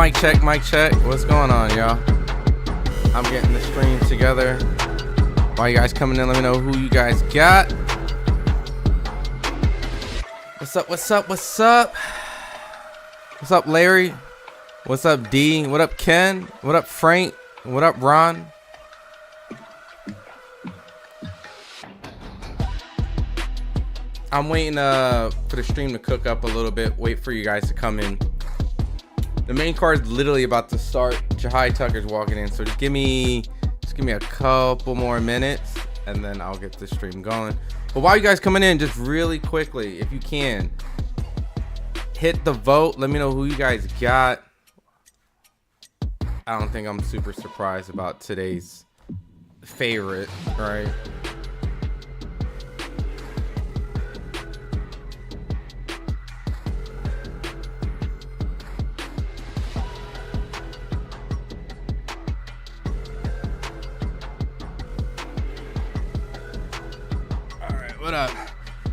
Mic check, mic check. What's going on, y'all? I'm getting the stream together. While you guys coming in, let me know who you guys got. What's up, what's up, what's up? What's up, Larry? What's up, D? What up, Ken? What up, Frank? What up, Ron? I'm waiting for the stream to cook up a little bit. Wait for you guys to come in. The main card is literally about to start. Jahai Tucker's walking in, so just give me a couple more minutes, and then I'll get the stream going. But while you guys coming in, just really quickly, if you can, hit the vote. Let me know who you guys got. I don't think I'm super surprised about today's favorite, right?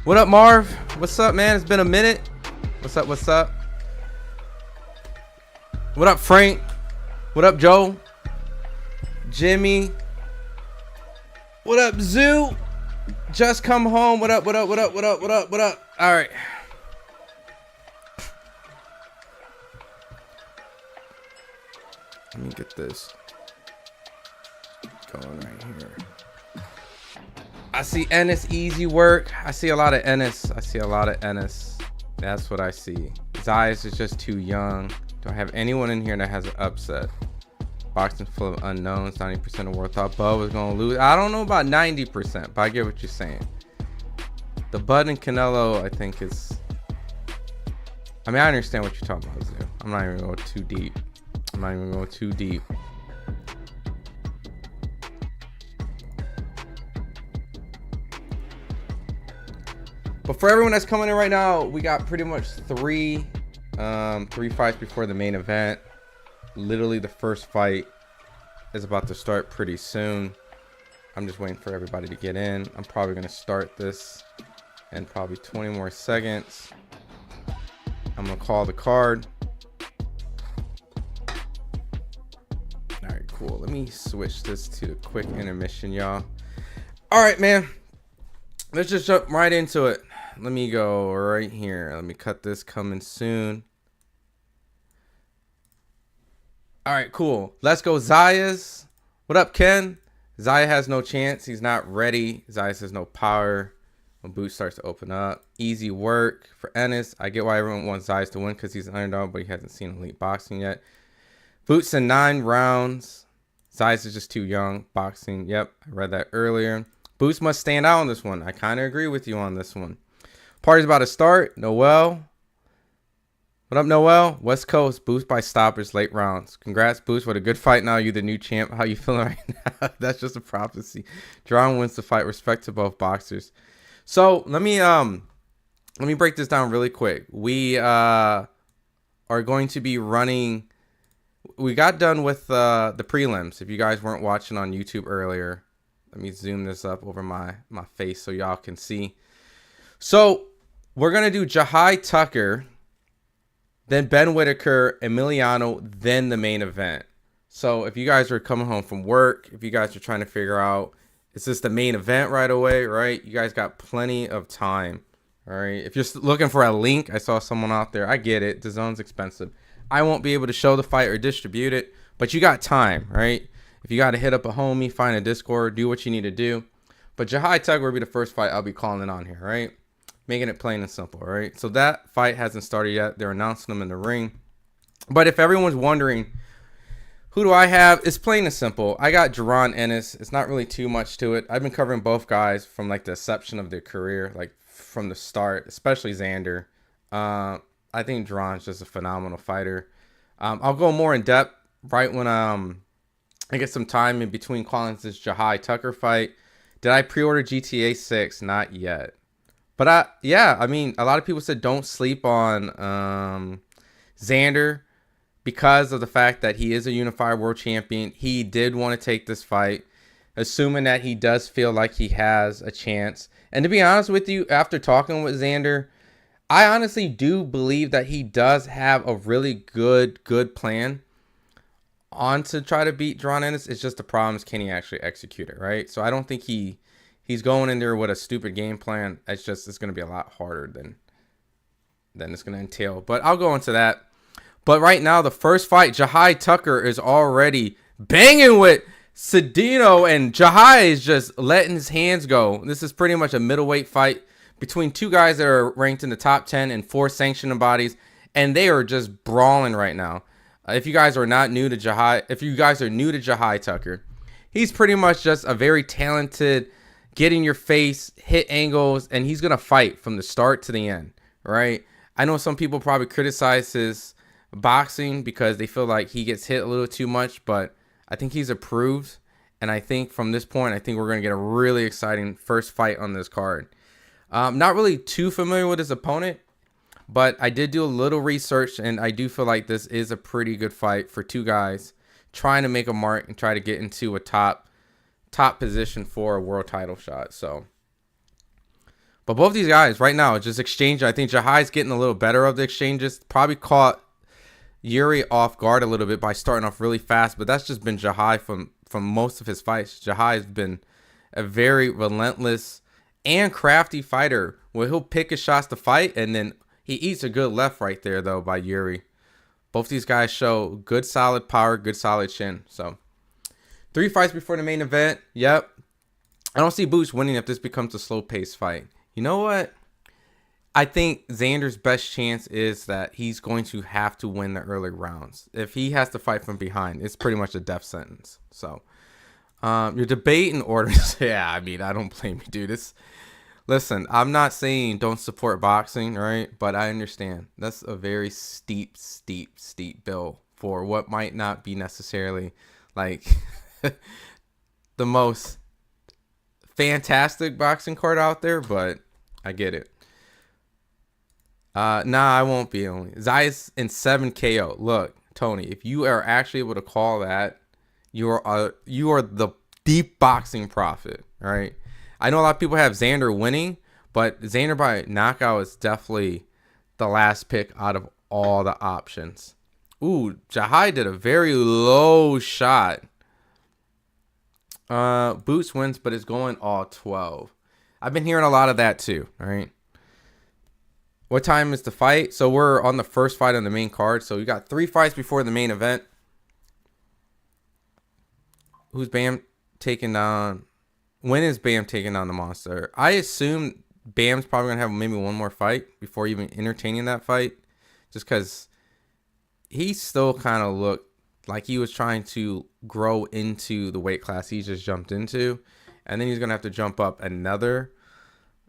What up, Marv? What's up, man? It's been a minute. What's up, what's up? What up, Frank? What up, Joe? Jimmy? What up, Zoo? Just come home. What up, what up, what up, what up, what up, what up? All right. Let me get this going right here. I see Ennis, easy work. I see a lot of Ennis. That's what I see. Zayas is just too young. Don't have anyone in here that has an upset. Boxing full of unknowns. 90% of world thought Bo was going to lose. I don't know about 90%, but I get what you're saying. The Bud and Canelo, I think is... I mean, I understand what you're talking about, Zoo. I'm not even going to go too deep. But for everyone that's coming in right now, we got pretty much three fights before the main event. Literally the first fight is about to start pretty soon. I'm just waiting for everybody to get in. I'm probably going to start this in probably 20 more seconds. I'm going to call the card. All right, cool. Let me switch this to a quick intermission, y'all. All right, man. Let's just jump right into it. Let me go right here. Let me cut this coming soon. All right, cool. Let's go, Zayas. What up, Ken? Zaya has no chance. He's not ready. Zayas has no power. When boot starts to open up. Easy work for Ennis. I get why everyone wants Zayas to win because he's an underdog, but he hasn't seen elite boxing yet. Boots in 9 rounds. Zayas is just too young. Boxing, yep. I read that earlier. Boots must stand out on this one. I kind of agree with you on this one. Party's about to start. Noel. What up, Noel? West Coast. Boost by stoppers, late rounds. Congrats, Boost. What a good fight now. You the new champ. How you feeling right now? That's just a prophecy. Jaron wins the fight. Respect to both boxers. So let me break this down really quick. We are going to be running. We got done with the prelims. If you guys weren't watching on YouTube earlier, let me zoom this up over my face so y'all can see. So we're going to do Jahai Tucker, then Ben Whitaker, Emiliano, then the main event. So if you guys are coming home from work, if you guys are trying to figure out, is this the main event right away, right? You guys got plenty of time, all right? If you're looking for a link, I saw someone out there. I get it. DAZN's expensive. I won't be able to show the fight or distribute it, but you got time, right? If you got to hit up a homie, find a Discord, do what you need to do. But Jahai Tucker will be the first fight I'll be calling on here, right? Making it plain and simple, right? So that fight hasn't started yet. They're announcing them in the ring. But if everyone's wondering, who do I have? It's plain and simple. I got Jaron Ennis. It's not really too much to it. I've been covering both guys from like the inception of their career, like from the start, especially Xander. I think Jaron's just a phenomenal fighter. I'll go more in depth right when I get some time in between calling this Jahai Tucker fight. Did I pre-order GTA 6? Not yet. But I mean, a lot of people said don't sleep on Xander because of the fact that he is a unified world champion. He did want to take this fight, assuming that he does feel like he has a chance. And to be honest with you, after talking with Xander, I honestly do believe that he does have a really good plan on to try to beat Jaron Ennis. It's just the problem is, can he actually execute it, right? So I don't think he's going in there with a stupid game plan. It's going to be a lot harder than it's going to entail. But I'll go into that. But right now, the first fight, Jahai Tucker is already banging with Cedeno, and Jahai is just letting his hands go. This is pretty much a middleweight fight between two guys that are ranked in the top 10 and 4 sanctioned bodies, and they are just brawling right now. If you guys are new to Jahai Tucker, he's pretty much just a very talented, get in your face, hit angles, and he's going to fight from the start to the end, right? I know some people probably criticize his boxing because they feel like he gets hit a little too much, but I think he's improved, and I think from this point, I think we're going to get a really exciting first fight on this card. Not really too familiar with his opponent, but I did do a little research, and I do feel like this is a pretty good fight for two guys trying to make a mark and try to get into a top position for a world title shot. So, but both these guys right now just exchanging. I think Jahai's getting a little better of the exchanges. Probably caught Yuri off guard a little bit by starting off really fast, but that's just been Jahai from most of his fights. Jahai has been a very relentless and crafty fighter where he'll pick his shots to fight, and then he eats a good left right there, though, by Yuri. Both these guys show good, solid power, good, solid chin. So, 3 fights before the main event. Yep. I don't see Boots winning if this becomes a slow-paced fight. You know what? I think Xander's best chance is that he's going to have to win the early rounds. If he has to fight from behind, it's pretty much a death sentence. So, your debate and orders. Yeah, I mean, I don't blame you, dude. Listen, I'm not saying don't support boxing, right? But I understand. That's a very steep bill for what might not be necessarily like the most fantastic boxing card out there, but I get it. Nah, I won't be only. Zayas in 7 KO. Look, Tony, if you are actually able to call that, you are the deep boxing prophet, right? I know a lot of people have Xander winning, but Xander by knockout is definitely the last pick out of all the options. Ooh, Jahai did a very low shot. Boots wins, but it's going all 12. I've been hearing a lot of that too, all right? What time is the fight? So we're on the first fight on the main card. So we got 3 fights before the main event. Who's Bam taking down? When is Bam taking down the monster? I assume Bam's probably going to have maybe one more fight before even entertaining that fight. Just because he still kind of looked like he was trying to grow into the weight class he just jumped into. And then he's going to have to jump up another.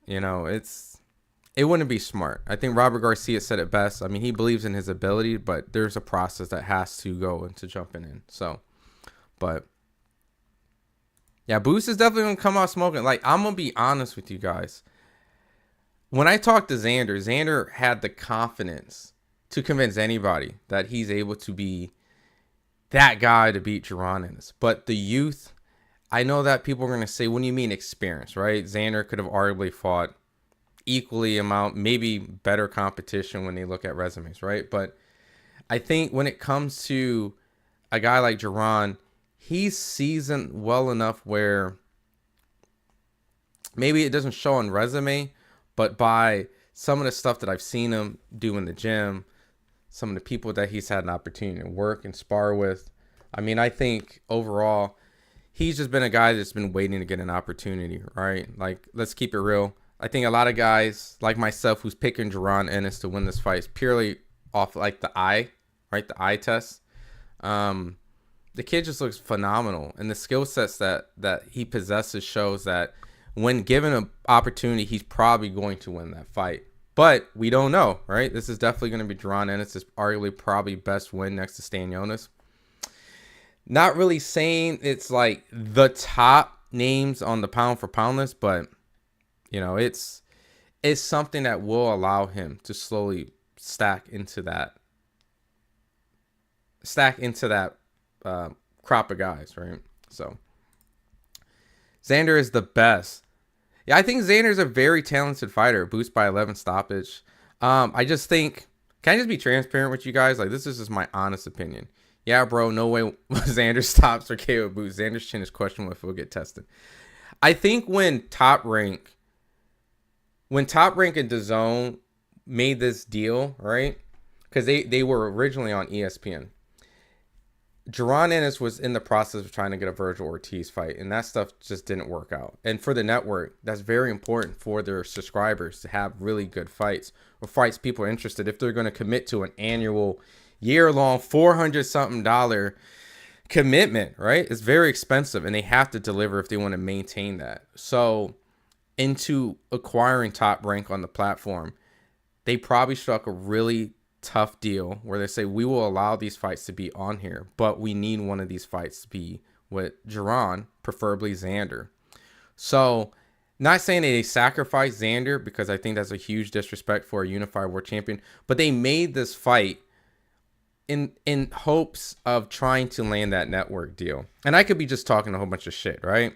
You know, it wouldn't be smart. I think Robert Garcia said it best. I mean, he believes in his ability, but there's a process that has to go into jumping in. So, but yeah, Boost is definitely going to come out smoking. Like, I'm going to be honest with you guys. When I talked to Xander, Xander had the confidence to convince anybody that he's able to be that guy to beat Jaron Ennis. But the youth, I know that people are going to say, what do you mean experience, right? Xander could have arguably fought equally amount, maybe better competition when they look at resumes, right? But I think when it comes to a guy like Jaron, he's seasoned well enough where maybe it doesn't show on resume, but by some of the stuff that I've seen him do in the gym, some of the people that he's had an opportunity to work and spar with, I mean, I think overall, he's just been a guy that's been waiting to get an opportunity, right? Like, let's keep it real. I think a lot of guys like myself who's picking Jaron Ennis to win this fight is purely off like the eye, right? The eye test. The kid just looks phenomenal, and the skill sets that he possesses shows that when given an opportunity, he's probably going to win that fight. But we don't know, right? This is definitely going to be Jaron Ennis' arguably probably best win next to Stanionis. Not really saying it's like the top names on the pound for pound list, but you know, it's something that will allow him to slowly stack into that crop of guys, right? So Xander is the best. Yeah, I think Xander's a very talented fighter. Boost by 11 stoppage. I just think, can I just be transparent with you guys? Like, this is just my honest opinion. Yeah, bro, no way Xander stops or KO boots. Xander's chin is questionable if he'll get tested. I think when Top Rank and DAZN made this deal, right? Because they were originally on ESPN. Jaron Ennis was in the process of trying to get a Virgil Ortiz fight, and that stuff just didn't work out. And for the network, that's very important for their subscribers to have really good fights, or fights people are interested if they're going to commit to an annual, year-long, $400-something commitment, right? It's very expensive, and they have to deliver if they want to maintain that. So into acquiring Top Rank on the platform, they probably struck a really tough deal where they say, we will allow these fights to be on here, but we need one of these fights to be with Jaron, preferably Xander. So not saying they sacrifice Xander, because I think that's a huge disrespect for a unified world champion, but they made this fight in hopes of trying to land that network deal. And I could be just talking a whole bunch of shit, right?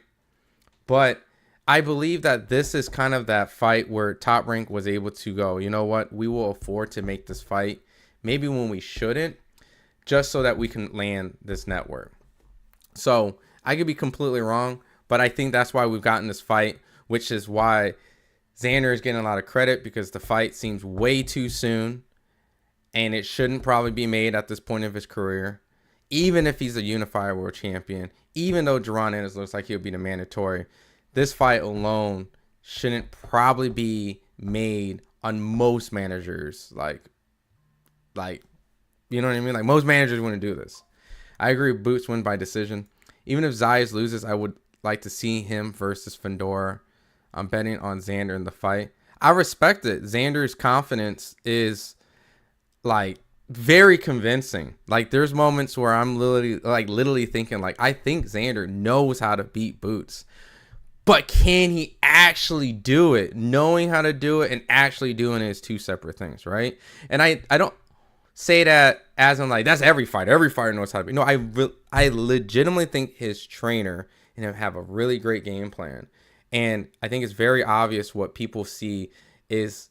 But I believe that this is kind of that fight where Top Rank was able to go, you know what, we will afford to make this fight, maybe when we shouldn't, just so that we can land this network. So I could be completely wrong, but I think that's why we've gotten this fight, which is why Xander is getting a lot of credit, because the fight seems way too soon, and it shouldn't probably be made at this point of his career, even if he's a unified world champion, even though Jaron Ennis looks like he'll be the mandatory. This fight alone shouldn't probably be made on most managers. Like, you know what I mean? Like, most managers wouldn't do this. I agree Boots win by decision. Even if Zayas loses, I would like to see him versus Fedor. I'm betting on Xander in the fight. I respect it. Xander's confidence is, like, very convincing. Like, there's moments where I'm literally thinking, like, I think Xander knows how to beat Boots. But can he actually do it? Knowing how to do it and actually doing it is two separate things, right? And I don't say that as I'm like, that's every fighter. Every fighter knows how to be. No, I legitimately think his trainer and him have a really great game plan. And I think it's very obvious what people see is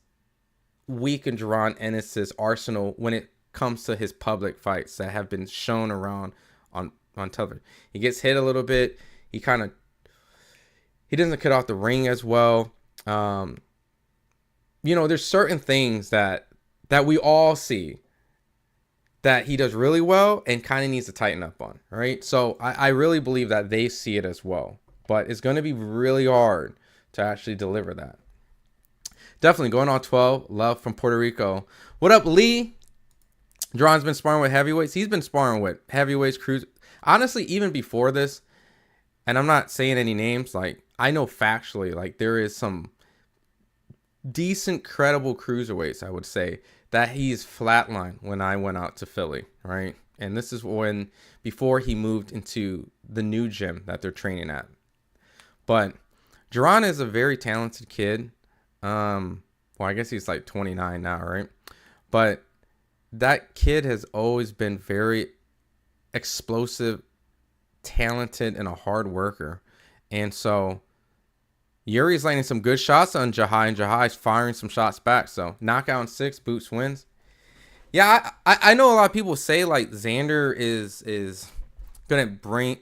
weak in Jaron Ennis's arsenal when it comes to his public fights that have been shown around on television. He gets hit a little bit. He doesn't cut off the ring as well. You know, there's certain things that we all see that he does really well and kind of needs to tighten up on, right? So I really believe that they see it as well. But it's going to be really hard to actually deliver that. Definitely going on 12. Love from Puerto Rico. What up, Lee? Jaron's been sparring with heavyweights. He's been sparring with heavyweights, cruise. Honestly, even before this, and I'm not saying any names, like, I know factually, like, there is some decent, credible cruiserweights, I would say, that he's flatlined when I went out to Philly, right? And this is before he moved into the new gym that they're training at. But Jaron is a very talented kid. Well, I guess he's like 29 now, right? But that kid has always been very explosive, talented, and a hard worker. And so Yuri's landing some good shots on Jahai, and Jahai's firing some shots back. So knockout in 6, Boots wins. Yeah, I know a lot of people say, like, Xander is gonna bring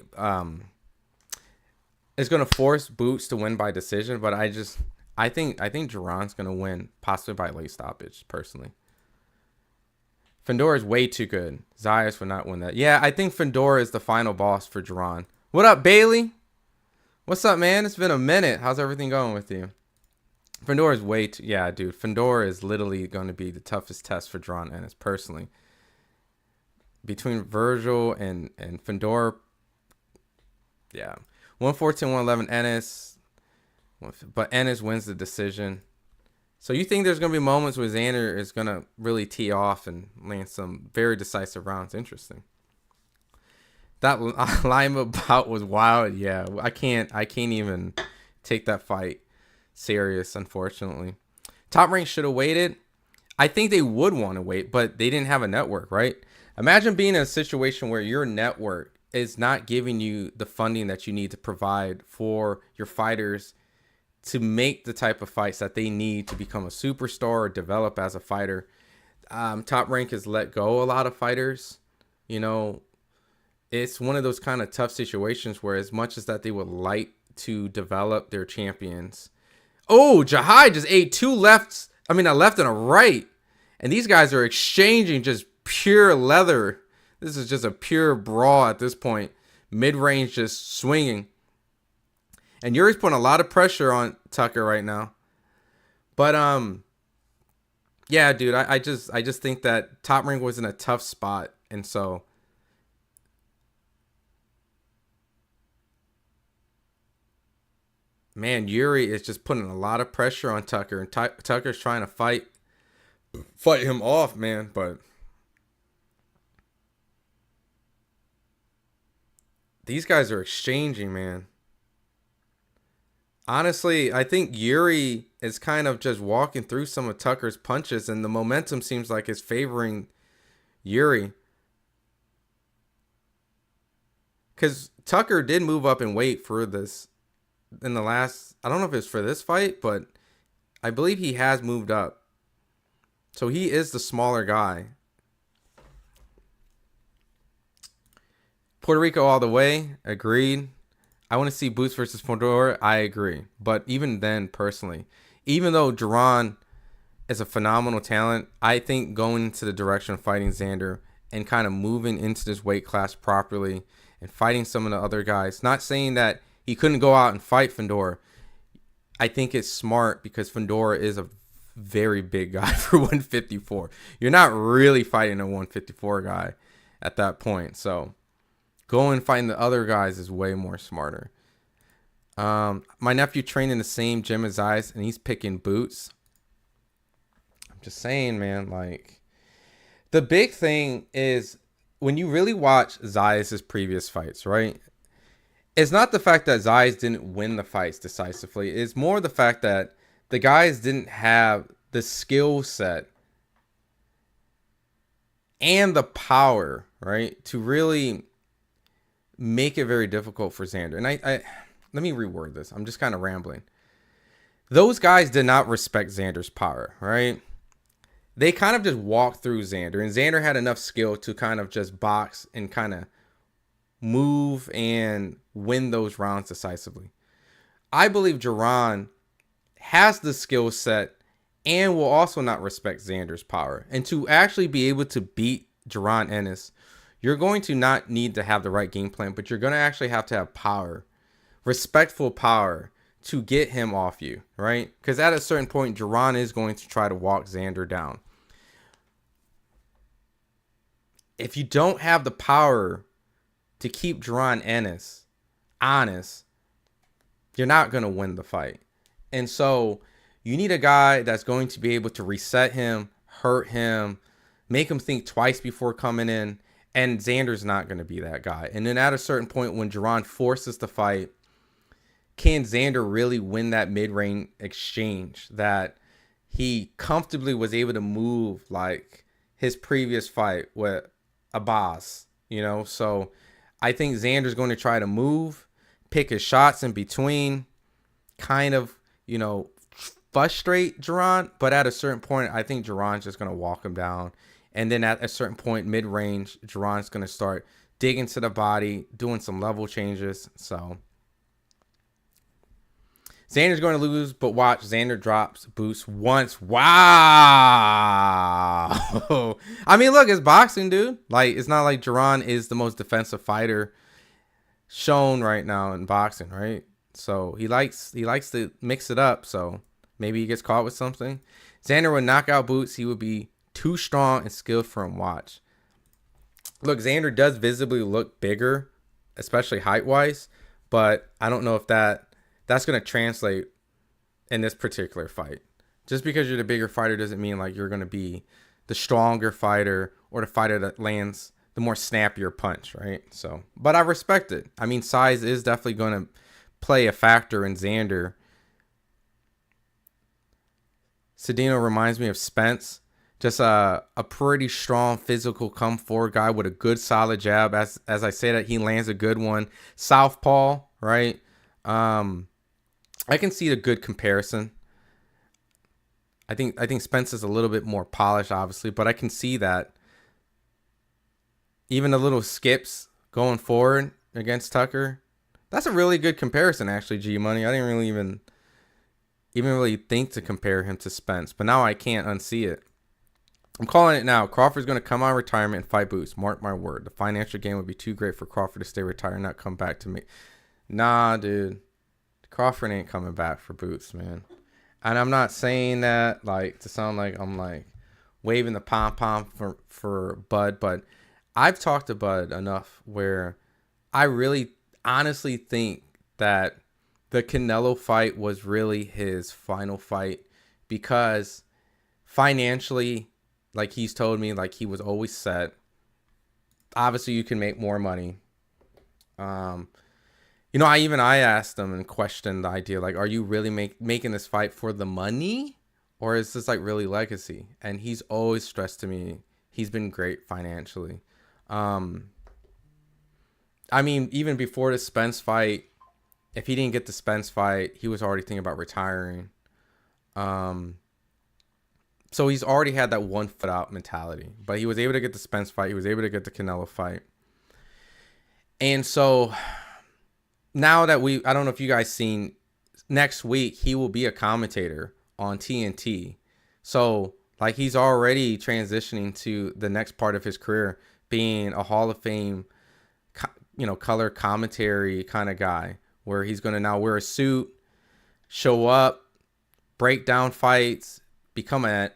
is gonna force Boots to win by decision, but I think Jaron's gonna win, possibly by late stoppage, personally. Fedor is way too good. Zayas would not win that. Yeah, I think Fedor is the final boss for Jaron. What up, Bailey? What's up, man? It's been a minute. How's everything going with you? Fedor is way too... Yeah, dude. Fedor is literally going to be the toughest test for Jaron Ennis, personally. Between Virgil and Fedor... Yeah. 114, 111 Ennis. But Ennis wins the decision. So you think there's going to be moments where Xander is going to really tee off and land some very decisive rounds? Interesting. That Lima bout was wild. Yeah, I can't even take that fight serious, unfortunately. Top Rank should have waited. I think they would want to wait, but they didn't have a network, right? Imagine being in a situation where your network is not giving you the funding that you need to provide for your fighters to make the type of fights that they need to become a superstar or develop as a fighter. Top Rank has let go a lot of fighters. You know, it's one of those kind of tough situations where as much as that they would like to develop their champions. Oh, Jahai just ate a left and a right. And these guys are exchanging just pure leather. This is just a pure brawl at this point. Mid-range just swinging. And Yuri's putting a lot of pressure on Tucker right now. But yeah, dude, I just think that Top Rank was in a tough spot. And so man, Yuri is just putting a lot of pressure on Tucker, and Tucker's trying to fight him off, man. But these guys are exchanging, man. Honestly, I think Yuri is kind of just walking through some of Tucker's punches, and the momentum seems like it's favoring Yuri. Because Tucker did move up in weight for this in the last, I don't know if it's for this fight, but I believe he has moved up. So he is the smaller guy. Puerto Rico all the way. Agreed. I want to see Boots versus Fedor. I agree. But even then, personally, even though Jaron is a phenomenal talent, I think going into the direction of fighting Xander and kind of moving into this weight class properly and fighting some of the other guys, not saying that he couldn't go out and fight Fedor. I think it's smart because Fedor is a very big guy for 154. You're not really fighting a 154 guy at that point. So going and fighting the other guys is way more smarter. My nephew trained in the same gym as Zayas, and he's picking Boots. I'm just saying, man, like, the big thing is when you really watch Zayas' previous fights, right? It's not the fact that Zayas didn't win the fights decisively. It's more the fact that the guys didn't have the skill set and the power, right, to really make it very difficult for Xander. And I let me reword this. I'm just kind of rambling. Those guys did not respect Xander's power, right? They kind of just walked through Xander, and Xander had enough skill to kind of just box and kind of move and win those rounds decisively. I believe Jaron has the skill set and will also not respect Xander's power. And to actually be able to beat Jaron Ennis, you're going to not need to have the right game plan, but you're going to actually have to have power, respectful power, to get him off you, right? Because at a certain point, Jaron is going to try to walk Xander down. If you don't have the power to keep Jaron Ennis honest, you're not going to win the fight. And so you need a guy that's going to be able to reset him, hurt him, make him think twice before coming in. And Xander's not going to be that guy. And then at a certain point when Jaron forces the fight, can Xander really win that mid-range exchange that he comfortably was able to move like his previous fight with Abbas, you know? So I think Xander's going to try to move, pick his shots in between, kind of, you know, frustrate Jaron. But at a certain point, I think Jaron's just going to walk him down. And then at a certain point, mid-range, Jaron's going to start digging to the body, doing some level changes. So Xander's going to lose, but watch, Xander drops Boots once. Wow. I mean, look, it's boxing, dude. Like, it's not like Jaron is the most defensive fighter shown right now in boxing, right? So he likes to mix it up. So maybe he gets caught with something. Xander would knock out Boots. He would be too strong and skilled for him. Watch. Look, Xander does visibly look bigger, especially height-wise, but I don't know if that's going to translate in this particular fight. Just because you're the bigger fighter doesn't mean like you're going to be the stronger fighter or the fighter that lands the more snappier punch, right? So, but I respect it. I mean, size is definitely going to play a factor in Xander. Cedino reminds me of Spence. Just a pretty strong physical come forward guy with a good solid jab. As I say that, he lands a good one. Southpaw, right? I can see a good comparison. I think Spence is a little bit more polished, obviously, but I can see that even the little skips going forward against Tucker. That's a really good comparison, actually, G Money. I didn't really even really think to compare him to Spence, but now I can't unsee it. I'm calling it now. Crawford's going to come out of retirement and fight Boots. Mark my word. The financial game would be too great for Crawford to stay retired and not come back to me. Nah, dude. Crawford ain't coming back for Boots, man. And I'm not saying that like to sound like I'm like waving the pom-pom for Bud, but I've talked to Bud enough where I really honestly think that the Canelo fight was really his final fight because financially, like he's told me, like he was always set. Obviously, you can make more money. You know, I asked him and questioned the idea, like, are you really making this fight for the money? Or is this like really legacy? And he's always stressed to me, he's been great financially. I mean, even before the Spence fight, if he didn't get the Spence fight, he was already thinking about retiring. So he's already had that 1 foot out mentality. But he was able to get the Spence fight. He was able to get the Canelo fight. And so now that I don't know if you guys seen, next week he will be a commentator on TNT. So like he's already transitioning to the next part of his career, being a Hall of Fame, color commentary kind of guy, where he's going to now wear a suit, show up, break down fights, become an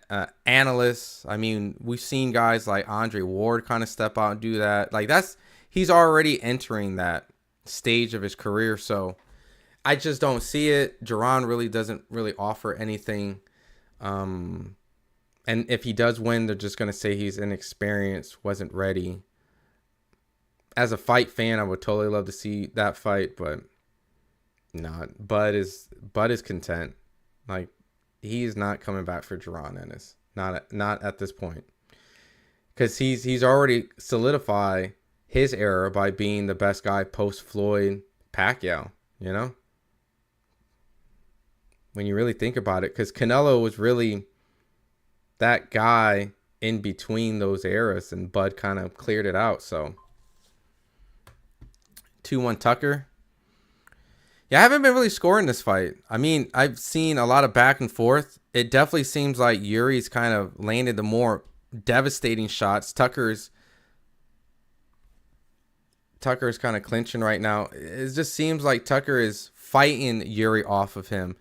analyst. I mean, we've seen guys like Andre Ward kind of step out and do that. Like he's already entering that stage of his career. So I just don't see it. Jaron really doesn't really offer anything. And if he does win, they're just going to say he's inexperienced, wasn't ready. As a fight fan, I would totally love to see that fight, but not. Bud is content. Like, he's not coming back for Jaron Ennis. Not at this point. Because he's already solidified his era by being the best guy post Floyd Pacquiao, you know? When you really think about it, because Canelo was really that guy in between those eras, and Bud kind of cleared it out. So 2-1 Tucker. Yeah, I haven't been really scoring this fight. I mean, I've seen a lot of back and forth. It definitely seems like Yuri's kind of landed the more devastating shots. Tucker's kind of clinching right now. It just seems like Tucker is fighting Yuri off of him,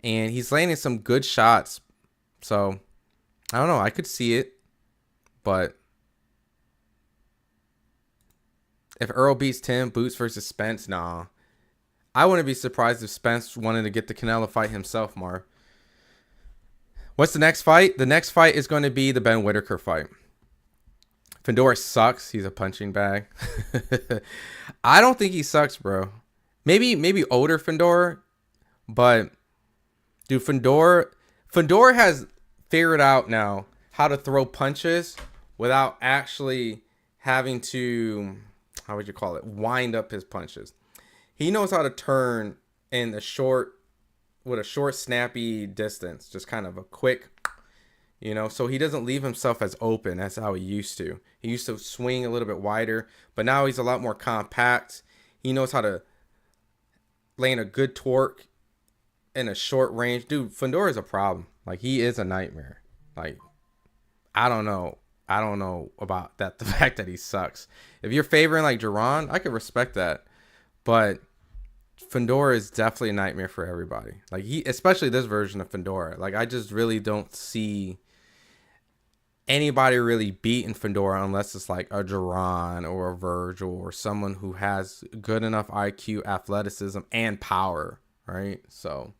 and he's landing some good shots. So I don't know. I could see it, but if Earl beats Tim, Boots versus Spence, nah. I wouldn't be surprised if Spence wanted to get the Canelo fight himself, Mar. What's the next fight? The next fight is going to be the Ben Whitaker fight. Fedor sucks. He's a punching bag. I don't think he sucks, bro. Maybe older Fedor, but dude, Fedor has figured out now how to throw punches without actually having to, how would you call it, wind up his punches. He knows how to turn in a short, snappy distance, just kind of a quick, so he doesn't leave himself as open as how he used to. He used to swing a little bit wider, but now he's a lot more compact. He knows how to land a good torque in a short range. Dude, Fedor is a problem. Like, he is a nightmare. Like, I don't know about that, the fact that he sucks. If you're favoring like Jaron, I could respect that. But Fedor is definitely a nightmare for everybody. Like, especially this version of Fedor. Like, I just really don't see anybody really beating Fedor unless it's like a Jaron or a Virgil or someone who has good enough IQ, athleticism, and power, right? So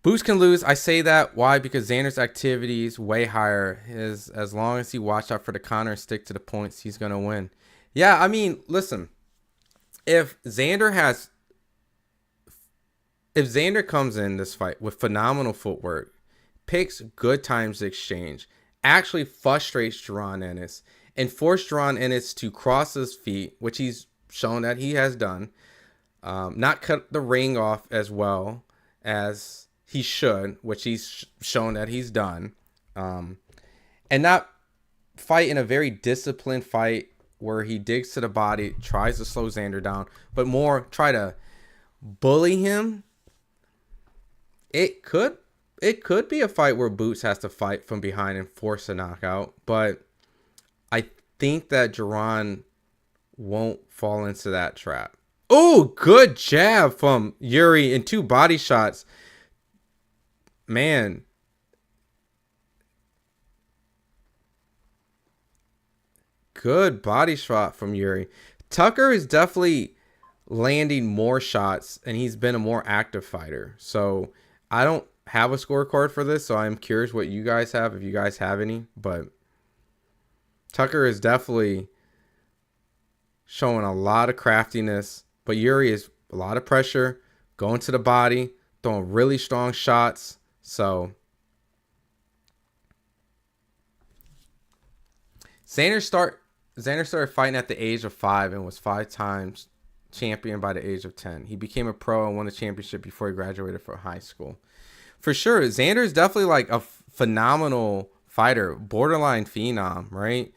Boots can lose. I say that. Why? Because Xander's activity is way higher. As long as he watch out for the counter and stick to the points, he's going to win. Yeah, I mean, listen. If Xander comes in this fight with phenomenal footwork, picks good times to exchange, actually frustrates Jaron Ennis, and force Jaron Ennis to cross his feet, which he's shown that he has done, not cut the ring off as well as he should, which he's shown that he's done, and not fight in a very disciplined fight where he digs to the body, tries to slow Xander down, but more try to bully him. It could be a fight where Boots has to fight from behind and force a knockout, but I think that Jaron won't fall into that trap. Oh, good jab from Yuri and 2 body shots. Man. Good body shot from Yuri. Tucker is definitely landing more shots, and he's been a more active fighter. So I don't have a scorecard for this, so I'm curious what you guys have, if you guys have any. But Tucker is definitely showing a lot of craftiness, but Yuri is a lot of pressure, going to the body, throwing really strong shots. So Xander started fighting at the age of 5 and was 5 times champion by the age of 10. He became a pro and won the championship before he graduated from high school. For sure, Xander is definitely like a phenomenal fighter, borderline phenom, right?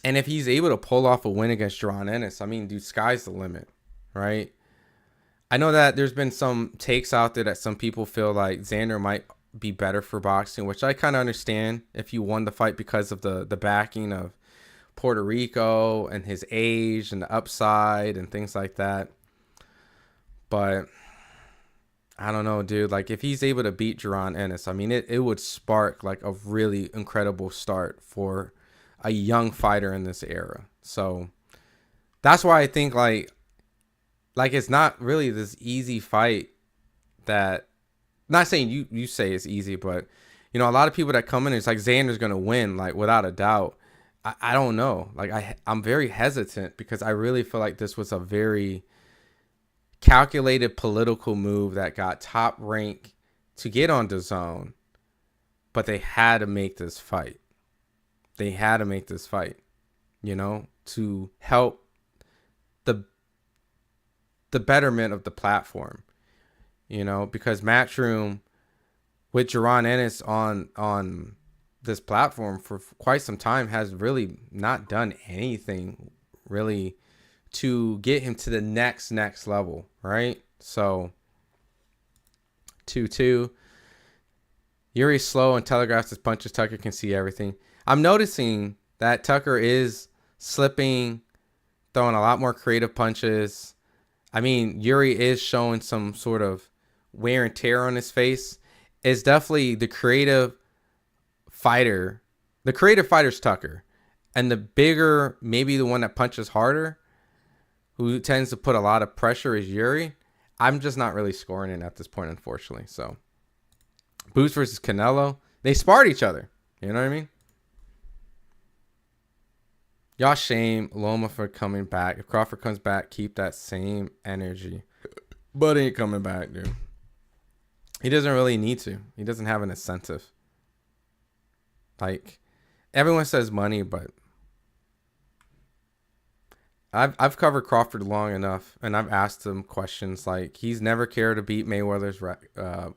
And if he's able to pull off a win against Jaron Ennis, I mean, dude, sky's the limit, right? I know that there's been some takes out there that some people feel like Xander might be better for boxing, which I kind of understand if you won the fight because of the backing of Puerto Rico and his age and the upside and things like that. But I don't know, dude. Like, if he's able to beat Jaron Ennis, I mean, it would spark like a really incredible start for a young fighter in this era. So that's why I think like it's not really this easy fight. That, not saying you say it's easy, but you know, a lot of people that come in, it's like Xander's gonna win, like without a doubt. I don't know. Like I'm very hesitant because I really feel like this was a very calculated political move that got Top Rank to get on DAZN, but they had to make this fight. They had to make this fight, you know, to help the betterment of the platform, you know, because Matchroom with Jaron Ennis on this platform for quite some time has really not done anything really to get him to the next level, right? So 2-2. Yuri's slow and telegraphs his punches. Tucker can see everything. I'm noticing that Tucker is slipping, throwing a lot more creative punches. I mean, Yuri is showing some sort of wear and tear on his face. It's definitely the creative fighter. The creative fighter's Tucker. And the bigger, maybe the one that punches harder, who tends to put a lot of pressure, is Yuri. I'm just not really scoring it at this point, unfortunately. So, Boots versus Canelo. They sparred each other. You know what I mean? Y'all shame Loma for coming back. If Crawford comes back, keep that same energy. But he ain't coming back, dude. He doesn't really need to. He doesn't have an incentive. Like, everyone says money, but I've covered Crawford long enough, and I've asked him questions like, he's never cared to beat Mayweather's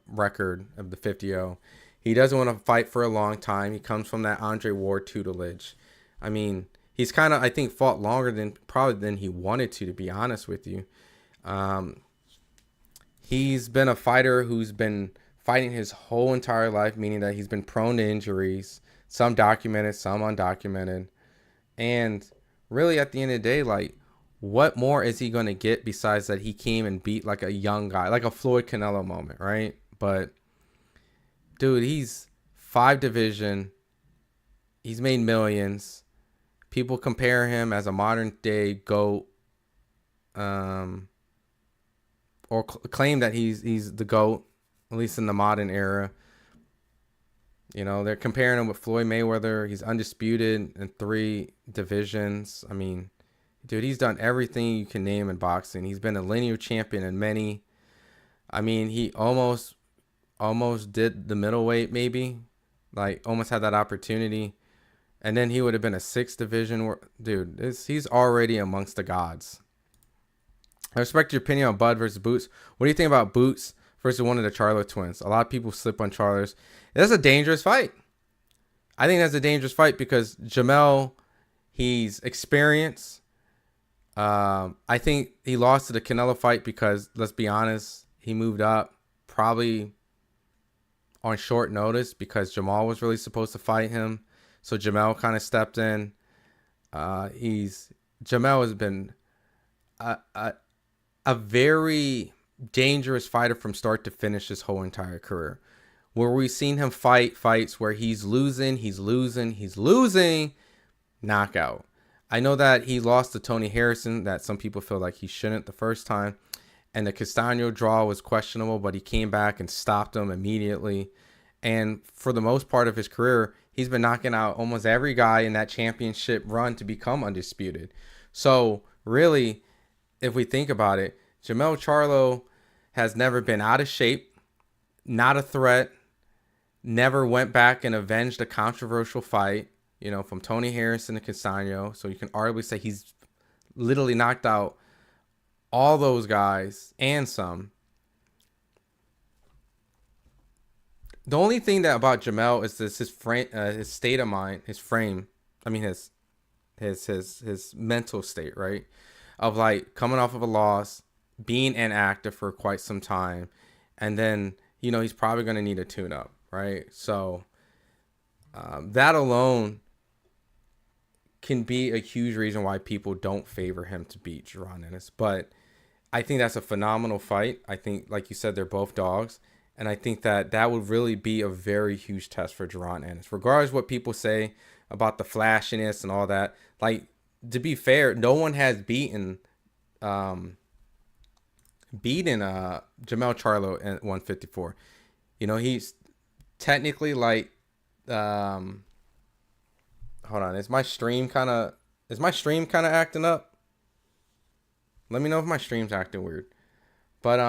record of the 50-0. He doesn't want to fight for a long time. He comes from that Andre Ward tutelage. I mean, he's kind of, I think, fought longer than he wanted to be honest with you. He's been a fighter who's been fighting his whole entire life, meaning that he's been prone to injuries, some documented, some undocumented. And really, at the end of the day, like, what more is he going to get besides that he came and beat like a young guy, like a Floyd Canelo moment, right? But, dude, he's 5 division. He's made millions. People compare him as a modern day GOAT, or claim that he's the GOAT, at least in the modern era. You know, they're comparing him with Floyd Mayweather. He's undisputed in 3 divisions. I mean, dude, he's done everything you can name in boxing. He's been a linear champion in many. I mean, he almost did the middleweight, maybe. Like, almost had that opportunity. And then he would have been a 6th division. Dude, he's already amongst the gods. I respect your opinion on Bud versus Boots. What do you think about Boots versus one of the Charlo twins? A lot of people slip on Charlos. That's a dangerous fight. I think that's a dangerous fight because Jamel, he's experienced. I think he lost to the Canelo fight because, let's be honest, he moved up probably on short notice because Jamal was really supposed to fight him. So Jamel kind of stepped in. Jamel has been a very dangerous fighter from start to finish his whole entire career. Where we've seen him fight fights where he's losing, knockout. I know that he lost to Tony Harrison, that some people feel like he shouldn't the first time. And the Castano draw was questionable, but he came back and stopped him immediately. And for the most part of his career, he's been knocking out almost every guy in that championship run to become undisputed. So really, if we think about it, Jamel Charlo has never been out of shape, not a threat, never went back and avenged a controversial fight, from Tony Harrison to Castano. So you can arguably say he's literally knocked out all those guys and some. The only thing that about Jamel is this his frame, his state of mind, his frame. I mean his mental state, right? Of like coming off of a loss, being inactive for quite some time, and then he's probably going to need a tune-up, right? So that alone can be a huge reason why people don't favor him to beat Jaron Ennis. But I think that's a phenomenal fight. I think, like you said, they're both dogs. And I think that would really be a very huge test for Jaron Ennis. Regardless of what people say about the flashiness and all that. Like, to be fair, no one has beaten Jamel Charlo at 154. He's technically like hold on, is my stream kind of acting up? Let me know if my stream's acting weird. But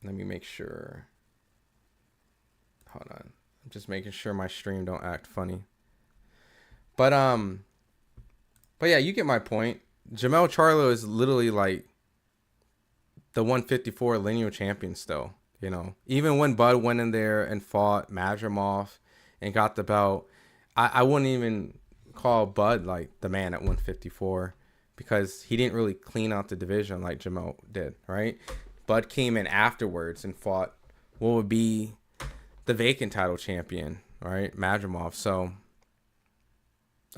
let me make sure. Hold on. I'm just making sure my stream don't act funny. But yeah, you get my point. Jamel Charlo is literally like the 154 lineal champion still, Even when Bud went in there and fought Madrimov and got the belt, I wouldn't even call Bud like the man at 154 because he didn't really clean out the division like Jamel did, right? Bud came in afterwards and fought what would be the vacant title champion, right? Madrimov. So,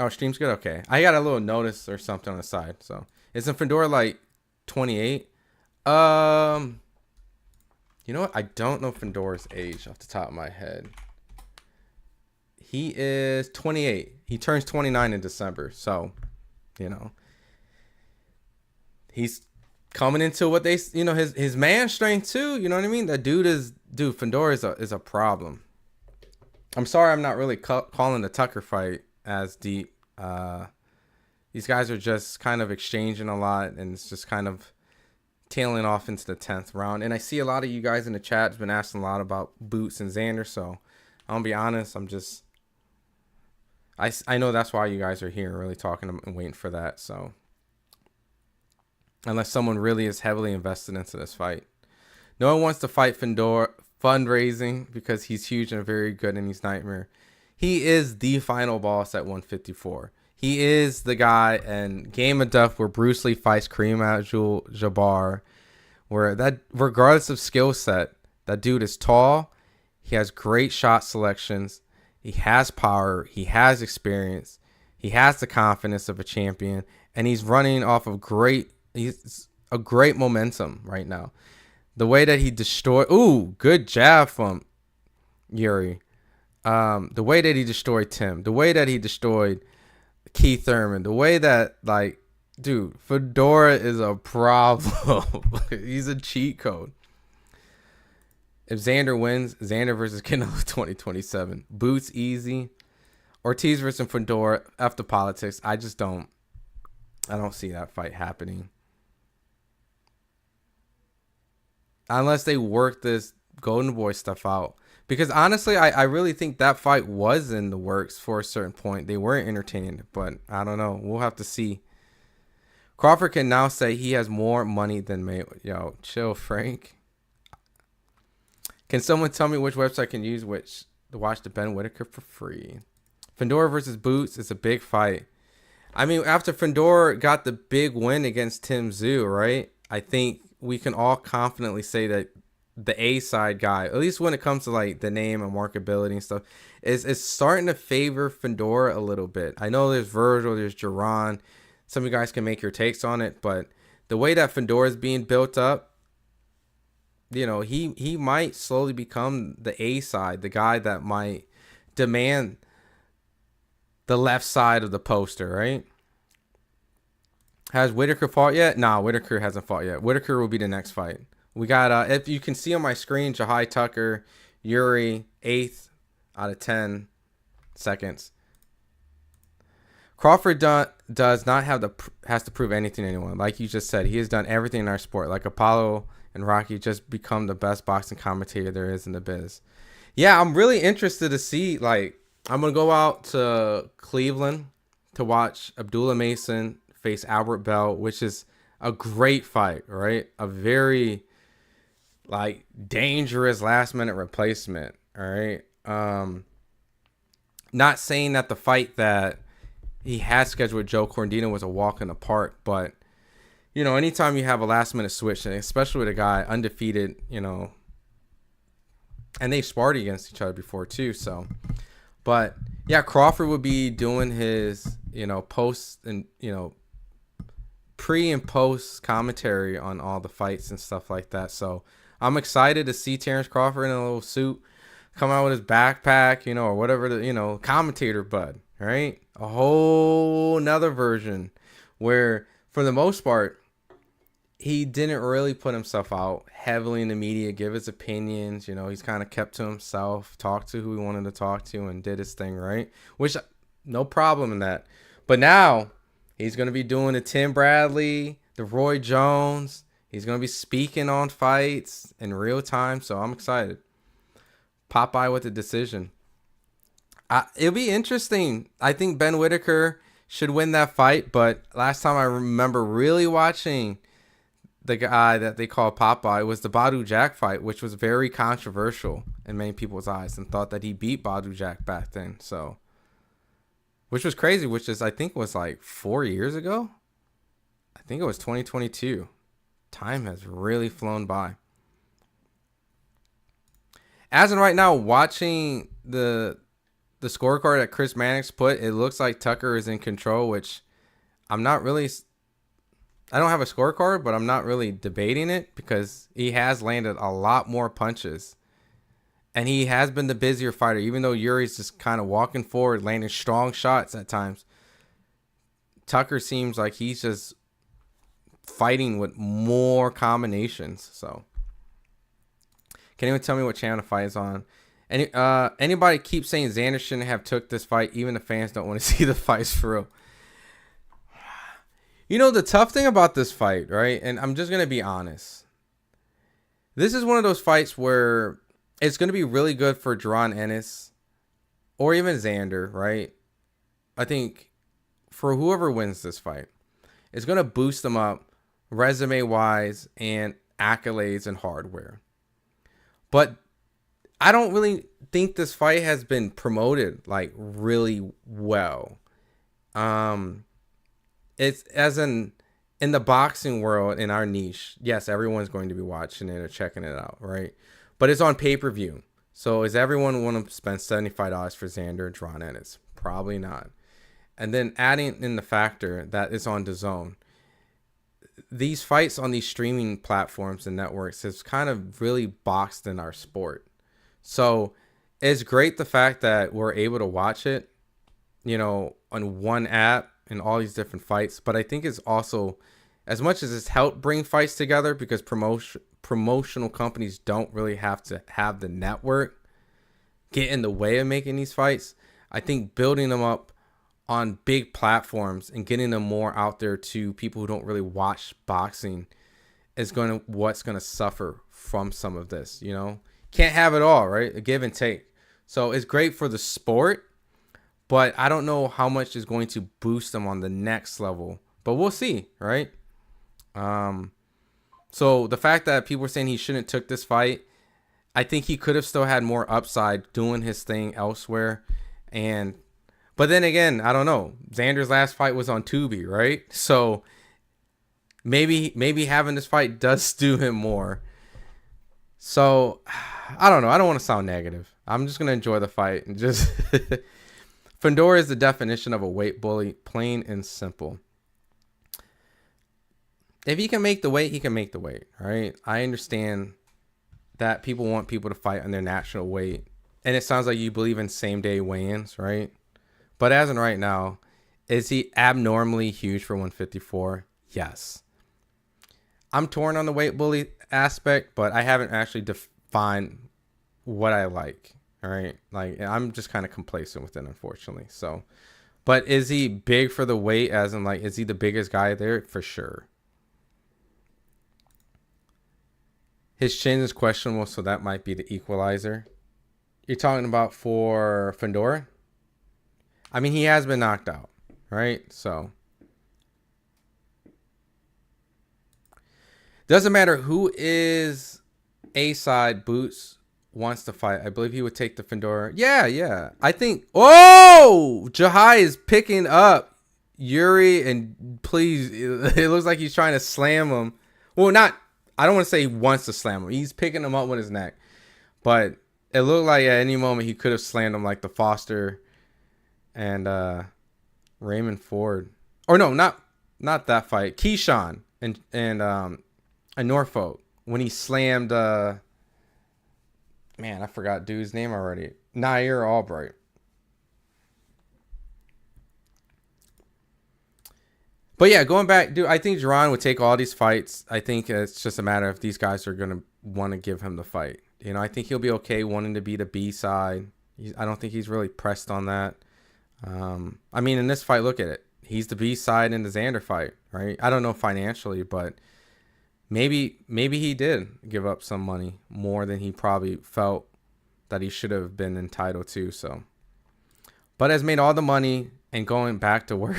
stream's good? Okay. I got a little notice or something on the side. So, isn't Fedor like 28? You know what? I don't know Fedor's age off the top of my head. He is 28. He turns 29 in December. So, he's coming into what they, his man strength too. You know what I mean? That Fedor is a problem. I'm sorry, I'm not really calling the Tucker fight as deep. These guys are just kind of exchanging a lot, and it's just kind of tailing off into the 10th round. And I see a lot of you guys in the chat has been asking a lot about Boots and Xander. So I'll be honest, I know that's why you guys are here, really talking and waiting for that. So. Unless someone really is heavily invested into this fight. No one wants to fight Fedor fundraising because he's huge and very good and he's nightmare. He is the final boss at 154. He is the guy in Game of Death where Bruce Lee fights Kareem Abdul-Jabbar, where that, regardless of skill set, that dude is tall. He has great shot selections. He has power. He has experience. He has the confidence of a champion, and he's running off of he's a great momentum right now. The way that he destroyed... Ooh, good jab from Yuri. The way that he destroyed Tim. The way that he destroyed Keith Thurman. The way that, dude, Fedora is a problem. He's a cheat code. If Xander wins, Xander versus Canelo 2027. Boots easy. Ortiz versus Fedora after politics. I don't see that fight happening. Unless they work this Golden Boy stuff out. Because honestly, I really think that fight was in the works for a certain point. They were entertained, but I don't know. We'll have to see. Crawford can now say he has more money than Mayweather. Yo, chill, Frank. Can someone tell me which website can use which to watch the Ben Whitaker for free? Fedor versus Boots is a big fight. I mean, after Fedor got the big win against Tim Tszyu, right? I think we can all confidently say that the A-side guy, at least when it comes to like the name and marketability and stuff, is starting to favor Fedor a little bit. I know there's Virgil, there's Jaron. Some of you guys can make your takes on it, but the way that Fedor is being built up, you know, he might slowly become the A-side, the guy that might demand the left side of the poster, right? Has Whitaker fought yet? Nah, Whitaker hasn't fought yet. Whitaker will be the next fight. We got, if you can see on my screen, Jahai Tucker, Yuri, 8th out of 10 seconds. Crawford does not has to prove anything to anyone. Like you just said, he has done everything in our sport. Like Apollo and Rocky just become the best boxing commentator there is in the biz. Yeah, I'm really interested to see, like, I'm going to go out to Cleveland to watch Abdullah Mason face Albert Bell, which is a great fight, right? A very, like, dangerous last-minute replacement, all right? Not saying that the fight that he had scheduled with Joe Corndino was a walk in the park, but, you know, anytime you have a last-minute switch, and especially with a guy undefeated, you know, and they've sparred against each other before too, so... But yeah, Crawford would be doing his, you know, post and, you know, pre and post commentary on all the fights and stuff like that. So I'm excited to see Terrence Crawford in a little suit come out with his backpack, you know, or whatever, the, you know, commentator bud, right? A whole nother version where for the most part, he didn't really put himself out heavily in the media, give his opinions. You know, he's kind of kept to himself, talked to who he wanted to talk to, and did his thing, right? Which, no problem in that. But now, he's going to be doing the Tim Bradley, the Roy Jones. He's going to be speaking on fights in real time, so I'm excited. Popeye with the decision. It'll be interesting. I think Ben Whitaker should win that fight, but last time I remember really watching the guy that they call Popeye was the Badu Jack fight, which was very controversial in many people's eyes, and thought that he beat Badu Jack back then. So, which was crazy, which is, I think, was like 4 years ago. I think it was 2022. Time has really flown by. As in right now, watching the scorecard that Chris Mannix put, it looks like Tucker is in control, which I'm not really... I don't have a scorecard, but I'm not really debating it because he has landed a lot more punches. And he has been the busier fighter, even though Yuri's just kind of walking forward, landing strong shots at times. Tucker seems like he's just fighting with more combinations. So, can anyone tell me what channel the fight is on? Anybody keep saying Xander shouldn't have took this fight? Even the fans don't want to see the fights for real. You know, the tough thing about this fight, right? And I'm just going to be honest. This is one of those fights where it's going to be really good for Jaron Ennis or even Xander, right? I think for whoever wins this fight, it's going to boost them up resume-wise and accolades and hardware. But I don't really think this fight has been promoted, like, really well. It's as in the boxing world, in our niche, yes, everyone's going to be watching it or checking it out, right? But it's on pay-per-view. So is everyone want to spend $75 for Xander and Jaron Ennis? Probably not. And then adding in the factor that it's on DAZN. These fights on these streaming platforms and networks has kind of really boxed in our sport. So it's great the fact that we're able to watch it, you know, on one app and all these different fights. But I think it's also, as much as it's helped bring fights together, because promotional companies don't really have to have the network get in the way of making these fights. I think building them up on big platforms and getting them more out there to people who don't really watch boxing is what's going to suffer from some of this, you know. Can't have it all, right? A give and take. So it's great for the sport, but I don't know how much is going to boost them on the next level but we'll see, right? So the fact that people were saying he shouldn't took this fight, I think he could have still had more upside doing his thing elsewhere. But then again, I don't know. Xander's last fight was on Tubi, right? So maybe having this fight does do him more. So I don't know. I don't want to sound negative. I'm just gonna enjoy the fight and just Fundora is the definition of a weight bully, plain and simple. If he can make the weight, he can make the weight, right? I understand that people want people to fight on their natural weight. And it sounds like you believe in same-day weigh-ins, right? But as in right now, is he abnormally huge for 154? Yes. I'm torn on the weight bully aspect, but I haven't actually defined what I like, all right? Like, I'm just kind of complacent with it, unfortunately. So, but is he big for the weight, as in, like, is he the biggest guy there? For sure. His chin is questionable, so that might be the equalizer. You're talking about for Fundora? I mean, he has been knocked out, right? So doesn't matter who is A side. Boots wants to fight. I believe he would take the Fundora. Yeah. I think. Oh, Jahai is picking up Yuri, and please, it looks like he's trying to slam him. Well, not. I don't want to say he wants to slam him. He's picking him up with his neck. But it looked like at any moment he could have slammed him like the Foster and Raymond Ford. Or no, not that fight. Keyshawn and Norfolk. When he slammed man, I forgot dude's name already. Nair Albright. But yeah, going back, dude, I think Jaron would take all these fights. I think it's just a matter of these guys are going to want to give him the fight. You know, I think he'll be okay wanting to be the B side. I don't think he's really pressed on that. I mean, in this fight, look at it. He's the B side in the Xander fight, right? I don't know financially, but maybe he did give up some money more than he probably felt that he should have been entitled to. So, but has made all the money and going back to work.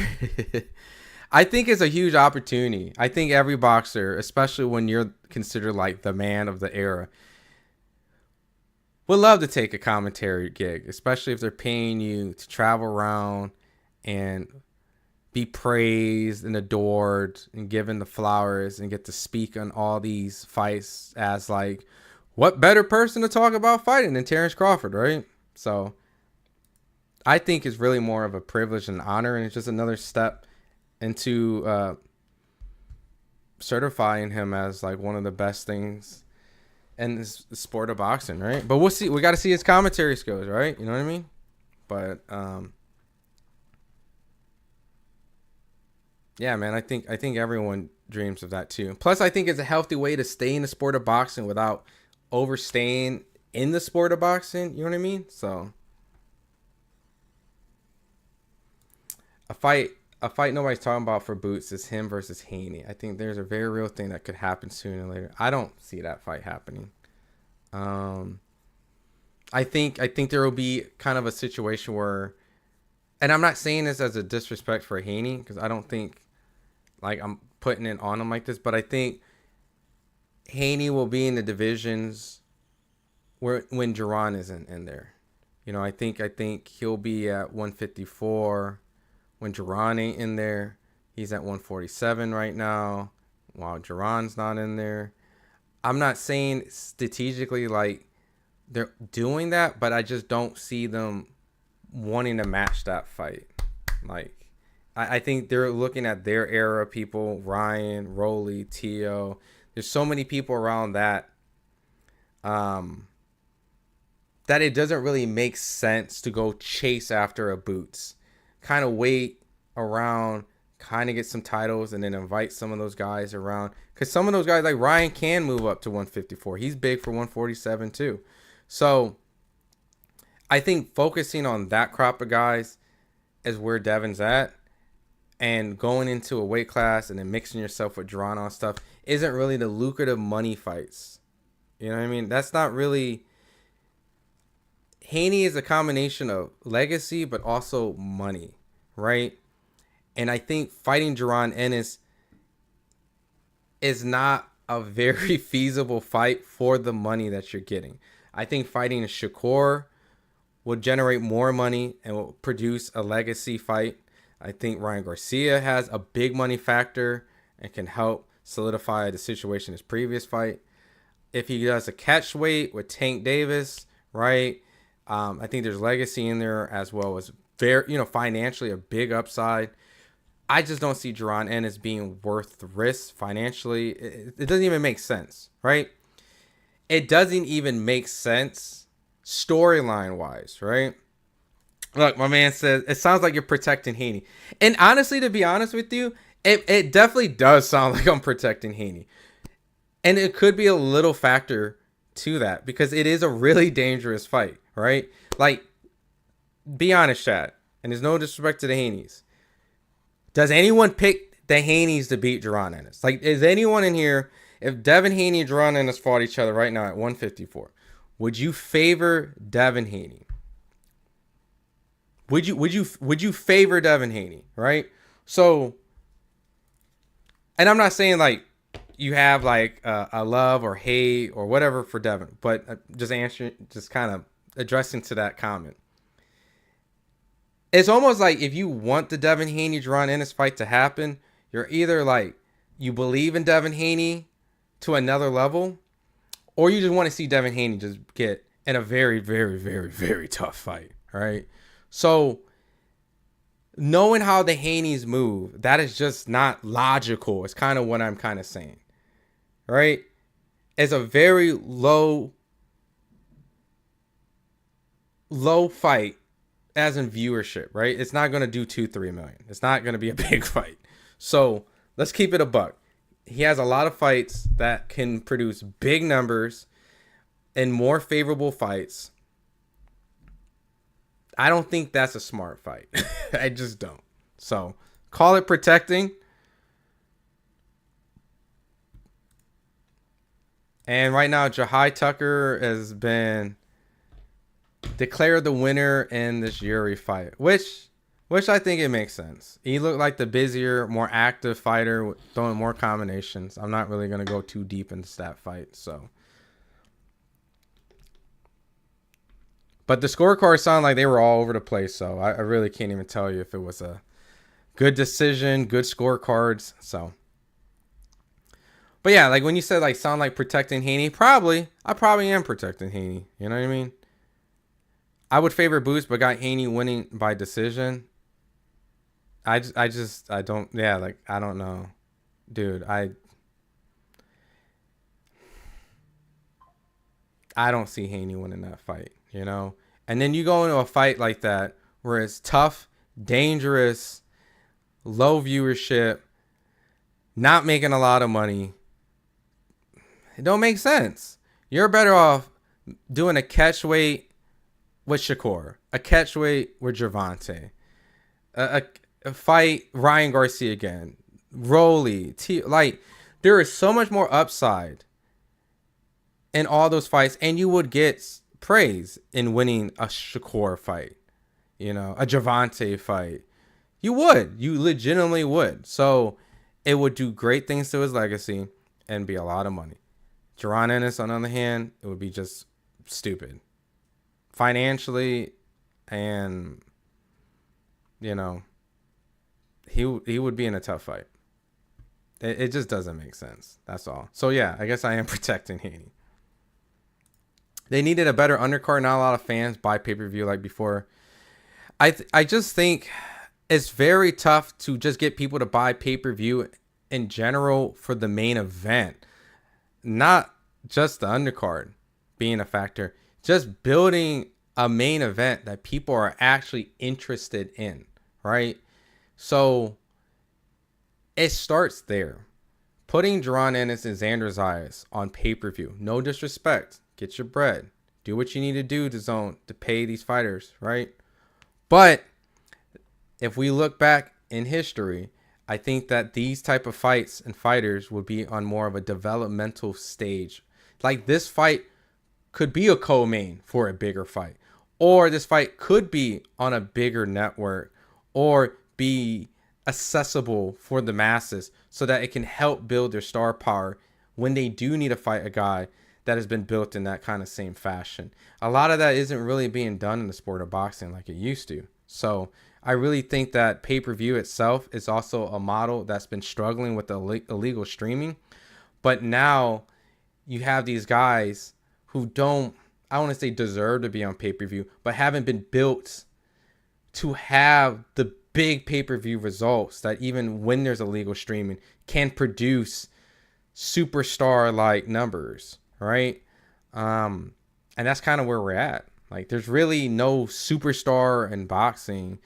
I think it's a huge opportunity. I think every boxer, especially when you're considered like the man of the era, would love to take a commentary gig, especially if they're paying you to travel around and be praised and adored and given the flowers and get to speak on all these fights as like, what better person to talk about fighting than Terrence Crawford, right? So I think it's really more of a privilege and honor, and it's just another step into certifying him as like one of the best things in this sport of boxing, right? But we'll see. We got to see his commentary skills, right? You know what I mean? But yeah, man, I think everyone dreams of that too. Plus, I think it's a healthy way to stay in the sport of boxing without overstaying in the sport of boxing. You know what I mean? So a fight nobody's talking about for Boots is him versus Haney. I think there's a very real thing that could happen sooner or later. I don't see that fight happening. I think there will be kind of a situation where, and I'm not saying this as a disrespect for Haney, because I don't think like I'm putting it on him like this, but I think Haney will be in the divisions where when Jaron isn't in there. You know, I think he'll be at 154. When Jaron ain't in there, he's at 147 right now, while Jaron's not in there. I'm not saying strategically like they're doing that, but I just don't see them wanting to match that fight. Like, I think they're looking at their era people, Ryan, Rolly, Tio. There's so many people around that that it doesn't really make sense to go chase after a Boots. Kind of wait around, kind of get some titles, and then invite some of those guys around. Because some of those guys, like Ryan, can move up to 154. He's big for 147 too. So I think focusing on that crop of guys is where Devin's at. And going into a weight class and then mixing yourself with Jaron on stuff isn't really the lucrative money fights. You know what I mean? That's not really... Haney is a combination of legacy, but also money, right? And I think fighting Jaron Ennis is not a very feasible fight for the money that you're getting. I think fighting Shakur would generate more money and will produce a legacy fight. I think Ryan Garcia has a big money factor and can help solidify the situation in his previous fight. If he does a catch weight with Tank Davis, right? I think there's legacy in there as well as financially a big upside. I just don't see Jaron Ennis being worth the risk financially. It doesn't even make sense, right? It doesn't even make sense storyline wise, right? Look, my man says, it sounds like you're protecting Haney. And honestly, to be honest with you, it definitely does sound like I'm protecting Haney. And it could be a little factor to that because it is a really dangerous fight, right? Like, be honest, chat. And there's no disrespect to the Haneys. Does anyone pick the Haneys to beat Jaron Ennis? Like, is anyone in here, if Devin Haney and Jaron Ennis fought each other right now at 154, would you favor Devin Haney? Would you favor Devin Haney, right? So, and I'm not saying like you have like a love or hate or whatever for Devin, but just kind of addressing to that comment. It's almost like if you want the Devin Haney Jaron Ennis fight to happen, you're either like you believe in Devin Haney to another level, or you just want to see Devin Haney just get in a very, very, very, very tough fight. All right. So knowing how the Haneys move, that is just not logical. It's kind of what I'm kind of saying. Right? It's a very low fight as in viewership, right? It's not going to do 2-3 million. It's not going to be a big fight. So let's keep it a buck. He has a lot of fights that can produce big numbers and more favorable fights. I don't think that's a smart fight. I just don't. So call it protecting. And right now, Jahai Tucker has been declared the winner in this Yuri fight, which I think it makes sense. He looked like the busier, more active fighter, throwing more combinations. I'm not really going to go too deep into that fight. So, but the scorecards sound like they were all over the place. So I really can't even tell you if it was a good decision, good scorecards. So, but yeah, like when you said like sound like protecting Haney, I probably am protecting Haney. You know what I mean? I would favor Boots, but got Haney winning by decision. I don't know. Dude, I don't see Haney winning that fight, you know? And then you go into a fight like that where it's tough, dangerous, low viewership, not making a lot of money. It don't make sense. You're better off doing a catch weight with Shakur, a catch weight with Gervonta, a fight Ryan Garcia again, Rolly, like there is so much more upside in all those fights, and you would get praise in winning a Shakur fight, you know, a Gervonta fight. You legitimately would. So it would do great things to his legacy and be a lot of money. Jaron Ennis, on the other hand, it would be just stupid. Financially, and you know, he would be in a tough fight. It just doesn't make sense. That's all. So yeah, I guess I am protecting Haney. They needed a better undercard. Not a lot of fans buy pay-per-view like before. I just think it's very tough to just get people to buy pay-per-view in general for the main event, not just the undercard being a factor. Just building a main event that people are actually interested in, right? So it starts there. Putting Jaron Ennis and Xander Zayas on pay-per-view. No disrespect. Get your bread. Do what you need to do to pay these fighters, right? But if we look back in history, I think that these type of fights and fighters would be on more of a developmental stage. Like this fight could be a co-main for a bigger fight, or this fight could be on a bigger network, or be accessible for the masses so that it can help build their star power when they do need to fight a guy that has been built in that kind of same fashion. A lot of that isn't really being done in the sport of boxing like it used to. So I really think that pay-per-view itself is also a model that's been struggling with the illegal streaming. But now you have these guys who don't, I want to say deserve to be on pay-per-view, but haven't been built to have the big pay-per-view results that even when there's illegal streaming can produce superstar-like numbers, right? And that's kind of where we're at. Like, there's really no superstar in boxing,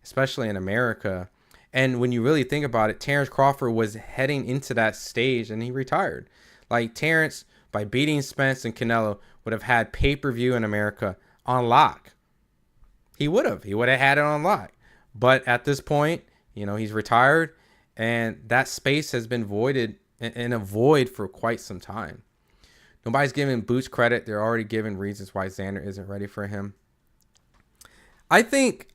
especially in America. And when you really think about it, Terrence Crawford was heading into that stage and he retired. Like, Terrence, by beating Spence and Canelo, would have had pay-per-view in America on lock. He would have had it on lock. But at this point, he's retired, and that space has been voided in a void for quite some time. Nobody's giving Boots credit. They're already giving reasons why Xander isn't ready for him. I think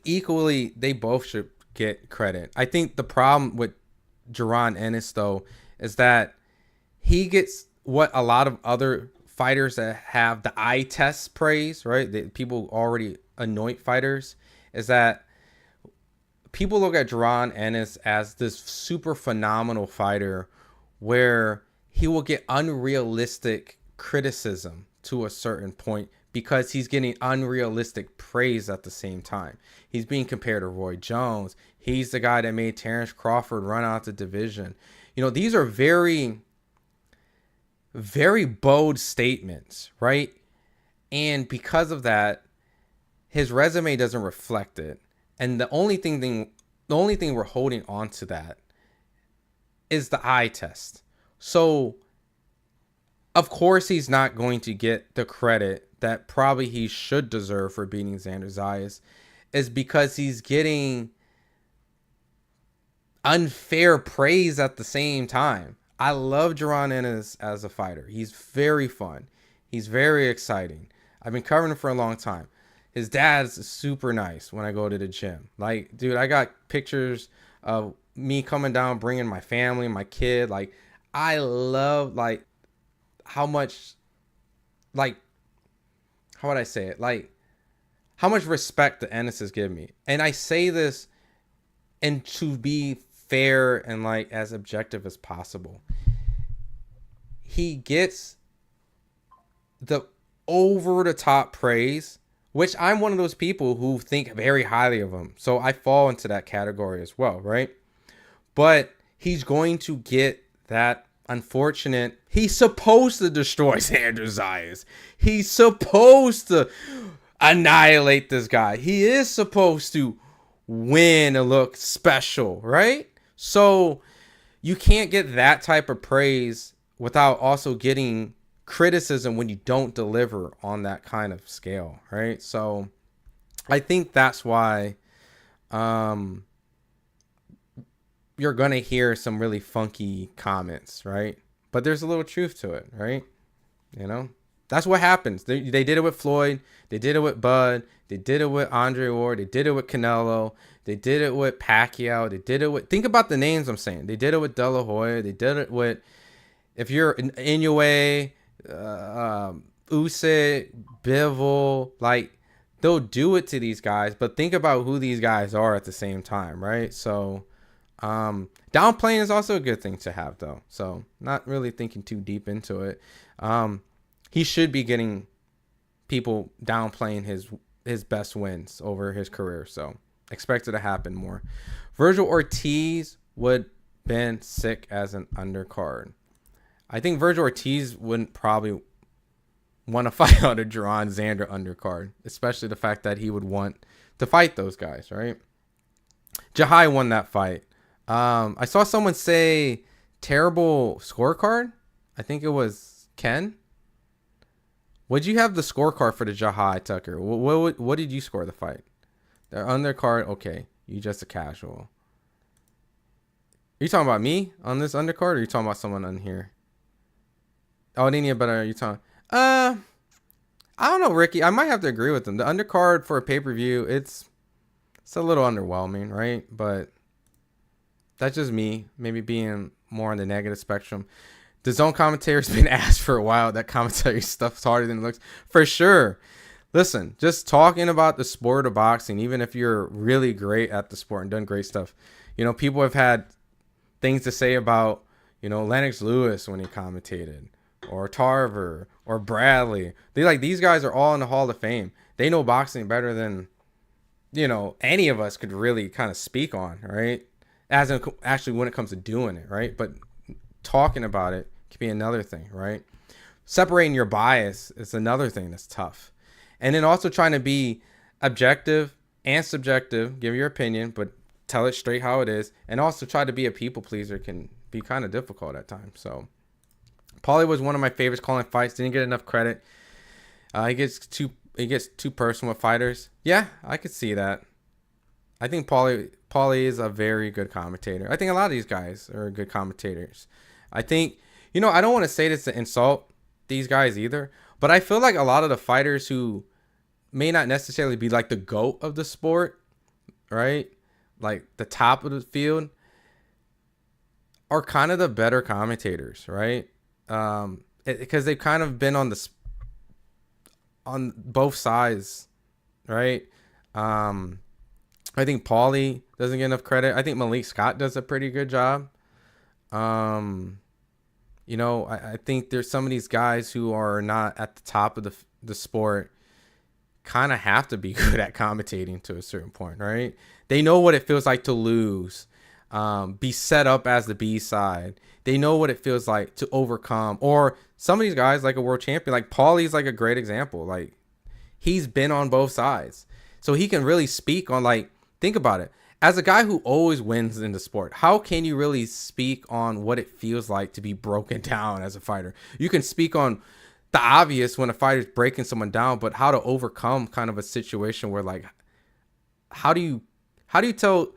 equally they both should get credit. I think the problem with Jaron Ennis, though, is that he gets what a lot of other fighters that have the eye test praise, right? That people already anoint fighters, is that people look at Jaron Ennis as this super phenomenal fighter where he will get unrealistic criticism to a certain point because he's getting unrealistic praise at the same time. He's being compared to Roy Jones. He's the guy that made Terrence Crawford run out the division. These are very, very bold statements, right? And because of that, his resume doesn't reflect it. And the only thing we're holding on to that is the eye test. So, of course, he's not going to get the credit that probably he should deserve for beating Xander Zayas, is because he's getting unfair praise at the same time. I love Jaron Ennis as a fighter. He's very fun. He's very exciting. I've been covering him for a long time. His dad's super nice when I go to the gym. Like, dude, I got pictures of me coming down, bringing my family, my kid. Like, I love, like, how much, like, how would I say it? Like, how much respect the Ennises give me. And I say this and to be fair and, like, as objective as possible. He gets the over-the-top praise, which I'm one of those people who think very highly of him. So I fall into that category as well, right? But he's going to get that unfortunate. He's supposed to destroy Xander Zayas. He's supposed to annihilate this guy. He is supposed to win and look special, right? So you can't get that type of praise without also getting criticism when you don't deliver on that kind of scale, right? So I think that's why you're gonna hear some really funky comments, right? But there's a little truth to it, right? That's what happens. They did it with Floyd, they did it with Bud, they did it with Andre Ward, they did it with Canelo, they did it with Pacquiao, they did it with, think about the names I'm saying. They did it with De La Hoya, they did it with, if you're Inoue, Usyk, Bivol, like, they'll do it to these guys, but think about who these guys are at the same time, right? So downplaying is also a good thing to have, though. So not really thinking too deep into it. He should be getting people downplaying his best wins over his career. So expect it to happen more. Virgil Ortiz would been sick as an undercard. I think Virgil Ortiz wouldn't probably want to fight on a Jaron Xander undercard, especially the fact that he would want to fight those guys, right? Jahai won that fight. I saw someone say terrible scorecard. I think it was Ken. Would you have the scorecard for the Jahai, Tucker? What did you score the fight? The undercard, okay. You just a casual. Are you talking about me on this undercard, or are you talking about someone on here? Oh, Nina, but are you talking? I don't know, Ricky. I might have to agree with them. The undercard for a pay-per-view, it's a little underwhelming, right? But That's just me, maybe being more on the negative spectrum. The zone commentary's been asked for a while. That commentary stuff's harder than it looks. For sure. Listen, just talking about the sport of boxing, even if you're really great at the sport and done great stuff, you know, people have had things to say about, you know, Lennox Lewis when he commentated, or Tarver, or Bradley. These guys are all in the Hall of Fame. They know boxing better than, you know, any of us could really kind of speak on, right? As in, actually when it comes to doing it, right? But talking about it can be another thing, right? Separating your bias is another thing that's tough. And then also trying to be objective and subjective, give your opinion, but tell it straight how it is. And also try to be a people pleaser can be kind of difficult at times. So Paulie was one of my favorites calling fights. Didn't get enough credit. He gets too personal with fighters. Yeah, I could see that. I think Paulie is a very good commentator. I think a lot of these guys are good commentators. I think, you know, I don't want to say this to insult these guys either, but I feel like a lot of the fighters who may not necessarily be like the GOAT of the sport, right? Like the top of the field, are kind of the better commentators, right? Because they've kind of been on both sides, right? I think Paulie doesn't get enough credit. I think Malik Scott does a pretty good job. You know, I think there's some of these guys who are not at the top of the sport kind of have to be good at commentating to a certain point, right? They know what it feels like to lose, be set up as the B side. They know what it feels like to overcome. Or some of these guys, like a world champion, like Paulie's like a great example. Like, he's been on both sides. So he can really speak on, like, think about it. As a guy who always wins in the sport, how can you really speak on what it feels like to be broken down as a fighter? You can speak on the obvious when a fighter's breaking someone down, but how to overcome kind of a situation where, like, how do you tell,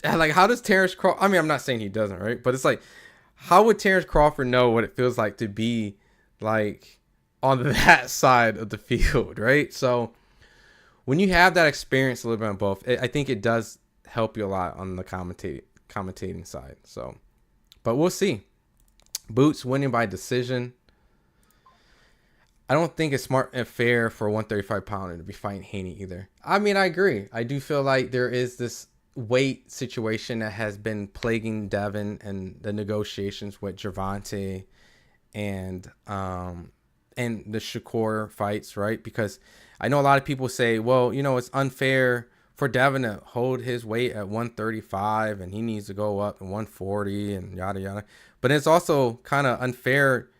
like, how does Terrence Crawford, I mean, I'm not saying he doesn't, right? But it's like, how would Terrence Crawford know what it feels like to be, like, on that side of the field, right? So when you have that experience a little bit on both, I think it does help you a lot on the commentating side. So, but we'll see. Boots winning by decision. I don't think it's smart and fair for a 135-pounder to be fighting Haney either. I mean, I agree. I do feel like there is this weight situation that has been plaguing Devin and the negotiations with Gervonta and the Shakur fights, right? Because I know a lot of people say, well, you know, it's unfair for Devin to hold his weight at 135 and he needs to go up to 140 and yada yada. But it's also kind of unfair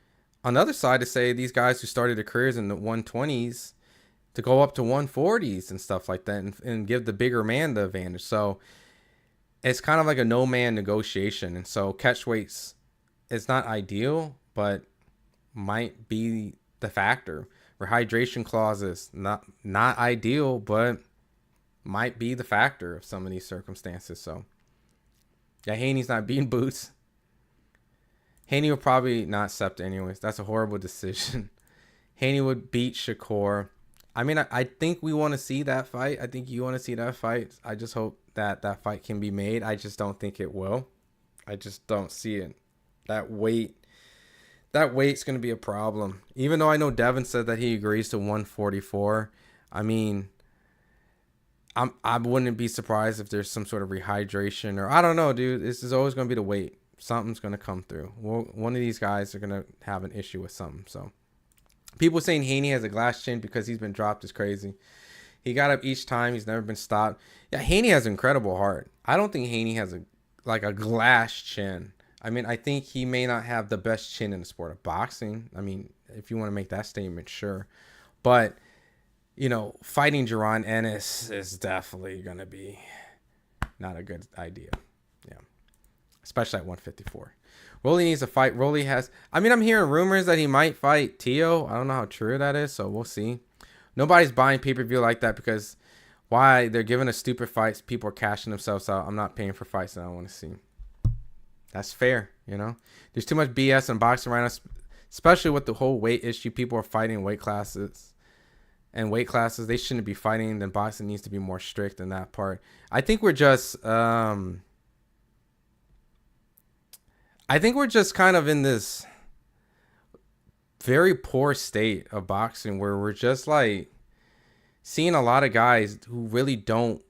on the other side to say these guys who started their careers in the 120s to go up to 140s and stuff like that and give the bigger man the advantage. So it's kind of like a no man negotiation. And so catch weights, it's not ideal, but might be the factor. Rehydration clauses, not ideal, but might be the factor of some of these circumstances. So yeah, Haney's not beating Boots. Haney will probably not accept anyways. That's a horrible decision. Haney would beat Shakur. I mean, I think we want to see that fight. I think you want to see that fight. I just hope that fight can be made. I just don't think it will. I just don't see it. That weight's going to be a problem. Even though I know Devin said that he agrees to 144. I mean, I wouldn't be surprised if there's some sort of rehydration or I don't know, dude. This is always going to be the weight. Something's going to come through. Well, one of these guys are going to have an issue with something. So people saying Haney has a glass chin because he's been dropped is crazy. He got up each time. He's never been stopped. Yeah, Haney has an incredible heart. I don't think Haney has a glass chin. I mean, I think he may not have the best chin in the sport of boxing. I mean, if you want to make that statement, sure. But, you know, fighting Jaron Ennis is definitely going to be not a good idea. Yeah. Especially at 154. Rolly needs to fight. Rolly has, I mean, I'm hearing rumors that he might fight Tio. I don't know how true that is, so we'll see. Nobody's buying pay-per-view like that because why? They're giving us stupid fights. People are cashing themselves out. I'm not paying for fights that I don't want to see. That's fair, you know? There's too much BS in boxing right now, especially with the whole weight issue. People are fighting weight classes. And weight classes, they shouldn't be fighting. Then boxing needs to be more strict in that part. I think we're just... I think we're just kind of in this very poor state of boxing where we're just like seeing a lot of guys who really don't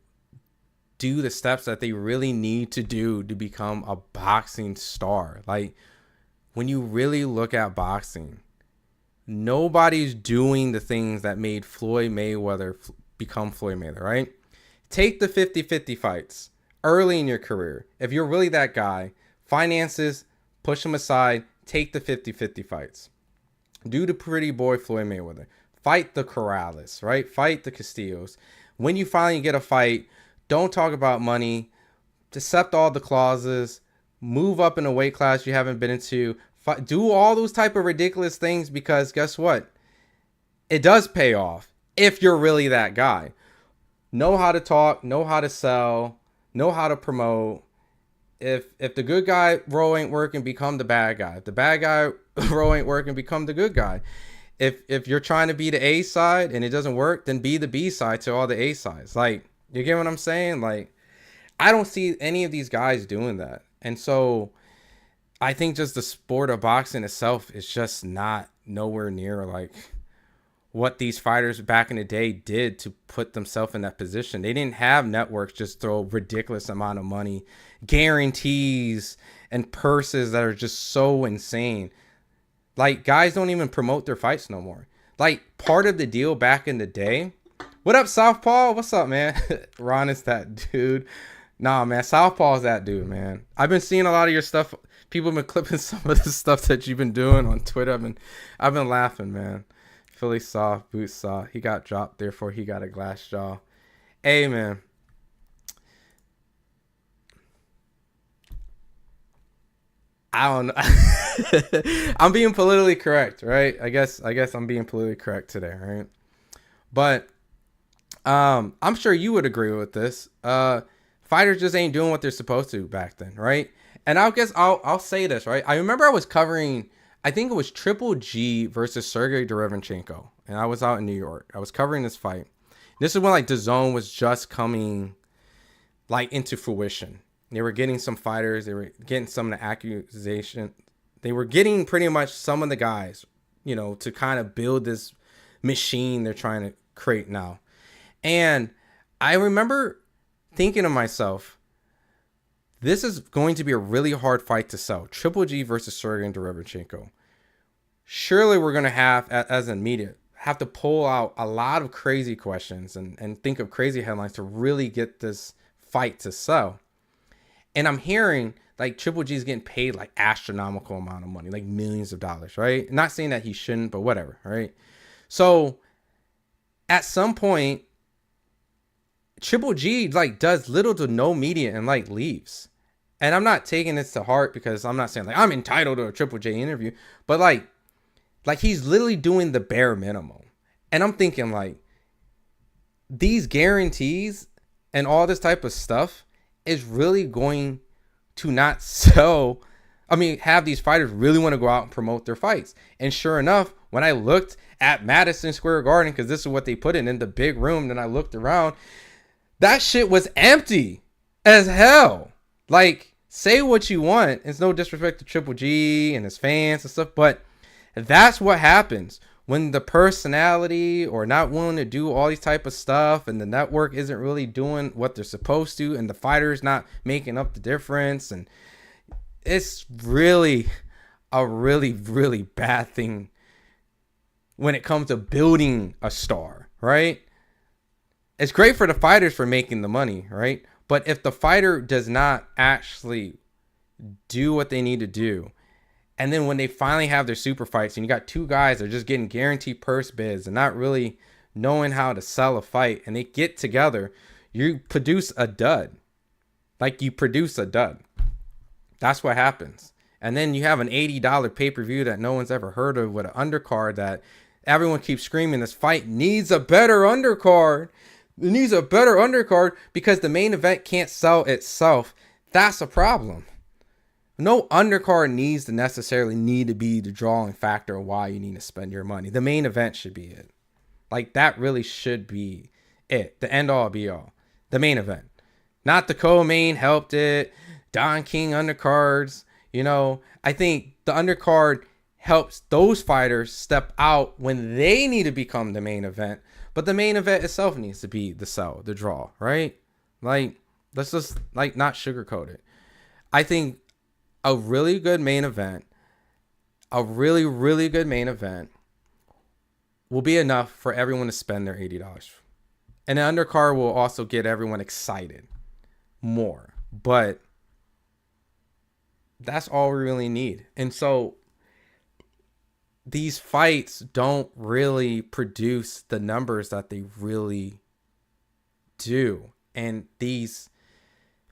do the steps that they really need to do to become a boxing star. Like, when you really look at boxing, nobody's doing the things that made Floyd Mayweather become Floyd Mayweather, right? Take the 50-50 fights early in your career. If you're really that guy, finances, push them aside, take the 50-50 fights. Do the pretty boy Floyd Mayweather. Fight the Corrales, right? Fight the Castillos. When you finally get a fight, don't talk about money. Accept all the clauses. Move up in a weight class you haven't been into. Do all those type of ridiculous things, because guess what? It does pay off if you're really that guy. Know how to talk, know how to sell, know how to promote. If the good guy role ain't working, become the bad guy. If the bad guy role ain't working, become the good guy. If you're trying to be the A side and it doesn't work, then be the B side to all the A sides. Like, you get what I'm saying? Like, I don't see any of these guys doing that. And so I think just the sport of boxing itself is just not nowhere near like what these fighters back in the day did to put themselves in that position. They didn't have networks just throw ridiculous amount of money, guarantees, and purses that are just so insane. Like, guys don't even promote their fights no more. Like, part of the deal back in the day. What up, Southpaw? What's up, man? Ron is that dude. Nah, man, Southpaw's that dude, man. I've been seeing a lot of your stuff. People have been clipping some of the stuff that you've been doing on Twitter. I've been laughing, man. Philly soft, boots soft. He got dropped, therefore he got a glass jaw. Hey, man. I don't know. I'm being politically correct, right? I guess I'm being politically correct today, right? But I'm sure you would agree with this. Fighters just ain't doing what they're supposed to back then, right? And I'll say this, right? I remember I was covering, I think it was Triple G versus Sergey Derevyanchenko, and I was out in New York. I was covering this fight. This is when like DAZN was just coming like into fruition. They were getting some fighters. They were getting some of the accusation. They were getting pretty much some of the guys, you know, to kind of build this machine they're trying to create now. And I remember thinking to myself, this is going to be a really hard fight to sell. Triple G versus Sergey Derevyanchenko. Surely we're going to have, as a media, have to pull out a lot of crazy questions and think of crazy headlines to really get this fight to sell. And I'm hearing like Triple G is getting paid like astronomical amount of money, like millions of dollars, right? Not saying that he shouldn't, but whatever, right? So at some point, Triple G like does little to no media and like leaves. And I'm not taking this to heart because I'm not saying like I'm entitled to a Triple J interview, but like he's literally doing the bare minimum. And I'm thinking like these guarantees and all this type of stuff is really going to not sell. I mean, have these fighters really want to go out and promote their fights. And sure enough, when I looked at Madison Square Garden, because this is what they put in the big room, then I looked around, that shit was empty as hell. Like, say what you want. It's no disrespect to Triple G and his fans and stuff, but that's what happens when the personality or not willing to do all these type of stuff and the network isn't really doing what they're supposed to and the fighter's not making up the difference. And it's really a really, really bad thing when it comes to building a star, right? It's great for the fighters for making the money, right? But if the fighter does not actually do what they need to do, and then when they finally have their super fights and you got two guys that are just getting guaranteed purse bids and not really knowing how to sell a fight, and they get together, you produce a dud. Like, you produce a dud. That's what happens. And then you have an $80 pay-per-view that no one's ever heard of with an undercard that everyone keeps screaming this fight needs a better undercard. It needs a better undercard because the main event can't sell itself. That's a problem. No undercard needs to necessarily need to be the drawing factor of why you need to spend your money. The main event should be it. Like, that really should be it. The end all be all. The main event. Not the co-main helped it. Don King undercards. You know, I think the undercard helps those fighters step out when they need to become the main event. But the main event itself needs to be the draw, right? Like, let's just not sugarcoat it. I think a really good main event, a really, really good main event will be enough for everyone to spend their $80. And the undercard will also get everyone excited more. But that's all we really need. And so these fights don't really produce the numbers that they really do. And these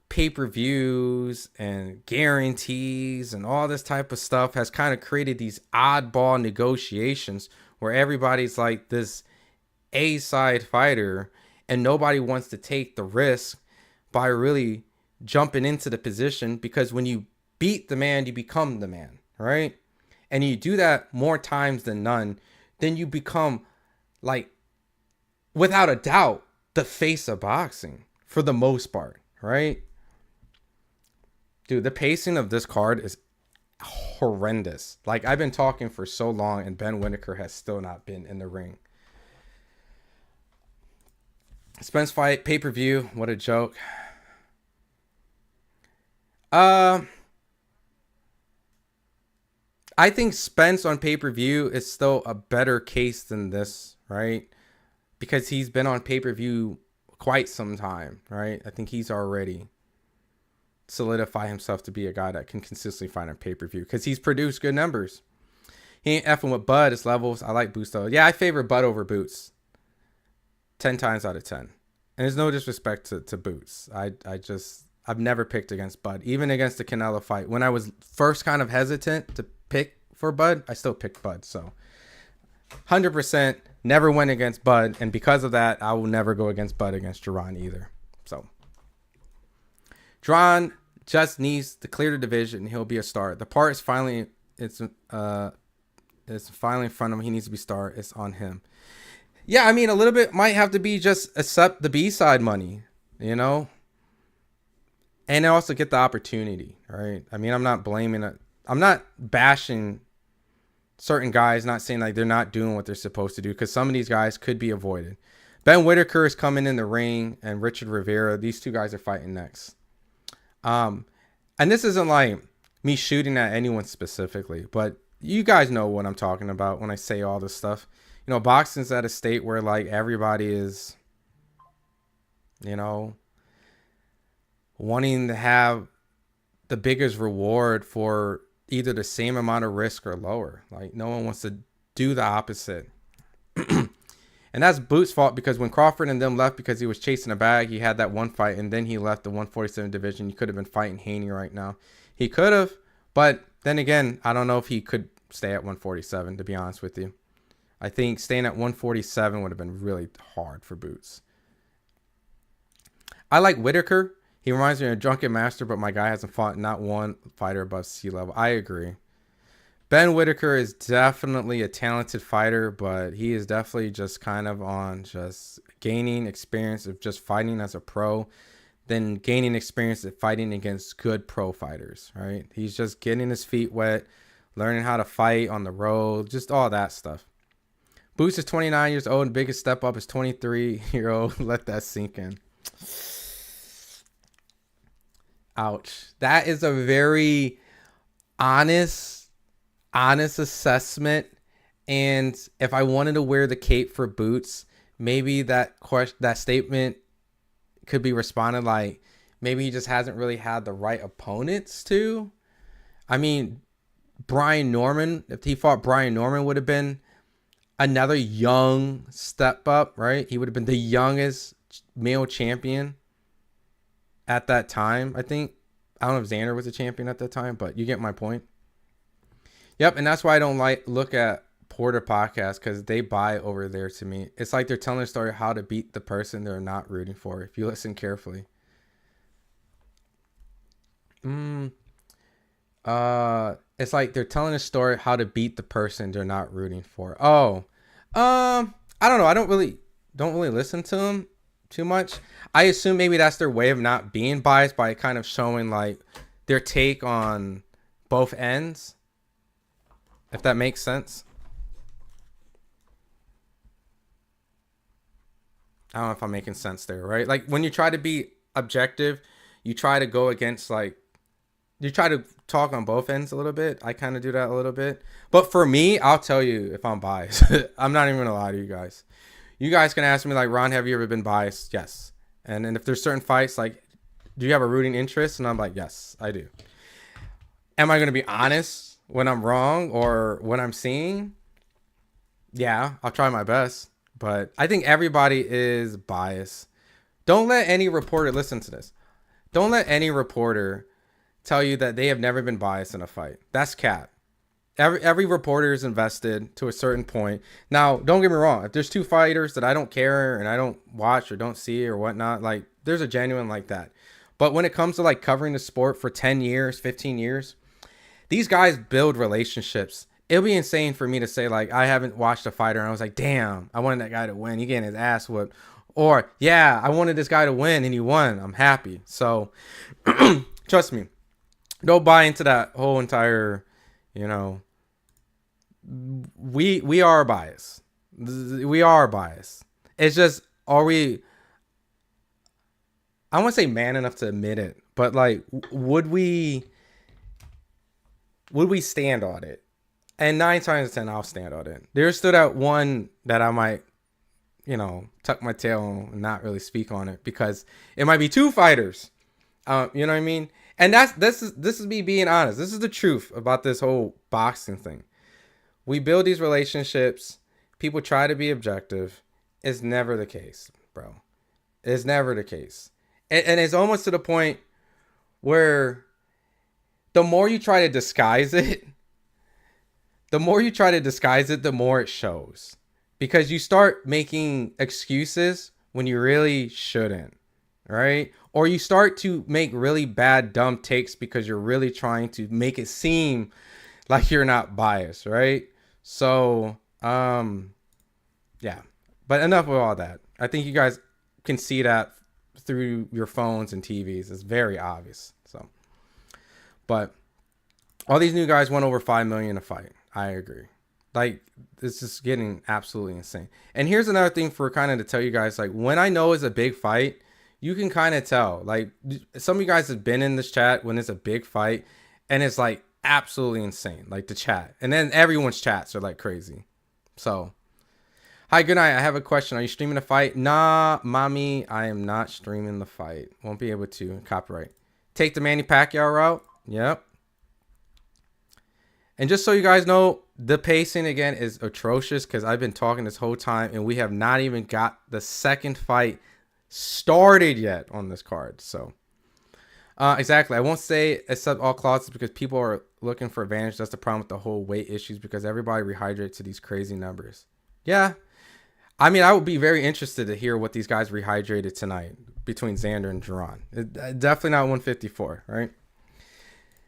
pay-per-views and guarantees and all this type of stuff has kind of created these oddball negotiations where everybody's like this A-side fighter and nobody wants to take the risk by really jumping into the position, because when you beat the man, you become the man, right? And you do that more times than none, then you become, like, without a doubt, the face of boxing for the most part, right? Dude, the pacing of this card is horrendous. Like, I've been talking for so long and Ben Whitaker has still not been in the ring. Spence fight, pay-per-view, what a joke. I think Spence on pay-per-view is still a better case than this, right? Because he's been on pay-per-view quite some time, right? I think he's already solidified himself to be a guy that can consistently fight on pay-per-view because he's produced good numbers. He ain't effing with Bud. His levels. I like Boots though. Yeah, I favor Bud over Boots 10 times out of 10. And there's no disrespect to Boots. I've never picked against Bud, even against the Canelo fight. When I was first kind of hesitant to pick for Bud, I still picked Bud. So 100% never went against Bud. And because of that, I will never go against Bud against Jaron either. So Jaron just needs to clear the division and he'll be a star. The part is finally, it's finally in front of him. He needs to be star. It's on him. Yeah, I mean, a little bit might have to be just accept the B-side money, you know? And also get the opportunity, right? I mean, I'm not blaming it. I'm not bashing certain guys, not saying like they're not doing what they're supposed to do, because some of these guys could be avoided. Ben Whitaker is coming in the ring, and Richard Rivera. These two guys are fighting next. And this isn't like me shooting at anyone specifically, but you guys know what I'm talking about when I say all this stuff. You know, boxing's at a state where like everybody is, you know, wanting to have the biggest reward for either the same amount of risk or lower. Like, no one wants to do the opposite. And that's Boots' fault, because when Crawford and them left because he was chasing a bag, he had that one fight, and then he left the 147 division. He could have been fighting Haney right now. He could have, but then again, I don't know if he could stay at 147, to be honest with you. I think staying at 147 would have been really hard for Boots. I like Whitaker. He reminds me of a Drunken Master, but my guy hasn't fought not one fighter above sea level. I agree. Ben Whitaker is definitely a talented fighter, but he is definitely just kind of on just gaining experience of just fighting as a pro, then gaining experience at fighting against good pro fighters, right? He's just getting his feet wet, learning how to fight on the road, just all that stuff. Boots is 29 years old, and biggest step up is 23-year-old. Let that sink in. Ouch. That is a very honest assessment. And if I wanted to wear the cape for Boots, maybe that statement could be responded like, maybe he just hasn't really had the right opponents to. I mean, Brian Norman, if he fought Brian Norman, would have been another young step up, right? He would have been the youngest male champion at that time, I think. I don't know if Xander was a champion at that time, but you get my point. Yep, and that's why I don't look at Porter podcast, because they buy over there to me. It's like they're telling a story how to beat the person they're not rooting for, if you listen carefully. It's like they're telling a story how to beat the person they're not rooting for. I don't know. I don't really listen to them too much. I assume maybe that's their way of not being biased by kind of showing like their take on both ends, if that makes sense. I don't know if I'm making sense there, right? Like when you try to be objective, you try to go against like, you try to talk on both ends a little bit. I kind of do that a little bit. But for me, I'll tell you if I'm biased. I'm not even going to lie to you guys. You guys can ask me like, Ron, have you ever been biased? Yes. And then if there's certain fights, like, do you have a rooting interest? And I'm like, yes, I do. Am I going to be honest when I'm wrong or when I'm seeing? Yeah, I'll try my best. But I think everybody is biased. Don't let any reporter listen to this. Don't let any reporter tell you that they have never been biased in a fight. That's cap. Every reporter is invested to a certain point. Now, don't get me wrong. If there's two fighters that I don't care and I don't watch or don't see or whatnot, like there's a genuine like that. But when it comes to like covering the sport for 10 years, 15 years, these guys build relationships. It'll be insane for me to say like I haven't watched a fighter and I was like, damn, I wanted that guy to win. He getting his ass whooped. Or yeah, I wanted this guy to win and he won. I'm happy. So trust me. Don't buy into that whole entire, you know, we are biased. We are biased. It's just, are we, I won't say man enough to admit it, but like, would we stand on it? And 9 times out of 10, I'll stand on it. There's still that one that I might, you know, tuck my tail and not really speak on it because it might be two fighters. You know what I mean? And this is me being honest. This is the truth about this whole boxing thing. We build these relationships. People try to be objective. It's never the case, bro. It's never the case. And it's almost to the point where the more you try to disguise it, the more it shows. Because you start making excuses when you really shouldn't, right? Or you start to make really bad, dumb takes because you're really trying to make it seem like you're not biased, right? So, yeah. But enough of all that. I think you guys can see that through your phones and TVs. It's very obvious. So, but all these new guys won over 5 million a fight. I agree. Like, this is getting absolutely insane. And here's another thing for kind of to tell you guys, like, when I know it's a big fight, you can kind of tell. Like, some of you guys have been in this chat when it's a big fight, and it's like absolutely insane, like the chat. And then everyone's chats are like crazy. So, hi, good night. I have a question. Are you streaming the fight? Nah, mommy, I am not streaming the fight. Won't be able to. Copyright. Take the Manny Pacquiao route. Yep. And just so you guys know, the pacing again is atrocious because I've been talking this whole time and we have not even got the second fight started yet on this card. So exactly. I won't say accept all clauses because people are looking for advantage. That's the problem with the whole weight issues because everybody rehydrates to these crazy numbers. Yeah. I mean, I would be very interested to hear what these guys rehydrated tonight between Xander and Jaron. Definitely not 154, right?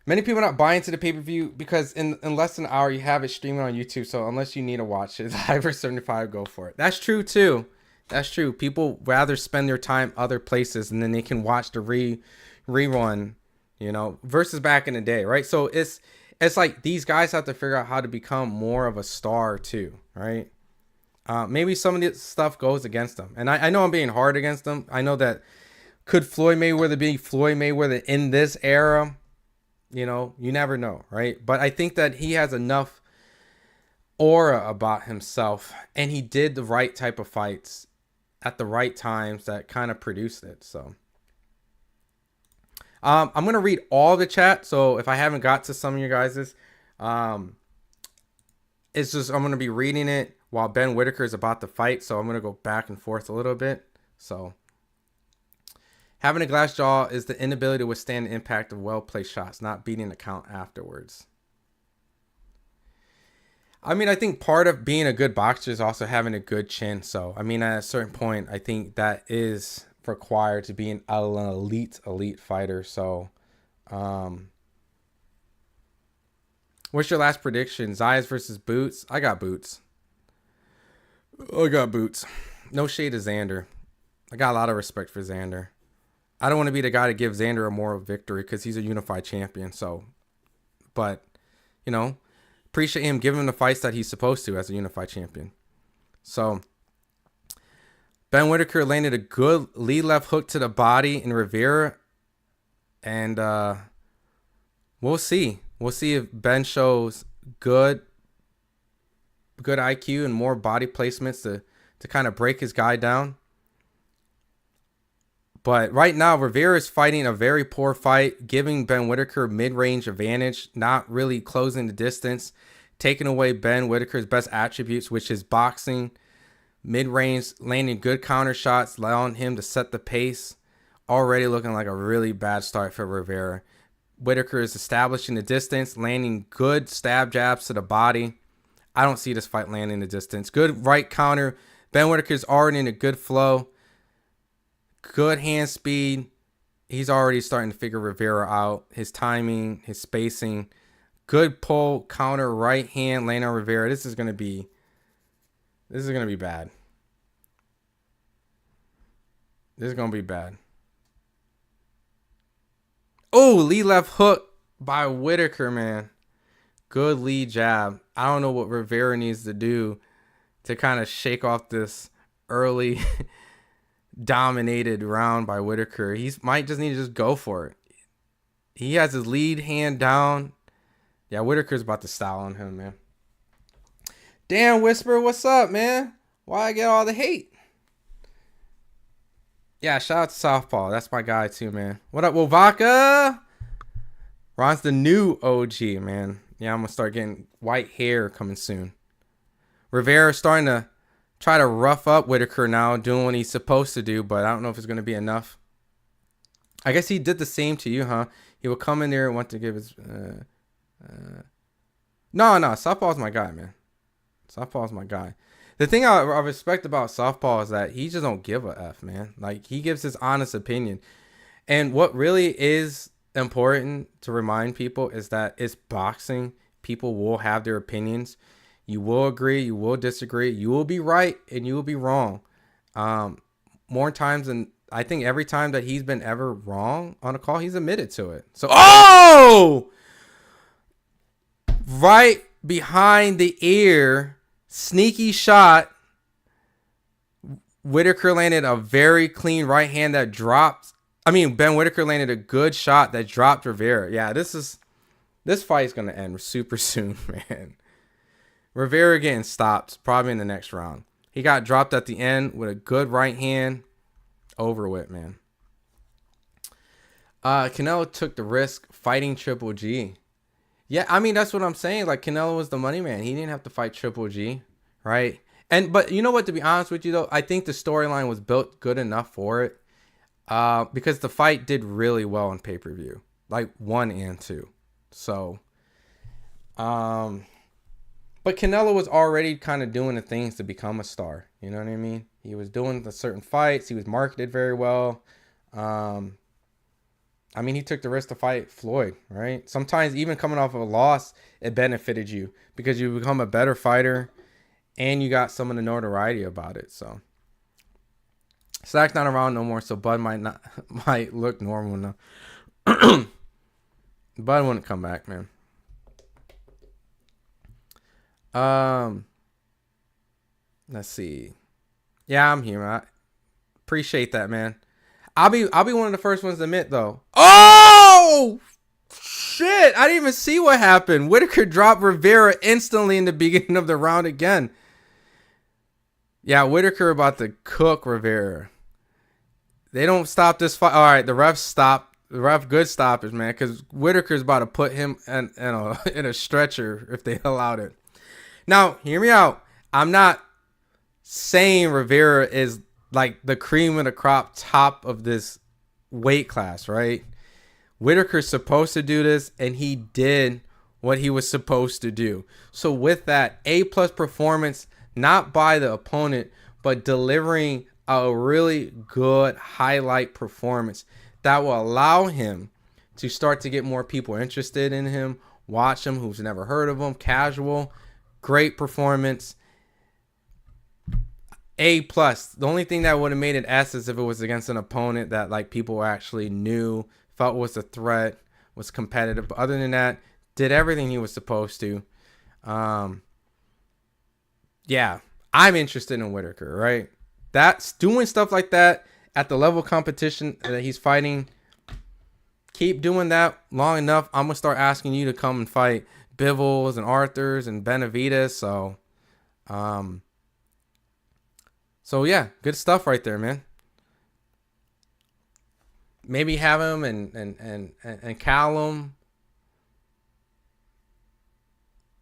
Many people are not buying into the pay-per-view because in less than an hour, you have it streaming on YouTube. So unless you need to watch it, live or 75, go for it. That's true, too. That's true. People rather spend their time other places and then they can watch the rerun, you know, versus back in the day, right? So it's like these guys have to figure out how to become more of a star, too, right? Maybe some of this stuff goes against them. And I know I'm being hard against them. I know that could Floyd Mayweather be Floyd Mayweather in this era? You know, you never know, right? But I think that he has enough aura about himself and he did the right type of fights at the right times that kind of produced it. So I'm going to read all the chat. So if I haven't got to some of you guys's, it's just, I'm going to be reading it while Ben Whitaker is about to fight. So I'm going to go back and forth a little bit. So having a glass jaw is the inability to withstand the impact of well-placed shots, not beating the count afterwards. I mean, I think part of being a good boxer is also having a good chin. So, I mean, at a certain point, I think that is required to be an elite fighter. So, what's your last prediction? Zayas versus Boots? I got Boots. No shade to Xander. I got a lot of respect for Xander. I don't want to be the guy to give Xander a moral victory because he's a unified champion. So, but, you know, appreciate him giving him the fights that he's supposed to as a unified champion. So Ben Whittaker landed a good lead left hook to the body in Rivera. And we'll see. We'll see if Ben shows good IQ and more body placements to kind of break his guy down. But right now, Rivera is fighting a very poor fight, giving Ben Whittaker mid-range advantage, not really closing the distance, taking away Ben Whittaker's best attributes, which is boxing, mid-range, landing good counter shots, allowing him to set the pace. Already looking like a really bad start for Rivera. Whittaker is establishing the distance, landing good stab jabs to the body. I don't see this fight landing the distance. Good right counter. Ben Whittaker is already in a good flow. Good hand speed. He's already starting to figure Rivera out. His timing, his spacing. Good pull, counter, right hand, landing on Rivera. This is gonna be bad. This is gonna be bad. Oh, lead left hook by Whittaker, man. Good lead jab. I don't know what Rivera needs to do to kind of shake off this early dominated round by Whittaker. He might just need to just go for it. He has his lead hand down. Yeah, Whittaker's about to style on him, man. Damn, Whisper, what's up, man? Why I get all the hate? Yeah, shout out to Southpaw. That's my guy too, man. What up, Wovaka? Ron's the new OG, man. Yeah, I'm going to start getting white hair coming soon. Rivera starting to try to rough up Whittaker now, doing what he's supposed to do, but I don't know if it's going to be enough. I guess he did the same to you, huh? He would come in there and want to give his... No, Southpaw's my guy, man. Southpaw's my guy. The thing I respect about Southpaw is that he just don't give a F, man. Like, he gives his honest opinion. And what really is important to remind people is that it's boxing. People will have their opinions. You will agree, you will disagree, you will be right, and you will be wrong. More times than I think every time that he's been ever wrong on a call, he's admitted to it. So, oh! Right behind the ear, sneaky shot. Whittaker landed a very clean right hand that dropped. Ben Whittaker landed a good shot that dropped Rivera. Yeah, this fight is going to end super soon, man. Rivera getting stopped probably in the next round. He got dropped at the end with a good right hand. Over with, man. Canelo took the risk fighting Triple G. Yeah, that's what I'm saying. Like, Canelo was the money man. He didn't have to fight Triple G, right? But you know what? To be honest with you, though, I think the storyline was built good enough for it. Because the fight did really well on pay-per-view. Like 1 and 2. So, but Canelo was already kind of doing the things to become a star. You know what I mean? He was doing the certain fights. He was marketed very well. He took the risk to fight Floyd, right? Sometimes even coming off of a loss, it benefited you because you become a better fighter and you got some of the notoriety about it. So Stack's not around no more, so Bud might look normal now. Bud wouldn't come back, man. Let's see. Yeah, I'm here, man. Appreciate that, man. I'll be one of the first ones to admit, though. Oh shit! I didn't even see what happened. Whittaker dropped Rivera instantly in the beginning of the round again. Yeah, Whittaker about to cook Rivera. They don't stop this fight. All right, the refs stop. The ref good stoppage, man, because Whittaker's about to put him in a stretcher if they allowed it. Now, hear me out. I'm not saying Rivera is like the cream of the crop top of this weight class, right? Whittaker's supposed to do this, and he did what he was supposed to do. So with that, A+ performance, not by the opponent, but delivering a really good highlight performance that will allow him to start to get more people interested in him, watch him who's never heard of him, casual, great performance. A+. The only thing that would have made it S is if it was against an opponent that like people actually knew, felt was a threat, was competitive. But other than that, did everything he was supposed to. Yeah, I'm interested in Whitaker, right? That's doing stuff like that at the level of competition that he's fighting. Keep doing that long enough. I'm going to start asking you to come and fight Bivens and Arthurs and Benavidez. So yeah, good stuff right there, man. Maybe have him and Callum.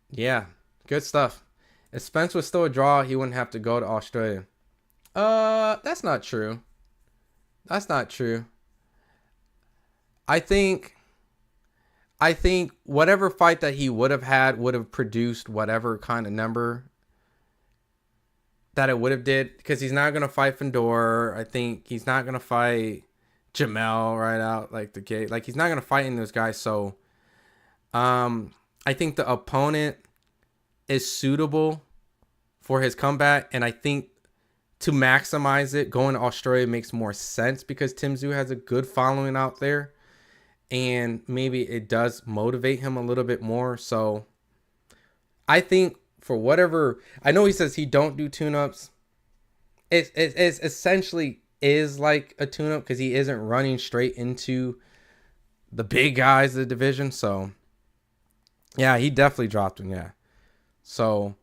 Yeah, good stuff. If Spence was still a draw, he wouldn't have to go to Australia. That's not true. That's not true. I think whatever fight that he would have had would have produced whatever kind of number that it would have did, because he's not going to fight Fedor. I think he's not going to fight Jamel right out like the gate. Like, he's not going to fight any of those guys. So I think the opponent is suitable for his comeback, and I think to maximize it, going to Australia makes more sense because Tim Tszyu has a good following out there. And maybe it does motivate him a little bit more. So I think for whatever, I know he says he don't do tune-ups. It essentially is like a tune-up because he isn't running straight into the big guys of the division. So yeah, he definitely dropped him. Yeah. So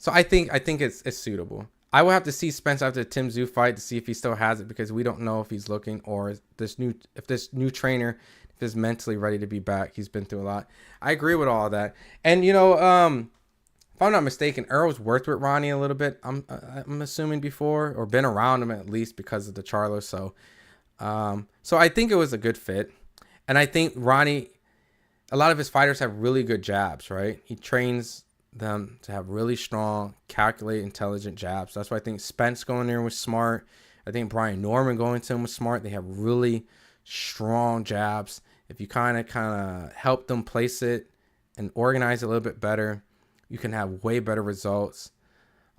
I think it's suitable. I will have to see Spence after the Tim Tszyu fight to see if he still has it, because we don't know if he's looking, or if this new trainer is mentally ready to be back. He's been through a lot. I agree with all of that. And if I'm not mistaken, Earl's worked with Ronnie a little bit. I'm assuming before, or been around him at least because of the Charlo. So I think it was a good fit. And I think Ronnie, a lot of his fighters have really good jabs, right? He trains them to have really strong, calculated, intelligent jabs. That's why I think Spence going there was smart. I think Brian Norman going to him was smart. They have really strong jabs. If you kind of help them place it and organize it a little bit better, you can have way better results.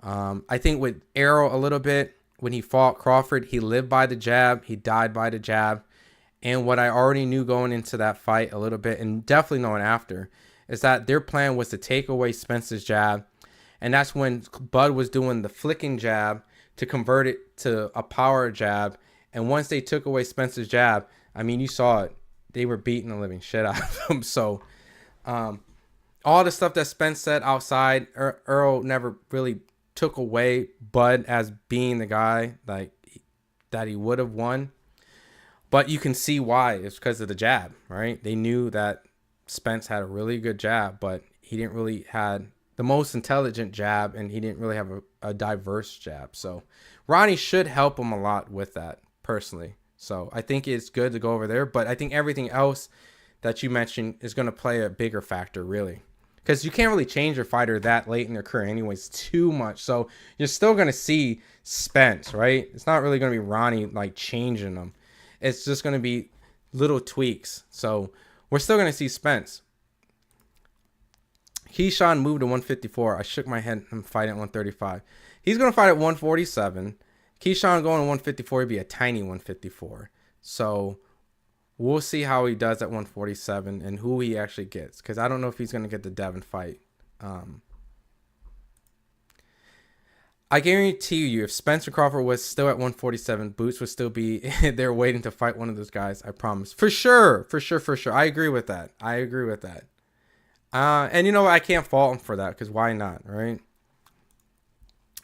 I think with Errol a little bit, when he fought Crawford, he lived by the jab. He died by the jab. And what I already knew going into that fight a little bit, and definitely knowing after, is that their plan was to take away Spence's jab. And that's when Bud was doing the flicking jab to convert it to a power jab. And once they took away Spence's jab, I mean, you saw it. They were beating the living shit out of him. So all the stuff that Spence said outside, Earl never really took away Bud as being the guy like that he would have won. But you can see why. It's because of the jab, right? They knew that Spence had a really good jab, but he didn't really had the most intelligent jab, and he didn't really have a diverse jab. So Ronnie should help him a lot with that, personally. So I think it's good to go over there, but I think everything else that you mentioned is going to play a bigger factor, really, because you can't really change your fighter that late in their career anyways too much. So you're still going to see Spence, right? It's not really going to be Ronnie like changing them. It's just going to be little tweaks. So we're still going to see Spence. Keyshawn moved to 154. I shook my head and fighting at 135. He's going to fight at 147. Keyshawn going to 154 would be a tiny 154. So we'll see how he does at 147 and who he actually gets, because I don't know if he's going to get the Devin fight. I guarantee you, if Spencer Crawford was still at 147, Boots would still be there waiting to fight one of those guys. I promise. For sure. I agree with that. And you know what? I can't fault him for that, because why not, right?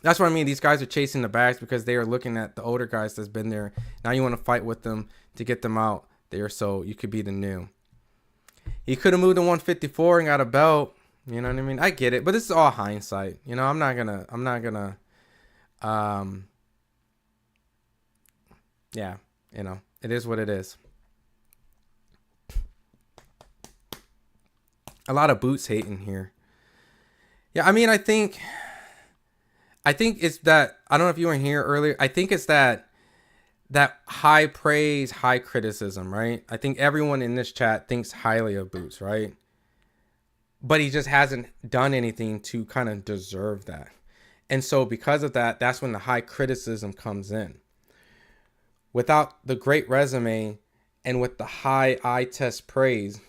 That's what I mean. These guys are chasing the bags because they are looking at the older guys that's been there. Now you want to fight with them to get them out there so you could be the new. He could have moved to 154 and got a belt. You know what I mean? I get it, but this is all hindsight. You know, I'm not gonna yeah, you know, it is what it is. A lot of Boots hating here. Yeah, I mean, I think it's that, I don't know if you were here earlier. I think it's that high praise, high criticism, right? I think everyone in this chat thinks highly of Boots, right? But he just hasn't done anything to kind of deserve that. And so because of that, that's when the high criticism comes in. Without the great resume and with the high eye test praise,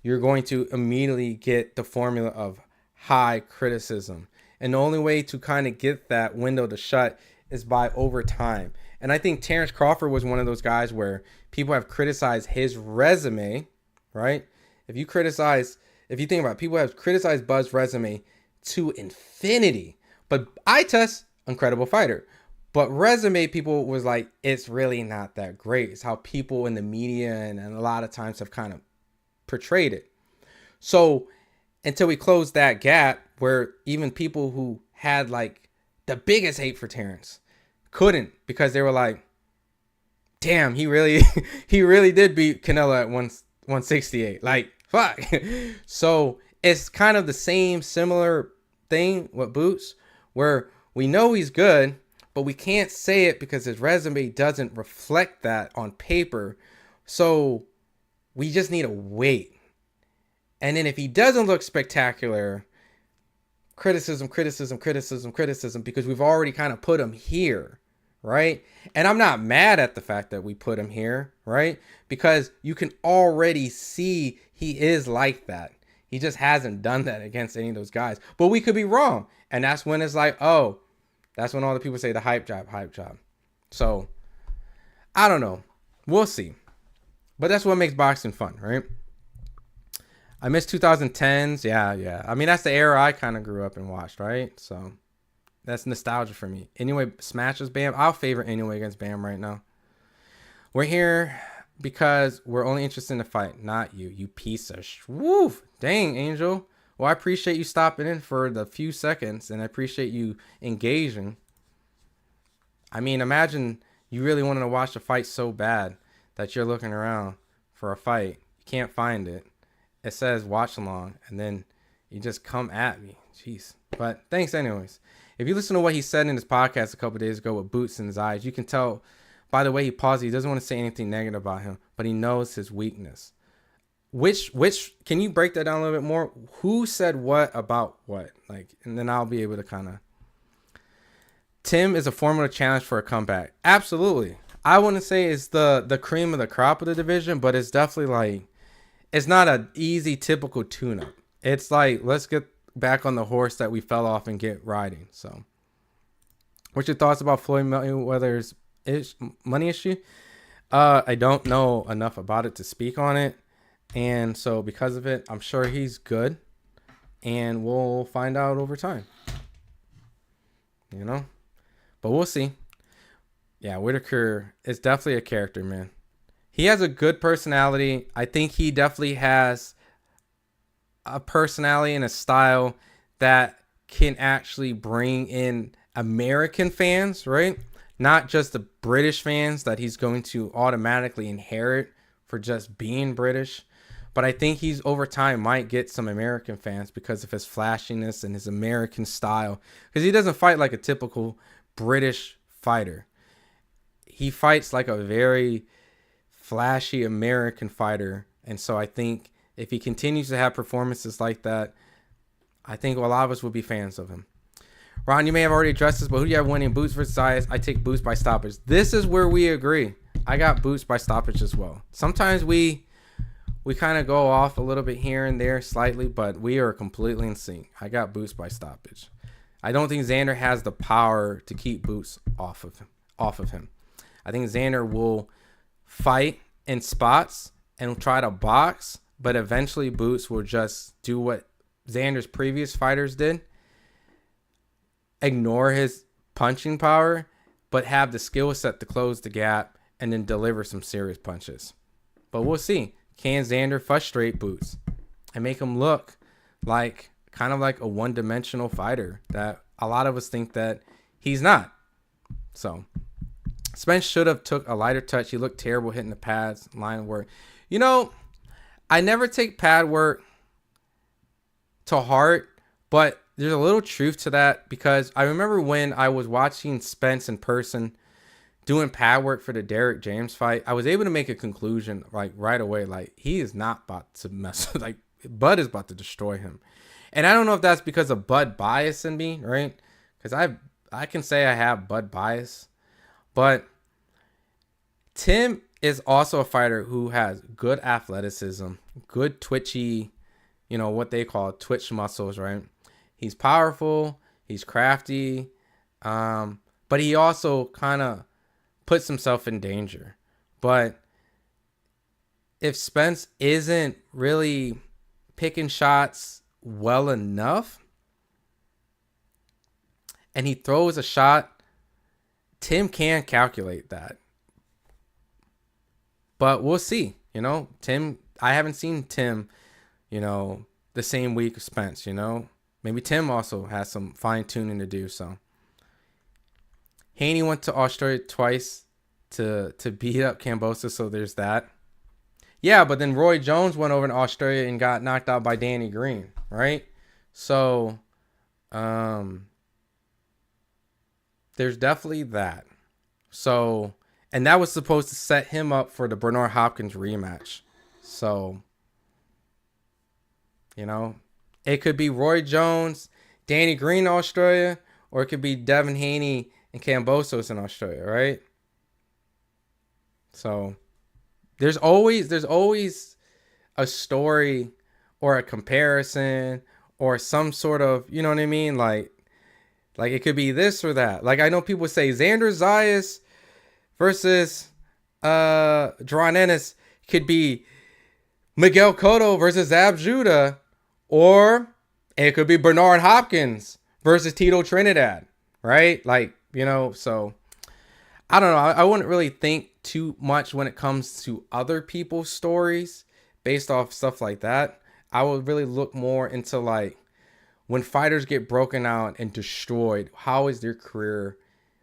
you're going to immediately get the formula of high criticism. And the only way to kind of get that window to shut is by overtime. And I think Terrence Crawford was one of those guys where people have criticized his resume, right? If you think about it, people have criticized Bud's resume to infinity. But eye test, incredible fighter. But resume, people was like, it's really not that great. It's how people in the media and a lot of times have kind of portrayed it. So until we closed that gap where even people who had like the biggest hate for Terrence couldn't, because they were like, damn, he really did beat Canelo at 168. Like, fuck. So it's kind of the similar thing with Boots, where we know he's good, but we can't say it because his resume doesn't reflect that on paper. So we just need to wait. And then if he doesn't look spectacular, criticism, because we've already kind of put him here, right? And I'm not mad at the fact that we put him here, right? Because you can already see he is like that. He just hasn't done that against any of those guys. But we could be wrong. And that's when it's like, oh, that's when all the people say the hype job. So, I don't know. We'll see. But that's what makes boxing fun, right? I miss 2010s. Yeah. I mean, that's the era I kind of grew up and watched, right? So, that's nostalgia for me. Anyway, smashes Bam. I'll favor Anyway against Bam right now. We're here because we're only interested in the fight, not you. You piece of woo. Dang, Angel. Well, I appreciate you stopping in for the few seconds, and I appreciate you engaging. I mean, imagine you really wanted to watch a fight so bad that you're looking around for a fight. You can't find it. It says watch along, and then you just come at me. Jeez. But thanks anyways. If you listen to what he said in his podcast a couple days ago with Boots in his eyes, you can tell by the way he pauses, he doesn't want to say anything negative about him, but he knows his weakness. Which can you break that down a little bit more? Who said what about what? Like, and then I'll be able to kind of. Tim is a formula challenge for a comeback. Absolutely. I wouldn't say it's the cream of the crop of the division, but it's definitely like, it's not an easy typical tune-up. It's like, let's get back on the horse that we fell off and get riding. So, what's your thoughts about Floyd Mayweather's money issue? I don't know enough about it to speak on it. And so because of it, I'm sure he's good. And we'll find out over time. You know? But we'll see. Yeah, Whitaker is definitely a character, man. He has a good personality. I think he definitely has a personality and a style that can actually bring in American fans, right? Not just the British fans that he's going to automatically inherit for just being British. But I think he's over time might get some American fans because of his flashiness and his American style. Because he doesn't fight like a typical British fighter. He fights like a very flashy American fighter. And so I think if he continues to have performances like that, I think a lot of us will be fans of him. Ron, you may have already addressed this, but who do you have winning, Boots versus Zayas? I take Boots by stoppage. This is where we agree. I got Boots by stoppage as well. Sometimes we kind of go off a little bit here and there slightly, but we are completely in sync. I got Boots by stoppage. I don't think Xander has the power to keep Boots off of him. I think Xander will fight in spots and try to box, but eventually Boots will just do what Xander's previous fighters did. Ignore his punching power, but have the skill set to close the gap and then deliver some serious punches. But we'll see. Can Xander frustrate Boots and make him look like kind of like a one-dimensional fighter that a lot of us think that he's not? So Spence should have took a lighter touch. He looked terrible hitting the pads, line work. You know, I never take pad work to heart, but there's a little truth to that because I remember when I was watching Spence in person doing pad work for the Derek James fight, I was able to make a conclusion like right away. Like, he is not about to mess with, like, Bud is about to destroy him. And I don't know if that's because of Bud bias in me, right? Because I can say I have Bud bias. But Tim is also a fighter who has good athleticism, good twitchy, what they call twitch muscles, right? He's powerful, he's crafty, but he also kind of puts himself in danger. But if Spence isn't really picking shots well enough and he throws a shot, Tim can calculate that. But we'll see. Tim, I haven't seen Tim, the same week of Spence, Maybe Tim also has some fine tuning to do. So Haney went to Australia twice to beat up Kambosos, so there's that. Yeah, but then Roy Jones went over to Australia and got knocked out by Danny Green, right? So there's definitely that. So, and that was supposed to set him up for the Bernard Hopkins rematch. So, it could be Roy Jones, Danny Green in Australia, or it could be Devin Haney and Kambosos in Australia, right? So there's always a story or a comparison or some sort of, you know what I mean? Like it could be this or that. Like I know people say Xander Zayas versus Jaron Ennis could be Miguel Cotto versus Zab Judah, or it could be Bernard Hopkins versus Tito Trinidad, right? Like, so I don't know. I wouldn't really think too much when it comes to other people's stories based off stuff like that. I would really look more into like when fighters get broken out and destroyed, how is their career?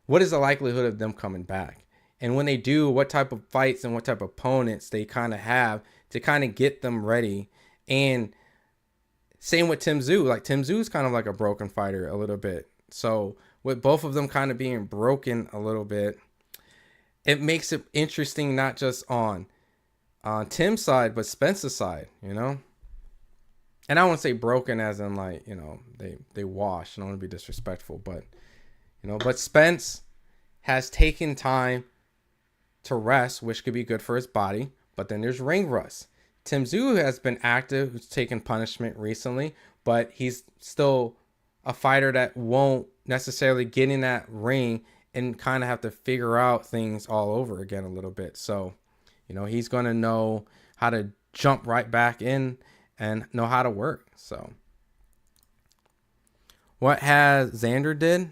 What is the likelihood of them coming back? And when they do, what type of fights and what type of opponents they kind of have to kind of get them ready. And same with Tim Tszyu. Like Tim Tszyu kind of like a broken fighter a little bit. So with both of them kind of being broken a little bit, it makes it interesting not just on Tim's side, but Spence's side, And I won't say broken as in like, they wash. I don't want to be disrespectful, but, but Spence has taken time to rest, which could be good for his body. But then there's ring rust. Tim Tszyu has been active, who's taken punishment recently, but he's still a fighter that won't necessarily get in that ring and kind of have to figure out things all over again a little bit. So, he's going to know how to jump right back in and know how to work. So, what has Xander did?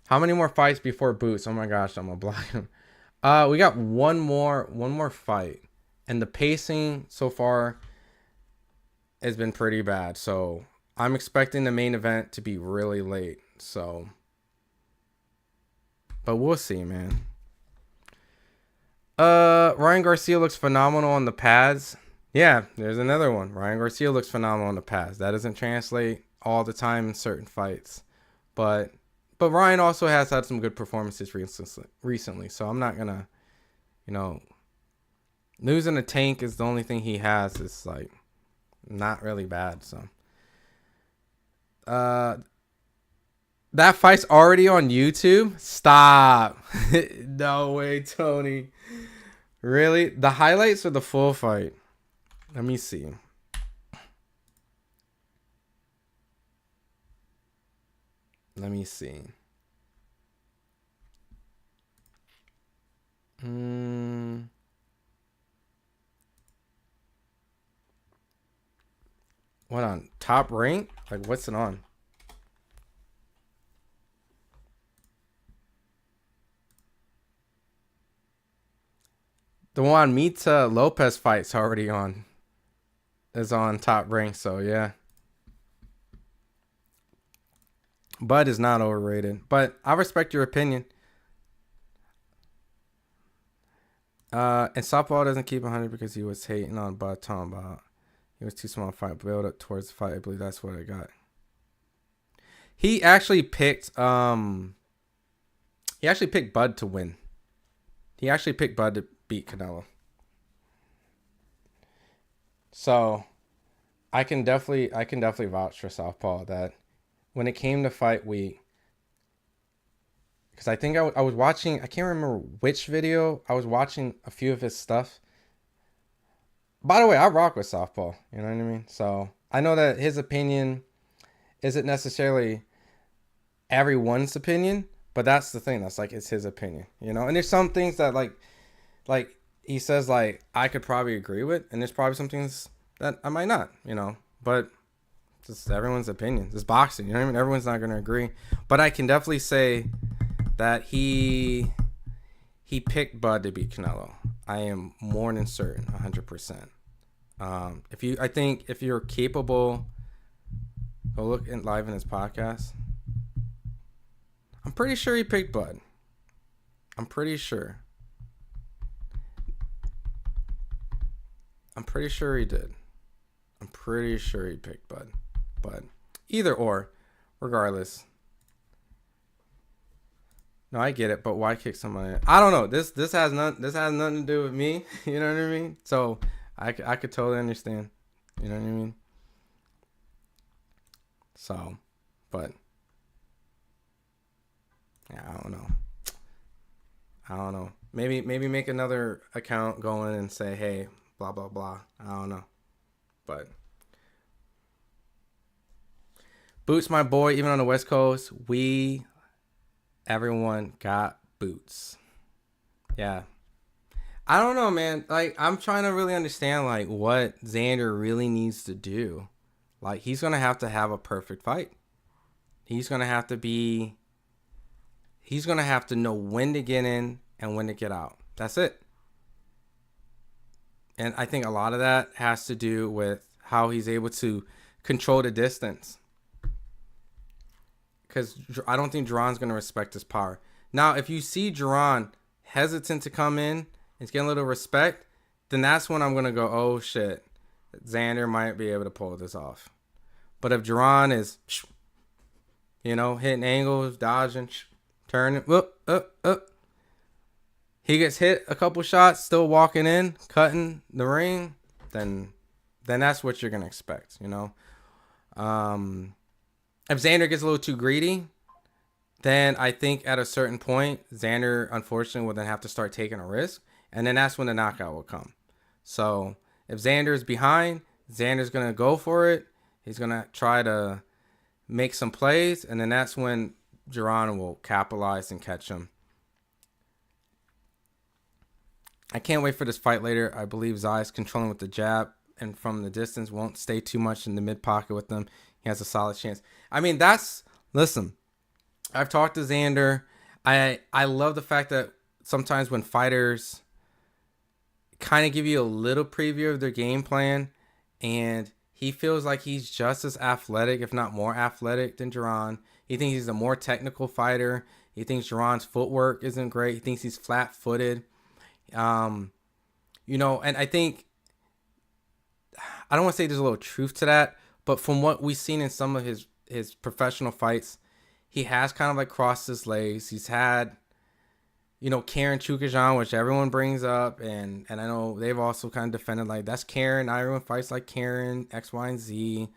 How many more fights before Boots? Oh my gosh, I'm gonna block him. We got one more fight, and the pacing so far has been pretty bad. So I'm expecting the main event to be really late. So, but we'll see, man. Ryan Garcia looks phenomenal on the pads. Yeah, there's another one. Ryan Garcia looks phenomenal on the pads. That doesn't translate all the time in certain fights, but Ryan also has had some good performances recently. So I'm not gonna, losing a tank is the only thing he has. It's like not really bad. So that fight's already on YouTube. Stop. No way, Tony. Really? The highlights or the full fight? Let me see. What on? Top rank? Like, what's it on? The Juan Mita Lopez fight's already on. Is on Top Rank, so yeah. Bud is not overrated, but I respect your opinion. And Softball doesn't keep 100 because he was hating on Bud talking about he was too small to fight, build up towards the fight. I believe that's what I got. He actually picked Bud to win. He actually picked Bud to beat Canelo. So I can definitely vouch for Southpaw that when it came to fight week, because I think I was watching, I can't remember which video. I was watching a few of his stuff. By the way, I rock with Southpaw. You know what I mean? So I know that his opinion isn't necessarily everyone's opinion, but that's the thing. That's like, it's his opinion, you know? And there's some things that like he says, like, I could probably agree with, and there's probably some things that I might not, you know? But just everyone's opinion. It's boxing, you know what I mean? Everyone's not going to agree. But I can definitely say that he picked Bud to beat Canelo. I am more than certain, 100%. I think if you're capable, go look in live in his podcast. I'm pretty sure he picked Bud. I'm pretty sure he did. I'm pretty sure he picked Bud. But either or, regardless. No, I get it, but why kick somebody? I don't know. This has nothing to do with me. You know what I mean? So I could totally understand. You know what I mean? So, but yeah, I don't know. Maybe make another account, go in and say, hey, blah blah blah. I don't know, but Boots, my boy, even on the West Coast, everyone got Boots. Yeah. I don't know, man. Like, I'm trying to really understand, like, what Xander really needs to do. Like, he's going to have a perfect fight. He's going to have to know when to get in and when to get out. That's it. And I think a lot of that has to do with how he's able to control the distance. Because I don't think Jaron's going to respect his power. Now, if you see Jaron hesitant to come in and getting a little respect, then that's when I'm going to go, oh, shit. Xander might be able to pull this off. But if Jaron is, you know, hitting angles, dodging, turning, up, he gets hit a couple shots, still walking in, cutting the ring, then that's what you're going to expect, you know. If Xander gets a little too greedy, then I think at a certain point, Xander, unfortunately, will then have to start taking a risk. And then that's when the knockout will come. So if Xander's behind, Xander's going to go for it. He's going to try to make some plays. And then that's when Jaron will capitalize and catch him. I can't wait for this fight later. I believe Zayas controlling with the jab and from the distance won't stay too much in the mid pocket with them. He has a solid chance. I mean, listen, I've talked to Xander. I love the fact that sometimes when fighters kind of give you a little preview of their game plan, and he feels like he's just as athletic, if not more athletic than Jaron. He thinks he's a more technical fighter. He thinks Jaron's footwork isn't great. He thinks he's flat-footed. You know, and I think, I don't want to say there's a little truth to that, but from what we've seen in some of his professional fights, he has kind of like crossed his legs. He's had, you know, Karen Chukajan, which everyone brings up, and I know they've also kind of defended, like, that's Karen. Not everyone fights like Karen, X, Y, and Z.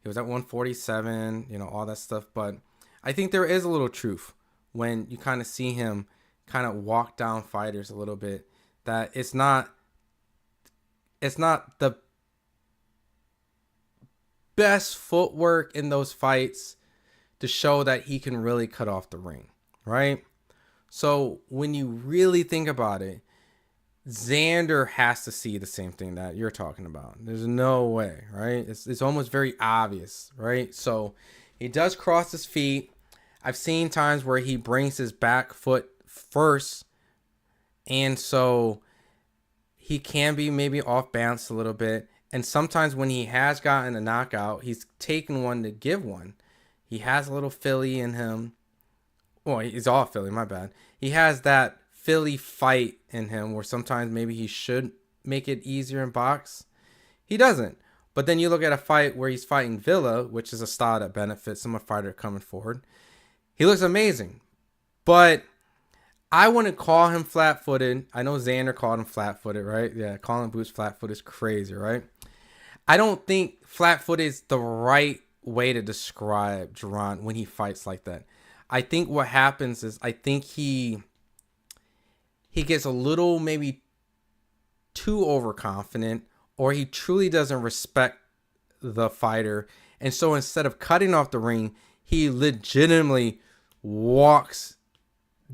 He was at 147, you know, all that stuff. But I think there is a little truth when you kind of see him kind of walk down fighters a little bit, that it's not the best footwork in those fights to show that he can really cut off the ring, right? So when you really think about it, Xander has to see the same thing that you're talking about. There's no way, right? It's almost very obvious, right? So he does cross his feet. I've seen times where he brings his back foot first, and so he can be maybe off balance a little bit. And sometimes when he has gotten a knockout, he's taken one to give one. He has a little Philly in him. Well, he's all Philly, my bad. He has that Philly fight in him where sometimes maybe he should make it easier in box. He doesn't. But then you look at a fight where he's fighting Villa, which is a style that benefits some fighter coming forward. He looks amazing. But I wouldn't call him flat-footed. I know Xander called him flat-footed, right? Yeah, calling Boots flat-footed is crazy, right? I don't think flat-footed is the right way to describe Jaron when he fights like that. I think what happens is I think he gets a little maybe too overconfident, or he truly doesn't respect the fighter. And so instead of cutting off the ring, he legitimately walks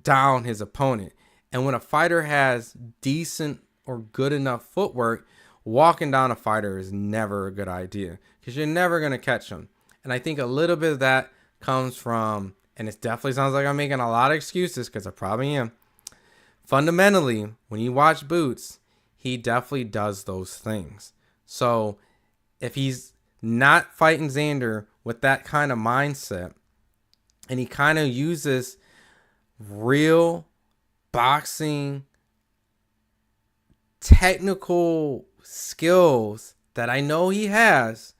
down his opponent. And when a fighter has decent or good enough footwork, walking down a fighter is never a good idea because you're never going to catch him. And I think a little bit of that comes from, and it definitely sounds like I'm making a lot of excuses because I probably am. Fundamentally, when you watch Boots, he definitely does those things. So if he's not fighting Xander with that kind of mindset, and he kind of uses real boxing technical skills that I know he has,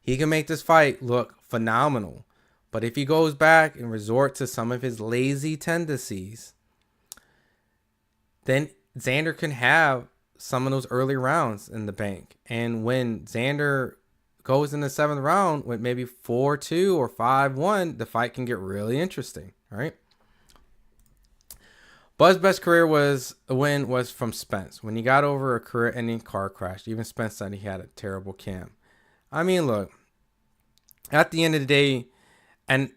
he can make this fight look phenomenal. But if he goes back and resort to some of his lazy tendencies, then Xander can have some of those early rounds in the bank. And when Xander goes in the 7th round with maybe 4-2 or 5-1, the fight can get really interesting, right? Bud's best career win was from Spence. When he got over a career-ending car crash, even Spence said he had a terrible camp. I mean, look, at the end of the day, and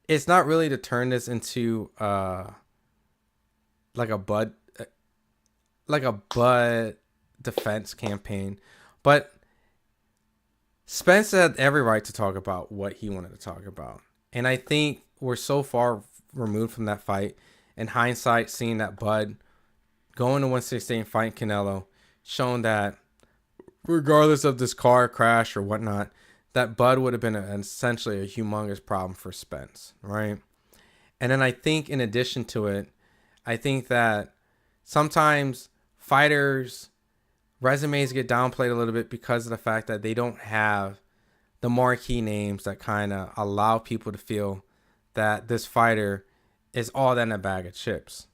it's not really to turn this into like a Bud defense campaign, but Spence had every right to talk about what he wanted to talk about. And I think we're so far removed from that fight. In hindsight, seeing that Bud going to 116 fighting Canelo, showing that regardless of this car crash or whatnot, that Bud would have been essentially a humongous problem for Spence, right? And then I think in addition to it, I think that sometimes fighters' resumes get downplayed a little bit because of the fact that they don't have the marquee names that kind of allow people to feel that this fighter is all that in a bag of chips.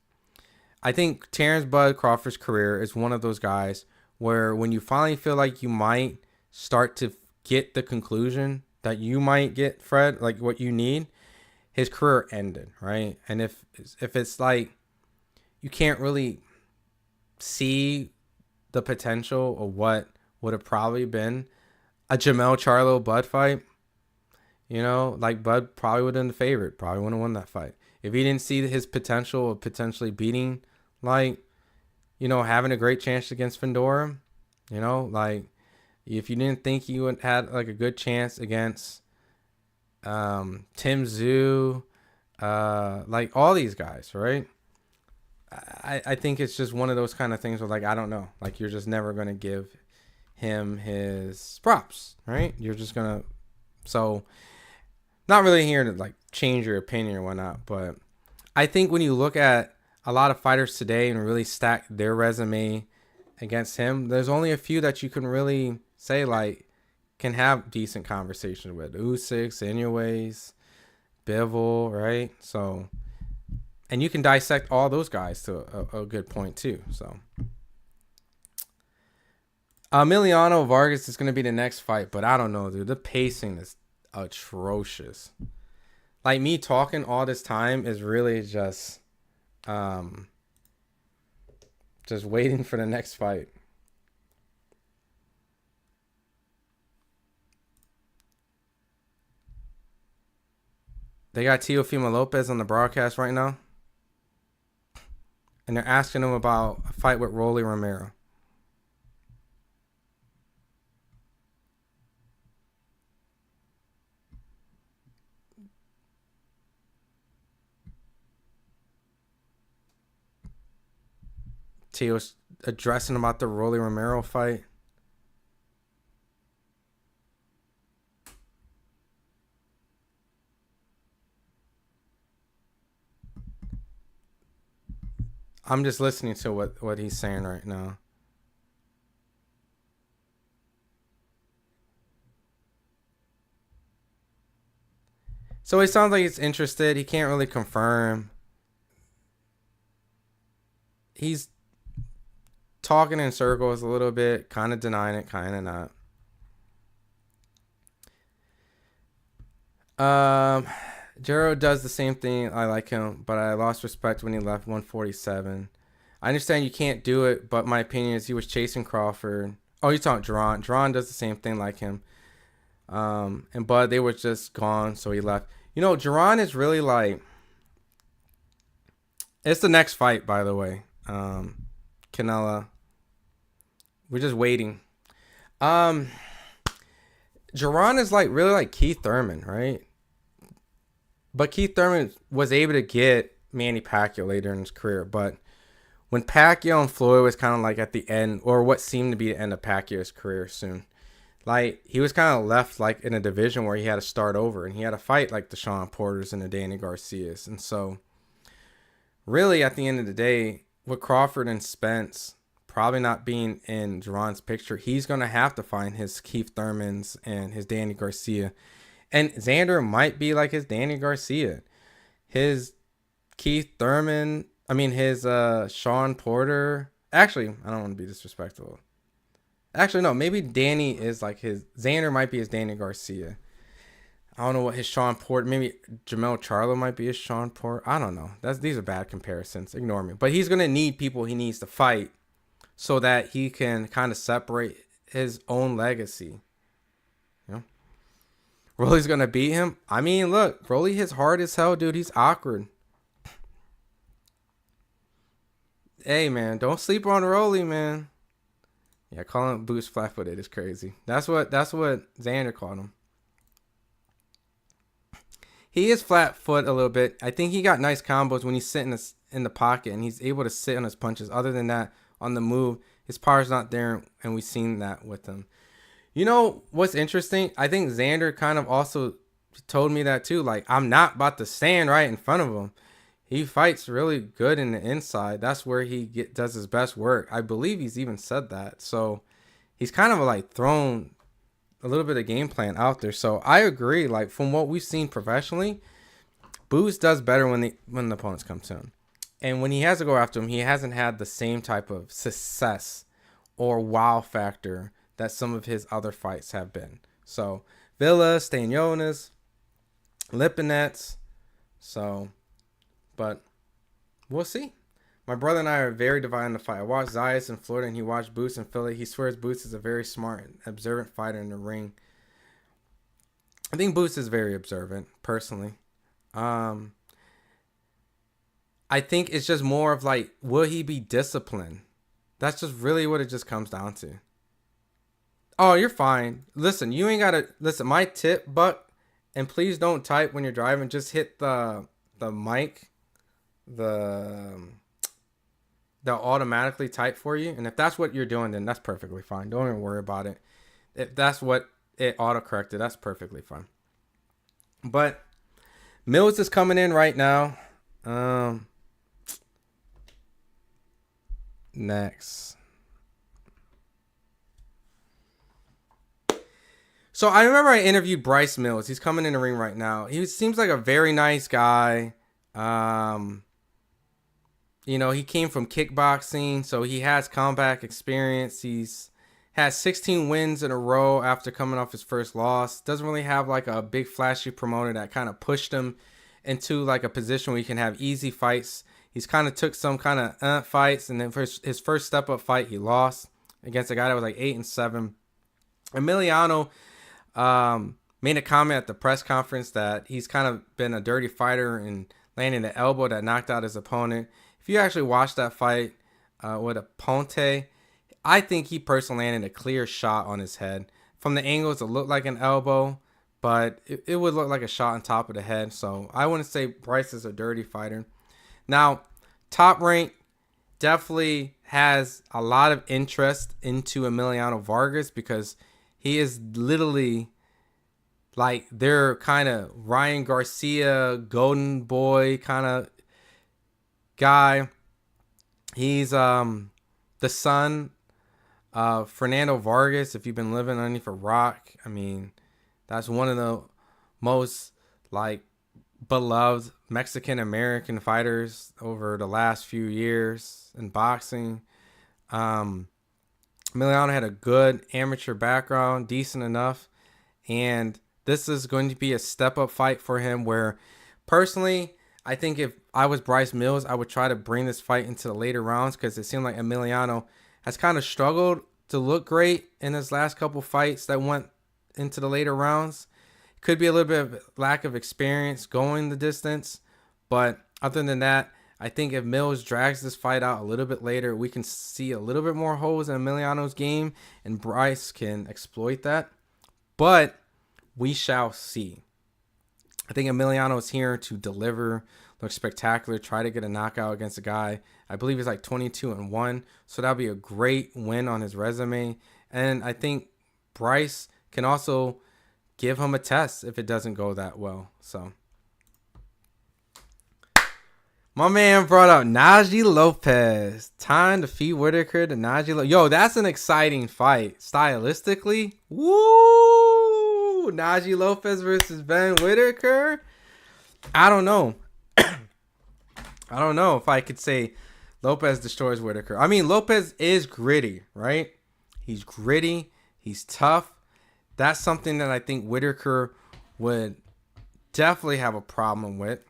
I think Terrence Bud Crawford's career is one of those guys where when you finally feel like you might start to get the conclusion that you might get, Fred, like what you need, his career ended, right? And if it's like you can't really see the potential of what would have probably been a Jamel Charlo Bud fight, you know, like Bud probably would have been the favorite, probably would have won that fight. If he didn't see his potential of potentially beating, like, you know, having a great chance against Fedor, you know, like if you didn't think he would had like a good chance against Tim Tszyu, like all these guys, right? I think it's just one of those kind of things where, like, I don't know, like you're just never going to give him his props, right? You're just going to, so not really here to like change your opinion or whatnot, but I think when you look at a lot of fighters today and really stack their resume against him, there's only a few that you can really say like can have decent conversation with. Usyk, anyways, Bivol, right? So, and you can dissect all those guys to a good point too. So, Emiliano Vargas is going to be the next fight, but I don't know, dude. The pacing is atrocious. Like me talking all this time is really just waiting for the next fight. They got Teofimo Lopez on the broadcast right now, and they're asking him about a fight with Rolly Romero. Teo's addressing about the Rolly Romero fight. I'm just listening to what he's saying right now. So it sounds like he's interested. He can't really confirm. He's talking in circles a little bit, kind of denying it, kind of not. Jero does the same thing. I like him, but I lost respect when he left 147. I understand you can't do it, but my opinion is he was chasing Crawford. Oh, you're talking Jaron. Jaron does the same thing like him. And Bud, they were just gone, so he left. You know, Jaron is really like, it's the next fight, by the way. Canelo. We're just waiting. Jaron is like really like Keith Thurman, right? But Keith Thurman was able to get Manny Pacquiao later in his career. But when Pacquiao and Floyd was kind of like at the end, or what seemed to be the end of Pacquiao's career soon, like he was kind of left like in a division where he had to start over, and he had to fight like the Shawn Porters and the Danny Garcias. And so really at the end of the day, with Crawford and Spence probably not being in Jaron's picture, he's going to have to find his Keith Thurmans and his Danny Garcia. And Xander might be like his Danny Garcia. His Keith Thurman, his Shawn Porter. Actually, I don't want to be disrespectful. Actually, no, maybe Danny is like his, Xander might be his Danny Garcia. I don't know what his Shawn Porter, maybe Jamel Charlo might be his Shawn Porter. I don't know. These are bad comparisons. Ignore me. But he's going to need people he needs to fight so that he can kind of separate his own legacy. You know? Rolly's going to beat him. I mean, look, Rolly is hard as hell, dude. He's awkward. Hey, man, don't sleep on Rolly, man. Yeah, calling him Boost flat-footed is crazy. That's what Xander called him. He is flat foot a little bit. I think he got nice combos when he's sitting in the pocket and he's able to sit on his punches. Other than that, on the move, his power's not there, and we've seen that with him. You know what's interesting? I think Xander kind of also told me that too. Like, I'm not about to stand right in front of him. He fights really good in the inside. That's where he does his best work. I believe he's even said that. So he's kind of like thrown a little bit of game plan out there. So I agree. Like, from what we've seen professionally, Boost does better when the opponents come to him. And when he has to go after him, he hasn't had the same type of success or wow factor that some of his other fights have been. So Villa, Stanionis, Lipinets. So, but we'll see. My brother and I are very divided in the fight. I watched Zayas in Florida and he watched Boost in Philly. He swears Boost is a very smart and observant fighter in the ring. I think Boost is very observant, personally. I think it's just more of like, will he be disciplined? That's just really what it just comes down to. Oh, you're fine. Listen, you ain't got to... Listen, my tip, Buck, and please don't type when you're driving. Just hit the mic. They'll automatically type for you. And if that's what you're doing, then that's perfectly fine. Don't even worry about it. If that's what it auto-corrected, that's perfectly fine. But Mills is coming in right now. Next. So I remember I interviewed Bryce Mills. He's coming in the ring right now. He seems like a very nice guy. You know, he came from kickboxing, so he has combat experience. He's has 16 wins in a row after coming off his first loss. Doesn't really have like a big flashy promoter that kind of pushed him into like a position where he can have easy fights. He's kind of took some kind of fights, and then for his first step up fight, he lost against a guy that was like 8-7. Emiliano made a comment at the press conference that he's kind of been a dirty fighter and landing the elbow that knocked out his opponent. If you actually watch that fight with a Ponte, I think he personally landed a clear shot on his head. From the angles, it looked like an elbow, but it would look like a shot on top of the head. So I wouldn't say Bryce is a dirty fighter. Now, Top Rank definitely has a lot of interest into Emiliano Vargas because he is literally like their kind of Ryan Garcia, golden boy kind of guy. He's the son of Fernando Vargas. If you've been living underneath a rock, I mean, that's one of the most like beloved Mexican-American fighters over the last few years in boxing. Emiliano had a good amateur background, decent enough, and this is going to be a step-up fight for him where Personally, I think if I was Bryce Mills, I would try to bring this fight into the later rounds because it seemed like Emiliano has kind of struggled to look great in his last couple fights that went into the later rounds. Could be a little bit of lack of experience going the distance. But other than that, I think if Mills drags this fight out a little bit later, we can see a little bit more holes in Emiliano's game, and Bryce can exploit that. But we shall see. I think Emiliano is here to deliver, look spectacular, try to get a knockout against a guy. I believe he's like 22-1, so that'll be a great win on his resume. And I think Bryce can also give him a test if it doesn't go that well. So my man brought up Najee Lopez. Time to defeat Whitaker to Najee Lopez. Yo, that's an exciting fight. Stylistically, woo! Najee Lopez versus Ben Whitaker. I don't know. I don't know if I could say Lopez destroys Whitaker. I mean, Lopez is gritty, right? He's gritty. He's tough. That's something that I think Whitaker would definitely have a problem with.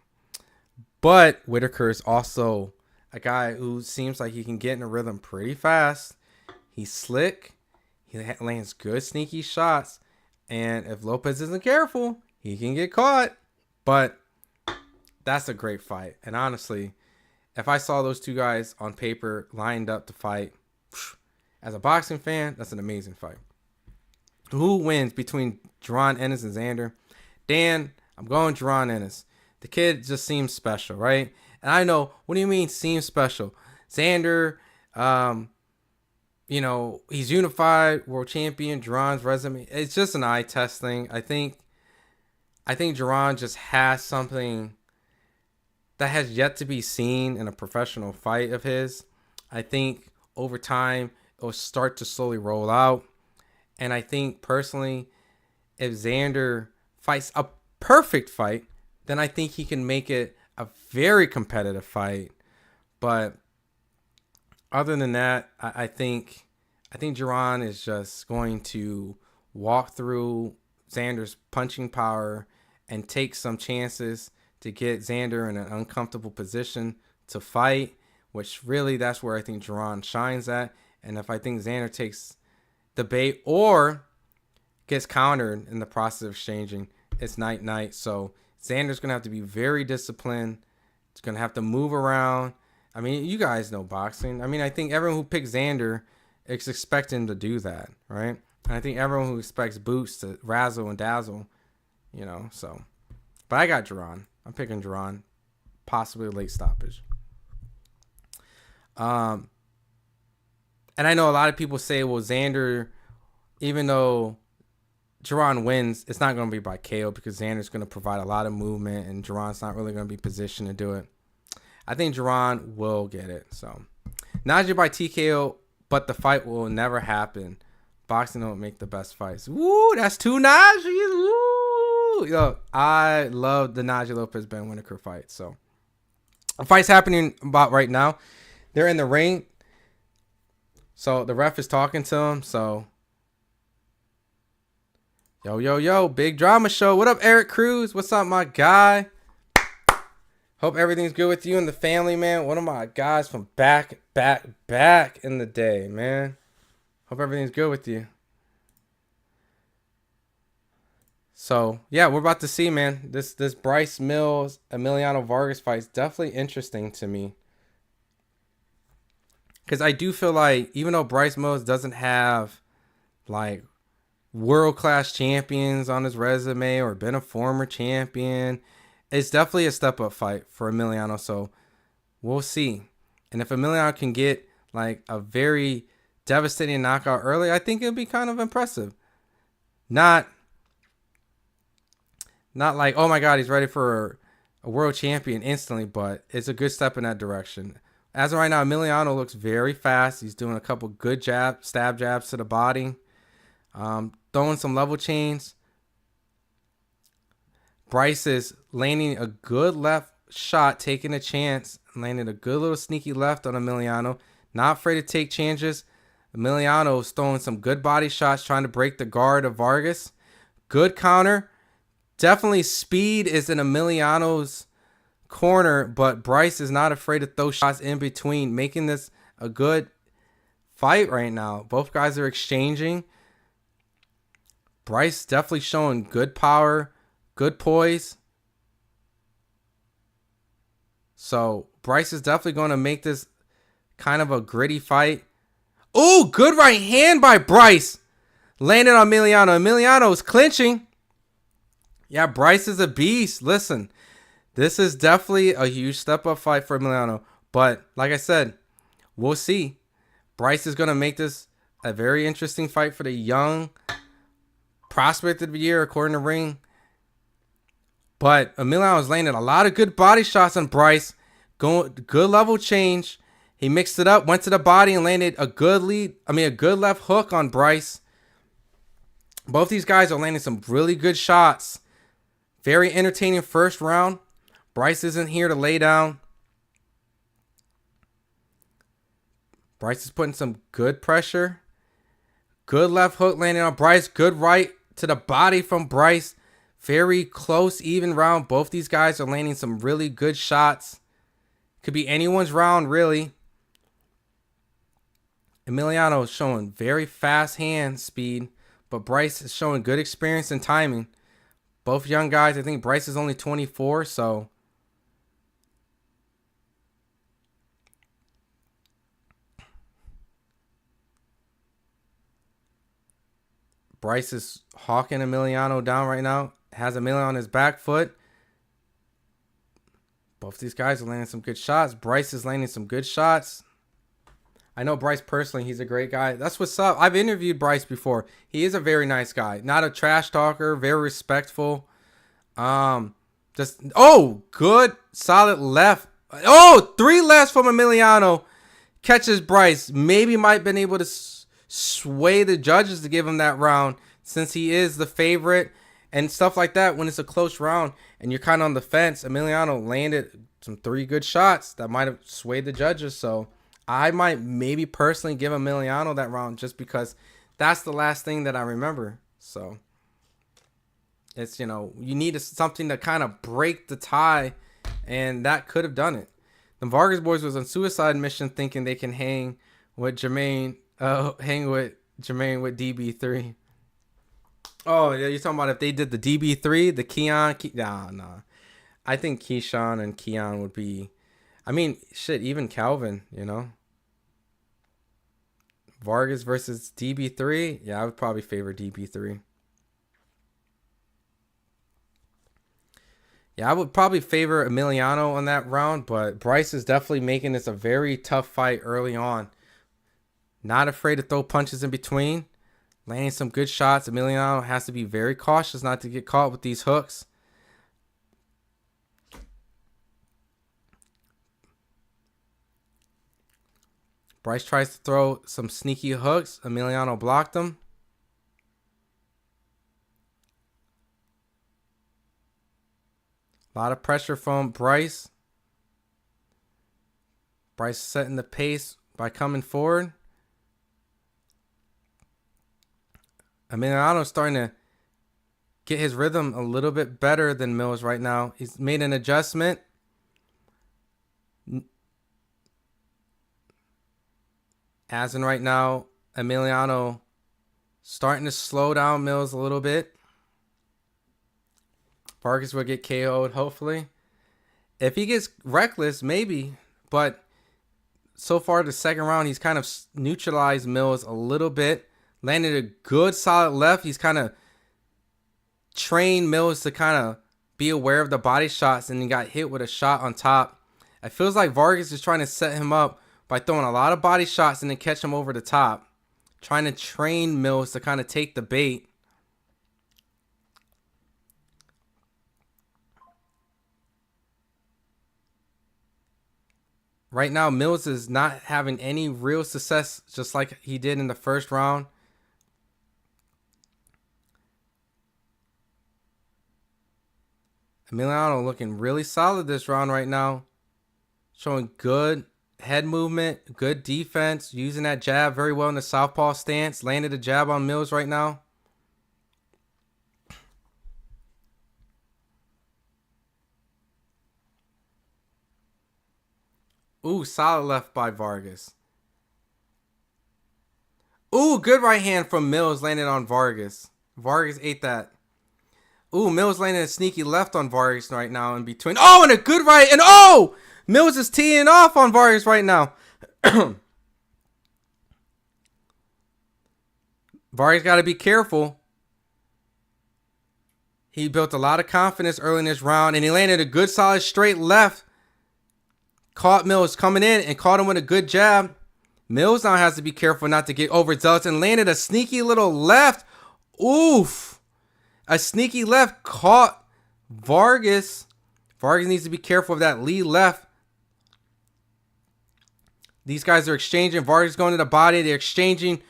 But Whitaker is also a guy who seems like he can get in a rhythm pretty fast. He's slick. He lands good sneaky shots. And if Lopez isn't careful, he can get caught. But that's a great fight. And honestly, if I saw those two guys on paper lined up to fight, as a boxing fan, that's an amazing fight. Who wins between Jaron Ennis and Xander? Dan, I'm going Jaron Ennis. The kid just seems special, right? And I know, what do you mean seems special? Xander, he's unified, world champion, Jaron's resume. It's just an eye test thing. I think Jaron just has something that has yet to be seen in a professional fight of his. I think over time, it will start to slowly roll out. And I think personally, if Xander fights a perfect fight, then I think he can make it a very competitive fight. But other than that, I think Jaron is just going to walk through Xander's punching power and take some chances to get Xander in an uncomfortable position to fight, which really that's where I think Jaron shines at. And if I think Xander takes the bait or gets countered in the process of exchanging, it's night. So Xander's going to have to be very disciplined. He's going to have to move around. I mean, you guys know boxing. I mean, I think everyone who picks Xander is expecting to do that, right? And I think everyone who expects Boots to razzle and dazzle, so. But I got Jaron. I'm picking Jaron. Possibly a late stoppage. And I know a lot of people say, well, Xander, even though Jaron wins, it's not going to be by KO because Xander's going to provide a lot of movement and Jaron's not really going to be positioned to do it. I think Jaron will get it. So, Najee by TKO, but the fight will never happen. Boxing don't make the best fights. Woo, that's two Najees. Woo! Yo, I love the Najee Lopez Ben Whitaker fight. So, the fight's happening about right now. They're in the ring. So, the ref is talking to him. So, Yo, big drama show. What up, Eric Cruz? What's up, my guy? Hope everything's good with you and the family, man. One of my guys from back in the day, man. Hope everything's good with you. So, yeah, we're about to see, man. This Bryce Mills, Emiliano Vargas fight is definitely interesting to me. Because I do feel like, even though Bryce Mills doesn't have, like, world-class champions on his resume or been a former champion, it's definitely a step-up fight for Emiliano. So we'll see. And if Emiliano can get like a very devastating knockout early, I think it'll be kind of impressive. Not like, oh my God, he's ready for a world champion instantly, but it's a good step in that direction. As of right now, Emiliano looks very fast. He's doing a couple good stab jabs to the body. Throwing some level chains. Bryce is landing a good left shot, taking a chance, landing a good little sneaky left on Emiliano. Not afraid to take chances. Emiliano is throwing some good body shots, trying to break the guard of Vargas. Good counter. Definitely speed is in Emiliano's corner, but Bryce is not afraid to throw shots in between, making this a good fight right now. Both guys are exchanging. Bryce definitely showing good power, good poise. So Bryce is definitely going to make this kind of a gritty fight. Oh, good right hand by Bryce. Landed on Emiliano. Emiliano is clinching. Yeah, Bryce is a beast. Listen, this is definitely a huge step-up fight for Emiliano. But like I said, we'll see. Bryce is going to make this a very interesting fight for the young prospect of the year, according to Ring. But Emiliano has landed a lot of good body shots on Bryce. Good level change. He mixed it up, went to the body, and landed a good good left hook on Bryce. Both these guys are landing some really good shots. Very entertaining first round. Bryce isn't here to lay down. Bryce is putting some good pressure. Good left hook landing on Bryce. Good right to the body from Bryce. Very close, even round. Both these guys are landing some really good shots. Could be anyone's round, really. Emiliano is showing very fast hand speed, but Bryce is showing good experience and timing. Both young guys. I think Bryce is only 24, so Bryce is hawking Emiliano down right now. Has Emiliano on his back foot. Both these guys are landing some good shots. Bryce is landing some good shots. I know Bryce personally. He's a great guy. That's what's up. I've interviewed Bryce before. He is a very nice guy. Not a trash talker. Very respectful. Good. Solid left. Oh, 3 lefts from Emiliano. Catches Bryce. Maybe might have been able to sway the judges to give him that round since he is the favorite and stuff like that. When it's a close round and you're kind of on the fence, Emiliano landed some 3 good shots that might have swayed the judges. So I might maybe personally give Emiliano that round just because that's the last thing that I remember. So it's, you need something to kind of break the tie, and that could have done it. The Vargas boys was on suicide mission thinking they can hang with Jermaine with DB3. Oh, yeah, you're talking about if they did the DB3, the Keon? Nah. I think Keyshawn and Keon would be... even Calvin, Vargas versus DB3. Yeah, I would probably favor DB3. Yeah, I would probably favor Emiliano on that round, but Bryce is definitely making this a very tough fight early on. Not afraid to throw punches in between. Landing some good shots. Emiliano has to be very cautious not to get caught with these hooks. Bryce tries to throw some sneaky hooks. Emiliano blocked them. A lot of pressure from Bryce. Bryce setting the pace by coming forward. Emiliano's starting to get his rhythm a little bit better than Mills right now. He's made an adjustment. As in right now, Emiliano starting to slow down Mills a little bit. Vargas will get KO'd, hopefully. If he gets reckless, maybe. But so far, the second round, he's kind of neutralized Mills a little bit. Landed a good, solid left. He's kind of trained Mills to kind of be aware of the body shots, and he got hit with a shot on top. It feels like Vargas is trying to set him up by throwing a lot of body shots and then catch him over the top. Trying to train Mills to kind of take the bait. Right now, Mills is not having any real success, just like he did in the first round. Emiliano looking really solid this round right now. Showing good head movement, good defense, using that jab very well in the southpaw stance. Landed a jab on Mills right now. Ooh, solid left by Vargas. Ooh, good right hand from Mills landed on Vargas. Vargas ate that. Ooh, Mills landed a sneaky left on Vargas right now in between. Oh, and a good right. And oh, Mills is teeing off on Vargas right now. Vargas got to be careful. He built a lot of confidence early in this round, and he landed a good solid straight left. Caught Mills coming in and caught him with a good jab. Mills now has to be careful not to get overzealous and landed a sneaky little left. Oof. A sneaky left caught Vargas. Vargas needs to be careful of that lead left. These guys are exchanging. Vargas going to the body. They're exchanging.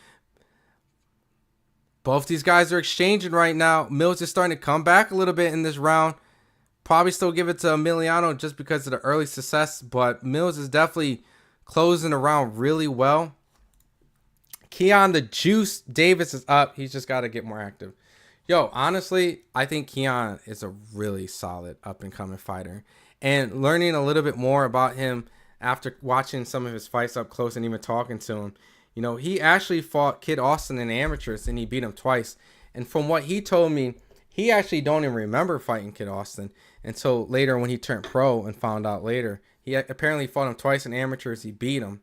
Both these guys are exchanging right now. Mills is starting to come back a little bit in this round. Probably still give it to Emiliano just because of the early success. But Mills is definitely closing the round really well. Keon the Juice Davis is up. He's just got to get more active. Yo, honestly, I think Keon is a really solid up-and-coming fighter. And learning a little bit more about him after watching some of his fights up close and even talking to him. You know, he actually fought Kid Austin in amateurs and he beat him twice. And from what he told me, he actually don't even remember fighting Kid Austin until later when he turned pro and found out later. He apparently fought him twice in amateurs. He beat him.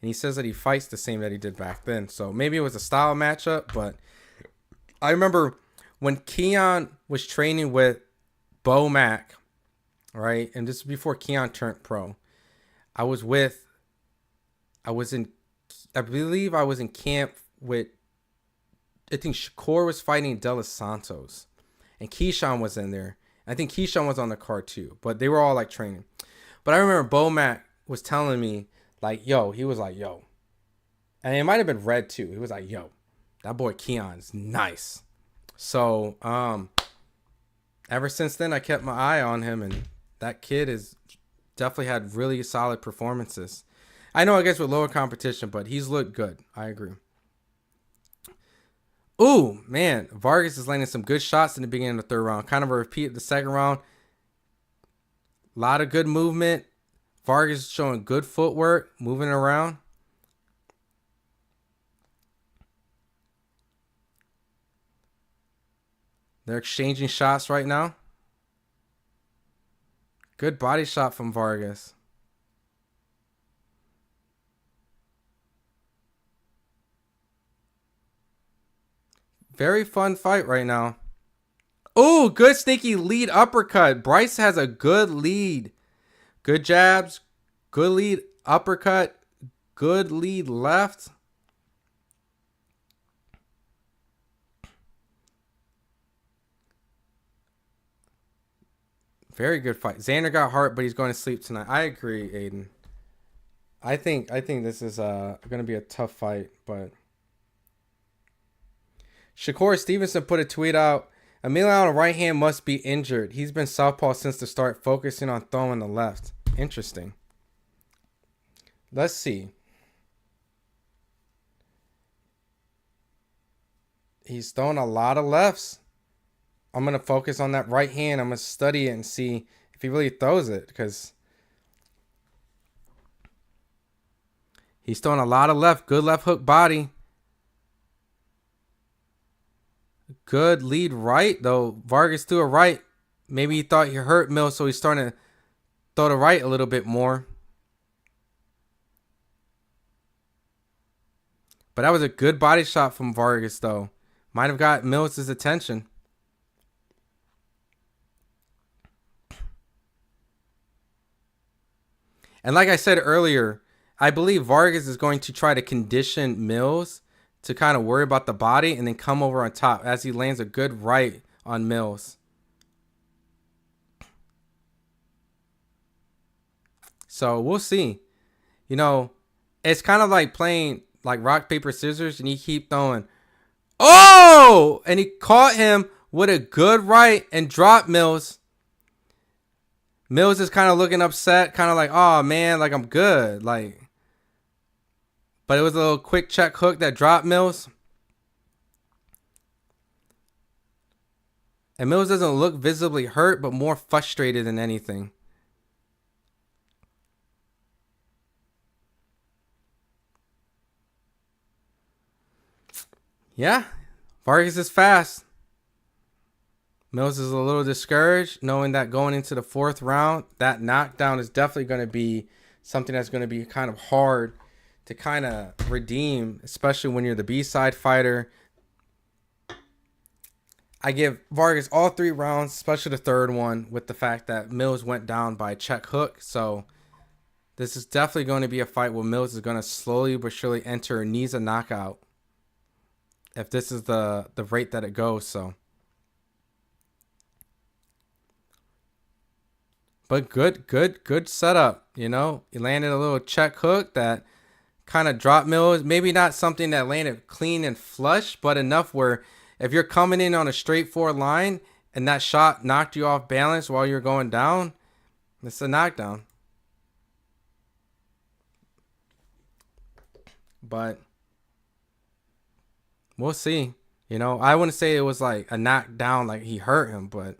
And he says that he fights the same that he did back then. So maybe it was a style matchup. But I remember when Keon was training with Bo Mack, right? And this is before Keon turned pro. I believe I was in camp with, I think Shakur was fighting De Los Santos. And Keyshawn was in there. I think Keyshawn was on the card too. But they were all like training. But I remember Bo Mack was telling me, like, yo, he was like, yo. And it might have been Red too. He was like, yo, that boy Keon's nice. So, ever since then, I kept my eye on him. And that kid is definitely had really solid performances. I know, I guess, with lower competition, but he's looked good. I agree. Ooh, man. Vargas is landing some good shots in the beginning of the third round. Kind of a repeat of the second round. A lot of good movement. Vargas is showing good footwork, moving around. They're exchanging shots right now. Good body shot from Vargas. Very fun fight right now. Oh, good sneaky lead uppercut. Bryce has a good lead. Good jabs. Good lead uppercut. Good lead left. Very good fight. Xander got hurt, but he's going to sleep tonight. I agree, Aiden. I think this is going to be a tough fight, but Shakur Stevenson put a tweet out. Emiliano right hand must be injured. He's been southpaw since the start, focusing on throwing the left. Interesting. Let's see. He's throwing a lot of lefts. I'm going to focus on that right hand. I'm going to study it and see if he really throws it, because he's throwing a lot of left. Good left hook body. Good lead right, though. Vargas threw a right. Maybe he thought he hurt Mills, so he's starting to throw the right a little bit more. But that was a good body shot from Vargas, though. Might have got Mills' attention. And like I said earlier, I believe Vargas is going to try to condition Mills to kind of worry about the body and then come over on top as he lands a good right on Mills. So we'll see. You know, it's kind of like playing like rock, paper, scissors, and you keep throwing. Oh! And he caught him with a good right and dropped Mills. Mills is kind of looking upset, kind of like, oh man, like I'm good. Like, but it was a little quick check hook that dropped Mills. And Mills doesn't look visibly hurt, but more frustrated than anything. Yeah, Vargas is fast. Mills is a little discouraged, knowing that going into the 4th round, that knockdown is definitely going to be something that's going to be kind of hard to kind of redeem, especially when you're the B-side fighter. I give Vargas all 3 rounds, especially the 3rd one, with the fact that Mills went down by check hook. So this is definitely going to be a fight where Mills is going to slowly but surely enter or needs a knockout, if this is the rate that it goes. So, but good setup. You know, he landed a little check hook that kind of dropped Mills. Maybe not something that landed clean and flush, but enough where if you're coming in on a straightforward line and that shot knocked you off balance while you're going down, it's a knockdown. But we'll see. You know, I wouldn't say it was like a knockdown, like he hurt him, but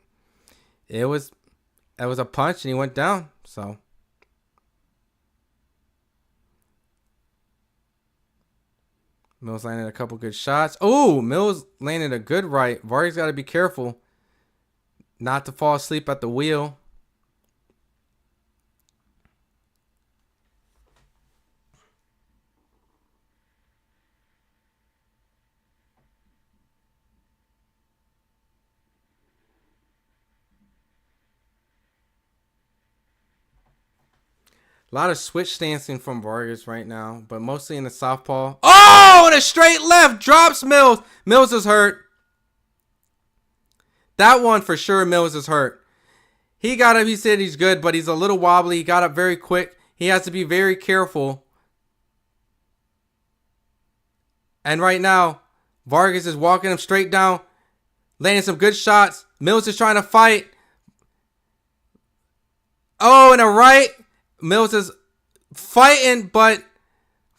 it was a punch and he went down. So Mills landed a couple good shots. Oh, Mills landed a good right. Vargas got to be careful not to fall asleep at the wheel. A lot of switch stancing from Vargas right now, but mostly in the southpaw. Oh, and a straight left drops Mills. Mills is hurt. That one for sure, Mills is hurt. He got up. He said he's good, but he's a little wobbly. He got up very quick. He has to be very careful. And right now, Vargas is walking him straight down, landing some good shots. Mills is trying to fight. Oh, and a right. Mills is fighting, but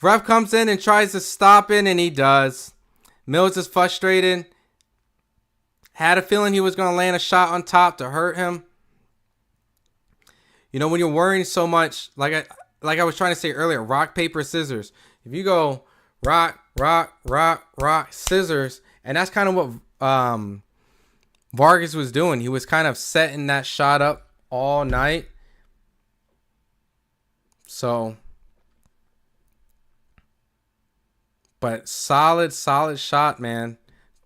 ref comes in and tries to stop it, and he does. Mills is frustrated. Had a feeling he was going to land a shot on top to hurt him. You know, when you're worrying so much, like I was trying to say earlier, rock, paper, scissors. If you go rock, scissors, and that's kind of what Vargas was doing. He was kind of setting that shot up all night. So, but solid shot, man.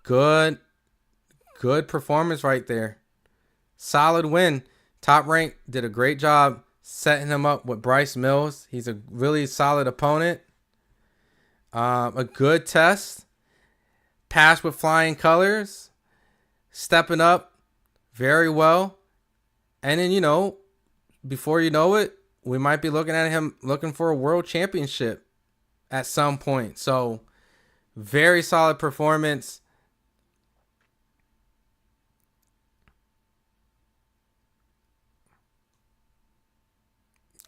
Good performance right there. Solid win. Top Rank did a great job setting him up with Bryce Mills. He's a really solid opponent. A good test. Passed with flying colors. Stepping up very well. And then, you know, before you know it, we might be looking at him looking for a world championship at some point. So, very solid performance.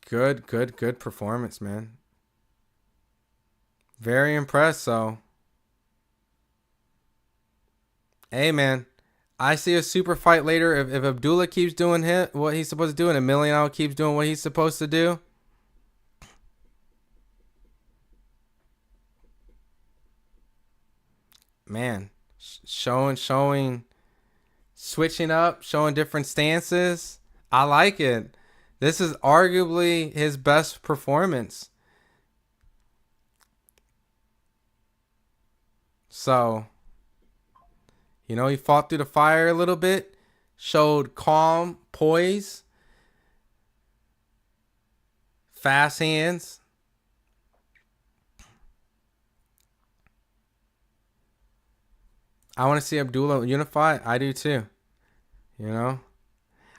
Good performance, man. Very impressed. So, hey, man, I see a super fight later. If Abdullah keeps doing what he's supposed to do, and Emiliano keeps doing what he's supposed to do, man, showing, switching up, showing different stances. I like it. This is arguably his best performance. So, you know, he fought through the fire a little bit, showed calm, poise, fast hands. I want to see Abdullah unify. I do too. You know?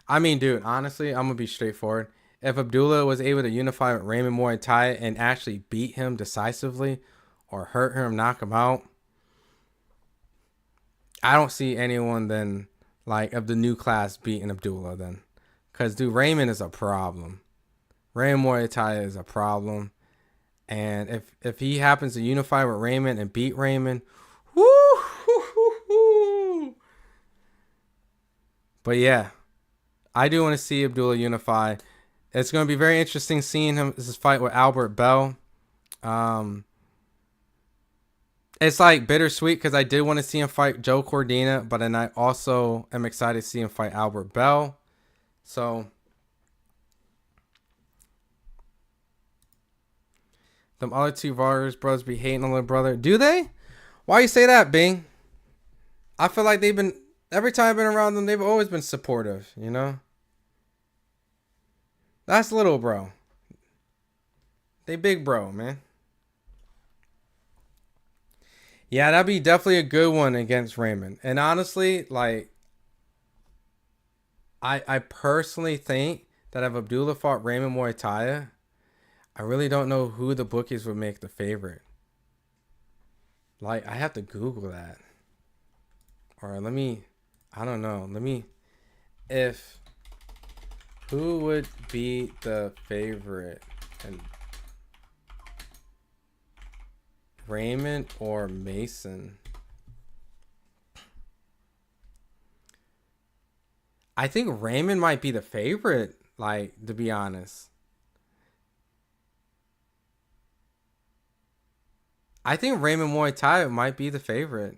I mean, dude, honestly, I'm going to be straightforward. If Abdullah was able to unify with Raymond Muay Thai and actually beat him decisively or hurt him, knock him out, I don't see anyone then, like, of the new class beating Abdullah then. Because, dude, Raymond is a problem. Raymond Muay Thai is a problem. And if he happens to unify with Raymond and beat Raymond, woo. But, yeah, I do want to see Abdullah unify. It's going to be very interesting seeing him this fight with Albert Bell. It's like bittersweet because I did want to see him fight Joe Cordina, but then I also am excited to see him fight Albert Bell. So them other two Vargas brothers be hating on little brother. Do they? Why you say that, Bing? I feel like they've been, every time I've been around them, they've always been supportive, you know? That's little bro. They big bro, man. Yeah, that'd be definitely a good one against Raymond. And honestly, like, I personally think that if Abdullah fought Raymond Muay Thai, I really don't know who the bookies would make the favorite. Like, I have to Google that. Or let me, I don't know. Let me, if, who would be the favorite? And Raymond or Mason? I think Raymond might be the favorite, like, to be honest. I think Raymond Muay Thai might be the favorite.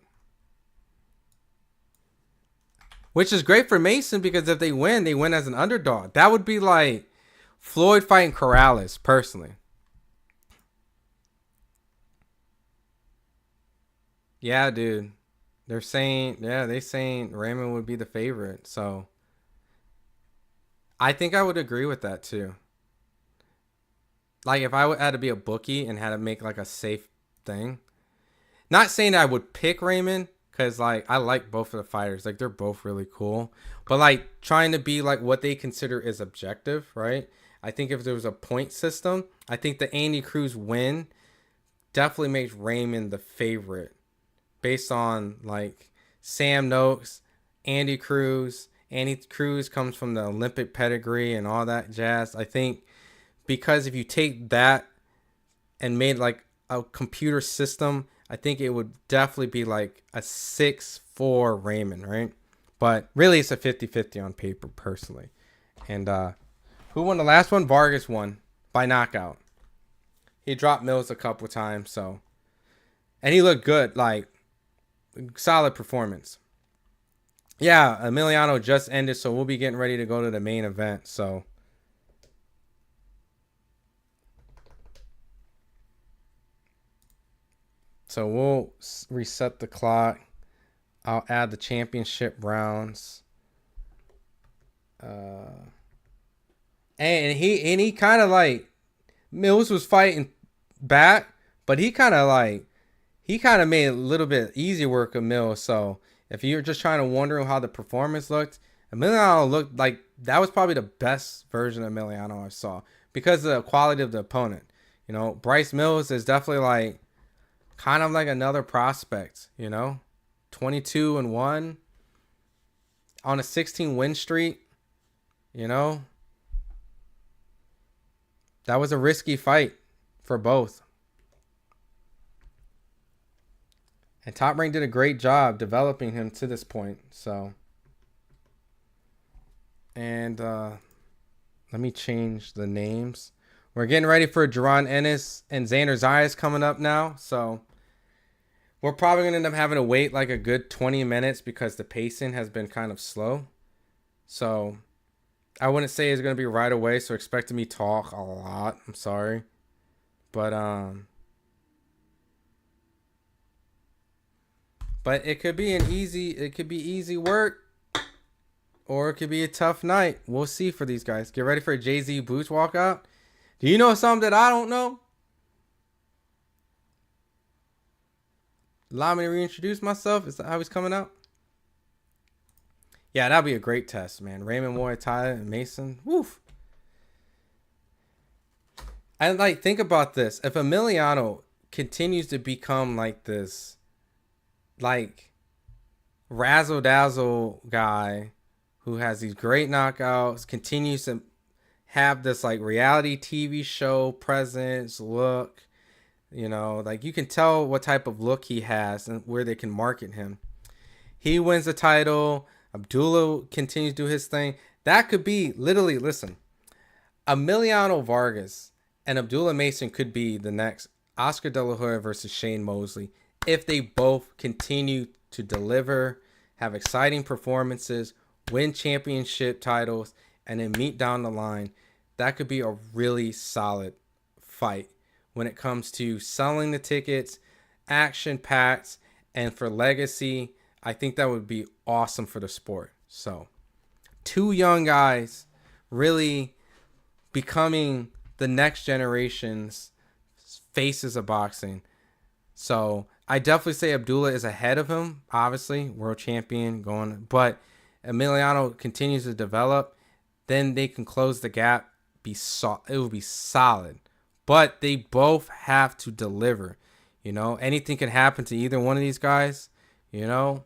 Which is great for Mason because if they win as an underdog. That would be like Floyd fighting Corrales, personally. Yeah, dude. They're saying, yeah, they're saying Raymond would be the favorite. So I think I would agree with that too. Like if I had to be a bookie and had to make like a safe thing. Not saying I would pick Raymond because like I like both of the fighters. Like they're both really cool. But like trying to be like what they consider is objective, right? I think if there was a point system, I think the Andy Cruz win definitely makes Raymond the favorite. Based on like Sam Noakes, Andy Cruz. Andy Cruz comes from the Olympic pedigree and all that jazz. I think because if you take that and made like a computer system, I think it would definitely be like a 6-4 Raymond, right? But really it's a 50-50 on paper personally. And who won the last one? Vargas won by knockout. He dropped Mills a couple times, so. And he looked good, like solid performance. Yeah, Emiliano just ended, so we'll be getting ready to go to the main event. So we'll reset the clock. I'll add the championship rounds. And he kind of like Mills was fighting back, but he kind of made a little bit easy work of Mills. So if you're just trying to wonder how the performance looked, Emiliano looked like that was probably the best version of Emiliano I saw because of the quality of the opponent. You know, Bryce Mills is definitely like kind of like another prospect, you know, 22-1 on a 16 win streak, you know, that was a risky fight for both. And Top Rank did a great job developing him to this point. So, and let me change the names. We're getting ready for Jaron Ennis and Xander Zayas coming up now. So, we're probably going to end up having to wait like a good 20 minutes because the pacing has been kind of slow. So, I wouldn't say it's going to be right away. So, expect me to talk a lot. I'm sorry. But it could be easy work, or it could be a tough night. We'll see for these guys. Get ready for a Jay-Z Boots walkout. Do you know something that I don't know? Allow me to reintroduce myself. Is that how he's coming out? Yeah, that'll be a great test, man. Raymond Muay Thai and Mason. Woof. And like, think about this. If Emiliano continues to become like this, like razzle dazzle guy who has these great knockouts, continues to have this like reality TV show presence, look, you know, like you can tell what type of look he has and where they can market him. He wins the title. Abdullah continues to do his thing. That could be literally, listen, Emiliano Vargas and Abdullah Mason could be the next Oscar De La Hoya versus Shane Mosley if they both continue to deliver, have exciting performances, win championship titles, and then meet down the line, that could be a really solid fight when it comes to selling the tickets, action packed, and for legacy. I think that would be awesome for the sport. So, two young guys really becoming the next generation's faces of boxing. So, I definitely say Abdullah is ahead of him, obviously, world champion going, but Emiliano continues to develop, then they can close the gap. It will be solid. But they both have to deliver. You know, anything can happen to either one of these guys, you know.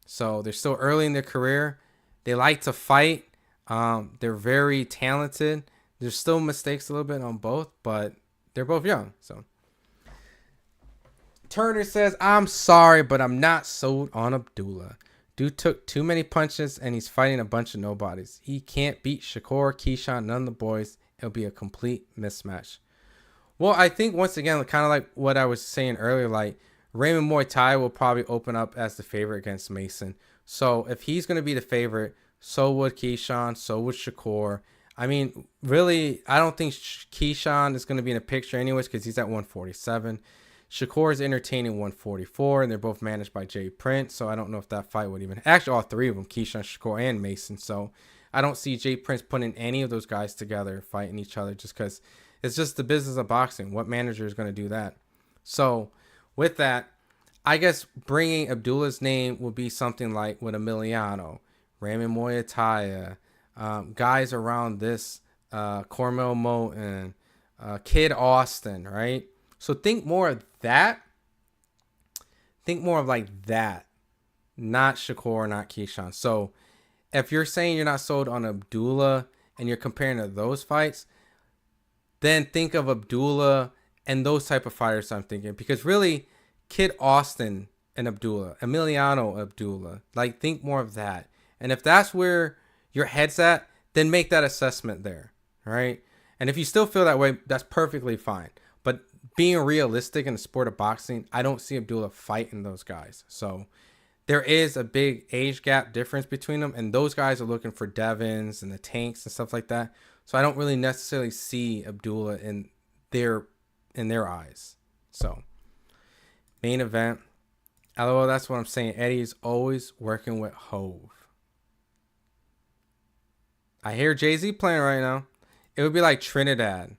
So they're still early in their career. They like to fight. They're very talented. There's still mistakes a little bit on both, but they're both young. So Turner says, I'm sorry, but I'm not sold on Abdullah. Dude took too many punches, and he's fighting a bunch of nobodies. He can't beat Shakur, Keyshawn, none of the boys. It'll be a complete mismatch. Well, I think, once again, kind of like what I was saying earlier, like Raymond Muay Thai will probably open up as the favorite against Mason. So if he's going to be the favorite, so would Keyshawn, so would Shakur. I mean, really, I don't think Keyshawn is going to be in the picture anyways because he's at 147. Shakur is entertaining 144, and they're both managed by Jay Prince. So I don't know if that fight would even... Actually, all three of them, Keyshawn, Shakur, and Mason. So I don't see Jay Prince putting any of those guys together fighting each other just because it's just the business of boxing. What manager is going to do that? So with that, I guess bringing Abdullah's name would be something like with Emiliano, Raymond Muay Thai, guys around this, Cormel Moten, Kid Austin, right? So think more of that. Think more of like that, not Shakur, not Keyshawn. So if you're saying you're not sold on Abdullah and you're comparing to those fights, then think of Abdullah and those type of fighters I'm thinking. Because really, Kid Austin and Abdullah, Emiliano Abdullah, like think more of that. And if that's where your head's at, then make that assessment there, right? And if you still feel that way, that's perfectly fine. But being realistic in the sport of boxing, I don't see Abdullah fighting those guys. So there is a big age gap difference between them. And those guys are looking for Devins and the Tanks and stuff like that. So I don't really necessarily see Abdullah in their eyes. So main event. LOL, that's what I'm saying. Eddie's always working with Hove. I hear Jay-Z playing right now. It would be like Trinidad.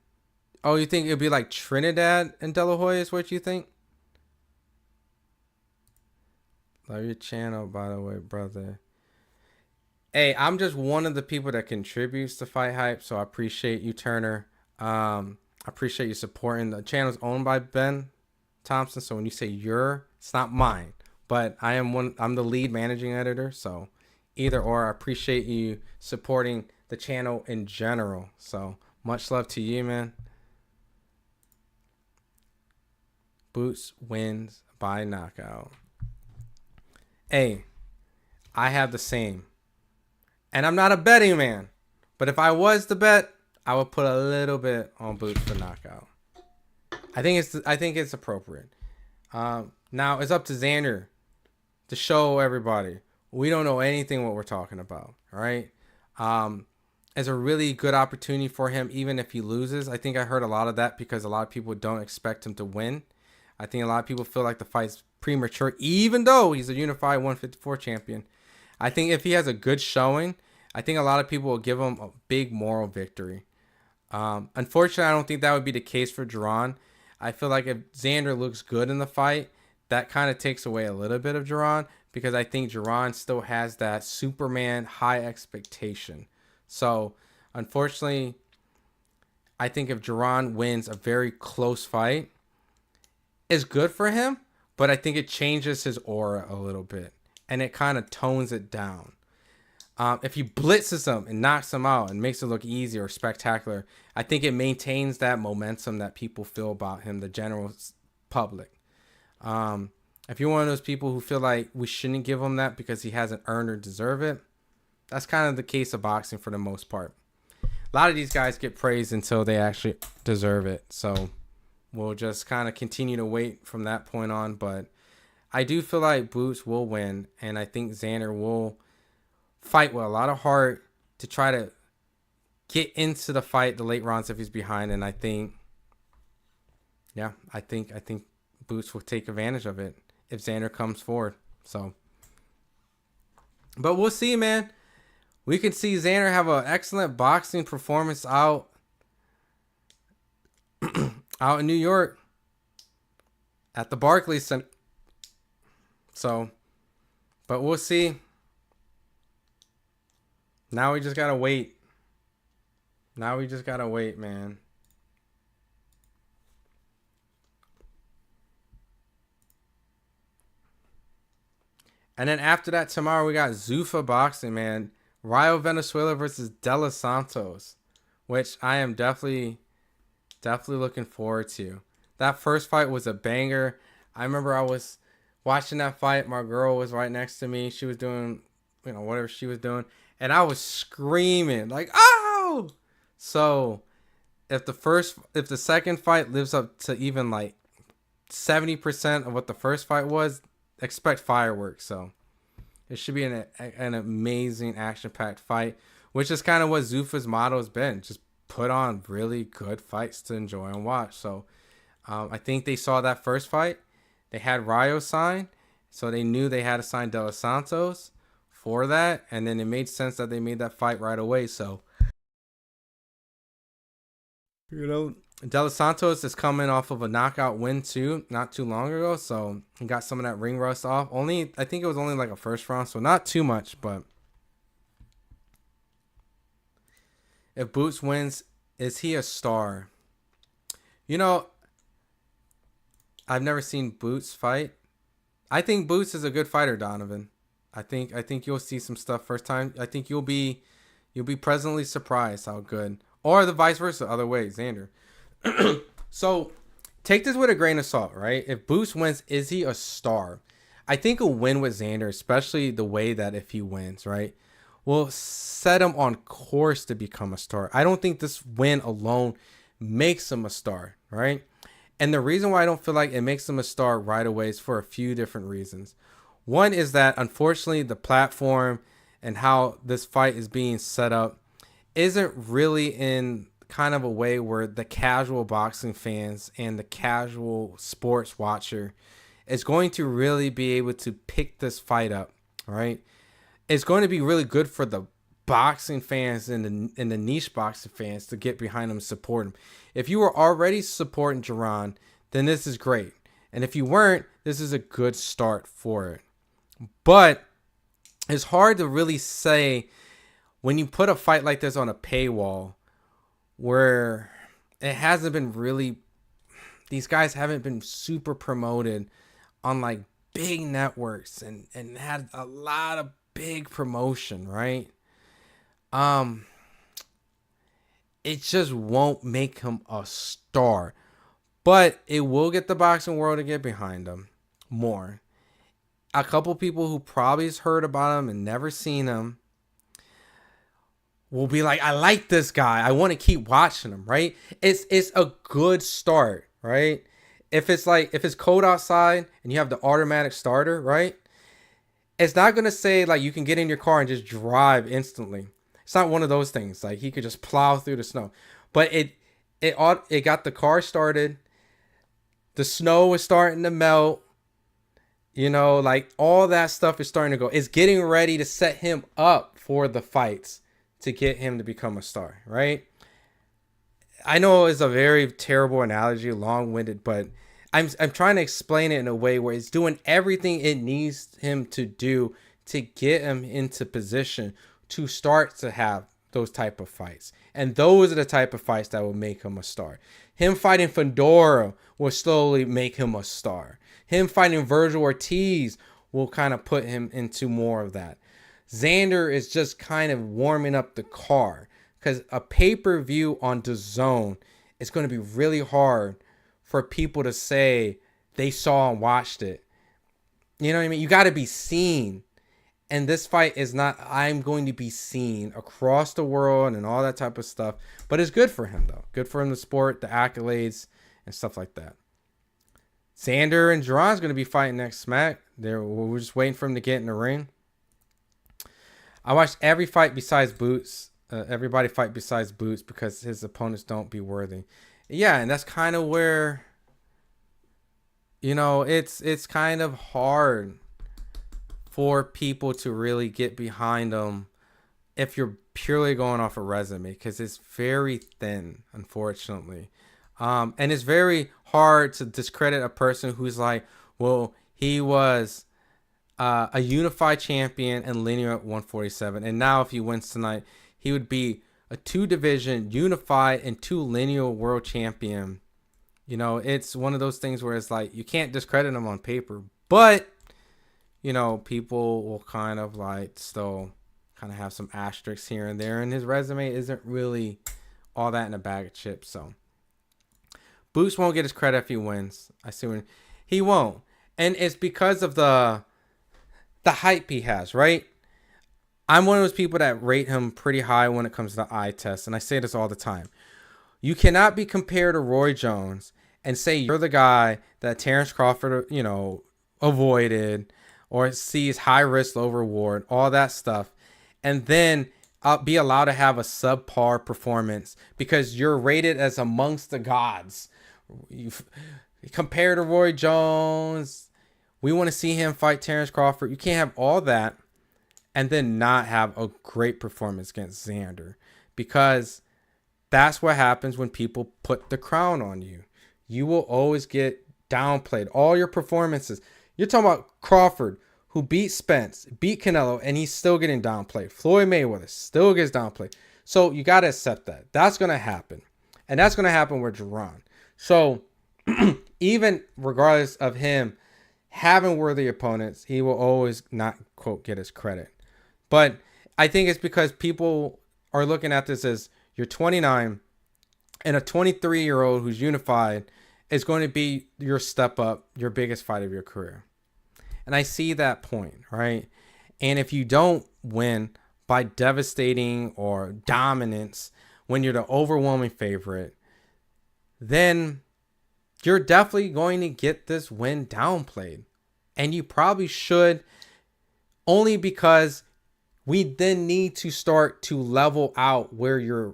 Oh, you think it would be like Trinidad and De La Hoya is what you think? Love your channel, by the way, brother. Hey, I'm just one of the people that contributes to FightHype, so I appreciate you, Turner. I appreciate you supporting. The channel's owned by Ben Thompson, so when you say it's not mine, but I'm the lead managing editor, so either or. I appreciate you supporting the channel in general. So much love to you, man. Boots wins by knockout. Hey, I have the same. And I'm not a betting man. But if I was to bet, I would put a little bit on Boots for knockout. I think it's appropriate. Now it's up to Xander to show everybody we don't know anything what we're talking about. All right. It's a really good opportunity for him, even if he loses. I think I heard a lot of that because a lot of people don't expect him to win. I think a lot of people feel like the fight's premature, even though he's a unified 154 champion. I think if he has a good showing, I think a lot of people will give him a big moral victory. Unfortunately, I don't think that would be the case for Jaron. I feel like if Xander looks good in the fight, that kind of takes away a little bit of Jaron because I think Jaron still has that Superman high expectation. So, unfortunately, I think if Jaron wins a very close fight, it's good for him, but I think it changes his aura a little bit, and it kind of tones it down. If he blitzes him and knocks him out and makes it look easy or spectacular, I think it maintains that momentum that people feel about him, the general public. If you're one of those people who feel like we shouldn't give him that because he hasn't earned or deserve it, that's kind of the case of boxing for the most part. A lot of these guys get praised until they actually deserve it. So we'll just kind of continue to wait from that point on. But I do feel like Boots will win, and I think Xander will fight with a lot of heart to try to get into the fight, the late rounds if he's behind. And I think, yeah, I think Boots will take advantage of it if Xander comes forward. So, but we'll see, man. We could see Xander have an excellent boxing performance out in New York at the Barclays Center. So, but we'll see. Now we just gotta wait. Man. And then after that, tomorrow we got Zuffa boxing, man. Rayo Venezuela versus De Los Santos, which I am definitely looking forward to. That first fight was a banger. I remember I was watching that fight. My girl was right next to me. She was doing, whatever she was doing, and I was screaming like, "Oh!" So, if the second fight lives up to even like 70% of what the first fight was, expect fireworks. So it should be an amazing action-packed fight, which is kind of what Zuffa's motto has been. Just put on really good fights to enjoy and watch. So I think they saw that first fight. They had Rayo sign, so they knew they had to sign De Los Santos for that. And then it made sense that they made that fight right away. So, De Los Santos is coming off of a knockout win too, not too long ago. So he got some of that ring rust off. I think it was only like a first round, so not too much. But if Boots wins, is he a star? I've never seen Boots fight. I think Boots is a good fighter, Donovan. I think you'll see some stuff first time. I think you'll be pleasantly surprised how good, or the vice versa, other way, Xander. So take this with a grain of salt, right? If Boots wins, is he a star? I think a win with Xander, especially the way that if he wins, right, will set him on course to become a star. I don't think this win alone makes him a star, right? And the reason why I don't feel like it makes him a star right away is for a few different reasons. One is that, unfortunately, the platform and how this fight is being set up isn't really in kind of a way where the casual boxing fans and the casual sports watcher is going to really be able to pick this fight up, right? It's going to be really good for the boxing fans and the niche boxing fans to get behind him and support him. If you were already supporting Jaron, then this is great. And if you weren't, this is a good start for it. But it's hard to really say when you put a fight like this on a paywall where it hasn't been really, these guys haven't been super promoted on like big networks and had a lot of big promotion, right? It just won't make him a star, but it will get the boxing world to get behind him more. A couple people who probably has heard about him and never seen him will be like, I like this guy. I want to keep watching him, right? It's a good start, right? If it's cold outside and you have the automatic starter, right? It's not going to say like you can get in your car and just drive instantly. It's not one of those things. Like he could just plow through the snow. But it got the car started. The snow is starting to melt. Like all that stuff is starting to go. It's getting ready to set him up for the fights to get him to become a star, right? I know it's a very terrible analogy, long-winded, but I'm trying to explain it in a way where it's doing everything it needs him to do to get him into position to start to have those type of fights. And those are the type of fights that will make him a star. Him fighting Fedora will slowly make him a star. Him fighting Virgil Ortiz will kind of put him into more of that. Xander is just kind of warming up the car because a pay-per-view on DAZN is going to be really hard for people to say they saw and watched it. You know what I mean? You got to be seen. And this fight is not, I'm going to be seen across the world and all that type of stuff. But it's good for him, though. Good for him, the sport, the accolades, and stuff like that. Xander and Jaron's going to be fighting next Smack. We're just waiting for him to get in the ring. I watched every fight besides Boots. Everybody fight besides Boots because his opponents don't be worthy. Yeah, and that's kind of where, it's kind of hard for people to really get behind them if you're purely going off a resume, because it's very thin, unfortunately. And it's very hard to discredit a person who's like, well, he was a unified champion and linear at 147. And now if he wins tonight, he would be a 2-division unified and 2 linear world champion. It's one of those things where it's like, you can't discredit him on paper, but, people will kind of like still kind of have some asterisks here and there. And his resume isn't really all that in a bag of chips. So Boots won't get his credit if he wins. I see when he won't. And it's because of the hype he has, right? I'm one of those people that rate him pretty high when it comes to eye tests, and I say this all the time. You cannot be compared to Roy Jones and say you're the guy that Terrence Crawford, avoided, or sees high risk, low reward, all that stuff, and then be allowed to have a subpar performance because you're rated as amongst the gods. You compare to Roy Jones. We want to see him fight Terrence Crawford. You can't have all that and then not have a great performance against Xander, because that's what happens when people put the crown on you. You will always get downplayed. All your performances. You're talking about Crawford, who beat Spence, beat Canelo, and he's still getting downplayed. Floyd Mayweather still gets downplayed. So you got to accept that. That's going to happen. And that's going to happen with Jaron. So even regardless of him having worthy opponents, he will always not, quote, get his credit. But I think it's because people are looking at this as you're 29 and a 23-year-old who's unified is going to be your step up, your biggest fight of your career. And I see that point, right? And if you don't win by devastating or dominance when you're the overwhelming favorite, then you're definitely going to get this win downplayed. And you probably should, only because we then need to start to level out where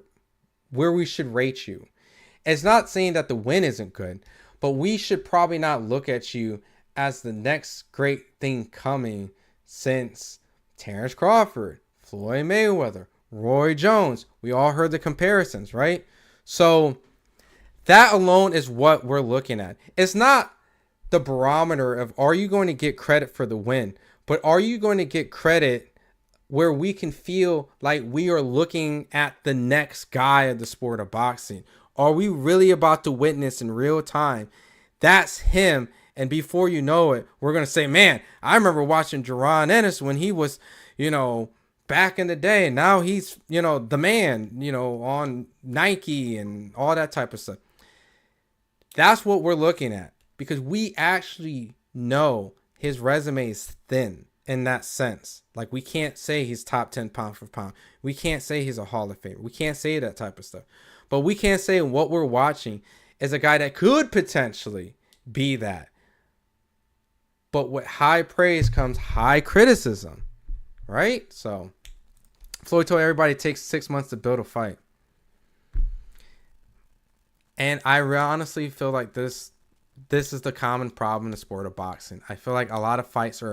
we should rate you. It's not saying that the win isn't good, but we should probably not look at you as the next great thing coming since Terrence Crawford, Floyd Mayweather, Roy Jones. We all heard the comparisons, right? So that alone is what we're looking at. It's not the barometer of are you going to get credit for the win, but are you going to get credit where we can feel like we are looking at the next guy of the sport of boxing? Are we really about to witness in real time? That's him. And before you know it, we're going to say, man, I remember watching Jaron Ennis when he was, back in the day. And now he's, the man, on Nike and all that type of stuff. That's what we're looking at, because we actually know his resume is thin in that sense. Like, we can't say he's top 10 pound for pound. We can't say he's a Hall of Famer. We can't say that type of stuff. But we can't say what we're watching is a guy that could potentially be that. But with high praise comes high criticism, right? So Floyd told everybody it takes 6 months to build a fight. And I honestly feel like this is the common problem in the sport of boxing. I feel like a lot of fights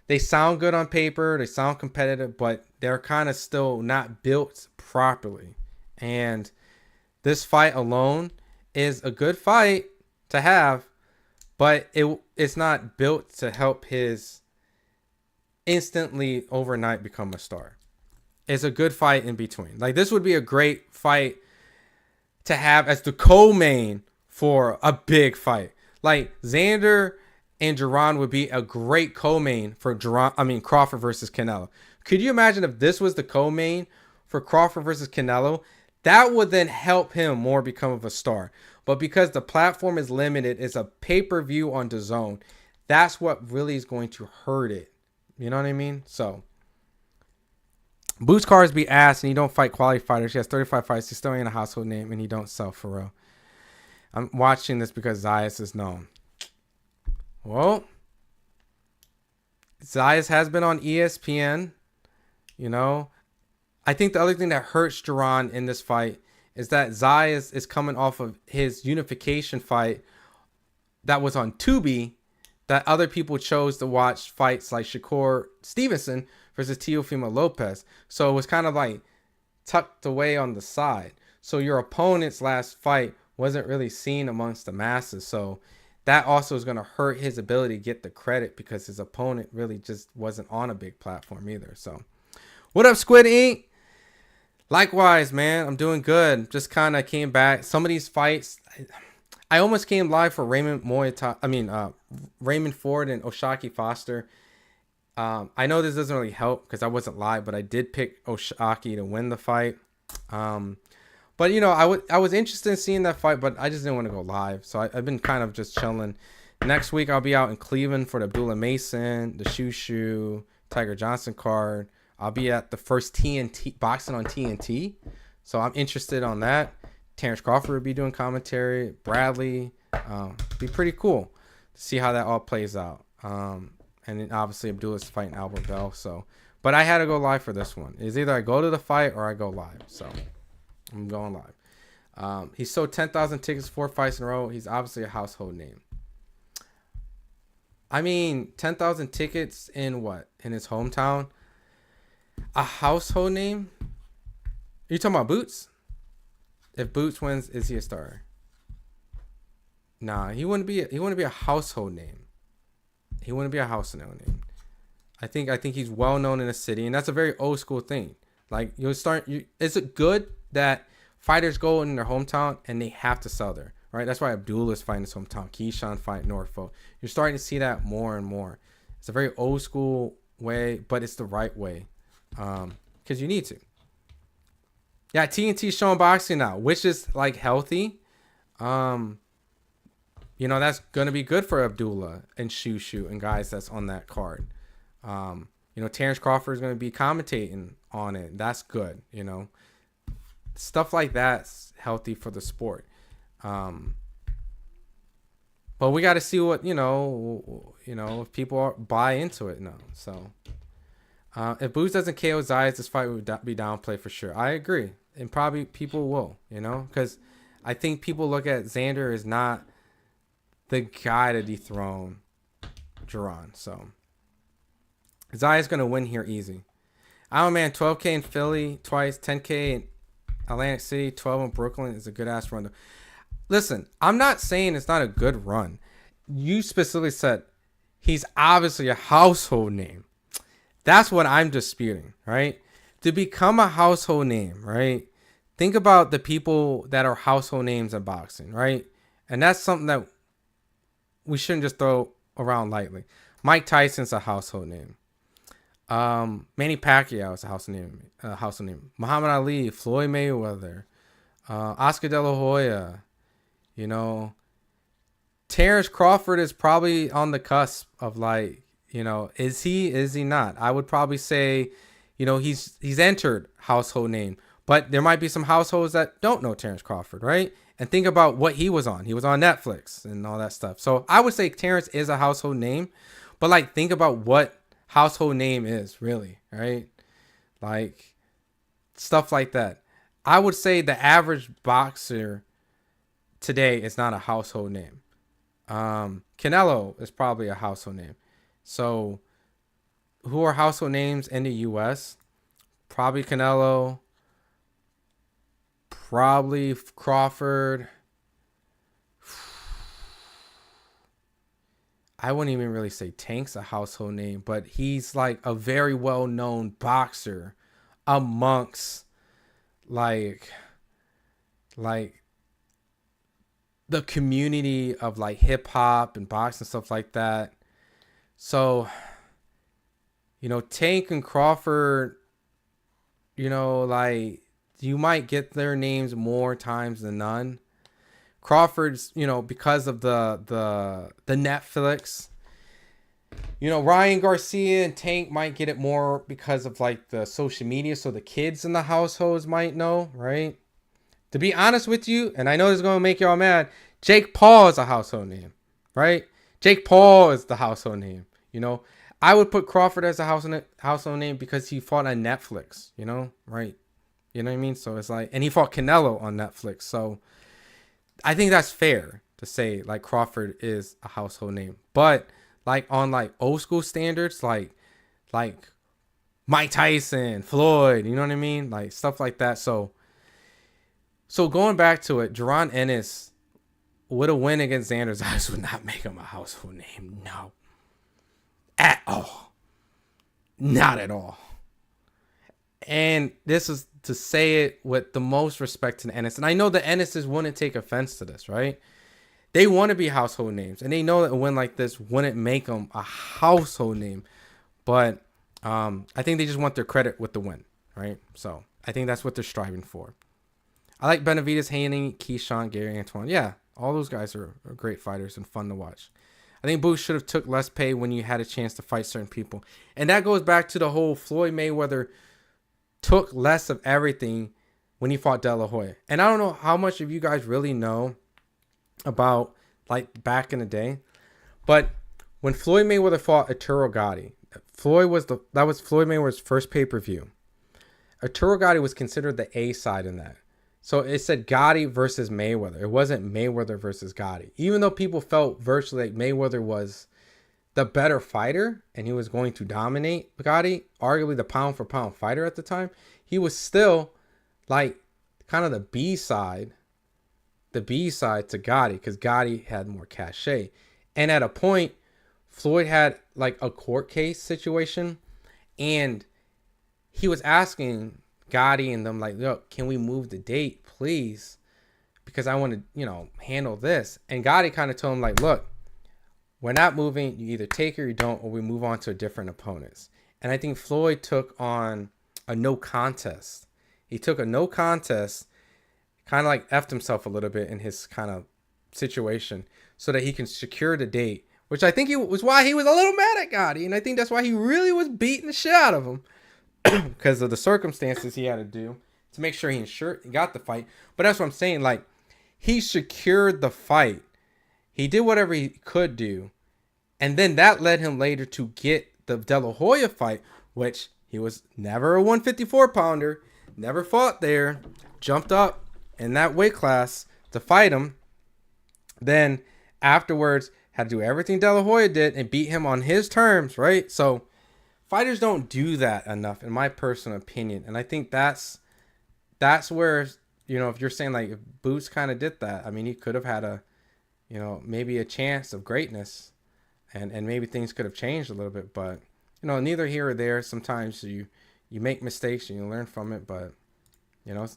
they sound good on paper, they sound competitive, but they're kind of still not built properly. And this fight alone is a good fight to have, but it's not built to help his instantly overnight become a star. It's a good fight in between. Like, this would be a great fight to have as the co-main for a big fight. Like, Xander and Jaron would be a great co-main for Crawford versus Canelo. Could you imagine if this was the co-main for Crawford versus Canelo? That would then help him more become of a star. But because the platform is limited, it's a pay-per-view on DAZN. That's what really is going to hurt it. You know what I mean? So, Boots cars be ass, and he don't fight quality fighters. He has 35 fights. He still ain't a household name, and he don't sell for real. I'm watching this because Zayas is known. Well, Zayas has been on ESPN. You know, I think the other thing that hurts Jaron in this fight is that Zayas is coming off of his unification fight that was on Tubi, that other people chose to watch fights like Shakur Stevenson versus Teofimo Lopez. So it was kind of like tucked away on the side. So your opponent's last fight wasn't really seen amongst the masses. So that also is going to hurt his ability to get the credit because his opponent really just wasn't on a big platform either. So what up, Squid Ink? Likewise, man, I'm doing good. Just kind of came back. Some of these fights, I almost came live for Raymond Ford and Oshaki Foster. I know this doesn't really help because I wasn't live, but I did pick Oshaki to win the fight. But you know, I was interested in seeing that fight, but I just didn't want to go live. So I've been kind of just chilling. Next week I'll be out in Cleveland for the Abdullah Mason, the Shoo Tiger Johnson card. I'll be at the first TNT boxing on TNT, so I'm interested on that. Terrence Crawford will be doing commentary. Bradley, be pretty cool to see how that all plays out. And then obviously Abdullah's fighting Albert Bell. So, but I had to go live for this one. It's either I go to the fight or I go live. So I'm going live. He sold 10,000 tickets, 4 fights in a row. He's obviously a household name. I mean, 10,000 tickets in what? In his hometown? A household name? Are you talking about Boots? If Boots wins, is he a star? Nah, he wouldn't be a household name. He wouldn't be a household name. I think he's well known in the city, and that's a very old school thing. Like is it good that fighters go in their hometown and they have to sell there, right? That's why Abdullah is fighting his hometown, Keyshawn fighting Norfolk. You're starting to see that more and more. It's a very old school way, but it's the right way, because you need to. Yeah, TNT's showing boxing now, which is like healthy. You know, that's gonna be good for Abdullah and Shoo and guys that's on that card. You know, Terrence Crawford is gonna be commentating on it. That's good. You know, stuff like that's healthy for the sport. But we got to see what you know if people buy into it now. So if Boots doesn't KO Zayas, this fight would be downplayed for sure. I agree. And probably people will, you know, because I think people look at Xander as not the guy to dethrone Jaron. So Zayas going to win here easy. Iron Man, 12K in Philly twice, 10K in Atlantic City, 12 in Brooklyn is a good ass run. Listen, I'm not saying it's not a good run. You specifically said he's obviously a household name. That's what I'm disputing, right? To become a household name, right? Think about the people that are household names in boxing, right? And that's something that we shouldn't just throw around lightly. Mike Tyson's a household name. Manny Pacquiao is a household name. Muhammad Ali, Floyd Mayweather, Oscar De La Hoya. You know, Terrence Crawford is probably on the cusp of like, you know, is he not? I would probably say, you know, he's entered household name, but there might be some households that don't know Terrence Crawford, right? And think about what he was on. He was on Netflix and all that stuff. So I would say Terrence is a household name, but like think about what household name is really, right? Like stuff like that. I would say the average boxer today is not a household name. Canelo is probably a household name. So who are household names in the U.S.? Probably Canelo. Probably Crawford. I wouldn't even really say Tank's a household name, but he's like a very well-known boxer amongst like the community of like hip hop and boxing and stuff like that. So, you know, Tank and Crawford, you know, like you might get their names more times than none. Crawford's, you know, because of the Netflix. You know, Ryan Garcia and Tank might get it more because of like the social media, so the kids in the households might know, right? To be honest with you, and I know this is going to make y'all mad, Jake Paul is a household name, right? Jake Paul is the household name. You know, I would put Crawford as a household name because he fought on Netflix. You know, right? You know what I mean? So it's like, and he fought Canelo on Netflix. So I think that's fair to say like Crawford is a household name. But like on like old school standards, like Mike Tyson, Floyd, you know what I mean? Like stuff like that. So going back to it, Jaron Ennis would a win against Xander Zayas would not make him a household name. No. At all. Not at all. And this is to say it with the most respect to Ennis. And I know the Ennises wouldn't take offense to this, right? They want to be household names. And they know that a win like this wouldn't make them a household name. But I think they just want their credit with the win, right? So I think that's what they're striving for. I like Benavidez, Haney, Keyshawn, Gary, Antoine. Yeah, all those guys are great fighters and fun to watch. I think Boots should have took less pay when you had a chance to fight certain people. And that goes back to the whole Floyd Mayweather took less of everything when he fought De La Hoya. And I don't know how much of you guys really know about like back in the day, but when Floyd Mayweather fought Arturo Gatti, that was Floyd Mayweather's first pay-per-view. Arturo Gatti was considered the A side in that. So it said Gotti versus Mayweather. It wasn't Mayweather versus Gotti. Even though people felt virtually like Mayweather was the better fighter and he was going to dominate Gotti, arguably the pound for pound fighter at the time, he was still like kind of the B side to Gotti because Gotti had more cachet. And at a point, Floyd had like a court case situation and he was asking Gotti and them like, look, can we move the date, please? Because I want to, handle this. And Gotti kind of told him like, look, we're not moving. You either take or you don't, or we move on to different opponents. And I think Floyd took on a no contest. He took a no contest, kind of like effed himself a little bit in his kind of situation so that he can secure the date, which I think was why he was a little mad at Gotti. And I think that's why he really was beating the shit out of him. Because of the circumstances he had to do to make sure he got the fight. But that's what I'm saying. Like, he secured the fight. He did whatever he could do. And then that led him later to get the De La Hoya fight, which he was never a 154 pounder, never fought there, jumped up in that weight class to fight him. Then afterwards had to do everything De La Hoya did and beat him on his terms, right? So fighters don't do that enough, in my personal opinion. And I think that's where, if you're saying like if Boots kind of did that, I mean, he could have had maybe a chance of greatness and maybe things could have changed a little bit. But, neither here or there. Sometimes you make mistakes and you learn from it. But, like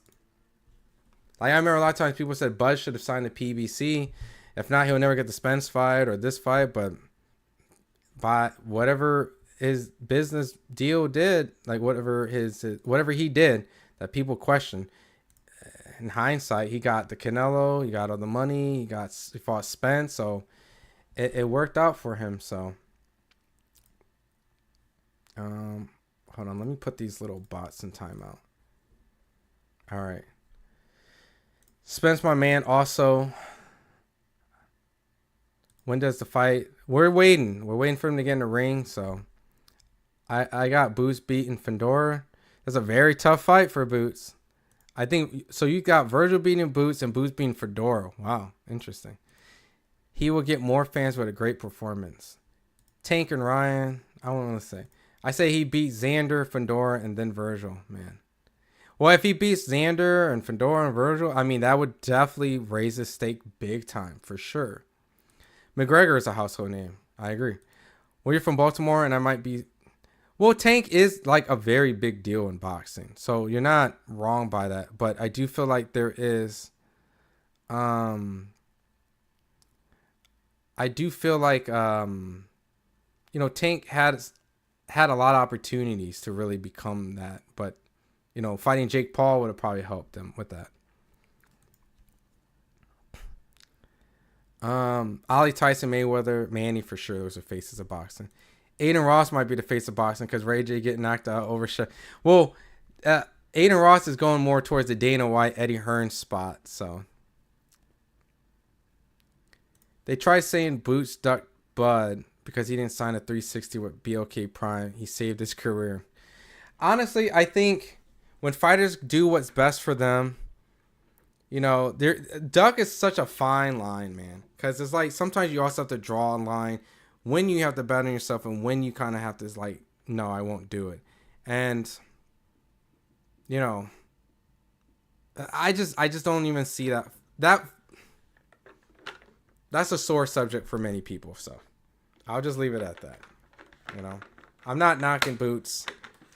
I remember a lot of times people said Buzz should have signed the PBC. If not, he'll never get the Spence fight or this fight. But by whatever his business deal did, like whatever he did that people question, in hindsight, he got the Canelo, he got all the money, he fought Spence, so it worked out for him. So hold on, let me put these little bots in timeout. All right, Spence, my man. Also, when does the fight? We're waiting for him to get in the ring. So I got Boots beating Fedora. That's a very tough fight for Boots. I think so. You got Virgil beating Boots and Boots beating Fedora. Wow, interesting. He will get more fans with a great performance. Tank and Ryan, I don't want to say. I say he beats Xander, Fedora, and then Virgil. Man, well, if he beats Xander and Fedora and Virgil, I mean that would definitely raise his stake big time for sure. McGregor is a household name. I agree. Well, you're from Baltimore, and I might be. Well, Tank is like a very big deal in boxing. So you're not wrong by that. But I do feel like there is I do feel like Tank had a lot of opportunities to really become that. But, fighting Jake Paul would have probably helped him with that. Ali, Tyson, Mayweather, Manny for sure. Those are faces of boxing. Aiden Ross might be the face of boxing because Ray J getting knocked out over shit. Well, Aiden Ross is going more towards the Dana White, Eddie Hearn spot. So they try saying Boots ducked Bud because he didn't sign a 360 with BLK Prime. He saved his career. Honestly, I think when fighters do what's best for them, you know, duck is such a fine line, man. Because it's like sometimes you also have to draw a line when you have to bet on yourself and when you kind of have to like, no, I won't do it. And, you know, I just don't even see that. That's a sore subject for many people. So I'll just leave it at that. You know, I'm not knocking Boots,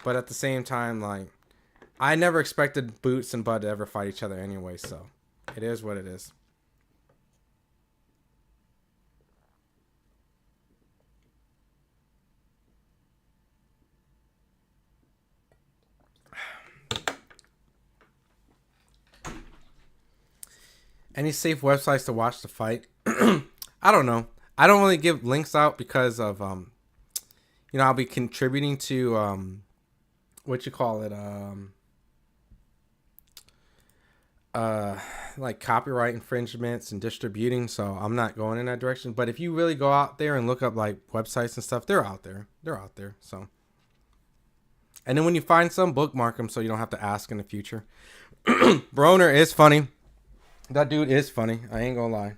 but at the same time, like, I never expected Boots and Bud to ever fight each other anyway. So it is what it is. Any safe websites to watch the fight? I don't know. I don't really give links out because of you know, I'll be contributing to what you call it, like copyright infringements and distributing, so I'm not going in that direction. But if you really go out there and look up like websites and stuff, they're out there. So, and then when you find some, bookmark them so you don't have to ask in the future. Broner is funny. That dude is funny. I ain't gonna lie.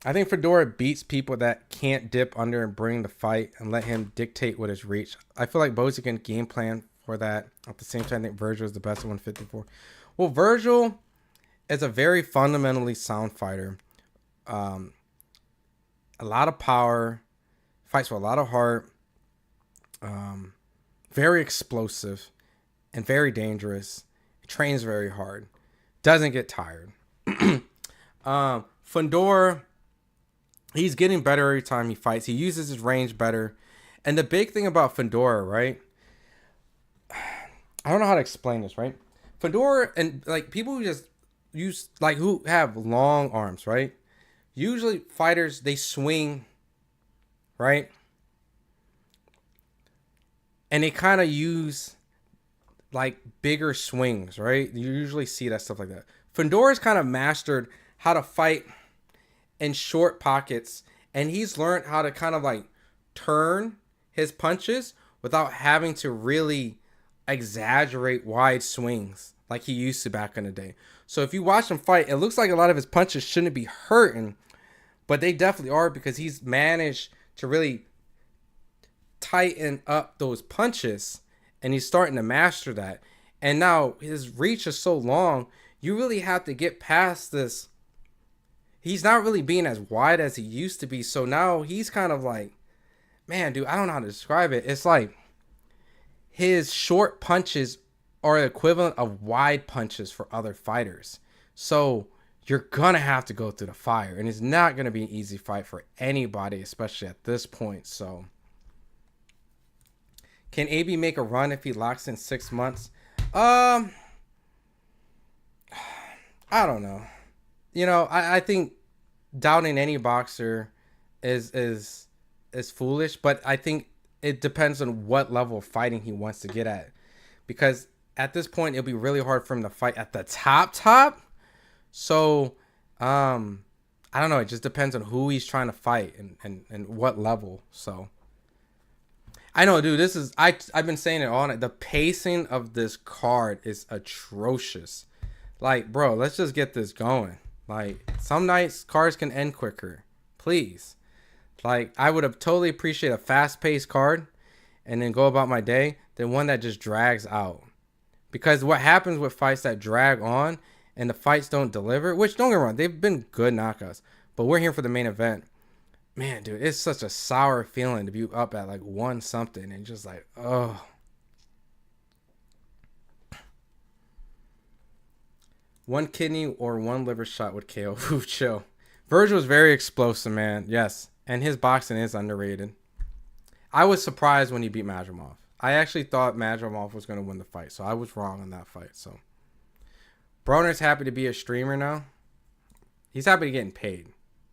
I think Fedora beats people that can't dip under and bring the fight and let him dictate what his reach. I feel like Bozy can game plan for that. At the same time, I think Virgil is the best at 154. Well, Virgil is a very fundamentally sound fighter. A lot of power, fights with a lot of heart, very explosive, and very dangerous. Trains very hard, doesn't get tired. Fundora, he's getting better every time he fights. He uses his range better. And the big thing about Fundora, right? I don't know how to explain this, right? Fundora and like people who just use like who have long arms, right? Usually fighters, they swing, right? And they kind of use like bigger swings, right? You usually see that stuff like that. Fundora's kind of mastered how to fight in short pockets, and he's learned how to kind of like turn his punches without having to really exaggerate wide swings like he used to back in the day. So if you watch him fight, it looks like a lot of his punches shouldn't be hurting, but they definitely are because he's managed to really tighten up those punches. And he's starting to master that. And now his reach is so long, you really have to get past this. He's not really being as wide as he used to be. So now he's kind of like, man, dude, I don't know how to describe it. It's like his short punches are equivalent of wide punches for other fighters. So you're going to have to go through the fire. And it's not going to be an easy fight for anybody, especially at this point. So can AB make a run if he locks in 6 months? I don't know. You know, I think doubting any boxer is foolish, but I think it depends on what level of fighting he wants to get at. Because at this point, it'll be really hard for him to fight at the top. So, I don't know. It just depends on who he's trying to fight and what level. So, I know, dude, this is, I've been saying it all night. The pacing of this card is atrocious. Like, bro, let's just get this going. Like, some nights cards can end quicker. Please. Like, I would have totally appreciate a fast-paced card and then go about my day than one that just drags out. Because what happens with fights that drag on and the fights don't deliver, which, don't get me wrong, they've been good knockouts, but we're here for the main event. Man, dude, it's such a sour feeling to be up at like 1-something and just like, oh. One kidney or one liver shot would KO. Ooh, chill. Virgil was very explosive, man. Yes. And his boxing is underrated. I was surprised when he beat Madrimov. I actually thought Madrimov was going to win the fight, so I was wrong on that fight. So, Broner's happy to be a streamer now. He's happy to getting paid.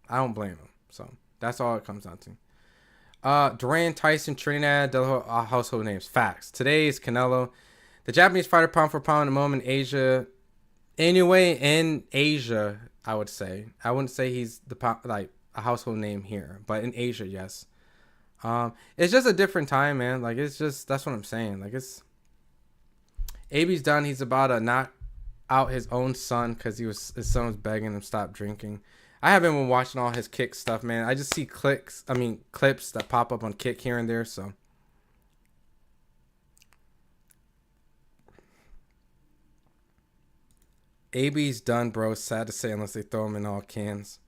I don't blame him. So, that's all it comes down to. Duran, Tyson, Trinidad, household names. Facts. Today is Canelo. The Japanese fighter pound for pound in the moment in Asia. Anyway, in Asia, I would say. I wouldn't say he's like a household name here, but in Asia, yes. It's just a different time, man. Like, it's just, that's what I'm saying. Like, it's, AB's done. He's about to knock out his own son because his son was begging him to stop drinking. I haven't been watching all his Kick stuff, man. I just see clips that pop up on Kick here and there, so. AB's done, bro. Sad to say, unless they throw him in all cans.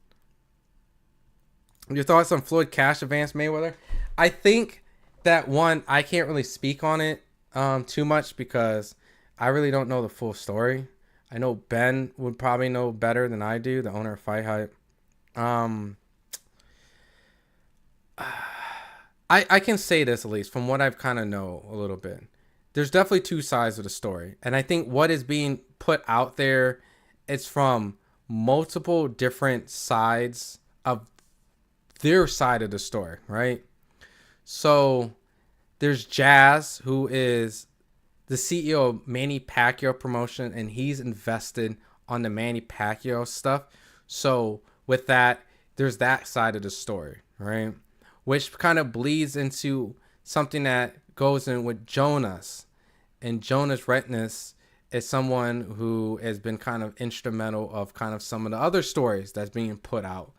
Your thoughts on Floyd Cash advance Mayweather? I think that one, I can't really speak on it too much because I really don't know the full story. I know Ben would probably know better than I do, the owner of FightHype. I can say this, at least from what I've kind of know a little bit. There's definitely two sides of the story. And I think what is being put out there, it's from multiple different sides of their side of the story, right? So there's Jazz, who is the CEO of Manny Pacquiao promotion, and he's invested on the Manny Pacquiao stuff. So with that, there's that side of the story, right? Which kind of bleeds into something that goes in with Jonas. And Jonas Redness is someone who has been kind of instrumental of kind of some of the other stories that's being put out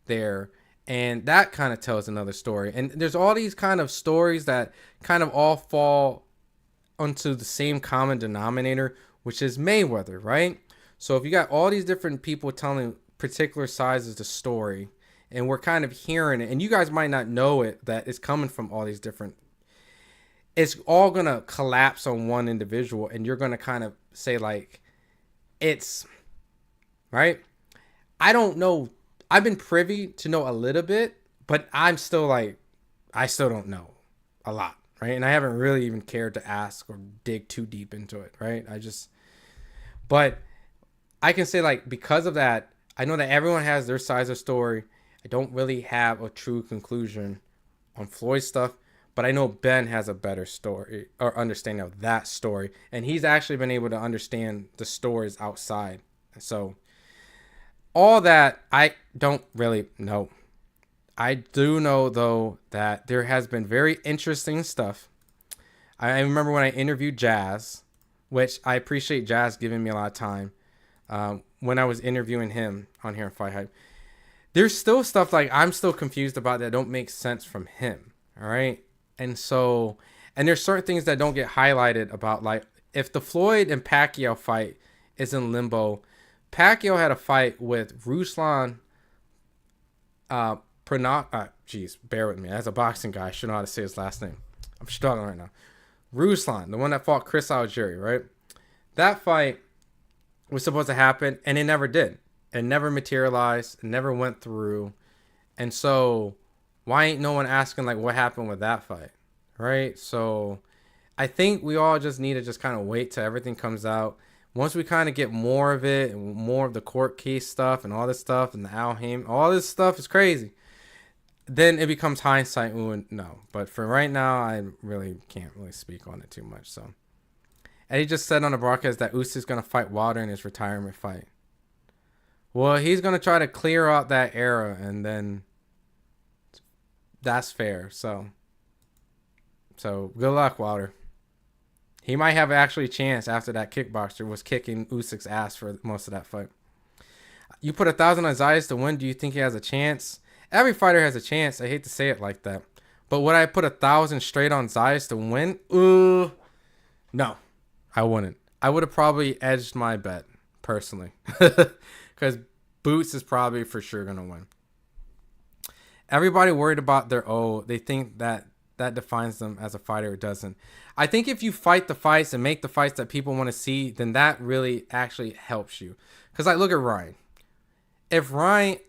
there. And that kind of tells another story. And there's all these kind of stories that kind of all fall onto the same common denominator, which is Mayweather, right? So if you got all these different people telling particular sides of the story, and we're kind of hearing it, and you guys might not know it, that it's coming from all these different, it's all going to collapse on one individual, and you're going to kind of say, like, it's, right? I don't know. I've been privy to know a little bit, but I'm still like, I still don't know a lot, right? And I haven't really even cared to ask or dig too deep into it, right? But I can say, like, because of that, I know that everyone has their sides of the story. I don't really have a true conclusion on Floyd's stuff, but I know Ben has a better story or understanding of that story. And he's actually been able to understand the stories outside. So all that, I don't really know. I do know, though, that there has been very interesting stuff. I remember when I interviewed Jazz, which I appreciate Jazz giving me a lot of time, when I was interviewing him on here on FightHype. There's still stuff like I'm still confused about that don't make sense from him, all right? And there's certain things that don't get highlighted about, like, if the Floyd and Pacquiao fight is in limbo, Pacquiao had a fight with Ruslan bear with me. As a boxing guy, I should know how to say his last name. I'm struggling right now. Ruslan, the one that fought Chris Algieri, right? That fight was supposed to happen, and it never did. It never materialized. It never went through. And so why ain't no one asking, like, what happened with that fight, right? So I think we all just need to just kind of wait till everything comes out. Once we kind of get more of it and more of the court case stuff and all this stuff and the Al Haym, all this stuff is crazy, then it becomes hindsight. We wouldn't know. But for right now, I really can't really speak on it too much. So, and he just said on the broadcast that Usyk's going to fight Wilder in his retirement fight. Well, he's going to try to clear out that era, and then that's fair. So good luck, Wilder. He might have actually a chance after that kickboxer was kicking Usyk's ass for most of that fight. You put 1,000 on Zayas to win. Do you think he has a chance? Every fighter has a chance. I hate to say it like that. But would I put 1,000 straight on Zayas to win? No, I wouldn't. I would have probably edged my bet, personally. Because Boots is probably for sure going to win. Everybody worried about their they think that defines them as a fighter. It doesn't. I think if you fight the fights and make the fights that people want to see, then that really actually helps you. Because, like, look at Ryan. If Ryan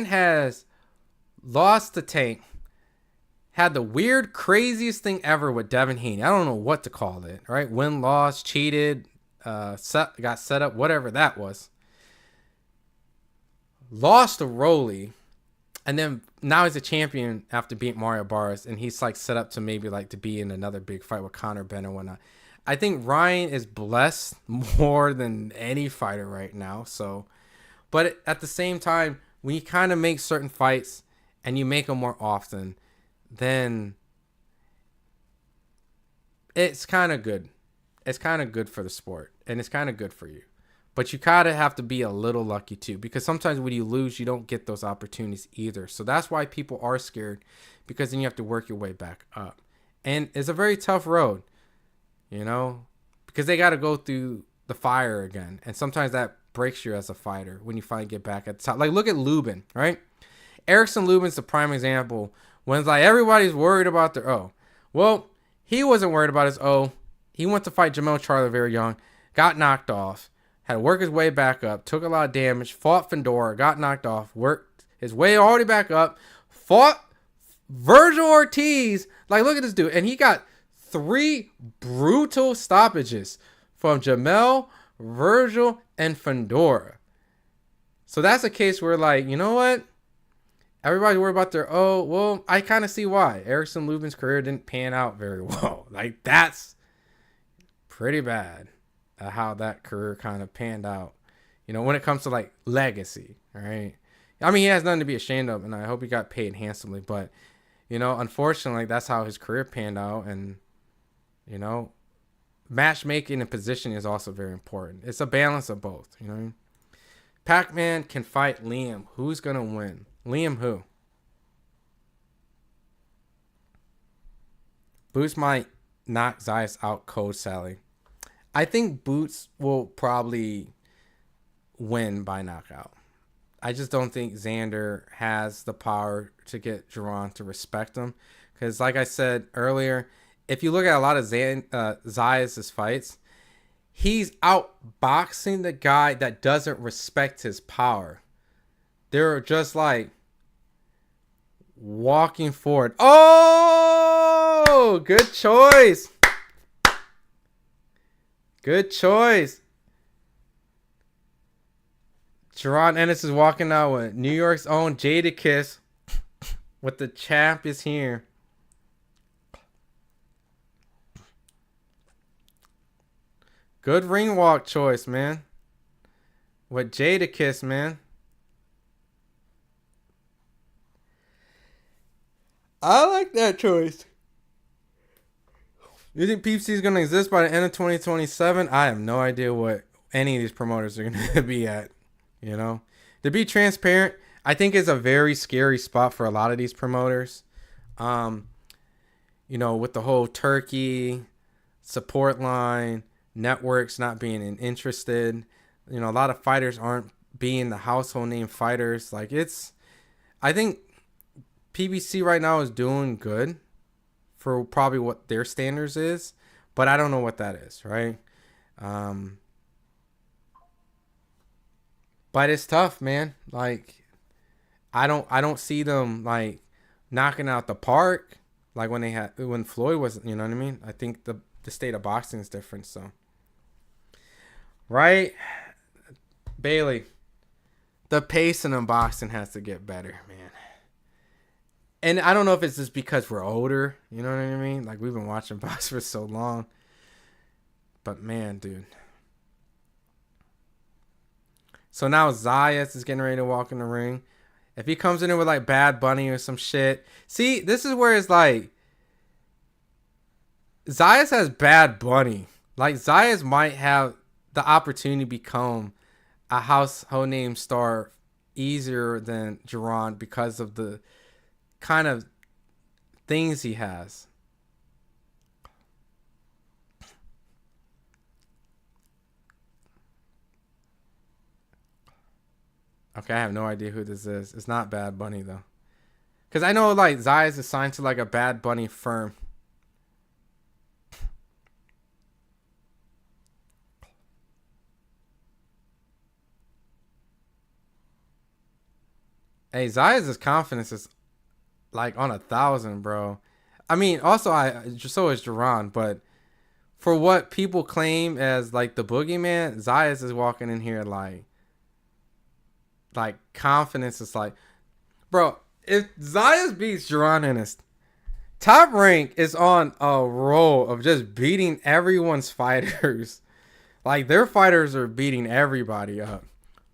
has lost the Tank, had the weird, craziest thing ever with Devin Haney. I don't know what to call it, right? Win, loss, cheated, got set up, whatever that was. Lost to Rolly. And then now he's a champion after beating Mario Barras, and he's like set up to maybe like to be in another big fight with Conor Benn and whatnot. I think Ryan is blessed more than any fighter right now. So, but at the same time, when you kind of make certain fights and you make them more often, then it's kind of good. It's kind of good for the sport, and it's kind of good for you. But you kind of have to be a little lucky too, because sometimes when you lose, you don't get those opportunities either. So that's why people are scared, because then you have to work your way back up. And it's a very tough road, you know, because they got to go through the fire again. And sometimes that breaks you as a fighter when you finally get back at the top. Like, look at Lubin, right? Erickson Lubin's the prime example. When it's like everybody's worried about their O. Well, he wasn't worried about his O. He went to fight Jamel Charlo very young, got knocked off, had to work his way back up, took a lot of damage, fought Fedor, got knocked off, worked his way already back up, fought Virgil Ortiz. Like, look at this dude. And he got 3 brutal stoppages from Jamel, Virgil, and Fedor. So that's a case where, like, you know what? Everybody's worried about their, oh, well, I kind of see why. Erickson Lubin's career didn't pan out very well. Like, that's pretty bad how that career kind of panned out. You know, when it comes to, like, legacy, right? I mean, he has nothing to be ashamed of, and I hope he got paid handsomely. But, you know, unfortunately, that's how his career panned out. And, you know, matchmaking and positioning is also very important. It's a balance of both, you know. Pac-Man can fight Liam. Who's going to win? Liam who? Boots might knock Zayas out cold, Sally. I think Boots will probably win by knockout. I just don't think Xander has the power to get Jaron to respect him. Because like I said earlier, if you look at a lot of Zayas' fights, he's outboxing the guy that doesn't respect his power. They're just like walking forward. Oh, good choice. Good choice. Jaron Ennis is walking out with New York's own Jadakiss with the champ is here. Good ring walk choice, man. With Jadakiss, man. I like that choice. You think PFC is going to exist by the end of 2027? I have no idea what any of these promoters are going to be at. You know, to be transparent, I think it's a very scary spot for a lot of these promoters. You know, with the whole Turkey support line, networks not being interested. You know, a lot of fighters aren't being the household name fighters. Like, I think PBC right now is doing good for probably what their standards is, but I don't know what that is, right? But it's tough, man. Like, I don't see them like knocking out the park like when Floyd was, you know what I mean? I think the state of boxing is different, so. Right? Bailey, the pace in boxing has to get better, man. And I don't know if it's just because we're older, you know what I mean? Like, we've been watching boxing for so long. But, man, dude. So now Zayas is getting ready to walk in the ring. If he comes in there with, like, Bad Bunny or some shit. See, this is where it's like, Zayas has Bad Bunny. Like, Zayas might have the opportunity to become a household name star easier than Jaron because of the kind of things he has. Okay, I have no idea who this is. It's not Bad Bunny, though. Because I know, like, Zayas is signed to, like, a Bad Bunny firm. Hey, Zayas' confidence is, like, on 1,000, bro. I mean, also, so is Jaron, but for what people claim as, like, the boogeyman, Zayas is walking in here, like, confidence is like, bro, if Zayas beats Jaron Ennis, Top Rank is on a roll of just beating everyone's fighters. Like, their fighters are beating everybody up.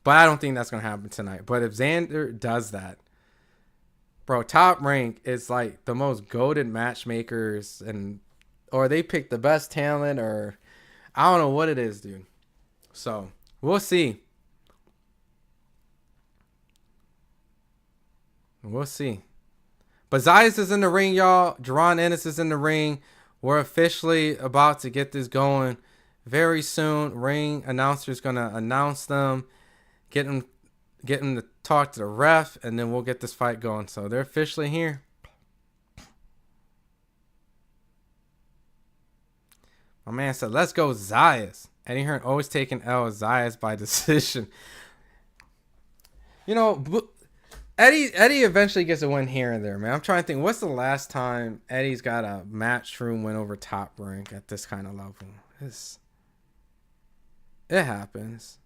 But I don't think that's going to happen tonight. But if Xander does that, bro, Top Rank is like the most goated matchmakers, and or they pick the best talent, or I don't know what it is, dude. So we'll see. We'll see. But Zayas is in the ring, y'all. Jaron Ennis is in the ring. We're officially about to get this going very soon. Ring announcer's gonna announce them, get them to talk to the ref, and then we'll get this fight going. So they're officially here. My man said, "Let's go, Zayas." Eddie Hearn always taking L. Zayas by decision. You know, Eddie eventually gets a win here and there, man. I'm trying to think, what's the last time Eddie's got a matchroom win over Top Rank at this kind of level? It happens.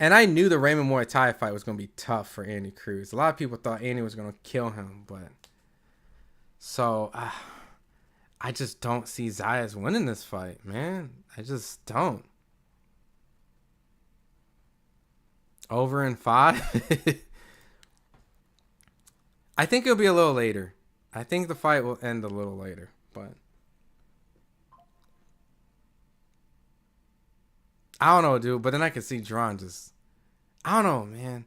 And I knew the Raymond Muay Thai fight was going to be tough for Andy Cruz. A lot of people thought Andy was going to kill him, but so I just don't see Zayas winning this fight, man. I just don't. Over in 5. I think it'll be a little later. I think the fight will end a little later, but I don't know, dude. But then I can see Jaron just, I don't know, man.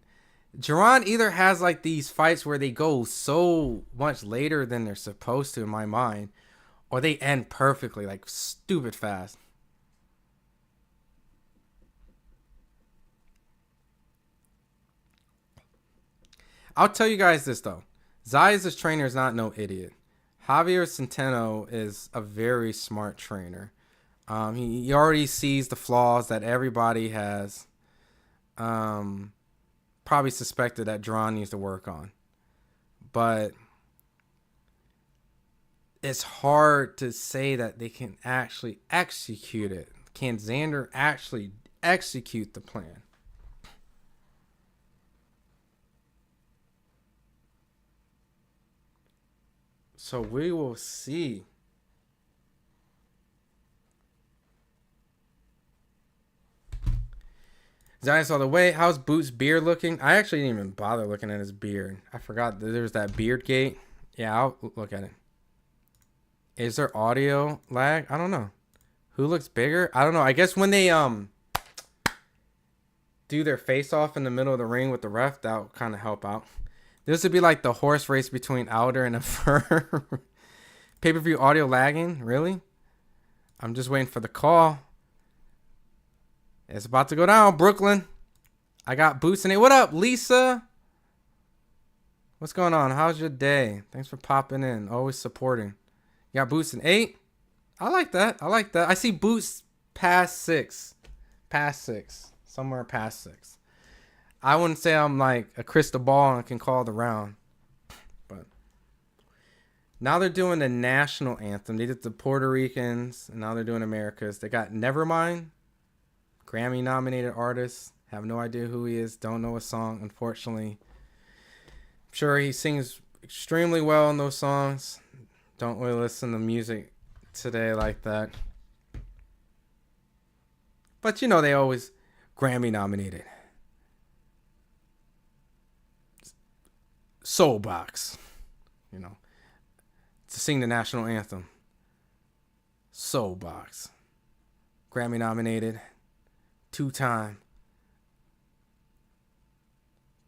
Jaron either has like these fights where they go so much later than they're supposed to, in my mind, or they end perfectly, like stupid fast. I'll tell you guys this, though. Zayas' trainer is not no idiot. Javier Centeno is a very smart trainer. He already sees the flaws that everybody has probably suspected that Jaron needs to work on. But it's hard to say that they can actually execute it. Can Xander actually execute the plan? So we will see. Zayas all the way. How's Boots' beard looking? I actually didn't even bother looking at his beard. I forgot that there was that beard gate. Yeah, I'll look at it. Is there audio lag? I don't know. Who looks bigger? I don't know. I guess when they do their face off in the middle of the ring with the ref, that'll kind of help out. This would be like the horse race between Alder and a fur. Pay-per-view audio lagging? Really? I'm just waiting for the call. It's about to go down, Brooklyn. I got Boots in it. What up, Lisa? What's going on? How's your day? Thanks for popping in. Always supporting. You got Boots in 8? I like that. I like that. I see Boots past 6. Past 6. Somewhere past 6. I wouldn't say I'm like a crystal ball and can call the round. But now they're doing the national anthem. They did the Puerto Ricans, and now they're doing America's. They got Nevermind, Grammy nominated artist. Have no idea who he is. Don't know a song, unfortunately. I'm sure he sings extremely well in those songs. Don't really listen to music today like that. But you know they always Grammy nominated. Soulbox, you know, to sing the national anthem. Soulbox, Grammy nominated, 2-time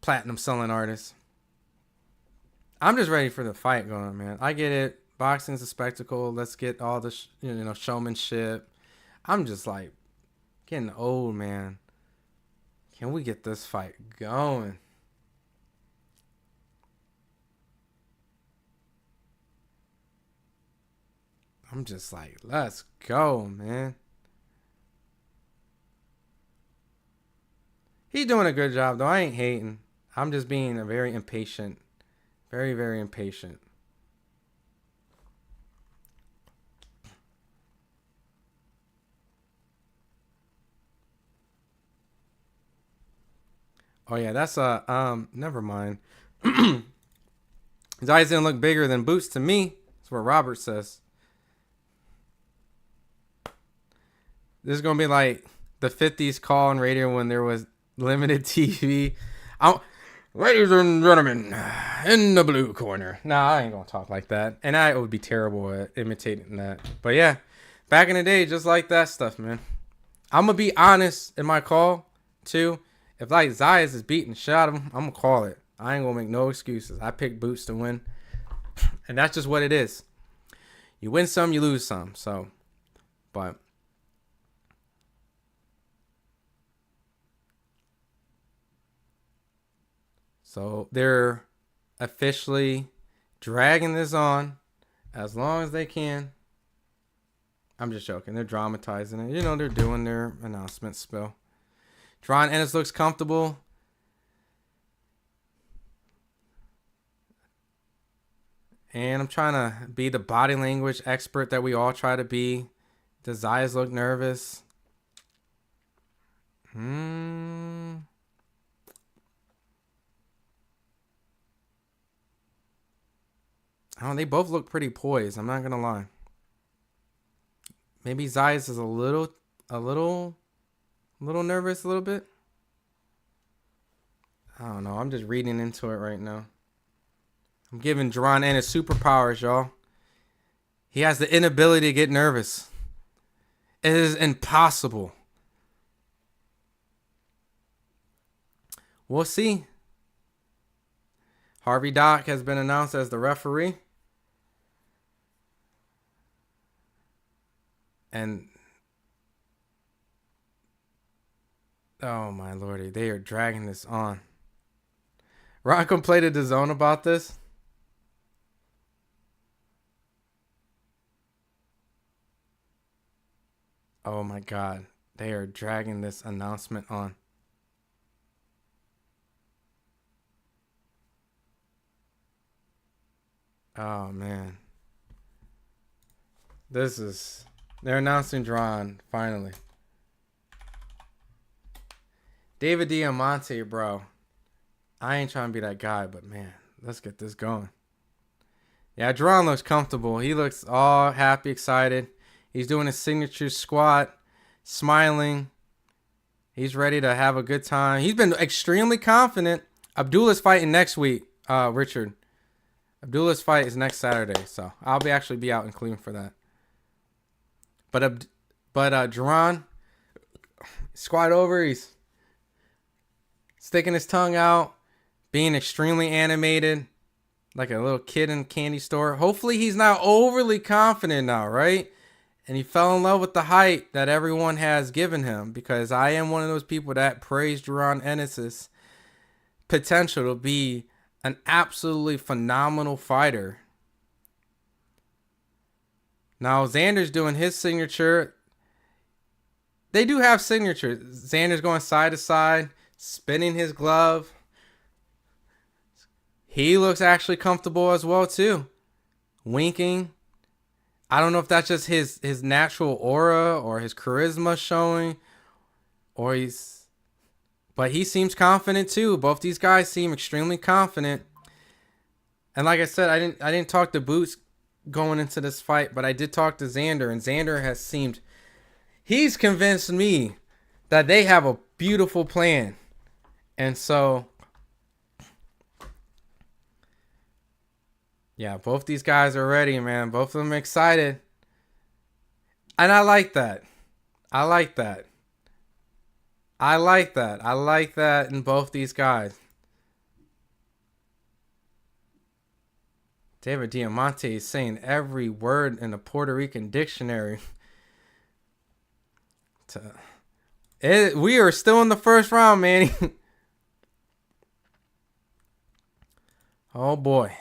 platinum selling artist. I'm just ready for the fight going, man. I get it. Boxing's a spectacle. Let's get all the showmanship. I'm just like getting old, man. Can we get this fight going? I'm just like, let's go, man. He's doing a good job, though. I ain't hating. I'm just being a very impatient. Very, very impatient. Oh, yeah, that's never mind. Zayas didn't look bigger than Boots to me. That's what Robert says. This is going to be like the 50s call on radio when there was limited TV. Ladies and gentlemen, in the blue corner. Nah, I ain't going to talk like that. And I would be terrible at imitating that. But yeah, back in the day, just like that stuff, man. I'm going to be honest in my call, too. If like Zayas is beating the shit out of him, I'm going to call it. I ain't going to make no excuses. I picked Boots to win. And that's just what it is. You win some, you lose some. So, but... So they're officially dragging this on as long as they can. I'm just joking. They're dramatizing it. You know, they're doing their announcement spill. Jaron Ennis looks comfortable. And I'm trying to be the body language expert that we all try to be. Does Zayas look nervous? Oh, they both look pretty poised. I'm not going to lie. Maybe Zayas is a little nervous a little bit. I don't know. I'm just reading into it right now. I'm giving Jaron Ennis superpowers, y'all. He has the inability to get nervous. It is impossible. We'll see. Harvey Dock has been announced as the referee. And oh my lordy, they are dragging this on. Ron complained to DAZN about this. Oh my God, they are dragging this announcement on. Oh man, they're announcing Jaron finally. David Diamante, bro. I ain't trying to be that guy, but man, let's get this going. Yeah, Jaron looks comfortable. He looks all happy, excited. He's doing his signature squat, smiling. He's ready to have a good time. He's been extremely confident. Abdullah's fighting next week, Richard. Abdullah's fight is next Saturday, so I'll actually be out in Cleveland for that. But Jaron, squat over. He's sticking his tongue out, being extremely animated, like a little kid in a candy store. Hopefully he's not overly confident now, right? And he fell in love with the hype that everyone has given him, because I am one of those people that praise Jaron Ennis' potential to be an absolutely phenomenal fighter. Now, Xander's doing his signature. They do have signatures. Xander's going side to side, spinning his glove. He looks actually comfortable as well, too. Winking. I don't know if that's just his natural aura or his charisma showing. But he seems confident, too. Both these guys seem extremely confident. And like I said, I didn't talk to Boots going into this fight, but I did talk to Xander, and Xander he's convinced me that they have a beautiful plan. And so, yeah, both these guys are ready, man. Both of them excited. And I like that. I like that in both these guys. David Diamante is saying every word in the Puerto Rican dictionary. We are still in the first round, Manny. Oh, boy.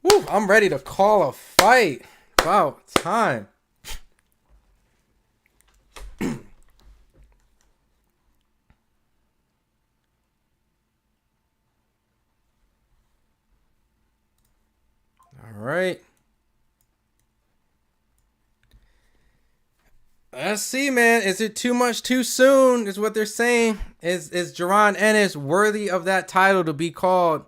Woo, I'm ready to call a fight. About time. All right. Let's see, man. Is it too much too soon? Is what they're saying. Is Jaron Ennis worthy of that title to be called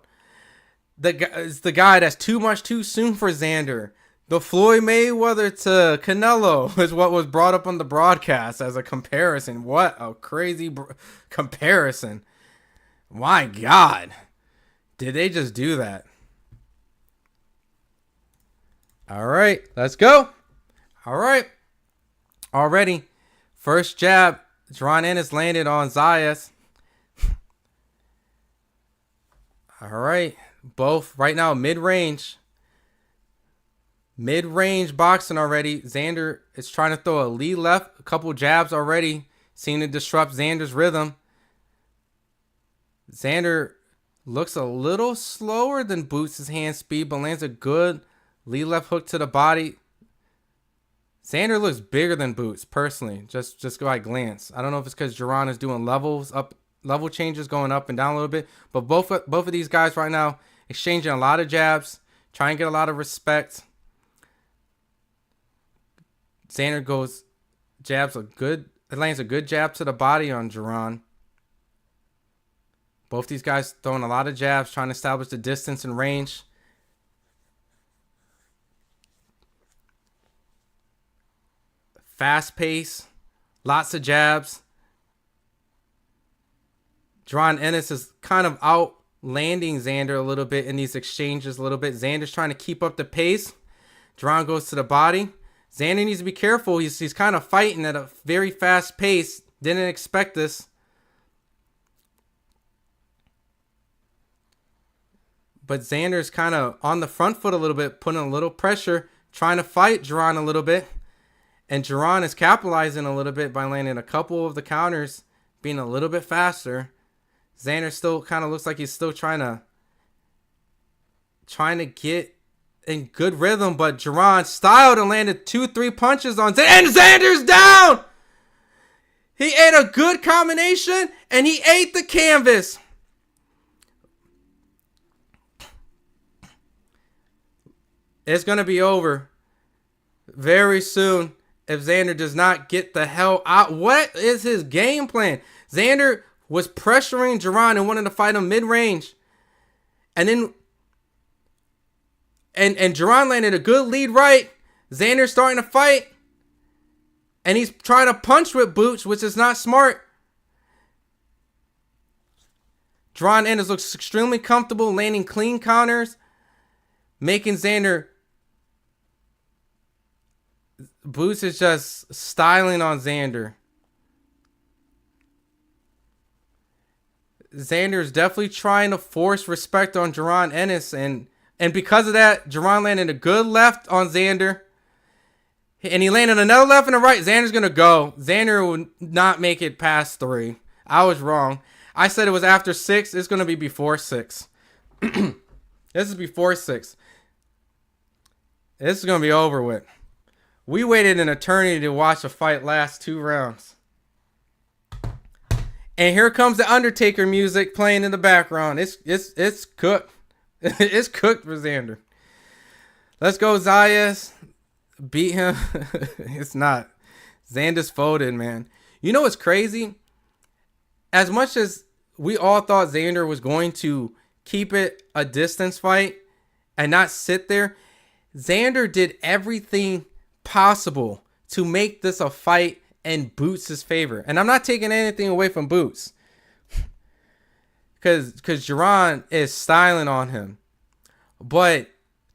is the guy that's too much too soon for Xander. The Floyd Mayweather to Canelo is what was brought up on the broadcast as a comparison. What a crazy comparison. My God. Did they just do that? All right, let's go. All right. Already, first jab, Jaron Ennis landed on Zayas. All right. Both right now mid-range. Mid-range boxing already. Xander is trying to throw a lead left. A couple jabs already. Seem to disrupt Xander's rhythm. Xander looks a little slower than Boots' hand speed, but lands a good lead left hook to the body. Xander looks bigger than Boots, personally. Just by glance. I don't know if it's because Jaron is doing level changes, going up and down a little bit. But both of these guys right now exchanging a lot of jabs, trying to get a lot of respect. Xander lands a good jab to the body on Jaron. Both these guys throwing a lot of jabs, trying to establish the distance and range. Fast pace, lots of jabs. Jaron Ennis is kind of outlanding Xander a little bit in these exchanges a little bit. Xander's trying to keep up the pace. Jaron goes to the body. Xander needs to be careful. He's kind of fighting at a very fast pace. Didn't expect this. But Xander's kind of on the front foot a little bit, putting a little pressure, trying to fight Jaron a little bit. And Jaron is capitalizing a little bit by landing a couple of the counters, being a little bit faster. Xander still kind of looks like he's still trying to get in good rhythm, but Jaron styled and landed 2-3 punches on Xander, and Xander's down! He ate a good combination, and he ate the canvas. It's going to be over very soon if Xander does not get the hell out. What is his game plan? Xander was pressuring Jaron and wanted to fight him mid-range. And then and Jaron landed a good lead right. Xander's starting to fight. And he's trying to punch with Boots, which is not smart. Jaron Ennis looks extremely comfortable, landing clean counters, making Xander. Boots is just styling on Xander. Xander's definitely trying to force respect on Jaron Ennis, and because of that, Jaron landed a good left on Xander. And he landed another left and a right. Xander's going to go. Xander will not make it past 3. I was wrong. I said it was after 6. It's going to be before 6. This is before 6. This is going to be over with. We waited an eternity to watch a fight last 2 rounds. And here comes the Undertaker music playing in the background. It's cooked. It's cooked for Xander. Let's go, Zayas. Beat him. It's not. Xander's folded, man. You know what's crazy? As much as we all thought Xander was going to keep it a distance fight and not sit there, Xander did everything possible to make this a fight in Boots' favor. And I'm not taking anything away from Boots. Because Jaron is styling on him. But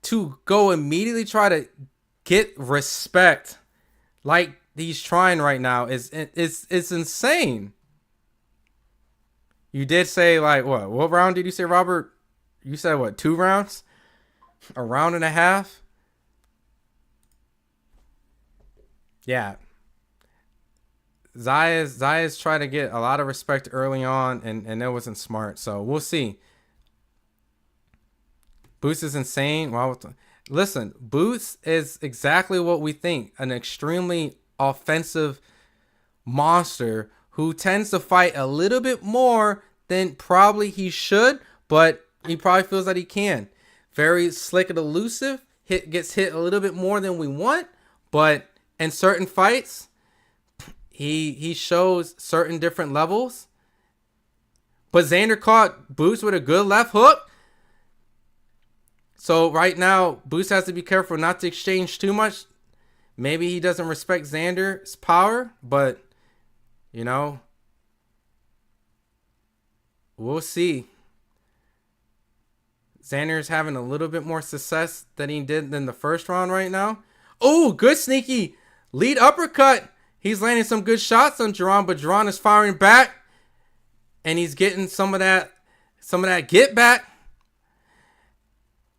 to go immediately try to get respect like he's trying right now is insane. You did say, like, what round did you say, Robert? You said what, 2 rounds? A round and a half? Yeah. Zayas tried to get a lot of respect early on, and it wasn't smart. So we'll see. Boots is insane. Wow. Listen, Boots is exactly what we think. An extremely offensive monster who tends to fight a little bit more than probably he should, but he probably feels that he can. Very slick and elusive. Gets hit a little bit more than we want, but in certain fights, he shows certain different levels. But Xander caught Boots with a good left hook. So right now, Boots has to be careful not to exchange too much. Maybe he doesn't respect Xander's power, but, you know, we'll see. Xander's having a little bit more success than he did in the first round right now. Oh, good sneaky lead uppercut. He's landing some good shots on Jaron, but Jaron is firing back. And he's getting some of that get back.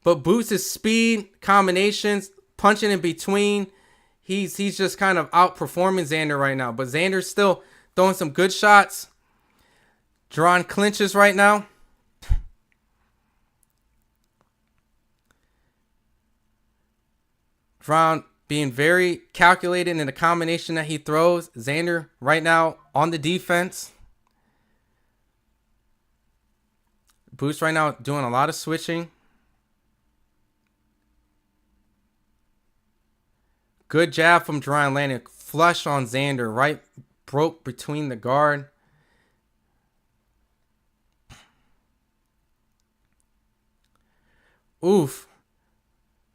But Boots' speed, combinations, punching in between. He's just kind of outperforming Xander right now. But Xander's still throwing some good shots. Jaron clinches right now. Jaron being very calculated in the combination that he throws. Xander right now on the defense. Boots right now doing a lot of switching. Good jab from Jaron, landing flush on Xander. Right broke between the guard. Oof.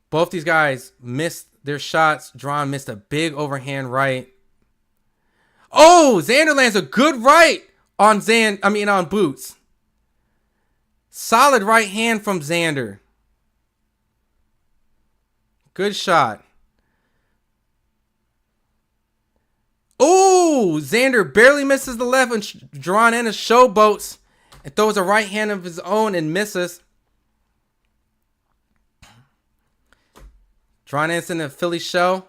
Both these guys missed their shots. Jaron missed a big overhand right. Oh, Xander lands a good right on Boots. Solid right hand from Xander. Good shot. Oh, Xander barely misses the left, and Jaron Ennis showboats and throws a right hand of his own and misses. Jaron Ennis in the Philly show.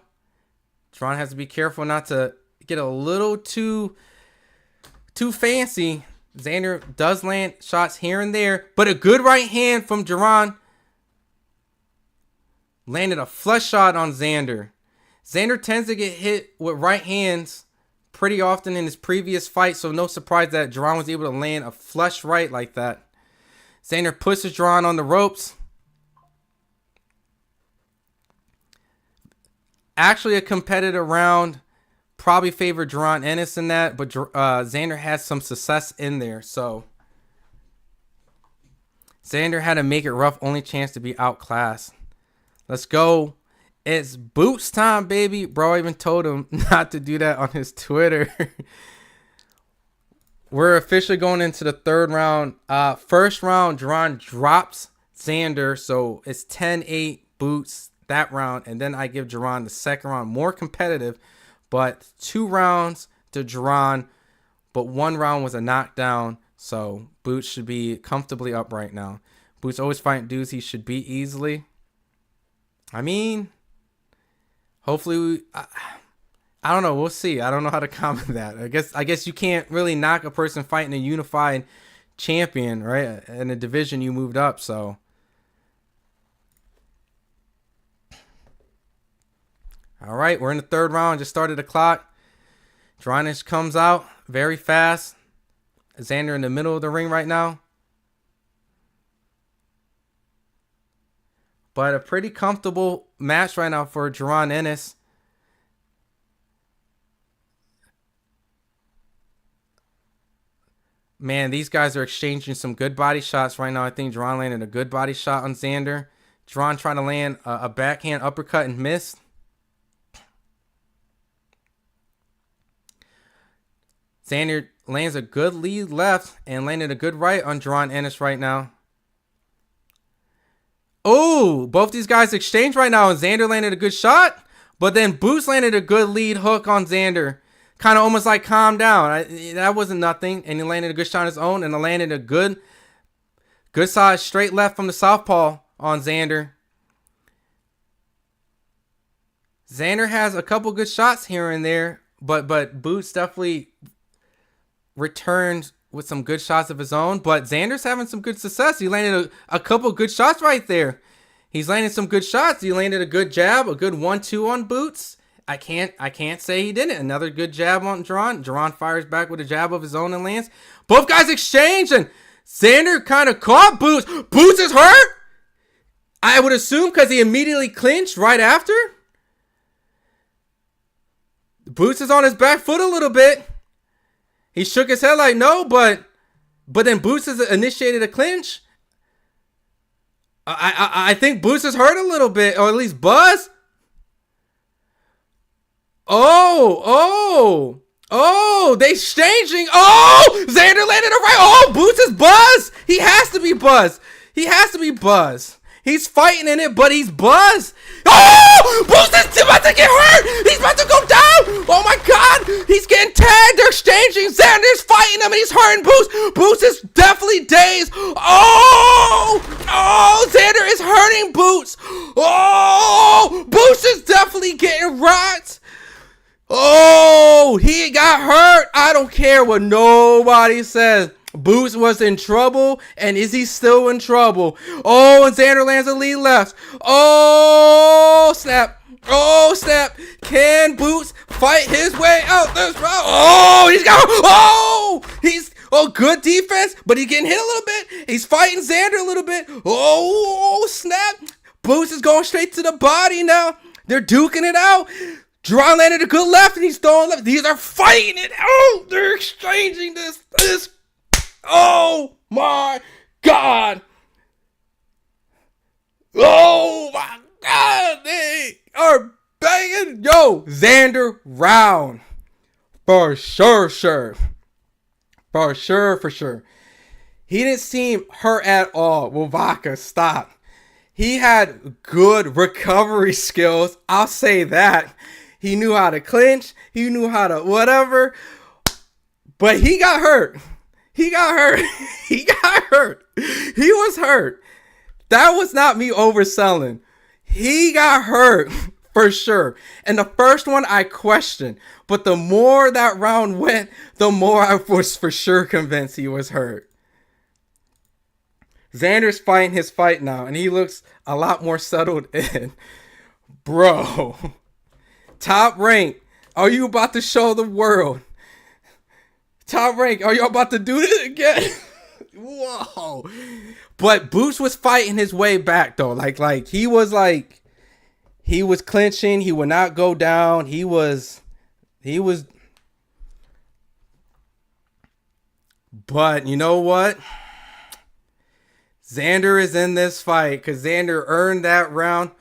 Jaron has to be careful not to get a little too fancy. Xander does land shots here and there, but a good right hand from Jaron. Landed a flush shot on Xander. Xander tends to get hit with right hands pretty often in his previous fight, so no surprise that Jaron was able to land a flush right like that. Xander pushes Jaron on the ropes. Actually a competitive round. Probably favored Jaron Ennis in that, but Xander has some success in there. So Xander had to make it rough. Only chance to be outclassed. Let's go. It's Boots time, baby. Bro, I even told him not to do that on his Twitter. We're officially going into the third round. First round, Jaron drops Xander. So it's 10-8 Boots that round. And then I give Jaron the second round. More competitive. But 2 rounds to Jaron. But 1 round was a knockdown. So Boots should be comfortably up right now. Boots always fighting dudes he should beat easily. I mean, hopefully, I don't know. We'll see. I don't know how to comment that. I guess you can't really knock a person fighting a unified champion, right? In a division you moved up, so. All right, we're in the third round. Just started the clock. Jaron Ennis comes out very fast. Xander in the middle of the ring right now. But a pretty comfortable match right now for Jaron Ennis. Man, these guys are exchanging some good body shots right now. I think Jaron landed a good body shot on Xander. Jaron trying to land a backhand uppercut and missed. Xander lands a good lead left and landed a good right on Jaron Ennis right now. Oh, both these guys exchange right now, and Xander landed a good shot, but then Boots landed a good lead hook on Xander. Kind of almost like calm down. That wasn't nothing, and he landed a good shot on his own, and he landed a good side straight left from the southpaw on Xander. Xander has a couple good shots here and there, but Boots definitely returned with some good shots of his own, but Xander's having some good success. He landed a couple good shots right there. He's landing some good shots. He landed a good jab, a good 1-2 on Boots. I can't say he didn't. Another good jab on Jaron. Jaron fires back with a jab of his own and lands. Both guys exchange, and Xander kind of caught Boots. Boots is hurt? I would assume because he immediately clinched right after. Boots is on his back foot a little bit. He shook his head like no, but then Boots has initiated a clinch. I think Boots is hurt a little bit, or at least Buzz. Oh, they exchanging. Oh, Xander landed a right. Oh, Boots is Buzz. He has to be Buzz. He's fighting in it, but he's Buzz. Oh, Boots is about to get hurt. He's about to go down. Oh my God, he's getting tagged. They're exchanging. Xander's fighting him, and he's hurting Boots. Boots is definitely dazed. Oh, Xander is hurting Boots. Oh, Boots is definitely getting rocked. Oh, he got hurt. I don't care what nobody says. Boots was in trouble, and is he still in trouble? Oh, and Xander lands a lead left. Oh, snap. Can Boots fight his way out this round? Oh, good defense, but he's getting hit a little bit. He's fighting Xander a little bit. Oh, snap. Boots is going straight to the body now. They're duking it out. Jaron landed a good left, and he's throwing left. These are fighting it out. They're exchanging this. Oh, my God. Oh, my God. They are banging. Yo, Xander round. For sure. For sure. He didn't seem hurt at all. Well, Vaca, stop. He had good recovery skills. I'll say that. He knew how to clinch. He knew how to whatever. But he got hurt. He was hurt. That was not me overselling. He got hurt for sure. And the first one I questioned. But the more that round went, the more I was for sure convinced he was hurt. Xander's fighting his fight now. And he looks a lot more settled in. Bro. Top Rank, are you about to show the world? Top Rank, are you about to do this again? Whoa. But Boots was fighting his way back though. Like he was clinching. He would not go down. He was. But you know what? Xander is in this fight because Xander earned that round.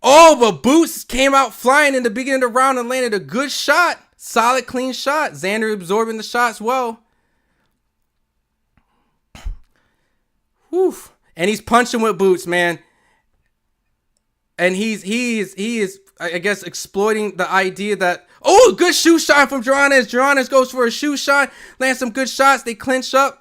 Oh, but Boots came out flying in the beginning of the round and landed a good shot. Solid, clean shot. Xander absorbing the shots well. Whew. And he's punching with Boots, man. And he is, I guess, exploiting the idea that, oh, good shoe shot from Jaron Ennis. Jaron Ennis goes for a shoe shot, lands some good shots. They clinch up.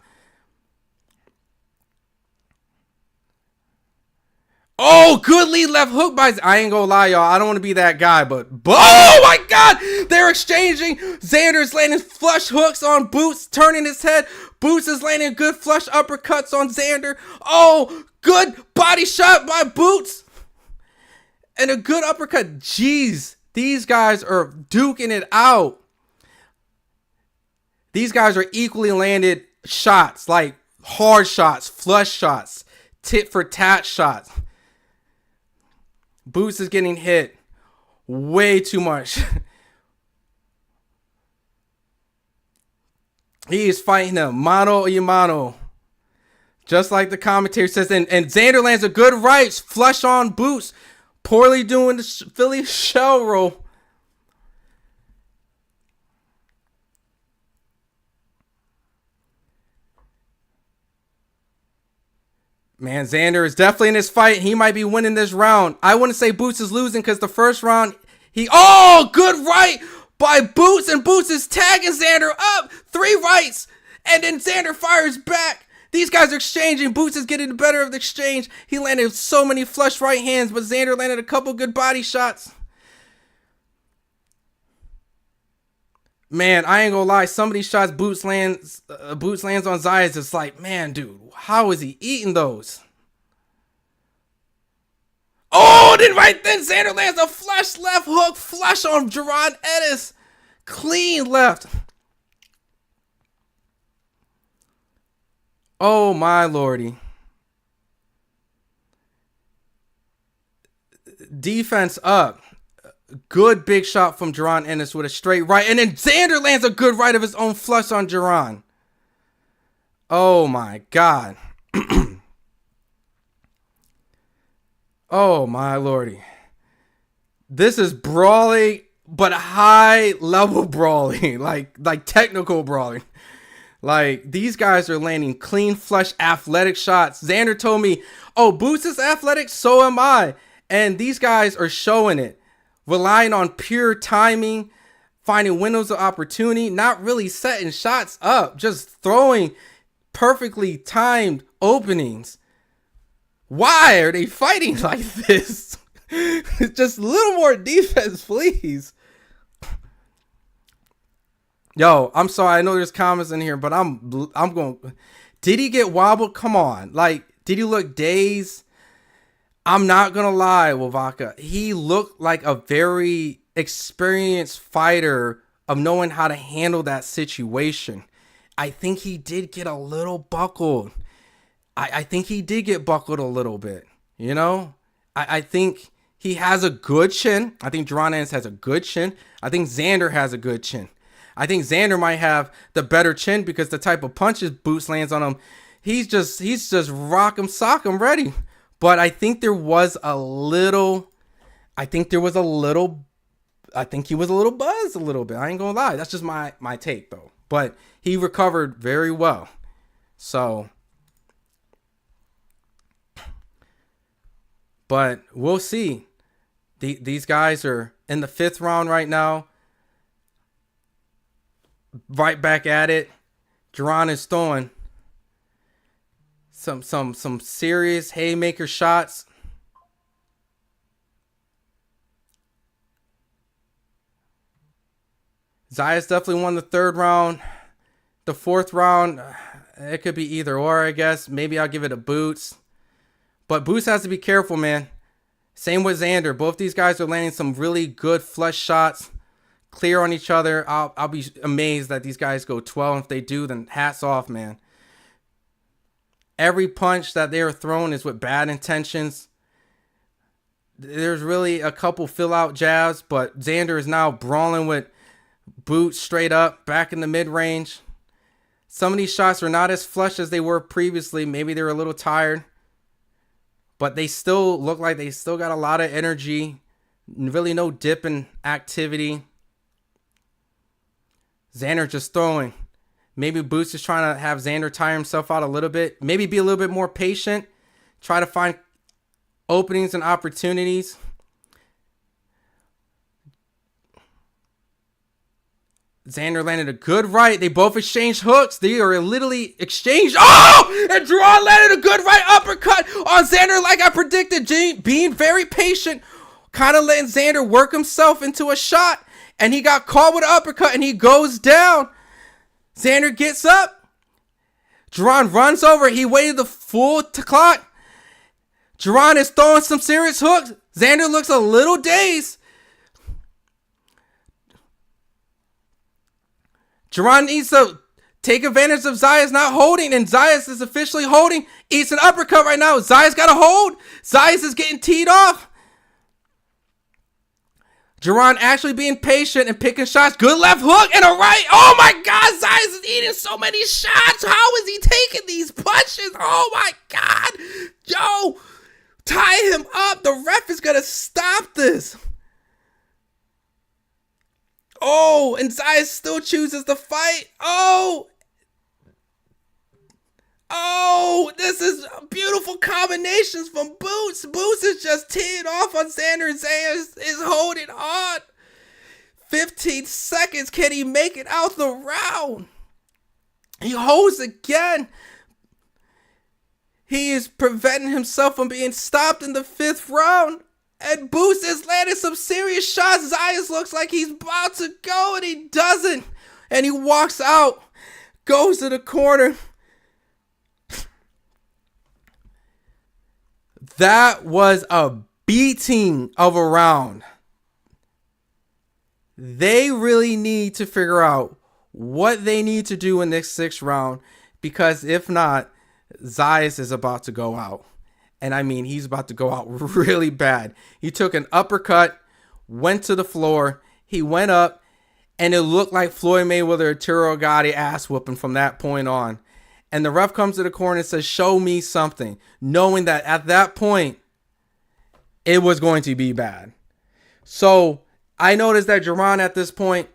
Oh, good lead left hook by... I ain't gonna lie, y'all. I don't want to be that guy, but... Oh, my God! They're exchanging. Xander's landing flush hooks on Boots, turning his head. Boots is landing good flush uppercuts on Xander. Oh, good body shot by Boots. And a good uppercut. Jeez, these guys are duking it out. These guys are equally landed shots, like hard shots, flush shots, tit for tat shots. Boots is getting hit way too much. He is fighting him mano a mano. Just like the commentator says. And Xander lands a good right. Flush on Boots. Poorly doing the Philly shell roll. Man, Xander is definitely in this fight. He might be winning this round. I wouldn't say Boots is losing because the first round, oh, good right by Boots. And Boots is tagging Xander up. 3 rights. And then Xander fires back. These guys are exchanging. Boots is getting the better of the exchange. He landed so many flush right hands, but Xander landed a couple good body shots. Man, I ain't gonna lie. Some of these shots Boots lands on Zayas. It's like, man, dude, how is he eating those? Oh, then right then Xander lands a flush left hook flush on Jaron Ennis. Clean left. Oh my lordy. Defense up. Good big shot from Jaron Ennis with a straight right. And then Xander lands a good right of his own flush on Jaron. Oh my God. Oh my lordy. This is brawling, but high level brawling, like technical brawling. Like, these guys are landing clean, flush, athletic shots. Xander told me, oh, Boots is athletic, so am I. And these guys are showing it. Relying on pure timing, finding windows of opportunity, not really setting shots up, just throwing perfectly timed openings. Why are they fighting like this? Just a little more defense, please. Yo, I'm sorry. I know there's comments in here, but I'm going. Did he get wobbled? Come on. Like, did he look dazed? I'm not going to lie, Wavaka. He looked like a very experienced fighter of knowing how to handle that situation. I think he did get a little buckled. I think he did get buckled a little bit. You know? I think he has a good chin. I think Jaron Ennis has a good chin. I think Xander has a good chin. I think Xander might have the better chin because the type of punches Boots lands on him, he's just rock 'em, sock 'em ready. But I think he was a little buzzed a little bit. I ain't gonna lie. That's just my take though. But he recovered very well. So, but we'll see. These guys are in the 5th round right now. Right back at it. Jaron is throwing some serious haymaker shots. Zayas definitely won the 3rd round. The 4th round, it could be either or, I guess. Maybe I'll give it a Boots. But Boots has to be careful, man. Same with Xander. Both these guys are landing some really good flush shots. Clear on each other. I'll be amazed that these guys go 12. If they do, then hats off, man. Every punch that they are throwing is with bad intentions. There's really a couple fill-out jabs, but Xander is now brawling with Boots straight up, back in the mid-range. Some of these shots are not as flush as they were previously. Maybe they were a little tired. But they still look like they still got a lot of energy. Really no dip in activity. Xander just throwing. Maybe Boots is trying to have Xander tire himself out a little bit. Maybe be a little bit more patient. Try to find openings and opportunities. Xander landed a good right. They both exchanged hooks. They are literally exchanged. Oh! And Jaron landed a good right uppercut on Xander like I predicted. Being very patient. Kind of letting Xander work himself into a shot. And he got caught with an uppercut and he goes down. Xander gets up. Jaron runs over. He waited the full clock. Jaron is throwing some serious hooks. Xander looks a little dazed. Jaron needs to take advantage of Zayas not holding, and Zayas is officially holding. Eats an uppercut right now. Zayas got to hold. Zayas is getting teed off. Jaron actually being patient and picking shots. Good left hook and a right. Oh my God, Zayas is eating so many shots. How is he taking these punches? Oh my God. Yo, tie him up. The ref is going to stop this. Oh, and Zayas still chooses to fight. Oh, this is beautiful combinations from Boots. Boots is just teeing off on Xander. Zayas is holding on. 15 seconds. Can he make it out the round? He holds again. He is preventing himself from being stopped in the 5th round. And Boots is landing some serious shots. Zayas looks like he's about to go, and he doesn't. And he walks out, goes to the corner. That was a beating of a round. They really need to figure out what they need to do in this 6th round, because if not, Zayas is about to go out. And I mean, he's about to go out really bad. He took an uppercut, went to the floor, he went up, and it looked like Floyd Mayweather or Arturo Gatti ass whooping from that point on. And the ref comes to the corner and says, show me something. Knowing that at that point, it was going to be bad. So I noticed that Jaron at this point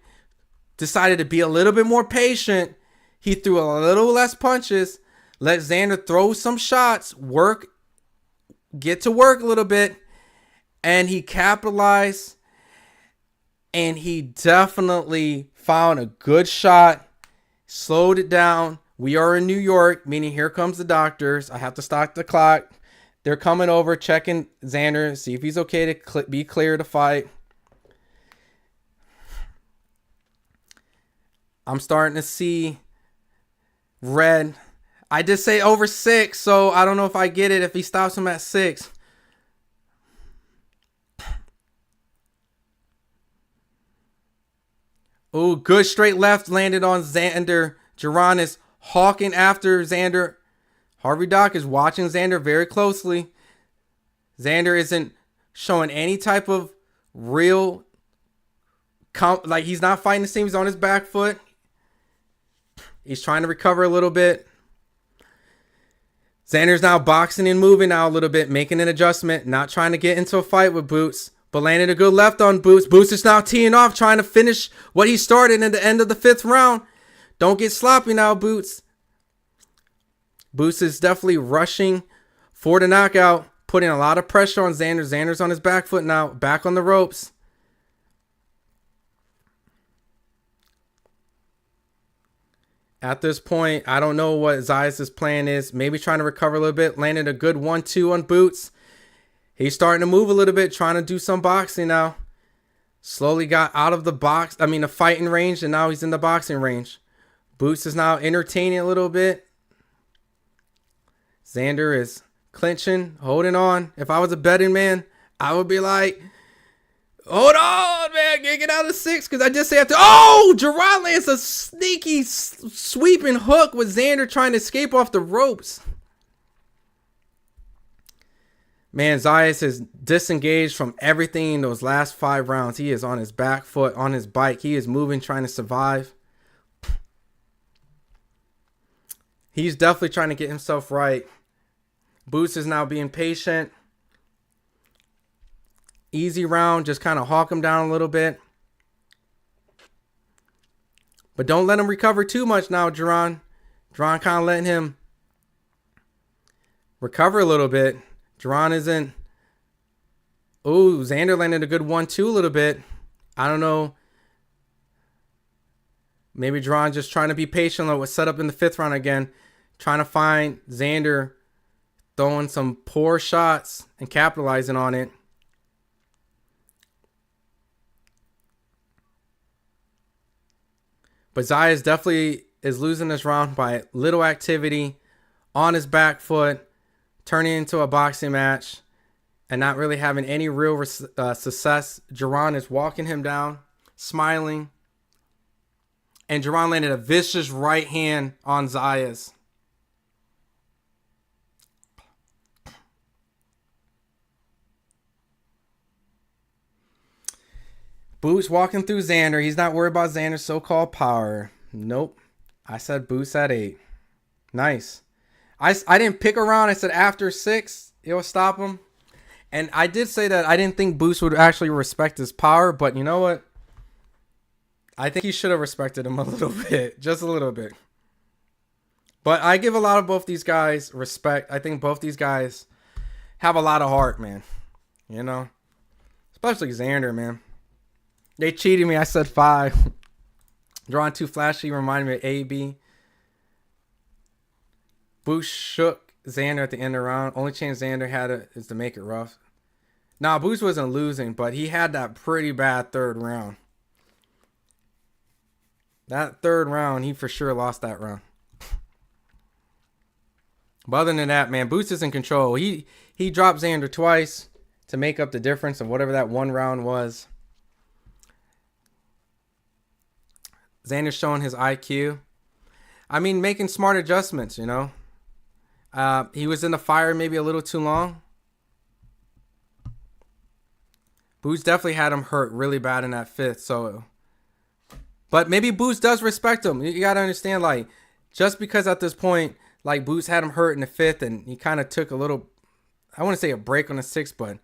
decided to be a little bit more patient. He threw a little less punches, let Xander throw some shots, get to work a little bit, and he capitalized, and he definitely found a good shot, slowed it down. We are in New York, meaning here comes the doctors. I have to stop the clock. They're coming over, checking Xander, see if he's okay to be clear to fight. I'm starting to see red. I did say over 6, so I don't know if I get it if he stops him at 6. Ooh, good straight left landed on Xander. Jaron is hawking after Xander. Harvey Doc is watching Xander very closely. Xander isn't showing any type of real, like he's not fighting the same. He's on his back foot. He's trying to recover a little bit. Xander's now boxing and moving now a little bit, making an adjustment, not trying to get into a fight with Boots, but landed a good left on Boots. Boots is now teeing off, trying to finish what he started in the end of the 5th round. Don't get sloppy now, Boots. Boots is definitely rushing for the knockout, putting a lot of pressure on Xander. Xander's on his back foot now, back on the ropes. At this point, I don't know what Zayas' plan is. Maybe trying to recover a little bit. Landed a good 1-2 on Boots. He's starting to move a little bit, trying to do some boxing now. Slowly got out of the fighting range, and now he's in the boxing range. Boots is now entertaining a little bit. Xander is clinching, holding on. If I was a betting man, I would be like, hold on, man. Get out of 6. Because I just say after. Oh, Jaron lands a sneaky sweeping hook with Xander trying to escape off the ropes. Man, Zayas is disengaged from everything in those last 5 rounds. He is on his back foot, on his bike. He is moving, trying to survive. He's definitely trying to get himself right. Boots is now being patient. Easy round, just kind of hawk him down a little bit. But don't let him recover too much now, Jaron. Jaron kind of letting him recover a little bit. Jaron isn't. Ooh, Xander landed a good 1-2 a little bit. I don't know. Maybe Jaron just trying to be patient. Like was set up in the 5th round again. Trying to find Xander throwing some poor shots and capitalizing on it. But Zayas definitely is losing this round by little activity, on his back foot, turning into a boxing match, and not really having any real success. Jaron is walking him down, smiling. And Jaron landed a vicious right hand on Zayas. Boots walking through Xander. He's not worried about Xander's so-called power. Nope. I said Boots at 8. Nice. I didn't pick around. I said after 6, it will stop him. And I did say that I didn't think Boots would actually respect his power. But you know what? I think he should have respected him a little bit. Just a little bit. But I give a lot of both these guys respect. I think both these guys have a lot of heart, man. You know? Especially Xander, man. They cheated me. I said 5. Drawing too flashy. Reminded me of AB. Boots shook Xander at the end of the round. Only chance Xander had is to make it rough. Nah, Boots wasn't losing, but he had that pretty bad 3rd round. That 3rd round, he for sure lost that round. But other than that, man, Boots is in control. He dropped Xander twice to make up the difference of whatever that 1 round was. Xander's showing his IQ. I mean, making smart adjustments, you know. He was in the fire maybe a little too long. Boots definitely had him hurt really bad in that 5th. So, but maybe Boots does respect him. You got to understand, like, just because at this point, like, Boots had him hurt in the 5th and he kind of took a little, I want to say a break on the 6th, but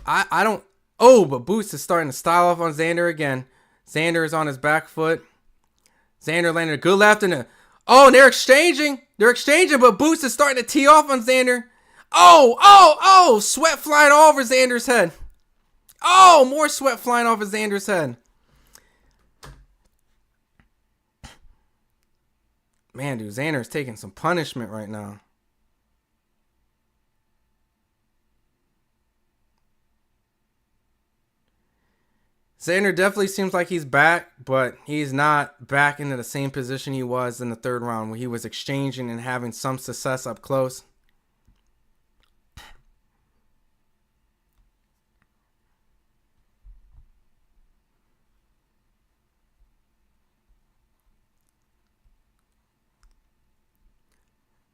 I don't. Oh, but Boots is starting to style off on Xander again. Xander is on his back foot. Xander landed a good left and oh, they're exchanging. They're exchanging, but Boots is starting to tee off on Xander. Oh, sweat flying all over Xander's head. Oh, more sweat flying off of Xander's head. Man, dude, Xander's taking some punishment right now. Xander definitely seems like he's back, but he's not back into the same position he was in the third round where he was exchanging and having some success up close.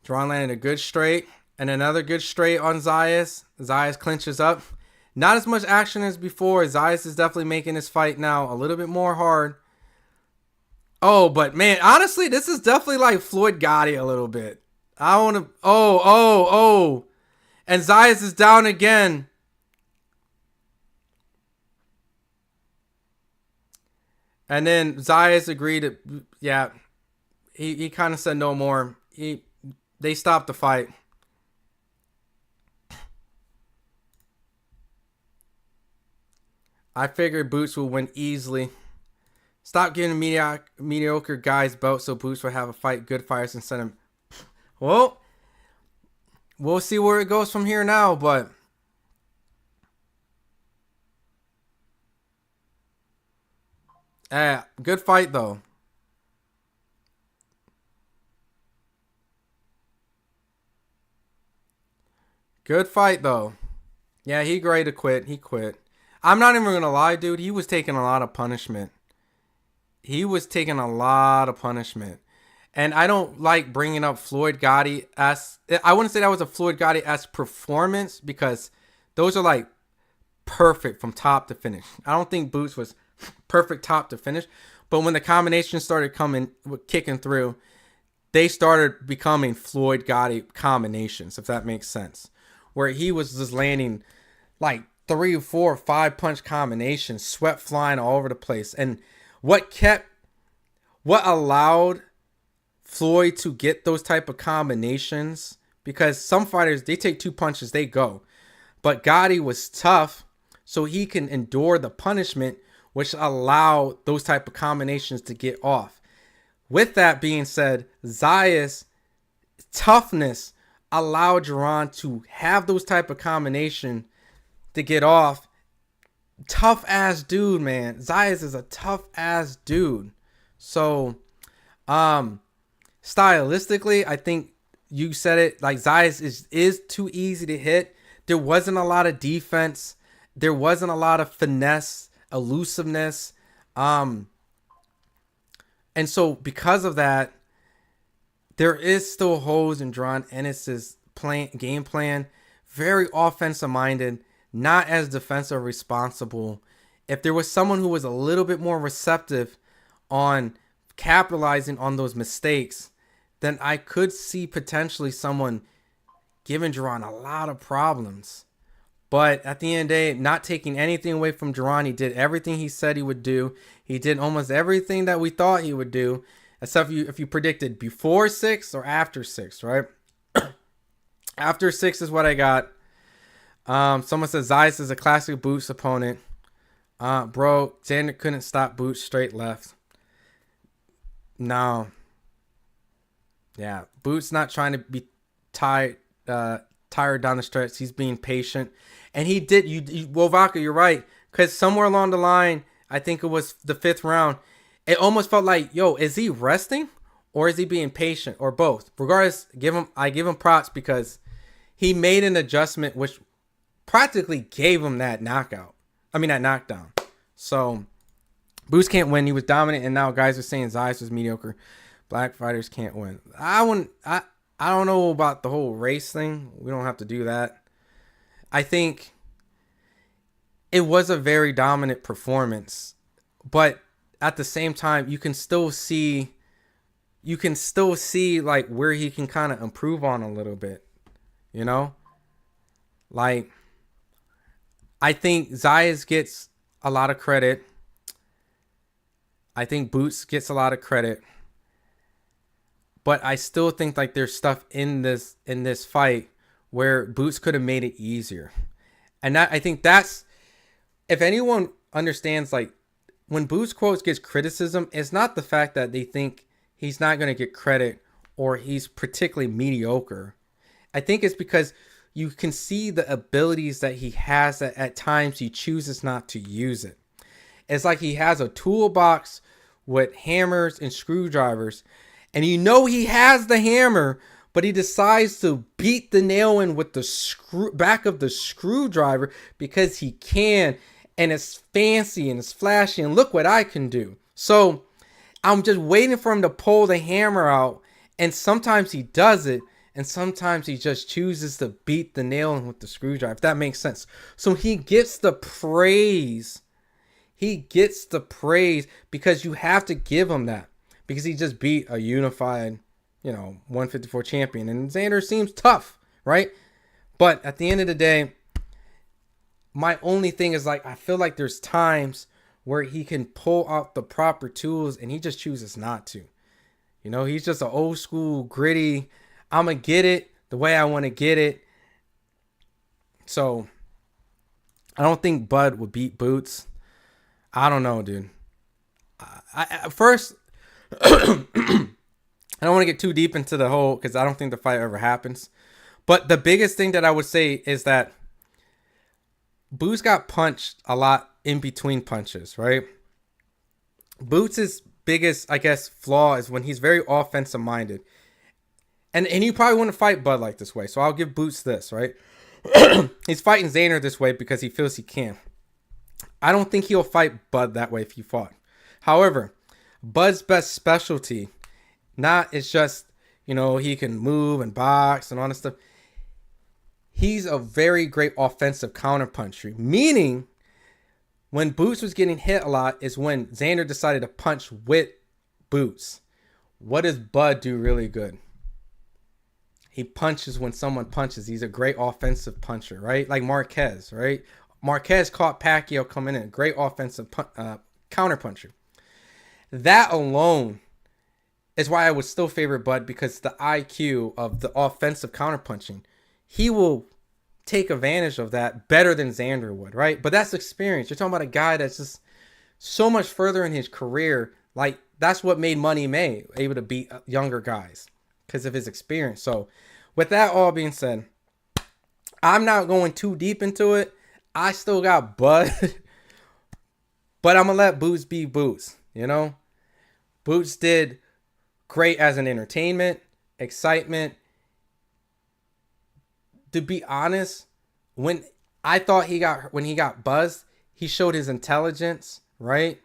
Jaron landed a good straight and another good straight on Zayas. Zayas clinches up. Not as much action as before. Zayas is definitely making his fight now a little bit more hard. Oh, but man, honestly, this is definitely like Floyd Gotti a little bit. I want to... Oh. And Zayas is down again. And then Zayas agreed to... Yeah, he kind of said no more. They stopped the fight. I figured Boots will win easily. Stop giving mediocre guys belts so Boots will have a fight good fighters and send him. Well, we'll see where it goes from here now, but good fight though. Good fight though. Yeah, he ready to quit. He quit. I'm not even gonna lie, dude. He was taking a lot of punishment. And I don't like bringing up Floyd Gotti as... I wouldn't say that was a Floyd Gotti-esque performance because those are like perfect from top to finish. I don't think Boots was perfect top to finish. But when the combinations started kicking through, they started becoming Floyd Gotti combinations, if that makes sense. Where he was just landing like 3, 4, 5 punch combinations, sweat flying all over the place. And what allowed Floyd to get those type of combinations, because some fighters, they take 2 punches, they go. But Gotti was tough, so he can endure the punishment, which allowed those type of combinations to get off. With that being said, Zayas' toughness allowed Jaron to have those type of combination to get off. Tough ass dude, man. Zayas is a tough ass dude. So, stylistically, I think you said it. Like, Zayas is too easy to hit. There wasn't a lot of defense. There wasn't a lot of finesse, elusiveness. And so because of that, there is still holes in Jaron Ennis's game plan. Very offensive minded, not as defensive responsible. If there was someone who was a little bit more receptive on capitalizing on those mistakes, then I could see potentially someone giving Jaron a lot of problems. But at the end of the day, not taking anything away from Jaron, he did everything he said he would do. He did almost everything that we thought he would do, except if you predicted before 6 or after 6, right? After 6 is what I got. Someone says Zayas is a classic Boots opponent. Bro, Xander couldn't stop Boots straight left. No. Yeah, Boots not trying to be tired down the stretch. He's being patient. And he did. Well, Vodka, you're right. Because somewhere along the line, I think it was the 5th round, it almost felt like, yo, is he resting or is he being patient or both? Regardless, I give him props because he made an adjustment which practically gave him that knockdown. So Boots can't win. He was dominant, and now guys are saying Zayas was mediocre. Black fighters can't win. I don't know about the whole race thing. We don't have to do that. I think it was a very dominant performance, but at the same time, you can still see like where he can kind of improve on a little bit, you know? Like, I think Zayas gets a lot of credit. I think Boots gets a lot of credit. But I still think like there's stuff in this fight where Boots could have made it easier. And I think that's, if anyone understands, like when Boots quotes gets criticism, it's not the fact that they think he's not going to get credit or he's particularly mediocre. I think it's because you can see the abilities that he has that at times he chooses not to use it. It's like he has a toolbox with hammers and screwdrivers, and you know he has the hammer, but he decides to beat the nail in with the back of the screwdriver because he can, and it's fancy and it's flashy, and look what I can do. So I'm just waiting for him to pull the hammer out, and sometimes he does it, and sometimes he just chooses to beat the nail in with the screwdriver, if that makes sense. So he gets the praise. He gets the praise because you have to give him that, because he just beat a unified, 154 champion. And Xander seems tough, right? But at the end of the day, my only thing is like, I feel like there's times where he can pull out the proper tools and he just chooses not to. He's just an old school, gritty, I'm going to get it the way I want to get it. So I don't think Bud would beat Boots. I don't know, dude. First, I don't want to get too deep into the whole, because I don't think the fight ever happens. But the biggest thing that I would say is that Boots got punched a lot in between punches, right? Boots' biggest, I guess, flaw is when he's very offensive minded. And he probably wouldn't fight Bud like this way. So I'll give Boots this, right? He's fighting Xander this way because he feels he can. I don't think he'll fight Bud that way if he fought. However, Bud's best specialty, it's just, he can move and box and all this stuff. He's a very great offensive counterpuncher. Meaning, when Boots was getting hit a lot is when Xander decided to punch with Boots. What does Bud do really good? He punches when someone punches. He's a great offensive puncher, right? Like Marquez, right? Marquez caught Pacquiao coming in. Great offensive counterpuncher. That alone is why I would still favor Bud, because the IQ of the offensive counterpunching, he will take advantage of that better than Xander would, right? But that's experience. You're talking about a guy that's just so much further in his career. Like, that's what made Money May able to beat younger guys because of his experience. So with that all being said, I'm not going too deep into it. I still got Bud, but I'm going to let Boots be Boots, Boots did great as an entertainment, excitement. To be honest, when he got buzzed, he showed his intelligence, right?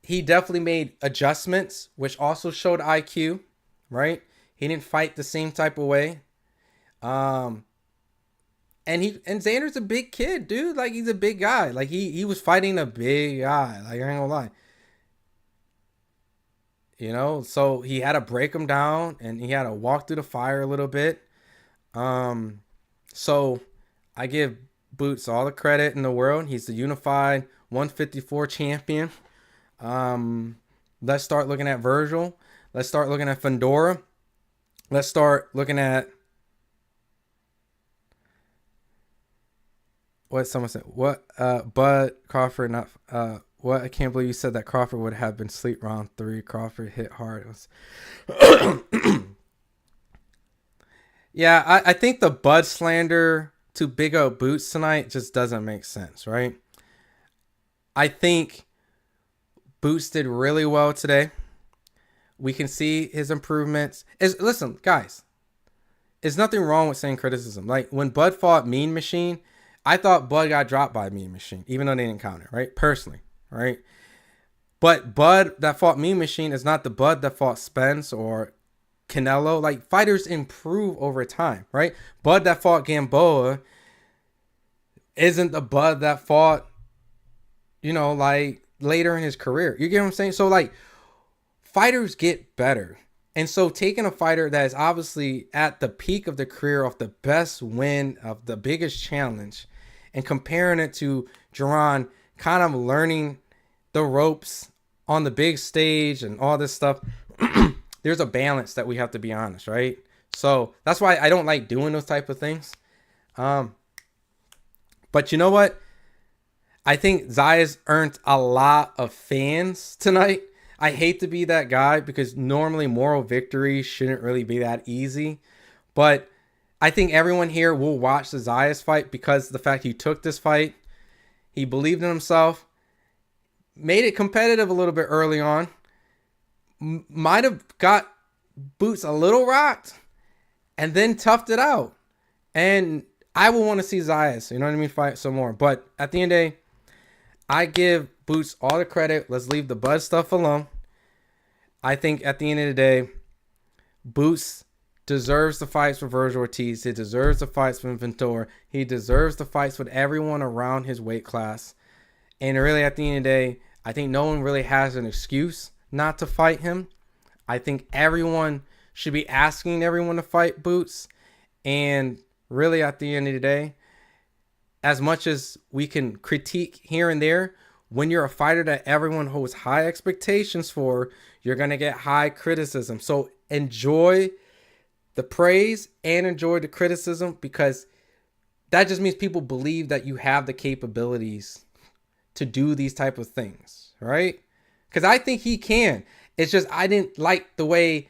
He definitely made adjustments, which also showed IQ, right? He didn't fight the same type of way. And Xander's a big kid, dude. Like, he's a big guy. Like, he was fighting a big guy. Like, I ain't gonna lie. So he had to break him down, and he had to walk through the fire a little bit. So I give Boots all the credit in the world. He's the unified 154 champion. Let's start looking at Virgil. Let's start looking at Fedora. Let's start looking at what someone said. What Bud Crawford not what? I can't believe you said that Crawford would have been sleep round 3. Crawford hit hard. It was yeah, I think the Bud slander to Big O Boots tonight just doesn't make sense, right? I think Boots did really well today. We can see his improvements. Listen, guys, there's nothing wrong with saying criticism. Like, when Bud fought Mean Machine, I thought Bud got dropped by Mean Machine, even though they didn't count it, right? Personally, right? But Bud that fought Mean Machine is not the Bud that fought Spence or Canelo. Like, fighters improve over time, right? Bud that fought Gamboa isn't the Bud that fought, like, later in his career. You get what I'm saying? So, like, fighters get better. And so taking a fighter that is obviously at the peak of the career, of the best win, of the biggest challenge, and comparing it to Jaron kind of learning the ropes on the big stage and all this stuff, there's a balance that we have to be honest, right? So that's why I don't like doing those type of things. But you know what? I think Zayas earned a lot of fans tonight. I hate to be that guy because normally moral victory shouldn't really be that easy. But I think everyone here will watch the Zayas fight because of the fact he took this fight. He believed in himself. Made it competitive a little bit early on. Might have got Boots a little rocked. And then toughed it out. And I will want to see Zayas, you know what I mean, fight some more. But at the end of the day, I give Boots all the credit. Let's leave the Bud stuff alone. I think at the end of the day, Boots deserves the fights with Vergil Ortiz. He deserves the fights with Ventura. He deserves the fights with everyone around his weight class. And really, at the end of the day, I think no one really has an excuse not to fight him. I think everyone should be asking everyone to fight Boots. And really, at the end of the day, as much as we can critique here and there, when you're a fighter that everyone holds high expectations for, you're going to get high criticism. So enjoy the praise and enjoy the criticism, because that just means people believe that you have the capabilities to do these type of things, right? Because I think he can. It's just I didn't like the way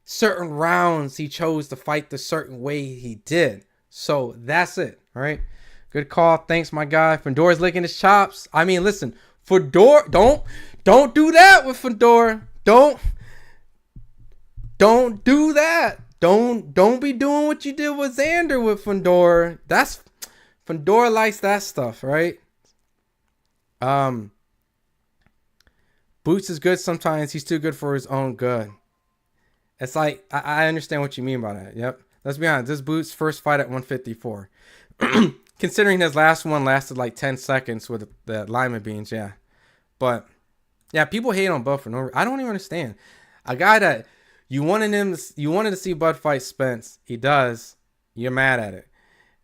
certain rounds he chose to fight the certain way he did. So that's it, all right? Good call. Thanks, my guy. Fedor's licking his chops. I mean, listen, Fedor, don't do that with Fedor. Don't do that. Don't be doing what you did with Xander with Fedor. Fedor likes that stuff, right? Boots is good sometimes. He's too good for his own good. It's like, I understand what you mean by that. Yep. Let's be honest. This Boots' first fight at 154. Considering his last one lasted like 10 seconds with the lima beans, yeah. But, yeah, people hate on Bud for no reason. I don't even understand. A guy that you wanted to see Bud fight Spence, he does. You're mad at it.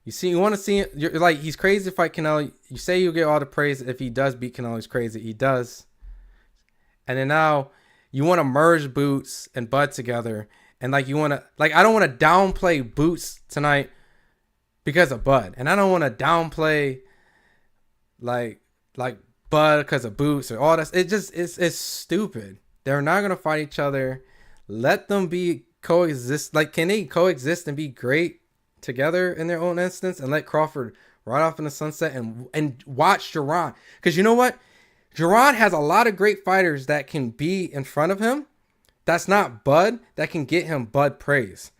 You want to see it. You're like, he's crazy to fight Canelo. You say you'll get all the praise if he does beat Canelo. He's crazy. He does. And then now you want to merge Boots and Bud together. And like I don't want to downplay Boots tonight because of Bud. And I don't want to downplay like Bud because of Boots or all that. It's stupid. They're not going to fight each other. Let them be coexist. Like, can they coexist and be great together in their own instance, and let Crawford ride off in the sunset and watch Jaron? Because you know what? Jaron has a lot of great fighters that can be in front of him. That's not Bud. That can get him Bud praise.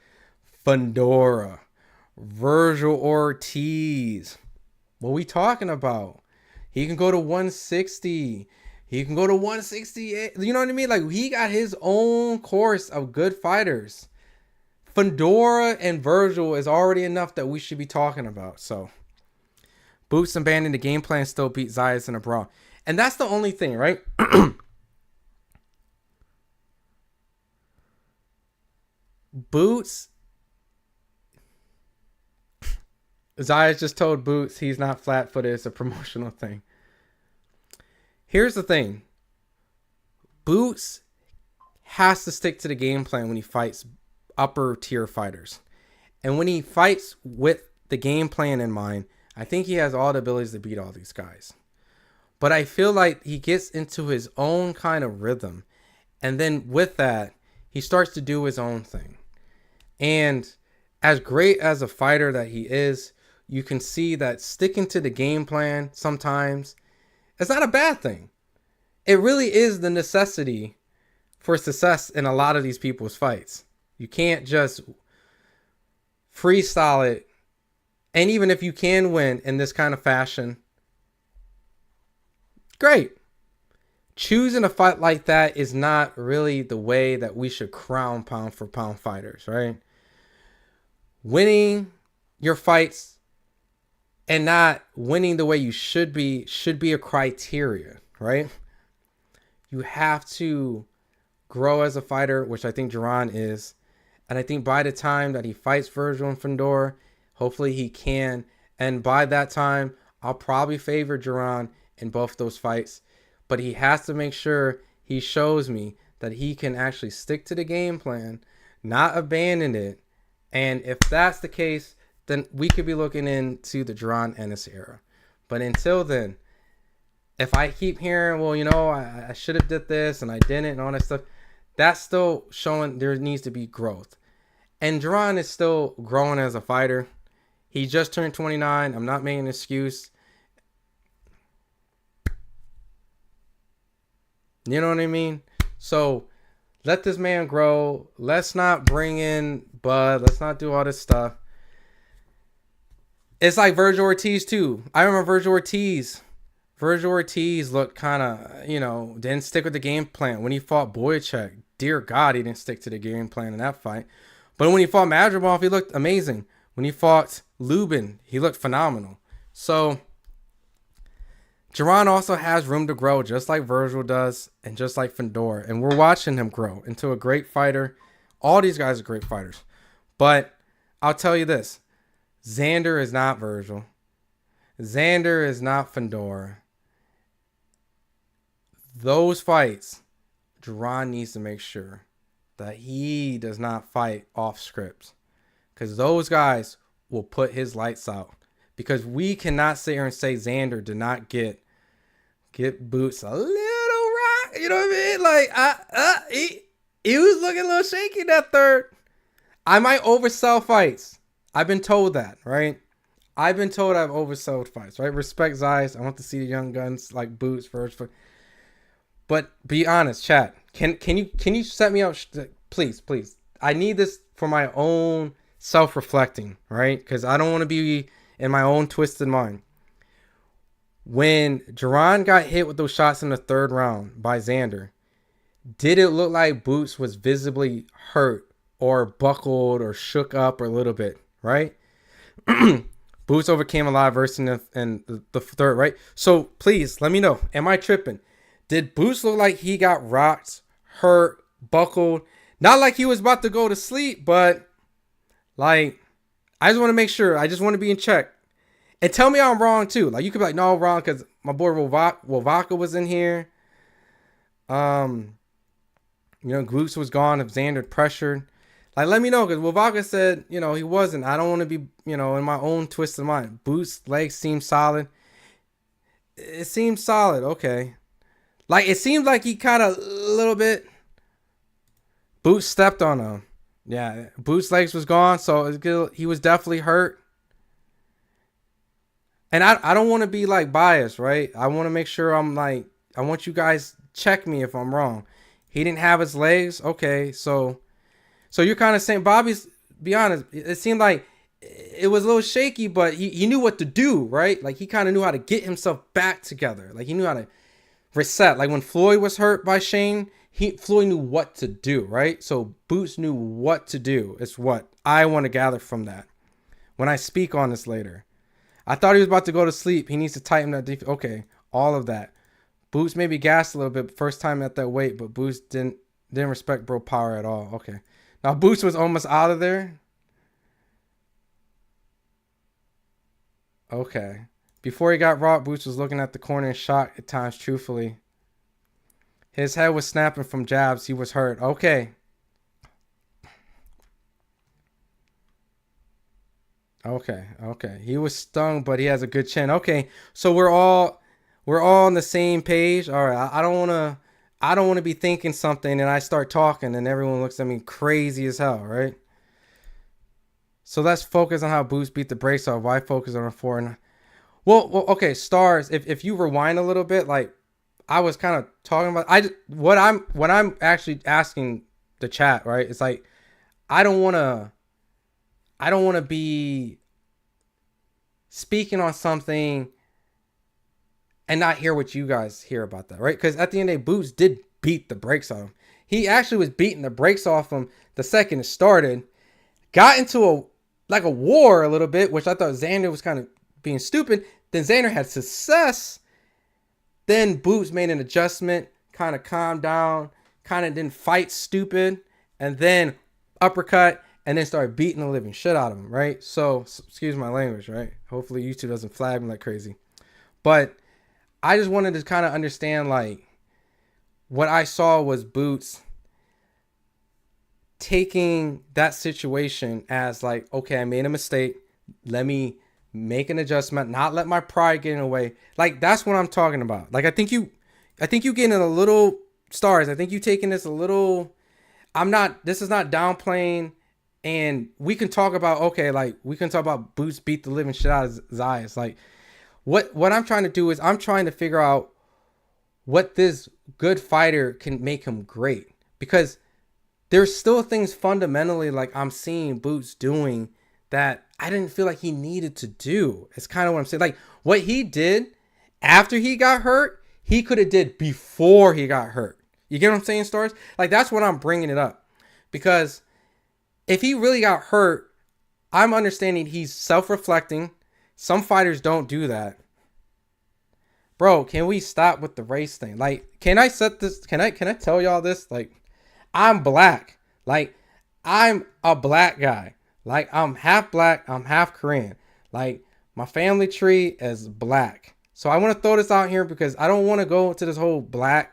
Fundora. Vergil Ortiz. What are we talking about? He can go to 160. He can go to 168. You know what I mean? Like, he got his own course of good fighters. Fundora and Vergil is already enough that we should be talking about. So, Boots abandoning the game plan, still beat Zayas in a brawl. And that's the only thing, right? Boots. Zayas just told Boots he's not flat-footed. It's a promotional thing. Here's the thing. Boots has to stick to the game plan when he fights upper tier fighters. And when he fights with the game plan in mind, I think he has all the abilities to beat all these guys. But I feel like he gets into his own kind of rhythm. And then with that, he starts to do his own thing. And as great as a fighter that he is, you can see that sticking to the game plan sometimes, it's not a bad thing. It really is the necessity for success in a lot of these people's fights. You can't just freestyle it. And even if you can win in this kind of fashion, great. Choosing a fight like that is not really the way that we should crown pound for pound fighters, right? Winning your fights and not winning the way you should be a criteria, right? You have to grow as a fighter, which I think Jaron is. And I think by the time that he fights Virgil and Fedor, hopefully he can. And by that time, I'll probably favor Jaron in both those fights. But he has to make sure he shows me that he can actually stick to the game plan, not abandon it. And if that's the case, then we could be looking into the Jaron Ennis era. But until then, if I keep hearing, well, you know, I should have did this and I didn't and all that stuff, that's still showing there needs to be growth. And Jaron is still growing as a fighter. He just turned 29. I'm not making an excuse. You know what I mean? So let this man grow. Let's not bring in Bud. Let's not do all this stuff. It's like Virgil Ortiz too. I remember Virgil Ortiz. Virgil Ortiz looked kind of, you know, didn't stick with the game plan. When he fought Boyacek, dear God, he didn't stick to the game plan in that fight. But when he fought Madrimov, he looked amazing. When he fought Lubin, he looked phenomenal. So Jaron also has room to grow, just like Virgil does, and just like Fedor. And we're watching him grow into a great fighter. All these guys are great fighters. But I'll tell you this. Xander is not Virgil. Xander is not Fedor. Those fights, Jaron needs to make sure that he does not fight off script. Because those guys will put his lights out. Because we cannot sit here and say Xander did not get Boots a little rock. You know what I mean? Like, he was looking a little shaky in that third. I might oversell fights. I've been told that, right? I've been told I've oversold fights, right? Respect Zayas. I want to see the young guns like Boots first. But be honest, chat. Can you set me up? Please. I need this for my own self-reflecting, right? Because I don't want to be in my own twisted mind. When Jaron got hit with those shots in the third round by Xander, did it look like Boots was visibly hurt or buckled or shook up a little bit, right? Boots overcame a lot of adversity in the third, right? So please let me know. Am I tripping? Did Boots look like he got rocked, hurt, buckled? Not like he was about to go to sleep, but like, I just want to make sure. I just want to be in check. And tell me I'm wrong too. Like, you could be like, no, I'm wrong because my boy Wovaka was in here. You know, Boots was gone if Xander pressured. Like, let me know, because Wovaka said, you know, he wasn't. I don't want to be, you know, in my own twisted mind. Boots' legs seem solid. It seems solid. Okay. Like, it seemed like he kind of a little bit. Boots stepped on him. Yeah, Boots' legs was gone, so he was definitely hurt. And I don't want to be, like, biased, right? I want to make sure I'm, like, I want you guys check me if I'm wrong. He didn't have his legs? Okay, so you're kind of saying, Bobby's, be honest, it seemed like it was a little shaky, but he knew what to do, right? Like, he kind of knew how to get himself back together. Like, he knew how to reset. Like, when Floyd was hurt by Shane, Floyd knew what to do, right? So Boots knew what to do. It's what I want to gather from that when I speak on this later. I thought he was about to go to sleep. He needs to tighten that defense. Okay, all of that. Boots maybe gassed a little bit first time at that weight, but Boots didn't respect bro power at all. Okay. Now Boots was almost out of there. Okay. Before he got rocked, Boots was looking at the corner in shock at times, truthfully. His head was snapping from jabs. He was hurt. Okay. Okay. He was stung, but he has a good chin. Okay. So we're all on the same page. All right. I don't want to be thinking something and I start talking and everyone looks at me crazy as hell, right? So let's focus on how Boots beat the brakes off. Why focus on a four? And well, okay, Stars. If you rewind a little bit, like I was kind of talking about, what I'm actually asking the chat, right? It's like I don't want to be speaking on something and not hear what you guys hear about that, right? Because at the end of the day, Boots did beat the brakes off him. He actually was beating the brakes off him the second it started. Got into a war a little bit, which I thought Xander was kind of being stupid. Then Xander had success. Then Boots made an adjustment, kind of calmed down, kind of didn't fight stupid, and then uppercut, and then started beating the living shit out of him, right? So, excuse my language, right? Hopefully YouTube doesn't flag me like crazy. But I just wanted to kind of understand, like, what I saw was Boots taking that situation as like, okay, I made a mistake. Let me make an adjustment, not let my pride get in the way. Like, that's what I'm talking about. Like, I think you getting a little stars. I think you taking this a little, this is not downplaying. And we can talk about, okay, like, we can talk about Boots beat the living shit out of Zayas. Like, what I'm trying to do is I'm trying to figure out what this good fighter can make him great. Because there's still things fundamentally, like, I'm seeing Boots doing that I didn't feel like he needed to do. It's kind of what I'm saying. Like, what he did after he got hurt, he could have did before he got hurt. You get what I'm saying, Stars? Like, that's what I'm bringing it up. Because if he really got hurt, I'm understanding he's self-reflecting. Some fighters don't do that. Bro, can we stop with the race thing? Like, can I set this? Can I tell y'all this? Like, I'm black. Like, I'm a black guy. Like, I'm half black. I'm half Korean. Like, my family tree is black. So I want to throw this out here because I don't want to go to this whole black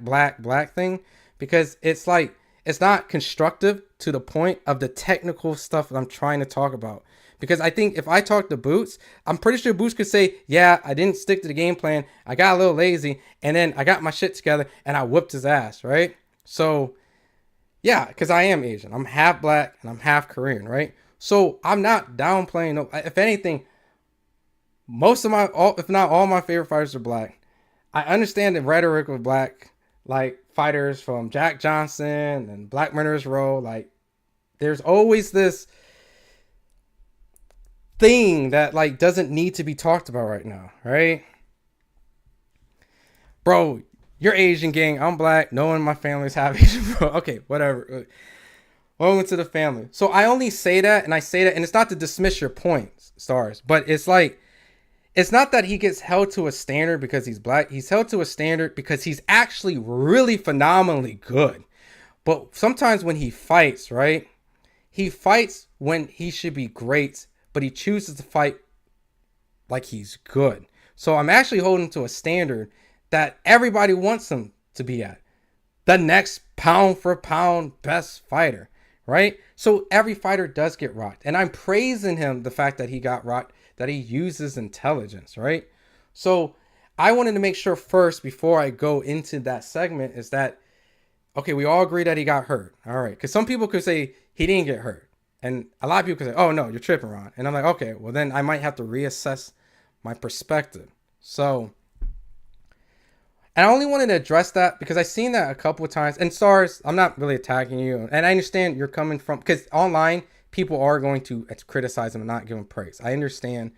thing, because it's like, it's not constructive to the point of the technical stuff that I'm trying to talk about. Because I think if I talk to Boots, I'm pretty sure Boots could say, yeah, I didn't stick to the game plan. I got a little lazy, and then I got my shit together and I whooped his ass, right? So, yeah, because I am Asian. I'm half black and I'm half Korean, right? So I'm not downplaying. If anything, most of my, if not all my favorite fighters are black. I understand the rhetoric of black, like, fighters from Jack Johnson and Black Murderers Row. Like, there's always this thing that, like, doesn't need to be talked about right now, right? Bro, you're Asian, gang. I'm black. No one in my family's half Asian, bro. Okay, whatever. Welcome to the family. So I only say that, and I say that, and it's not to dismiss your points, Stars, but it's like, it's not that he gets held to a standard because he's black. He's held to a standard because he's actually really phenomenally good. But sometimes when he fights, right, he fights when he should be great, but he chooses to fight like he's good. So I'm actually holding to a standard that everybody wants him to be at. The next pound for pound best fighter, right? So every fighter does get rocked. And I'm praising him, the fact that he got rocked, that he uses intelligence, right? So I wanted to make sure first, before I go into that segment, is that, okay, we all agree that he got hurt. All right. Because some people could say he didn't get hurt. And a lot of people could say, oh, no, you're tripping, Ron. And I'm like, okay, well, then I might have to reassess my perspective. So, and I only wanted to address that because I've seen that a couple of times. And Stars, I'm not really attacking you. And I understand you're coming from, because online, people are going to criticize him and not give him praise. I understand.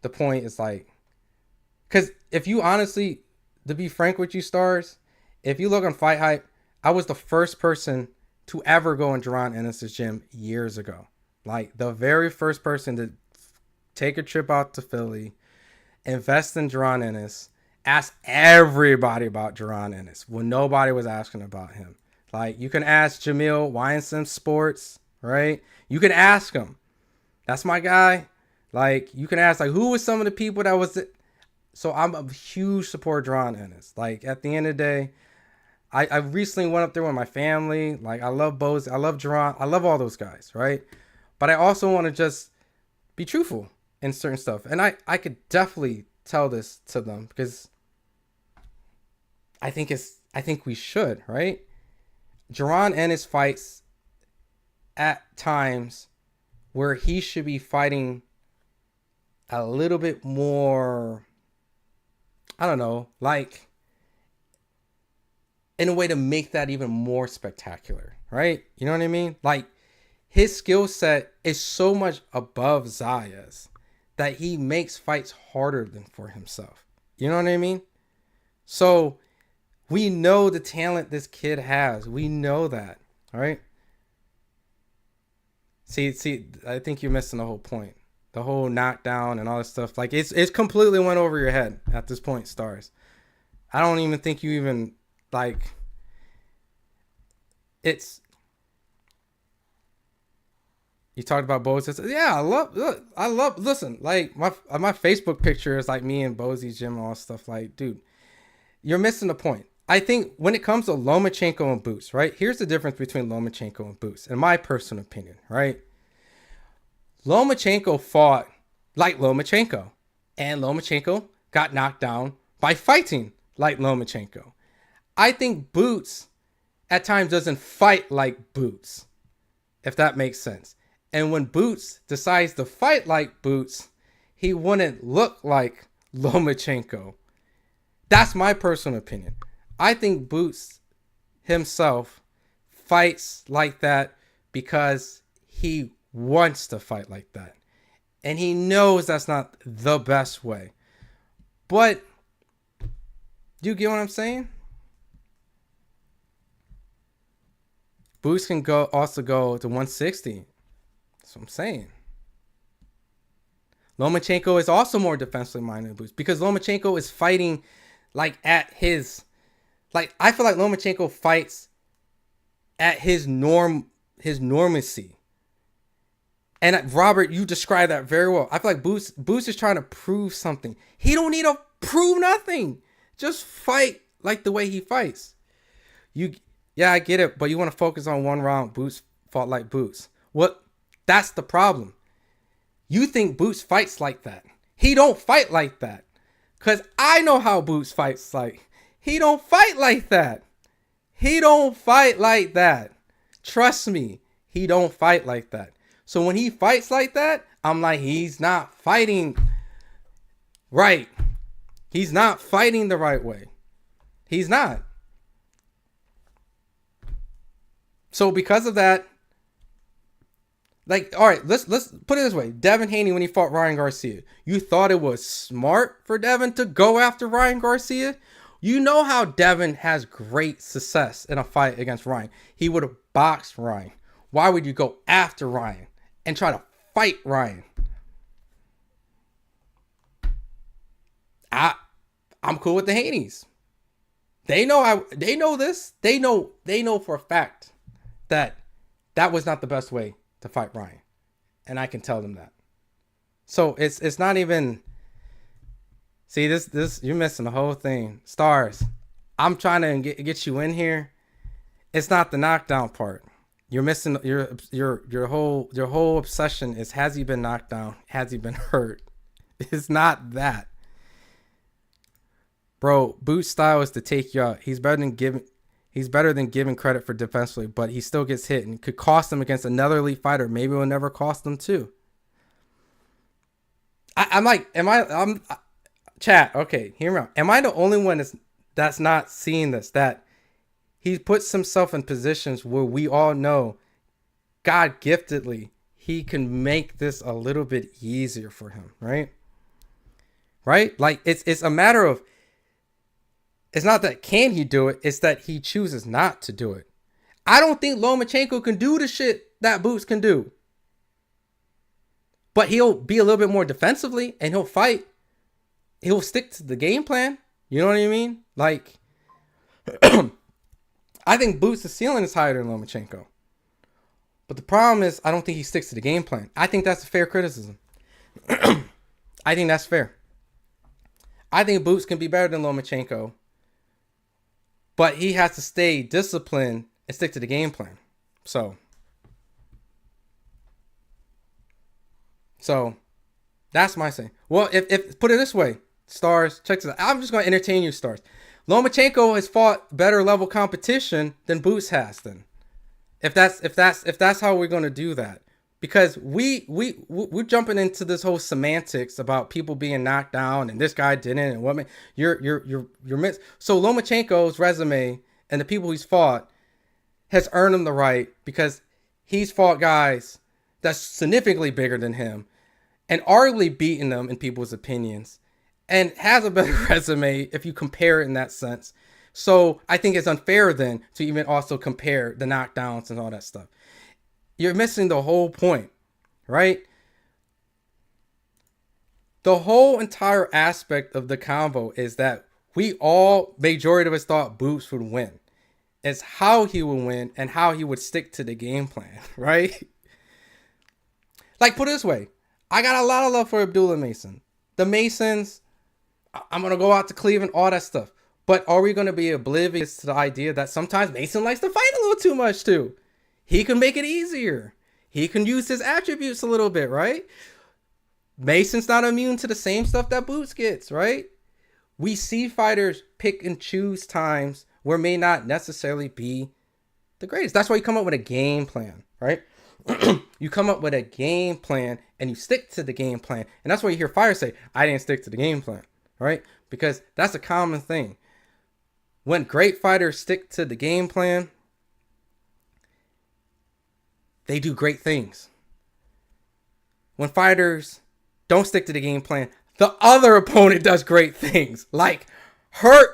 The point is, like, because if you honestly, to be frank with you, Stars, if you look on FightHype, I was the first person to ever go in Jaron Ennis' gym years ago. Like, the very first person to take a trip out to Philly, invest in Jaron Ennis, ask everybody about Jaron Ennis when nobody was asking about him. Like, you can ask Jamil Wynson Sports, right? You can ask him. That's my guy. Like, you can ask, like, who was some of the people that was it? So I'm a huge supporter of Jaron Ennis. Like, at the end of the day, I recently went up there with my family. Like, I love Bose. I love Jaron. I love all those guys, right? But I also want to just be truthful in certain stuff. And I could definitely tell this to them because I think we should, right? Jaron Ennis fights at times where he should be fighting a little bit more, I don't know, like, in a way to make that even more spectacular, right? You know what I mean? Like, his skill set is so much above Zayas that he makes fights harder than for himself. You know what I mean? So we know the talent this kid has. We know that, all right? See, I think you're missing the whole point. The whole knockdown and all this stuff. Like, it's completely went over your head at this point, Stars. I don't even think you even, like, it's, you talked about Bose. Yeah, listen, like my Facebook picture is like me and Bose's gym and all stuff. Like, dude, you're missing the point. I think when it comes to Lomachenko and Boots, right? Here's the difference between Lomachenko and Boots, in my personal opinion, right? Lomachenko fought like Lomachenko, and Lomachenko got knocked down by fighting like Lomachenko. I think Boots at times doesn't fight like Boots, if that makes sense. And when Boots decides to fight like Boots, he wouldn't look like Lomachenko. That's my personal opinion. I think Boots himself fights like that because he wants to fight like that. And he knows that's not the best way. But, you get what I'm saying? Boots can also go to 160. That's what I'm saying. Lomachenko is also more defensively minded than Boots because Lomachenko is fighting like at his, like, I feel like Lomachenko fights at his normacy. And Robert, you described that very well. I feel like Boots is trying to prove something. He don't need to prove nothing. Just fight like the way he fights. Yeah, I get it, but you want to focus on one round. Boots fought like Boots. What? That's the problem. You think Boots fights like that. He don't fight like that. Because I know how Boots fights like. He don't fight like that. He don't fight like that. Trust me, he don't fight like that. So when he fights like that, I'm like, he's not fighting right. He's not fighting the right way. He's not. So because of that, like, all right, let's put it this way. Devin Haney, when he fought Ryan Garcia, you thought it was smart for Devin to go after Ryan Garcia? You know how Devin has great success in a fight against Ryan. He would have boxed Ryan. Why would you go after Ryan and try to fight Ryan? I'm cool with the Haneys. They know this. They know for a fact that was not the best way to fight Ryan. And I can tell them that. So it's not even. See, this you're missing the whole thing. Stars, I'm trying to get you in here. It's not the knockdown part. You're missing your whole obsession is, has he been knocked down? Has he been hurt? It's not that. Bro, Boots' style is to take you out. He's better than giving credit for defensively, but he still gets hit and could cost him against another elite fighter. Maybe it will never cost him too. I'm chat, okay, hear me out. Am I the only one that's not seeing this? That he puts himself in positions where we all know, God giftedly, he can make this a little bit easier for him, right? Right? Like it's a matter of, it's not that can he do it, it's that he chooses not to do it. I don't think Lomachenko can do the shit that Boots can do. But he'll be a little bit more defensively and he'll fight. He'll stick to the game plan. You know what I mean? Like, I think Boots' ceiling is higher than Lomachenko. But the problem is, I don't think he sticks to the game plan. I think that's a fair criticism. I think that's fair. I think Boots can be better than Lomachenko. But he has to stay disciplined and stick to the game plan. So that's my saying. Well, if put it this way, Stars, check this out. I'm just going to entertain you, Stars. Lomachenko has fought better level competition than Boots has. Then, if that's how we're going to do that, because we're jumping into this whole semantics about people being knocked down and this guy didn't and what you're missed. So Lomachenko's resume and the people he's fought has earned him the right, because he's fought guys that's significantly bigger than him and arguably beaten them in people's opinions, and has a better resume if you compare it in that sense. So I think it's unfair then to even also compare the knockdowns and all that stuff. You're missing the whole point, right? The whole entire aspect of the convo is that we all, majority of us, thought Boots would win. It's how he would win and how he would stick to the game plan, right? Like, put it this way. I got a lot of love for Abdullah Mason. The Masons, I'm going to go out to Cleveland, all that stuff. But are we going to be oblivious to the idea that sometimes Mason likes to fight a little too much too? He can make it easier. He can use his attributes a little bit, right? Mason's not immune to the same stuff that Boots gets, right? We see fighters pick and choose times where may not necessarily be the greatest. That's why you come up with a game plan, right? You come up with a game plan and you stick to the game plan. And that's why you hear fighters say, I didn't stick to the game plan, right? Because that's a common thing. When great fighters stick to the game plan, they do great things. When fighters don't stick to the game plan, the other opponent does great things, like hurt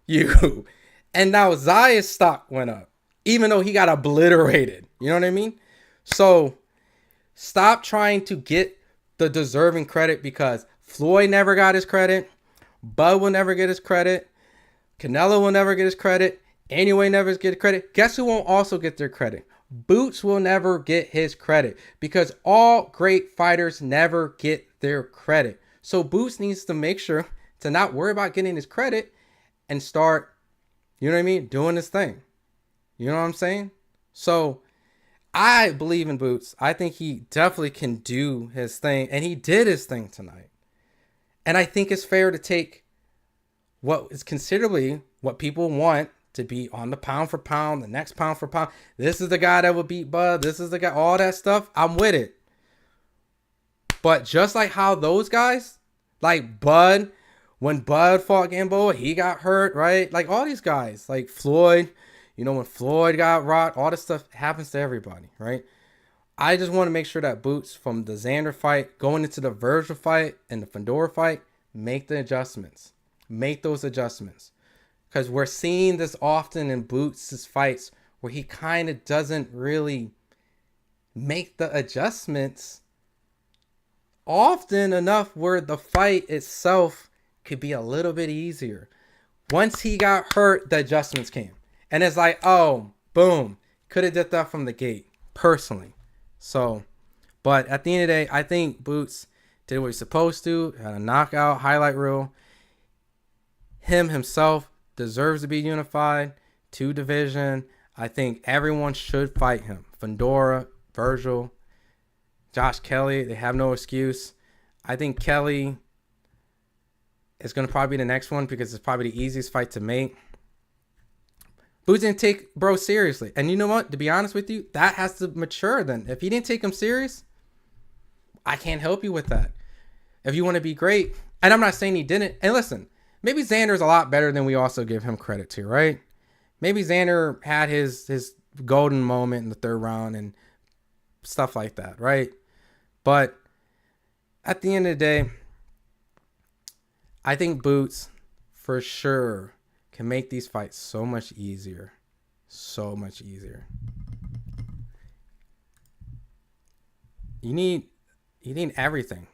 you. And now Zayas' stock went up, even though he got obliterated. You know what I mean? So stop trying to get the deserving credit, because Floyd never got his credit. Bud will never get his credit. Canelo will never get his credit. Anyway, never get credit. Guess who won't also get their credit? Boots will never get his credit, because all great fighters never get their credit. So Boots needs to make sure to not worry about getting his credit and start, you know what I mean, doing his thing. You know what I'm saying? So I believe in Boots. I think he definitely can do his thing, and he did his thing tonight. And I think it's fair to take what is considerably what people want to be on the pound for pound, the next pound for pound. This is the guy that will beat Bud. This is the guy, all that stuff. I'm with it. But just like how those guys, like Bud, when Bud fought Gamboa, he got hurt, right? Like all these guys, like Floyd, you know, when Floyd got rocked, all this stuff happens to everybody, right? I just want to make sure that Boots, from the Xander fight, going into the Virgil fight and the Fedor fight, make the adjustments. Make those adjustments. Because we're seeing this often in Boots' fights where he kind of doesn't really make the adjustments often enough where the fight itself could be a little bit easier. Once he got hurt, the adjustments came. And it's like, oh, boom. Could have did that from the gate, personally. So, but at the end of the day, I think Boots did what he's supposed to. Had a knockout highlight reel. Himself deserves to be unified. 2 division. I think everyone should fight him. Fedor, Virgil, Josh Kelly, they have no excuse. I think Kelly is going to probably be the next one, because it's probably the easiest fight to make. Boots didn't take bro seriously. And you know what? To be honest with you, that has to mature then. If you didn't take him serious, I can't help you with that. If you want to be great, and I'm not saying he didn't. And listen, maybe Xander's a lot better than we also give him credit to, right? Maybe Xander had his golden moment in the 3rd round and stuff like that, right? But at the end of the day, I think Boots for sure can make these fights so much easier. So much easier. You need everything.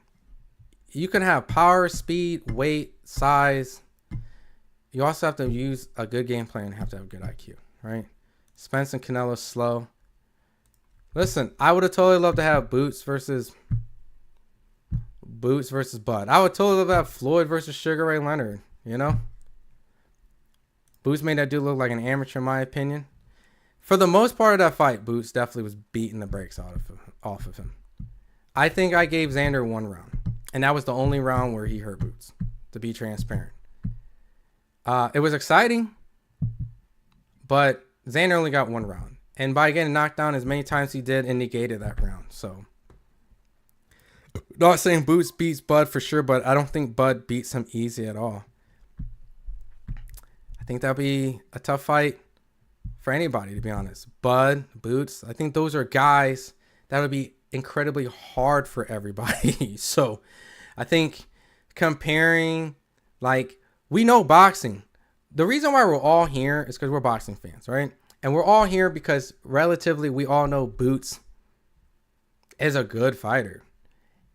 You can have power, speed, weight, size. You also have to use a good game plan and have to have good IQ, right? Spence and Canelo slow. Listen, I would have totally loved to have Boots versus Bud. I would totally love to have Floyd versus Sugar Ray Leonard, you know? Boots made that dude look like an amateur, in my opinion. For the most part of that fight, Boots definitely was beating the brakes off of him. I think I gave Xander 1 round. And that was the only round where he hurt Boots, to be transparent. It was exciting, but Xander only got 1 round. And by getting knocked down as many times he did, it negated that round. So, not saying Boots beats Bud for sure, but I don't think Bud beats him easy at all. I think that'll be a tough fight for anybody, to be honest. Bud, Boots, I think those are guys that would be incredibly hard for everybody. So, I think comparing, like, we know boxing. The reason why we're all here is because we're boxing fans, right? And we're all here because relatively we all know Boots is a good fighter.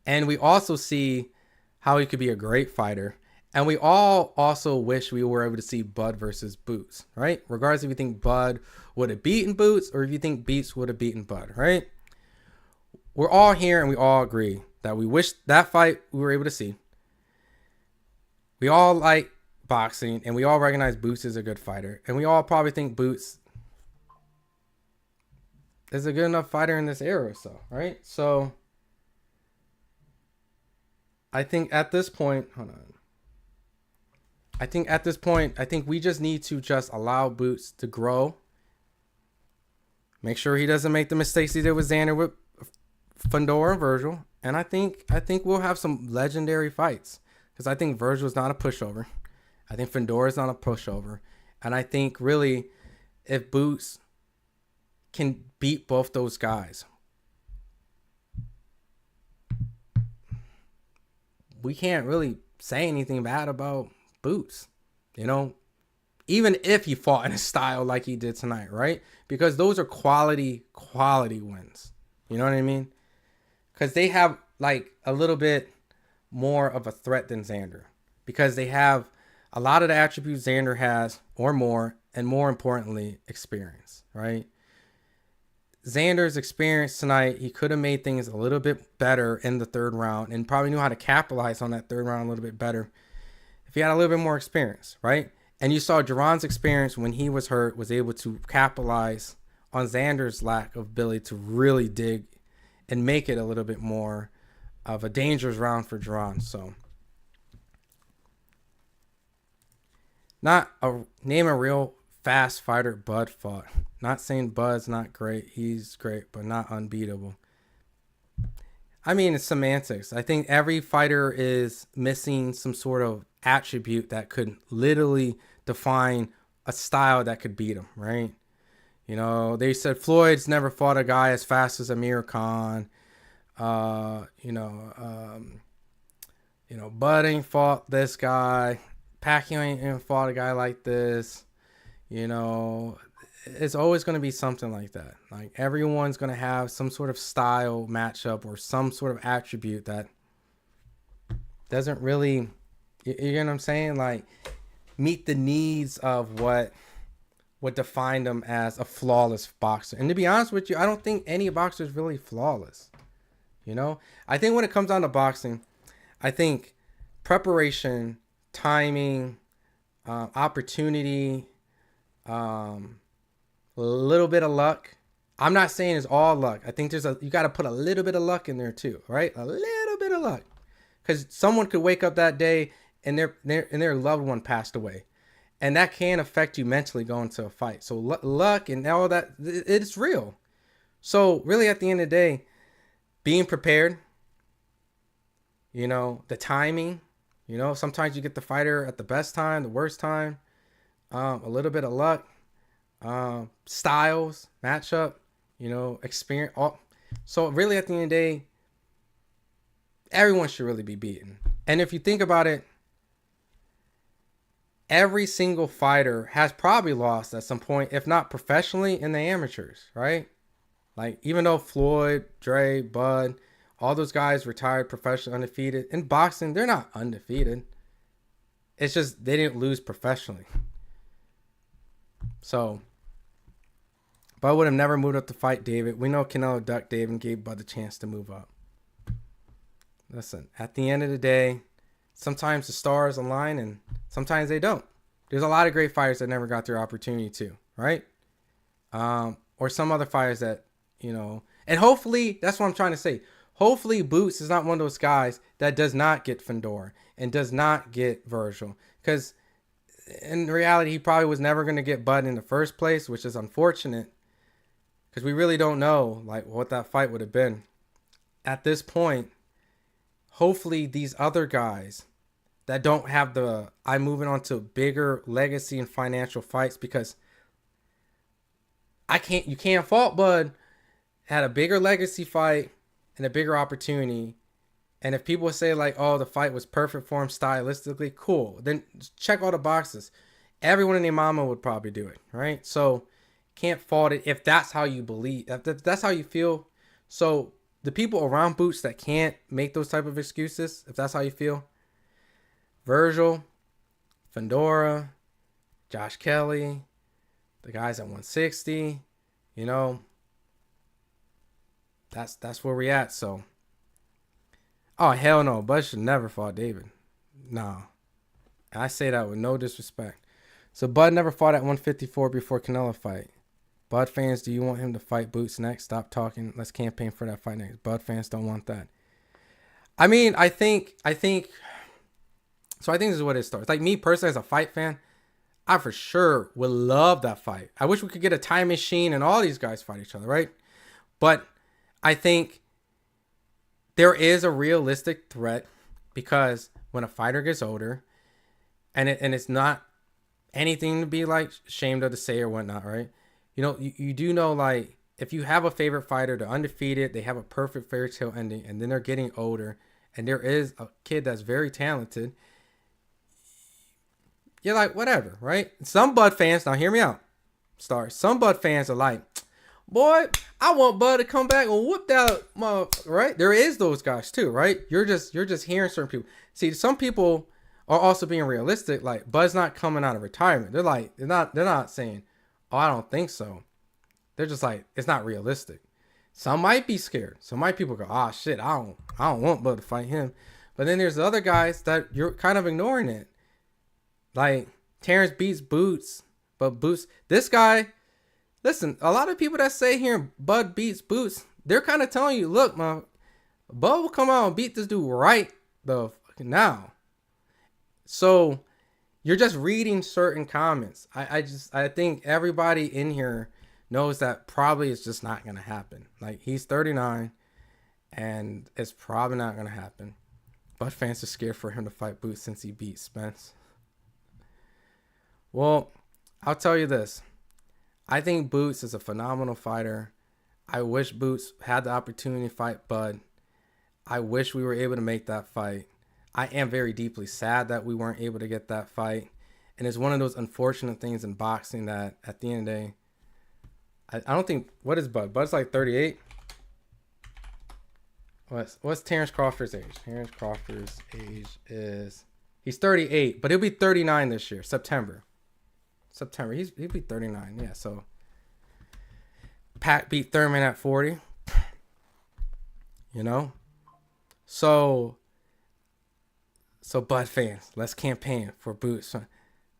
And we also see how he could be a great fighter. And we all also wish we were able to see Bud versus Boots, right? Regardless if you think Bud would have beaten Boots or if you think Beats would have beaten Bud, right? We're all here and we all agree that we wish that fight we were able to see. We all like boxing and we all recognize Boots is a good fighter. And we all probably think Boots is a good enough fighter in this era or so, right? So I think at this point, I think we just need to just allow Boots to grow. Make sure he doesn't make the mistakes he did with Xander, with Fedor and Virgil. And I think we'll have some legendary fights. Because I think Virgil's not a pushover. I think Fedor is not a pushover. And I think really if Boots can beat both those guys, we can't really say anything bad about Boots, you know, even if he fought in a style like he did tonight, right? Because those are quality wins. You know what I mean? Because they have like a little bit more of a threat than Xander. Because they have a lot of the attributes Xander has or more, and more importantly, experience, right? Xander's experience tonight, he could have made things a little bit better in the third round and probably knew how to capitalize on that third round a little bit better if he had a little bit more experience, right? And you saw Jaron's experience when he was hurt was able to capitalize on Xander's lack of ability to really dig and make it a little bit more of a dangerous round for Jaron. So, name a real fast fighter Bud fought. Not saying Bud's not great. He's great, but not unbeatable. I mean, it's semantics. I think every fighter is missing some sort of attribute that could literally define a style that could beat him, right? You know, they said Floyd's never fought a guy as fast as Amir Khan. Bud ain't fought this guy. Pacquiao ain't fought a guy like this. You know, it's always going to be something like that. Like everyone's going to have some sort of style matchup or some sort of attribute that doesn't really, you know what I'm saying? Like meet the needs of what defined them as a flawless boxer. And to be honest with you, I don't think any boxer is really flawless. You know, I think when it comes down to boxing, I think preparation, timing, opportunity, a little bit of luck. I'm not saying it's all luck. I think you got to put a little bit of luck in there too, right? A little bit of luck, because someone could wake up that day and their loved one passed away, and that can affect you mentally going to a fight. So luck and all that, it's real. So really, at the end of the day, being prepared. You know, the timing. You know, sometimes you get the fighter at the best time, the worst time. A little bit of luck. Styles, matchup, you know, experience. So really at the end of the day, everyone should really be beaten. And if you think about it, every single fighter has probably lost at some point, if not professionally, in the amateurs, right? Like even though Floyd, Dre, Bud, all those guys retired professionally undefeated, in boxing, they're not undefeated. It's just they didn't lose professionally. So Bud would have never moved up to fight David. We know Canelo ducked David and gave Bud the chance to move up. Listen, at the end of the day, sometimes the stars align and sometimes they don't. There's a lot of great fighters that never got their opportunity too, right? Or some other fighters that, you know, and hopefully, that's what I'm trying to say. Hopefully Boots is not one of those guys that does not get Fedor and does not get Virgil. Because in reality, he probably was never going to get Bud in the first place, which is unfortunate. Because we really don't know like what that fight would have been. At this point, hopefully these other guys that don't have I'm moving on to bigger legacy and financial fights, because you can't fault Bud had a bigger legacy fight and a bigger opportunity. And if people say like, oh, the fight was perfect for him stylistically, cool. Then check all the boxes. Everyone and their mama would probably do it, right? So can't fault it if that's how you believe, if that's how you feel. So the people around Boots that can't make those type of excuses, if that's how you feel, Virgil, Fedora, Josh Kelly, the guys at 160, you know, that's where we at. So, oh hell no, Bud should never fought David. No, I say that with no disrespect. So Bud never fought at 154 before Canelo fight. Bud fans, do you want him to fight Boots next? Stop talking. Let's campaign for that fight next. Bud fans don't want that. I mean, I think. So I think this is what it starts. Like me personally, as a fight fan, I for sure would love that fight. I wish we could get a time machine and all these guys fight each other, right? But I think there is a realistic threat because when a fighter gets older, and it's not anything to be like ashamed of to say or whatnot, right? You know, you do know, like, if you have a favorite fighter, they're undefeated, they have a perfect fairy tale ending, and then they're getting older, and there is a kid that's very talented, you're like, whatever, right? Some Bud fans, now hear me out, stars. Some Bud fans are like, boy, I want Bud to come back and whoop that motherfucker, right? There is those guys too, right? You're just hearing certain people. See, some people are also being realistic. Like, Bud's not coming out of retirement. They're not saying, oh, I don't think so. They're just like, it's not realistic. Some might be scared. Some people go, oh shit, I don't want Bud to fight him. But then there's the other guys that you're kind of ignoring it. Like, Terrence beats Boots, but Boots, this guy, listen, a lot of people that say here Bud beats Boots, they're kind of telling you, look, man, Bud will come out and beat this dude right the fucking now. So you're just reading certain comments. I think everybody in here knows that probably it's just not going to happen. Like, he's 39 and it's probably not going to happen. Bud fans are scared for him to fight Boots since he beat Spence. Well, I'll tell you this. I think Boots is a phenomenal fighter. I wish Boots had the opportunity to fight Bud. I wish we were able to make that fight. I am very deeply sad that we weren't able to get that fight. And it's one of those unfortunate things in boxing that at the end of the day, I don't think, what is Bud? Bud's like 38. What's Terrence Crawford's age? Terrence Crawford's age is, he's 38, but he'll be 39 this year, September. He'll be 39. Yeah, so Pat beat Thurman at 40. You know? So Bud fans, let's campaign for Boots.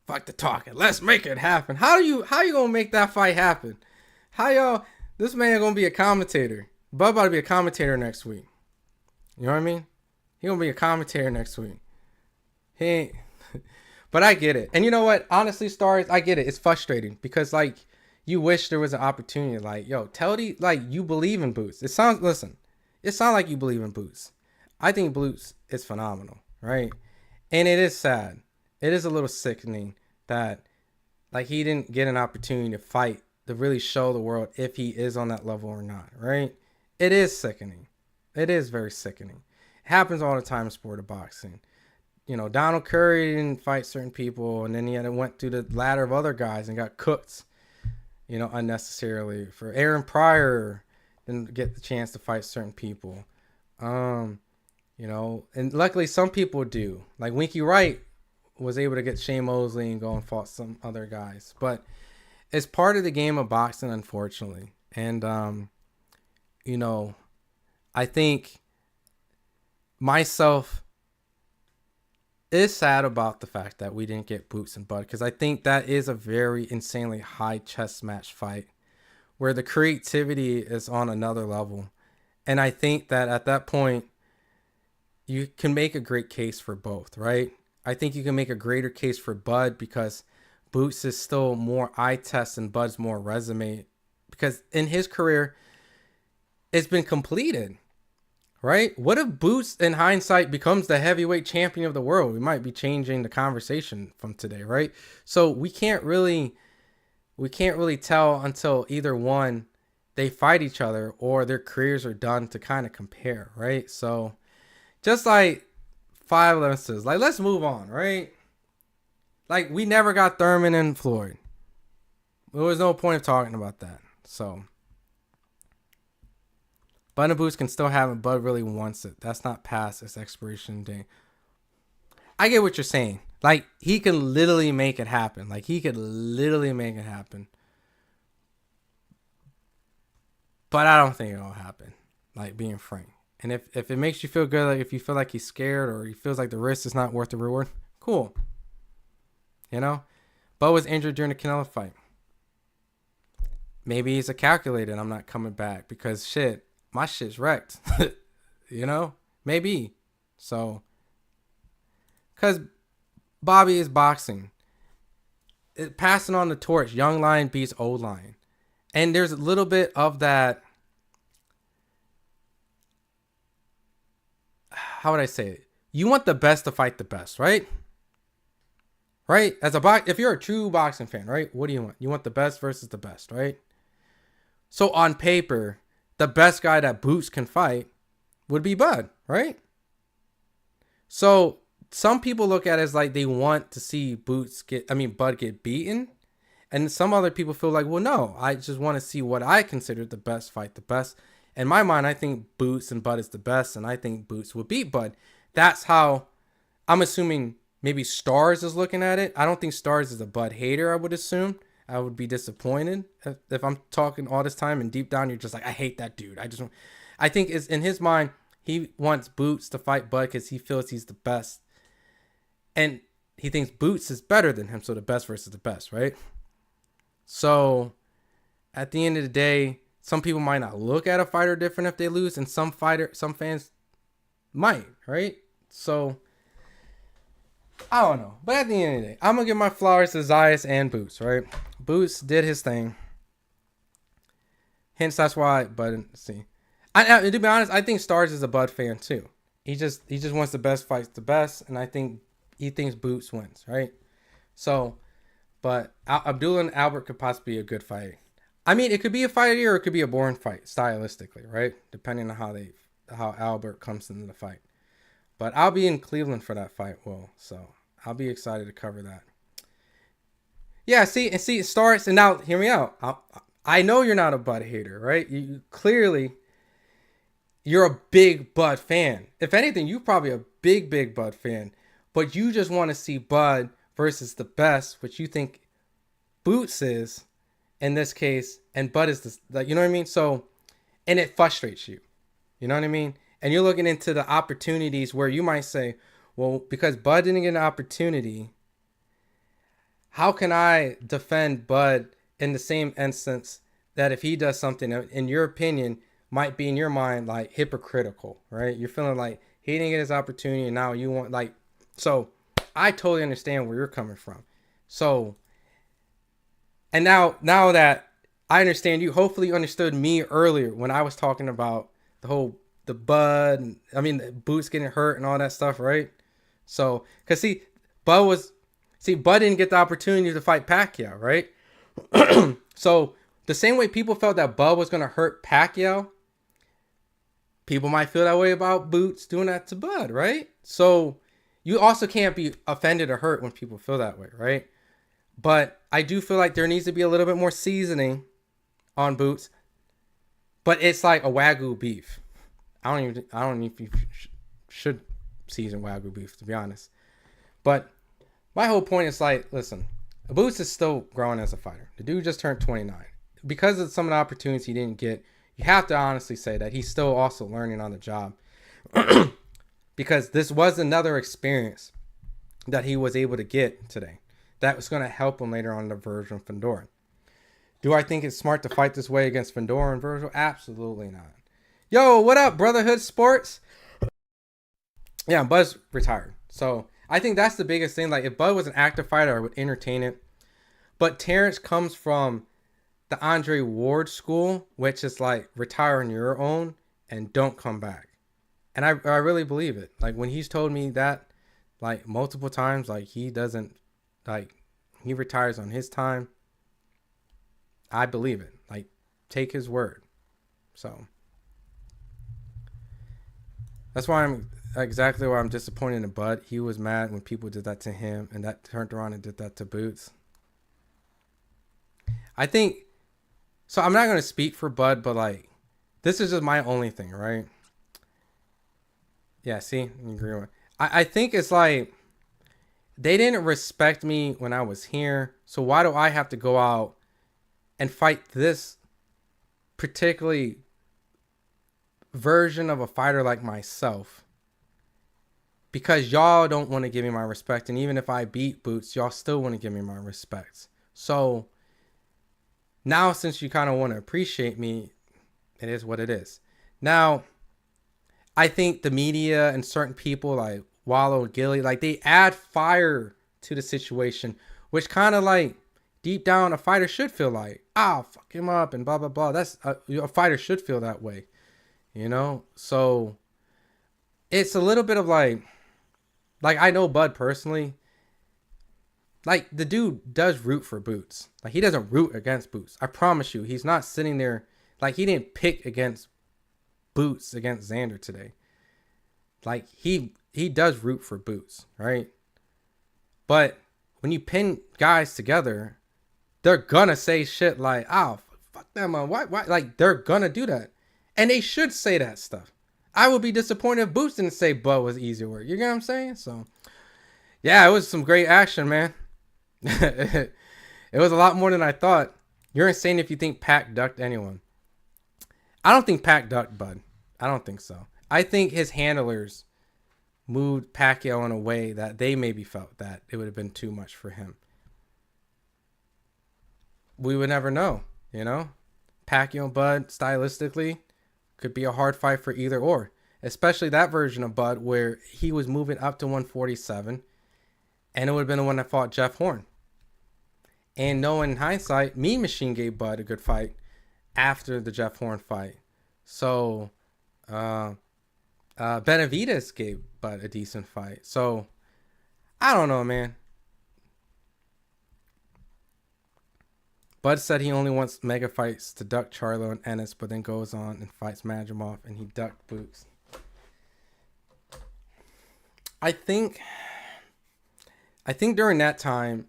Fuck the talking. Let's make it happen. How you gonna make that fight happen? How y'all, this man gonna be a commentator. Bud about to be a commentator next week. You know what I mean? He gonna be a commentator next week. He ain't. But I get it. And you know what? Honestly, stars, I get it. It's frustrating because, like, you wish there was an opportunity. Like, yo, you believe in Boots. It sounds like you believe in Boots. I think Boots is phenomenal, right? And it is sad. It is a little sickening that, like, he didn't get an opportunity to fight, to really show the world if he is on that level or not, right? It is sickening. It is very sickening. It happens all the time in sport of boxing. You know, Donald Curry didn't fight certain people, and then he went through the ladder of other guys and got cooked, you know, unnecessarily. For Aaron Pryor, didn't get the chance to fight certain people. You know, and luckily some people do. Like Winky Wright was able to get Shane Mosley and go and fought some other guys. But it's part of the game of boxing, unfortunately. And, you know, I think myself is sad about the fact that we didn't get Boots and Bud, because I think that is a very insanely high chess match fight where the creativity is on another level. And I think that at that point, you can make a great case for both, right? I think you can make a greater case for Bud because Boots is still more eye test and Bud's more resume, because in his career, it's been completed. Right? What if Boots, in hindsight, becomes the heavyweight champion of the world? We might be changing the conversation from today, right? So we can't really tell until either one, they fight each other or their careers are done to kind of compare, right? So just like 5'11" says, like, let's move on, right? Like, we never got Thurman and Floyd. There was no point of talking about that. So Bud and Boots can still have it. Bud really wants it. That's not past its expiration date. I get what you're saying. Like, he can literally make it happen. Like, he could literally make it happen. But I don't think it'll happen. Like, being frank. And if it makes you feel good, like if you feel like he's scared or he feels like the risk is not worth the reward, cool. You know? Bo was injured during the Canelo fight. Maybe he's a calculated, I'm not coming back because shit, my shit's wrecked. You know? Maybe. So, because Bobby is boxing. Passing on the torch. Young lion beats old lion. And there's a little bit of that. How would I say it? You want the best to fight the best, right? Right? If you're a true boxing fan, right? What do you want? You want the best versus the best, right? So on paper, the best guy that Boots can fight would be Bud, right? So some people look at it as like they want to see Bud get beaten. And some other people feel like, well, no, I just want to see what I consider the best fight the best. In my mind, I think Boots and Bud is the best, and I think Boots will beat Bud. That's how I'm assuming maybe Stars is looking at it. I don't think Stars is a Bud hater, I would assume. I would be disappointed if I'm talking all this time and deep down you're just like, I hate that dude. I think it's in his mind, he wants Boots to fight Bud because he feels he's the best. And he thinks Boots is better than him, so the best versus the best, right? So at the end of the day, some people might not look at a fighter different if they lose, and some fans might, right? So I don't know. But at the end of the day, I'm going to give my flowers to Zayas and Boots, right? Boots did his thing. Hence, that's why, but see. To be honest, I think Stars is a Bud fan too. He just wants the best fights the best, and I think he thinks Boots wins, right? So, but Abdullah and Albert could possibly be a good fight. I mean, it could be a fight or it could be a boring fight, stylistically, right? Depending on how Albert comes into the fight. But I'll be in Cleveland for that fight, Will. So I'll be excited to cover that. Yeah, see, Stars, and now hear me out. I know you're not a Bud hater, right? You clearly, you're a big Bud fan. If anything, you're probably a big Bud fan. But you just want to see Bud versus the best, which you think Boots is in this case, and Bud is this, like, you know what I mean? So, and it frustrates you. You know what I mean? And you're looking into the opportunities where you might say, well, because Bud didn't get an opportunity, how can I defend Bud in the same instance that if he does something, in your opinion, might be in your mind like hypocritical, right? You're feeling like he didn't get his opportunity and now you want, like, so I totally understand where you're coming from. So, and now that I understand you, hopefully you understood me earlier when I was talking about the Bud, the Boots getting hurt and all that stuff, right? So, because Bud didn't get the opportunity to fight Pacquiao, right? So, the same way people felt that Bud was going to hurt Pacquiao, people might feel that way about Boots doing that to Bud, right? So, you also can't be offended or hurt when people feel that way, right? But I do feel like there needs to be a little bit more seasoning on Boots. But it's like a Wagyu beef. I don't know if you should season Wagyu beef, to be honest. But my whole point is like, listen, Boots is still growing as a fighter. The dude just turned 29. Because of some of the opportunities he didn't get, you have to honestly say that he's still also learning on the job. Because this was another experience that he was able to get today. That was going to help him later on in the version of Fedor. Do I think it's smart to fight this way against Fedor and Virgil? Absolutely not. Yo, what up, Brotherhood Sports? Yeah, Bud's retired. So I think that's the biggest thing. Like, if Bud was an active fighter, I would entertain it. But Terrence comes from the Andre Ward school, which is like retire on your own and don't come back. And I really believe it. Like, when he's told me that, like, multiple times, like, he doesn't, like, he retires on his time. I believe it. Like, take his word. So that's why I'm disappointed in Bud. He was mad when people did that to him, and that turned around and did that to Boots. I think, so I'm not going to speak for Bud, but like, this is just my only thing, right? Yeah, see, I agree with. I think it's like, they didn't respect me when I was here. So why do I have to go out and fight this particularly version of a fighter like myself? Because y'all don't want to give me my respect. And even if I beat Boots, y'all still want to give me my respect. So now, since you kind of want to appreciate me, it is what it is. Now, I think the media and certain people like Wallow and Gilly, like they add fire to the situation, which kind of like deep down a fighter should feel like, fuck him up and blah, blah, blah. That's a fighter should feel that way, you know? So it's a little bit of like I know Bud personally. Like, the dude does root for Boots. Like, he doesn't root against Boots. I promise you, he's not sitting there. Like, he didn't pick against Boots against Xander today. Like, he does root for Boots, right? But when you pin guys together, they're gonna say shit like, fuck them, man. Why? Like, they're gonna do that. And they should say that stuff. I would be disappointed if Boots didn't say Bud was easy work. You get what I'm saying? So, yeah, it was some great action, man. It was a lot more than I thought. You're insane if you think Pac ducked anyone. I don't think Pac ducked Bud. I don't think so. I think his handlers moved Pacquiao in a way that they maybe felt that it would have been too much for him. We would never know, you know? Pacquiao and Bud, stylistically, could be a hard fight for either or. Especially that version of Bud where he was moving up to 147. And it would have been the one that fought Jeff Horn. And knowing in hindsight, Mean Machine gave Bud a good fight after the Jeff Horn fight. So, Benavidez gave Bud a decent fight. So, I don't know, man. Bud said he only wants mega fights to duck Charlo and Ennis, but then goes on and fights Madrimov, and he ducked Boots. I think during that time,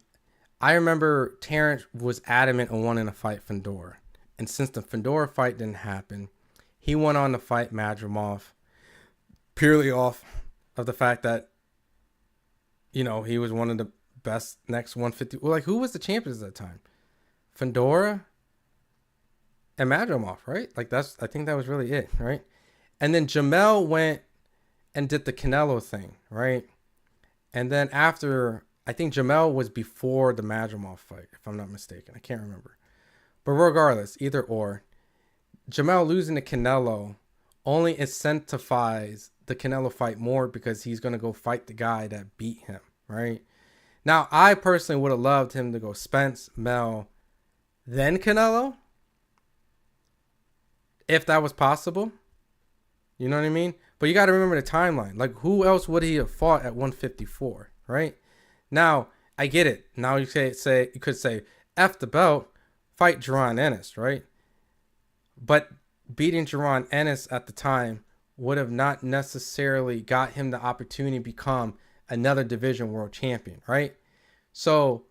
I remember Terrence was adamant on wanting to fight Fedor. And since the Fedor fight didn't happen, he went on to fight Madrimov purely off of the fact that, you know, he was one of the best next 150. Well, like, who was the champions at that time? Fedor and Madrimov, right? Like, I think that was really it, right? And then Jamel went and did the Canelo thing, right? And then after, I think Jamel was before the Madrimov fight, if I'm not mistaken. I can't remember. But regardless, either or, Jamel losing to Canelo only incentivize the Canelo fight more because he's going to go fight the guy that beat him, right? Now, I personally would have loved him to go Spence, Mel, then Canelo, if that was possible. You know what I mean? But you got to remember the timeline. Like, who else would he have fought at 154, right? Now, I get it. Now you could say, F the belt, fight Jaron Ennis, right? But beating Jaron Ennis at the time would have not necessarily got him the opportunity to become another division world champion, right? So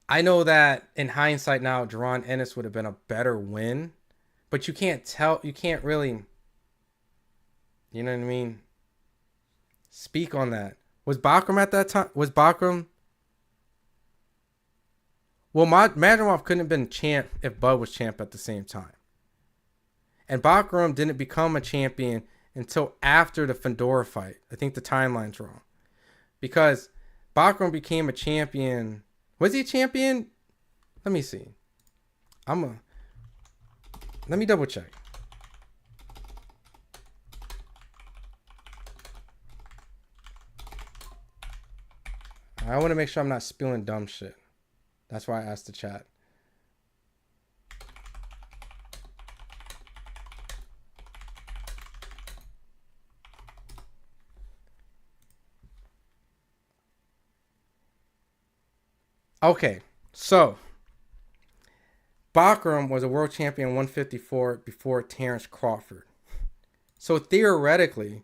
I know that in hindsight now, Jaron Ennis would have been a better win, but you can't really, you know what I mean, speak on that. Was Bakram at that time? Was Bakram? Well, Madrimov couldn't have been champ if Bud was champ at the same time. And Bakram didn't become a champion until after the Fedor fight. I think the timeline's wrong. Because Bakram became a champion. Was he a champion? Let me see. Let me double check. I want to make sure I'm not spewing dumb shit. That's why I asked the chat. Okay, so Bakram was a world champion 154 before Terrence Crawford. So theoretically,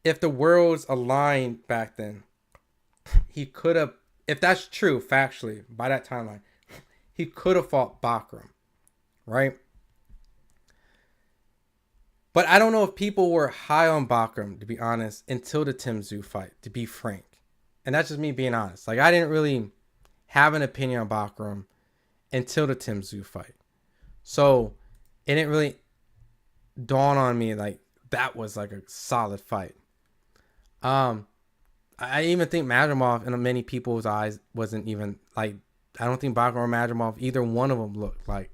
if the worlds aligned back then, he could have, if that's true factually by that timeline, he could have fought Bakram, right? But I don't know if people were high on Bakram, to be honest, until the Tim Tszyu fight, to be frank. And that's just me being honest. Like, I didn't really have an opinion on Bakram until the Tim Tszyu fight. So it didn't really dawn on me like that was like a solid fight. I even think Madrimov in many people's eyes wasn't even like, I don't think Bakram or Madrimov, either one of them looked like.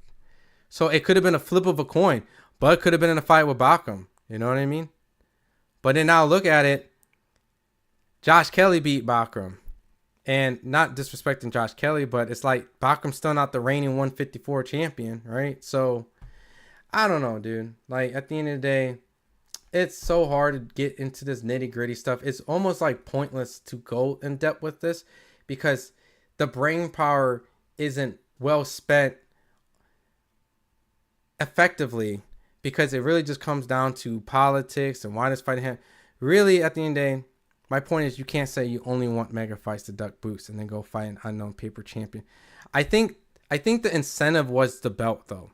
So it could have been a flip of a coin, but it could have been in a fight with Bakram. You know what I mean? But then now look at it. Josh Kelly beat Bakram. And not disrespecting Josh Kelly, but it's like Bakram's still not the reigning 154 champion, right? So I don't know, dude. Like, at the end of the day, it's so hard to get into this nitty gritty stuff. It's almost like pointless to go in depth with this because the brain power isn't well spent effectively, because it really just comes down to politics and why this fight happened. Really, at the end of the day, my point is you can't say you only want mega fights to duck boots and then go fight an unknown paper champion. I think the incentive was the belt, though.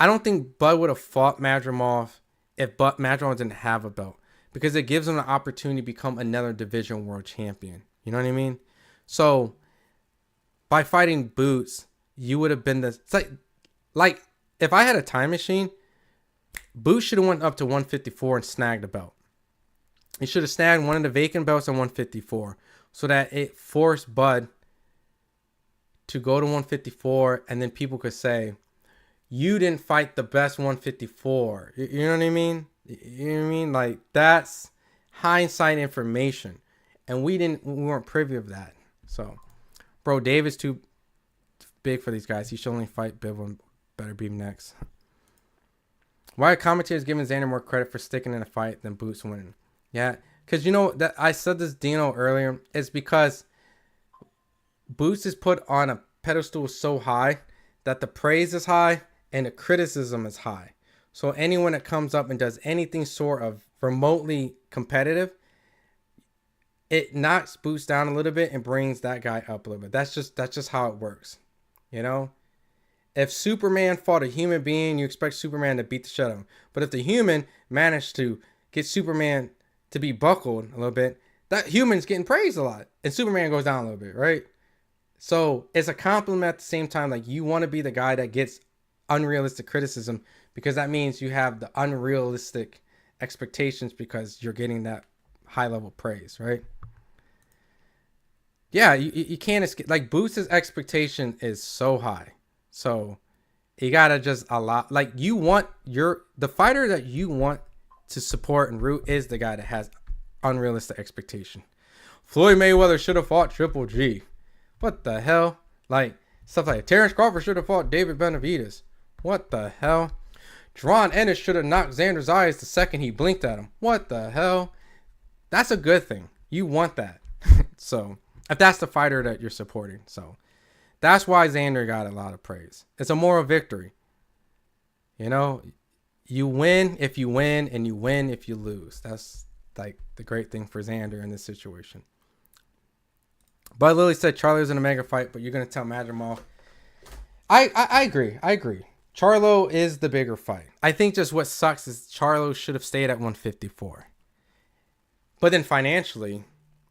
I don't think Bud would have fought Madrimov if Madrimov didn't have a belt, because it gives him the opportunity to become another division world champion. You know what I mean? So by fighting Boots, you would have been the like if I had a time machine, Boots should have went up to 154 and snagged the belt. He should have snagged one of the vacant belts at 154 so that it forced Bud to go to 154, and then people could say, you didn't fight the best 154. You know what I mean? You know what I mean? Like, that's hindsight information. And we weren't privy of that. So, bro, David's too big for these guys. He should only fight Bivol. Better beat him next. Why are commentators giving Xander more credit for sticking in a fight than Boots winning? Yeah, because you know that I said this, Dino, earlier. It's because Boots is put on a pedestal so high that the praise is high and the criticism is high. So anyone that comes up and does anything sort of remotely competitive, it knocks Boots down a little bit and brings that guy up a little bit. That's just how it works. You know? If Superman fought a human being, you expect Superman to beat the shit out of him. But if the human managed to get Superman to be buckled a little bit, that human's getting praised a lot. And Superman goes down a little bit, right? So it's a compliment at the same time. Like, you want to be the guy that gets unrealistic criticism, because that means you have the unrealistic expectations because you're getting that high level praise, right? Yeah, you can't escape. Like, Boots' expectation is so high. So you gotta just like, you want the fighter that you want to support and root is the guy that has unrealistic expectation. Floyd Mayweather should have fought Triple G. What the hell? Like, stuff like Terrence Crawford should have fought David Benavidez. What the hell? Jaron Ennis should have knocked Xander Zayas the second he blinked at him. What the hell? That's a good thing. You want that. So, if that's the fighter that you're supporting. So, that's why Xander got a lot of praise. It's a moral victory. You know, you win if you win, and you win if you lose. That's like the great thing for Xander in this situation. But Lily said Charlo is in a mega fight, but you're going to tell Madrimov. I agree. Charlo is the bigger fight. I think just what sucks is Charlo should have stayed at 154. But then financially,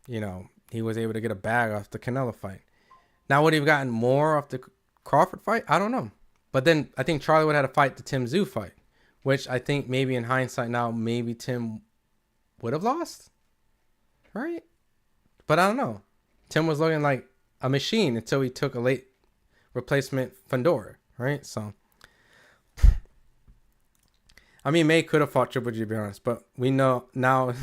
you know, he was able to get a bag off the Canelo fight. Now, would he have gotten more off the Crawford fight? I don't know. But then I think Charlo would have had to fight the Tim Tszyu fight, which I think maybe in hindsight now, maybe Tim would have lost. Right? But I don't know. Tim was looking like a machine until he took a late replacement Fundora, right? So, I mean, May could have fought Triple G, to be honest, but we know now,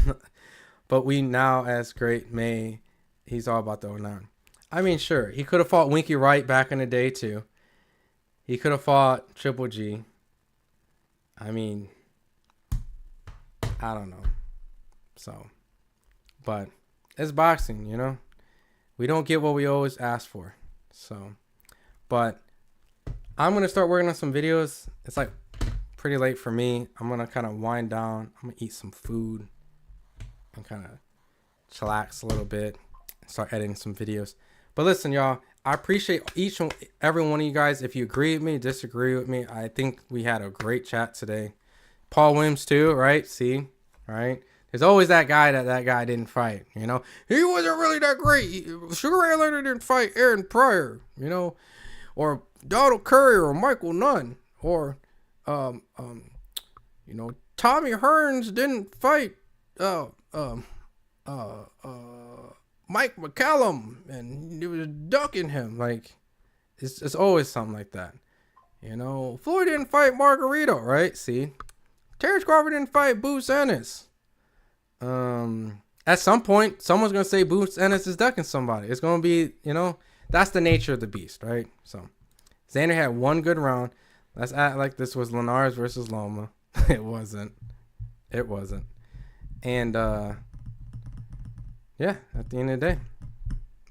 as great May, he's all about the 09. I mean, sure, he could have fought Winky Wright back in the day too. He could have fought Triple G. I mean, I don't know. So, but it's boxing, you know. We don't get what we always ask for. So, but I'm going to start working on some videos. It's like pretty late for me. I'm going to kind of wind down. I'm going to eat some food and kind of chillax a little bit and start editing some videos. But listen, y'all, I appreciate each and every one of you guys. If you agree with me, disagree with me, I think we had a great chat today. Paul Williams too, right? See, right? There's always that guy that guy didn't fight. You know, he wasn't really that great. Sugar Ray Leonard didn't fight Aaron Pryor. You know, or Donald Curry or Michael Nunn or you know, Tommy Hearns didn't fight Mike McCallum, and he was ducking him. Like, it's always something like that. You know, Floyd didn't fight Margarito, right? See, Terrence Crawford didn't fight Boots Ennis. At some point, someone's gonna say Boots Ennis is ducking somebody. It's gonna be, you know, that's the nature of the beast, right? So, Xander had one good round. Let's act like this was Linares versus Loma. It wasn't. It wasn't. And yeah, at the end of the day,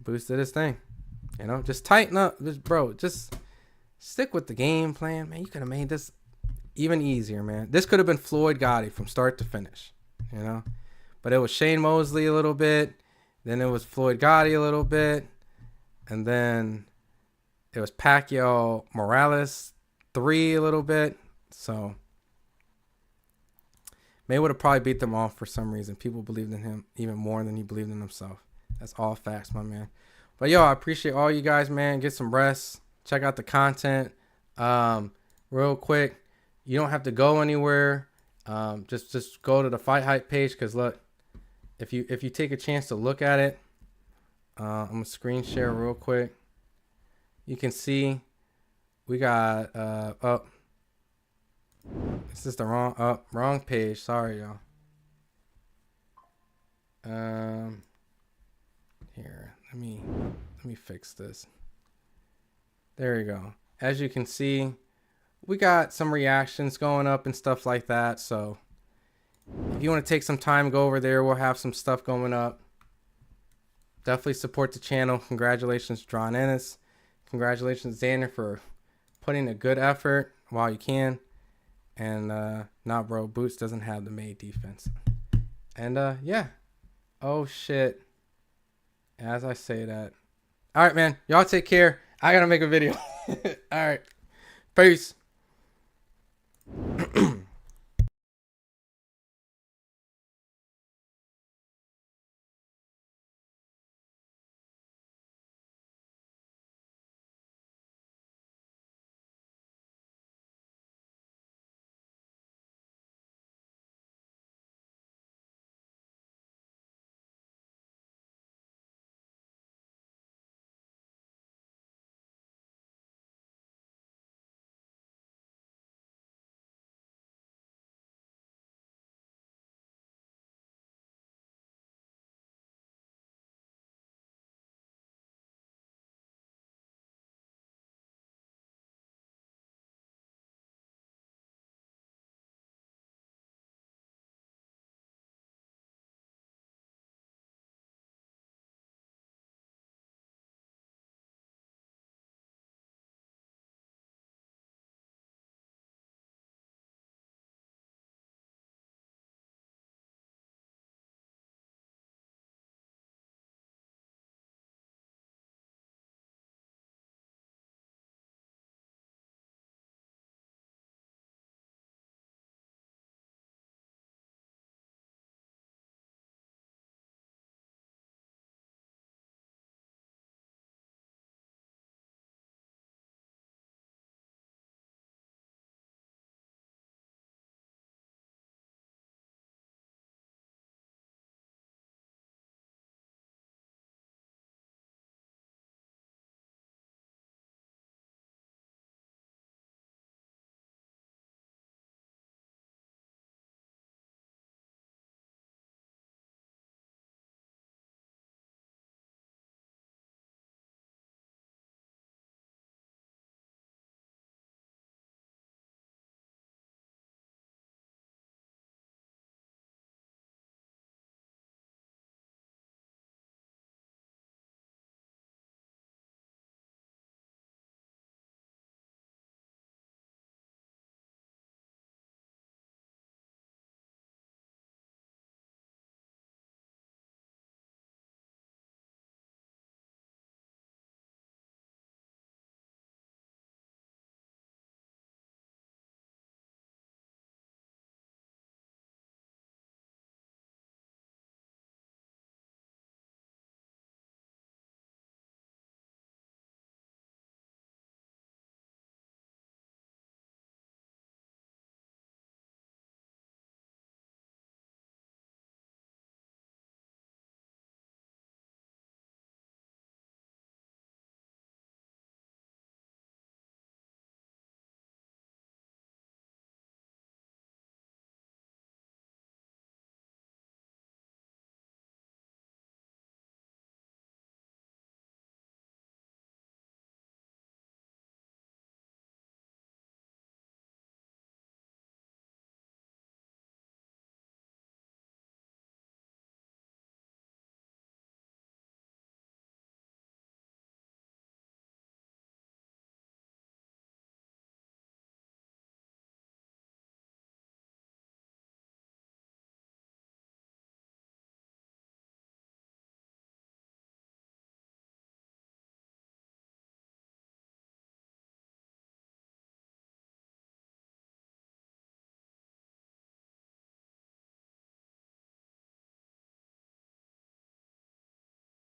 Boots did his thing. You know, just tighten up, just stick with the game plan, man. You could have made this even easier, man. This could have been Floyd Gotti from start to finish, you know. But it was Shane Mosley a little bit, then it was Floyd Gotti a little bit, and then it was Pacquiao Morales 3 a little bit. So May would have probably beat them all for some reason. People believed in him even more than he believed in himself. That's all facts, my man. But yo, I appreciate all you guys, man. Get some rest. Check out the content. Real quick, you don't have to go anywhere. Just go to the FightHype page, because look, if you take a chance to look at it, I'm gonna screen share real quick. You can see we got oh, this is the wrong page. Sorry, y'all. Here, let me fix this. There you go. As you can see, we got some reactions going up and stuff like that. So if you want to take some time, go over there. We'll have some stuff going up. Definitely support the channel. Congratulations, Jaron Ennis. Congratulations, Xander, for putting a good effort while you can. And nah, bro, Boots doesn't have the made defense. And yeah. Oh shit. As I say that. All right, man. Y'all take care. I gotta make a video. All right. Peace.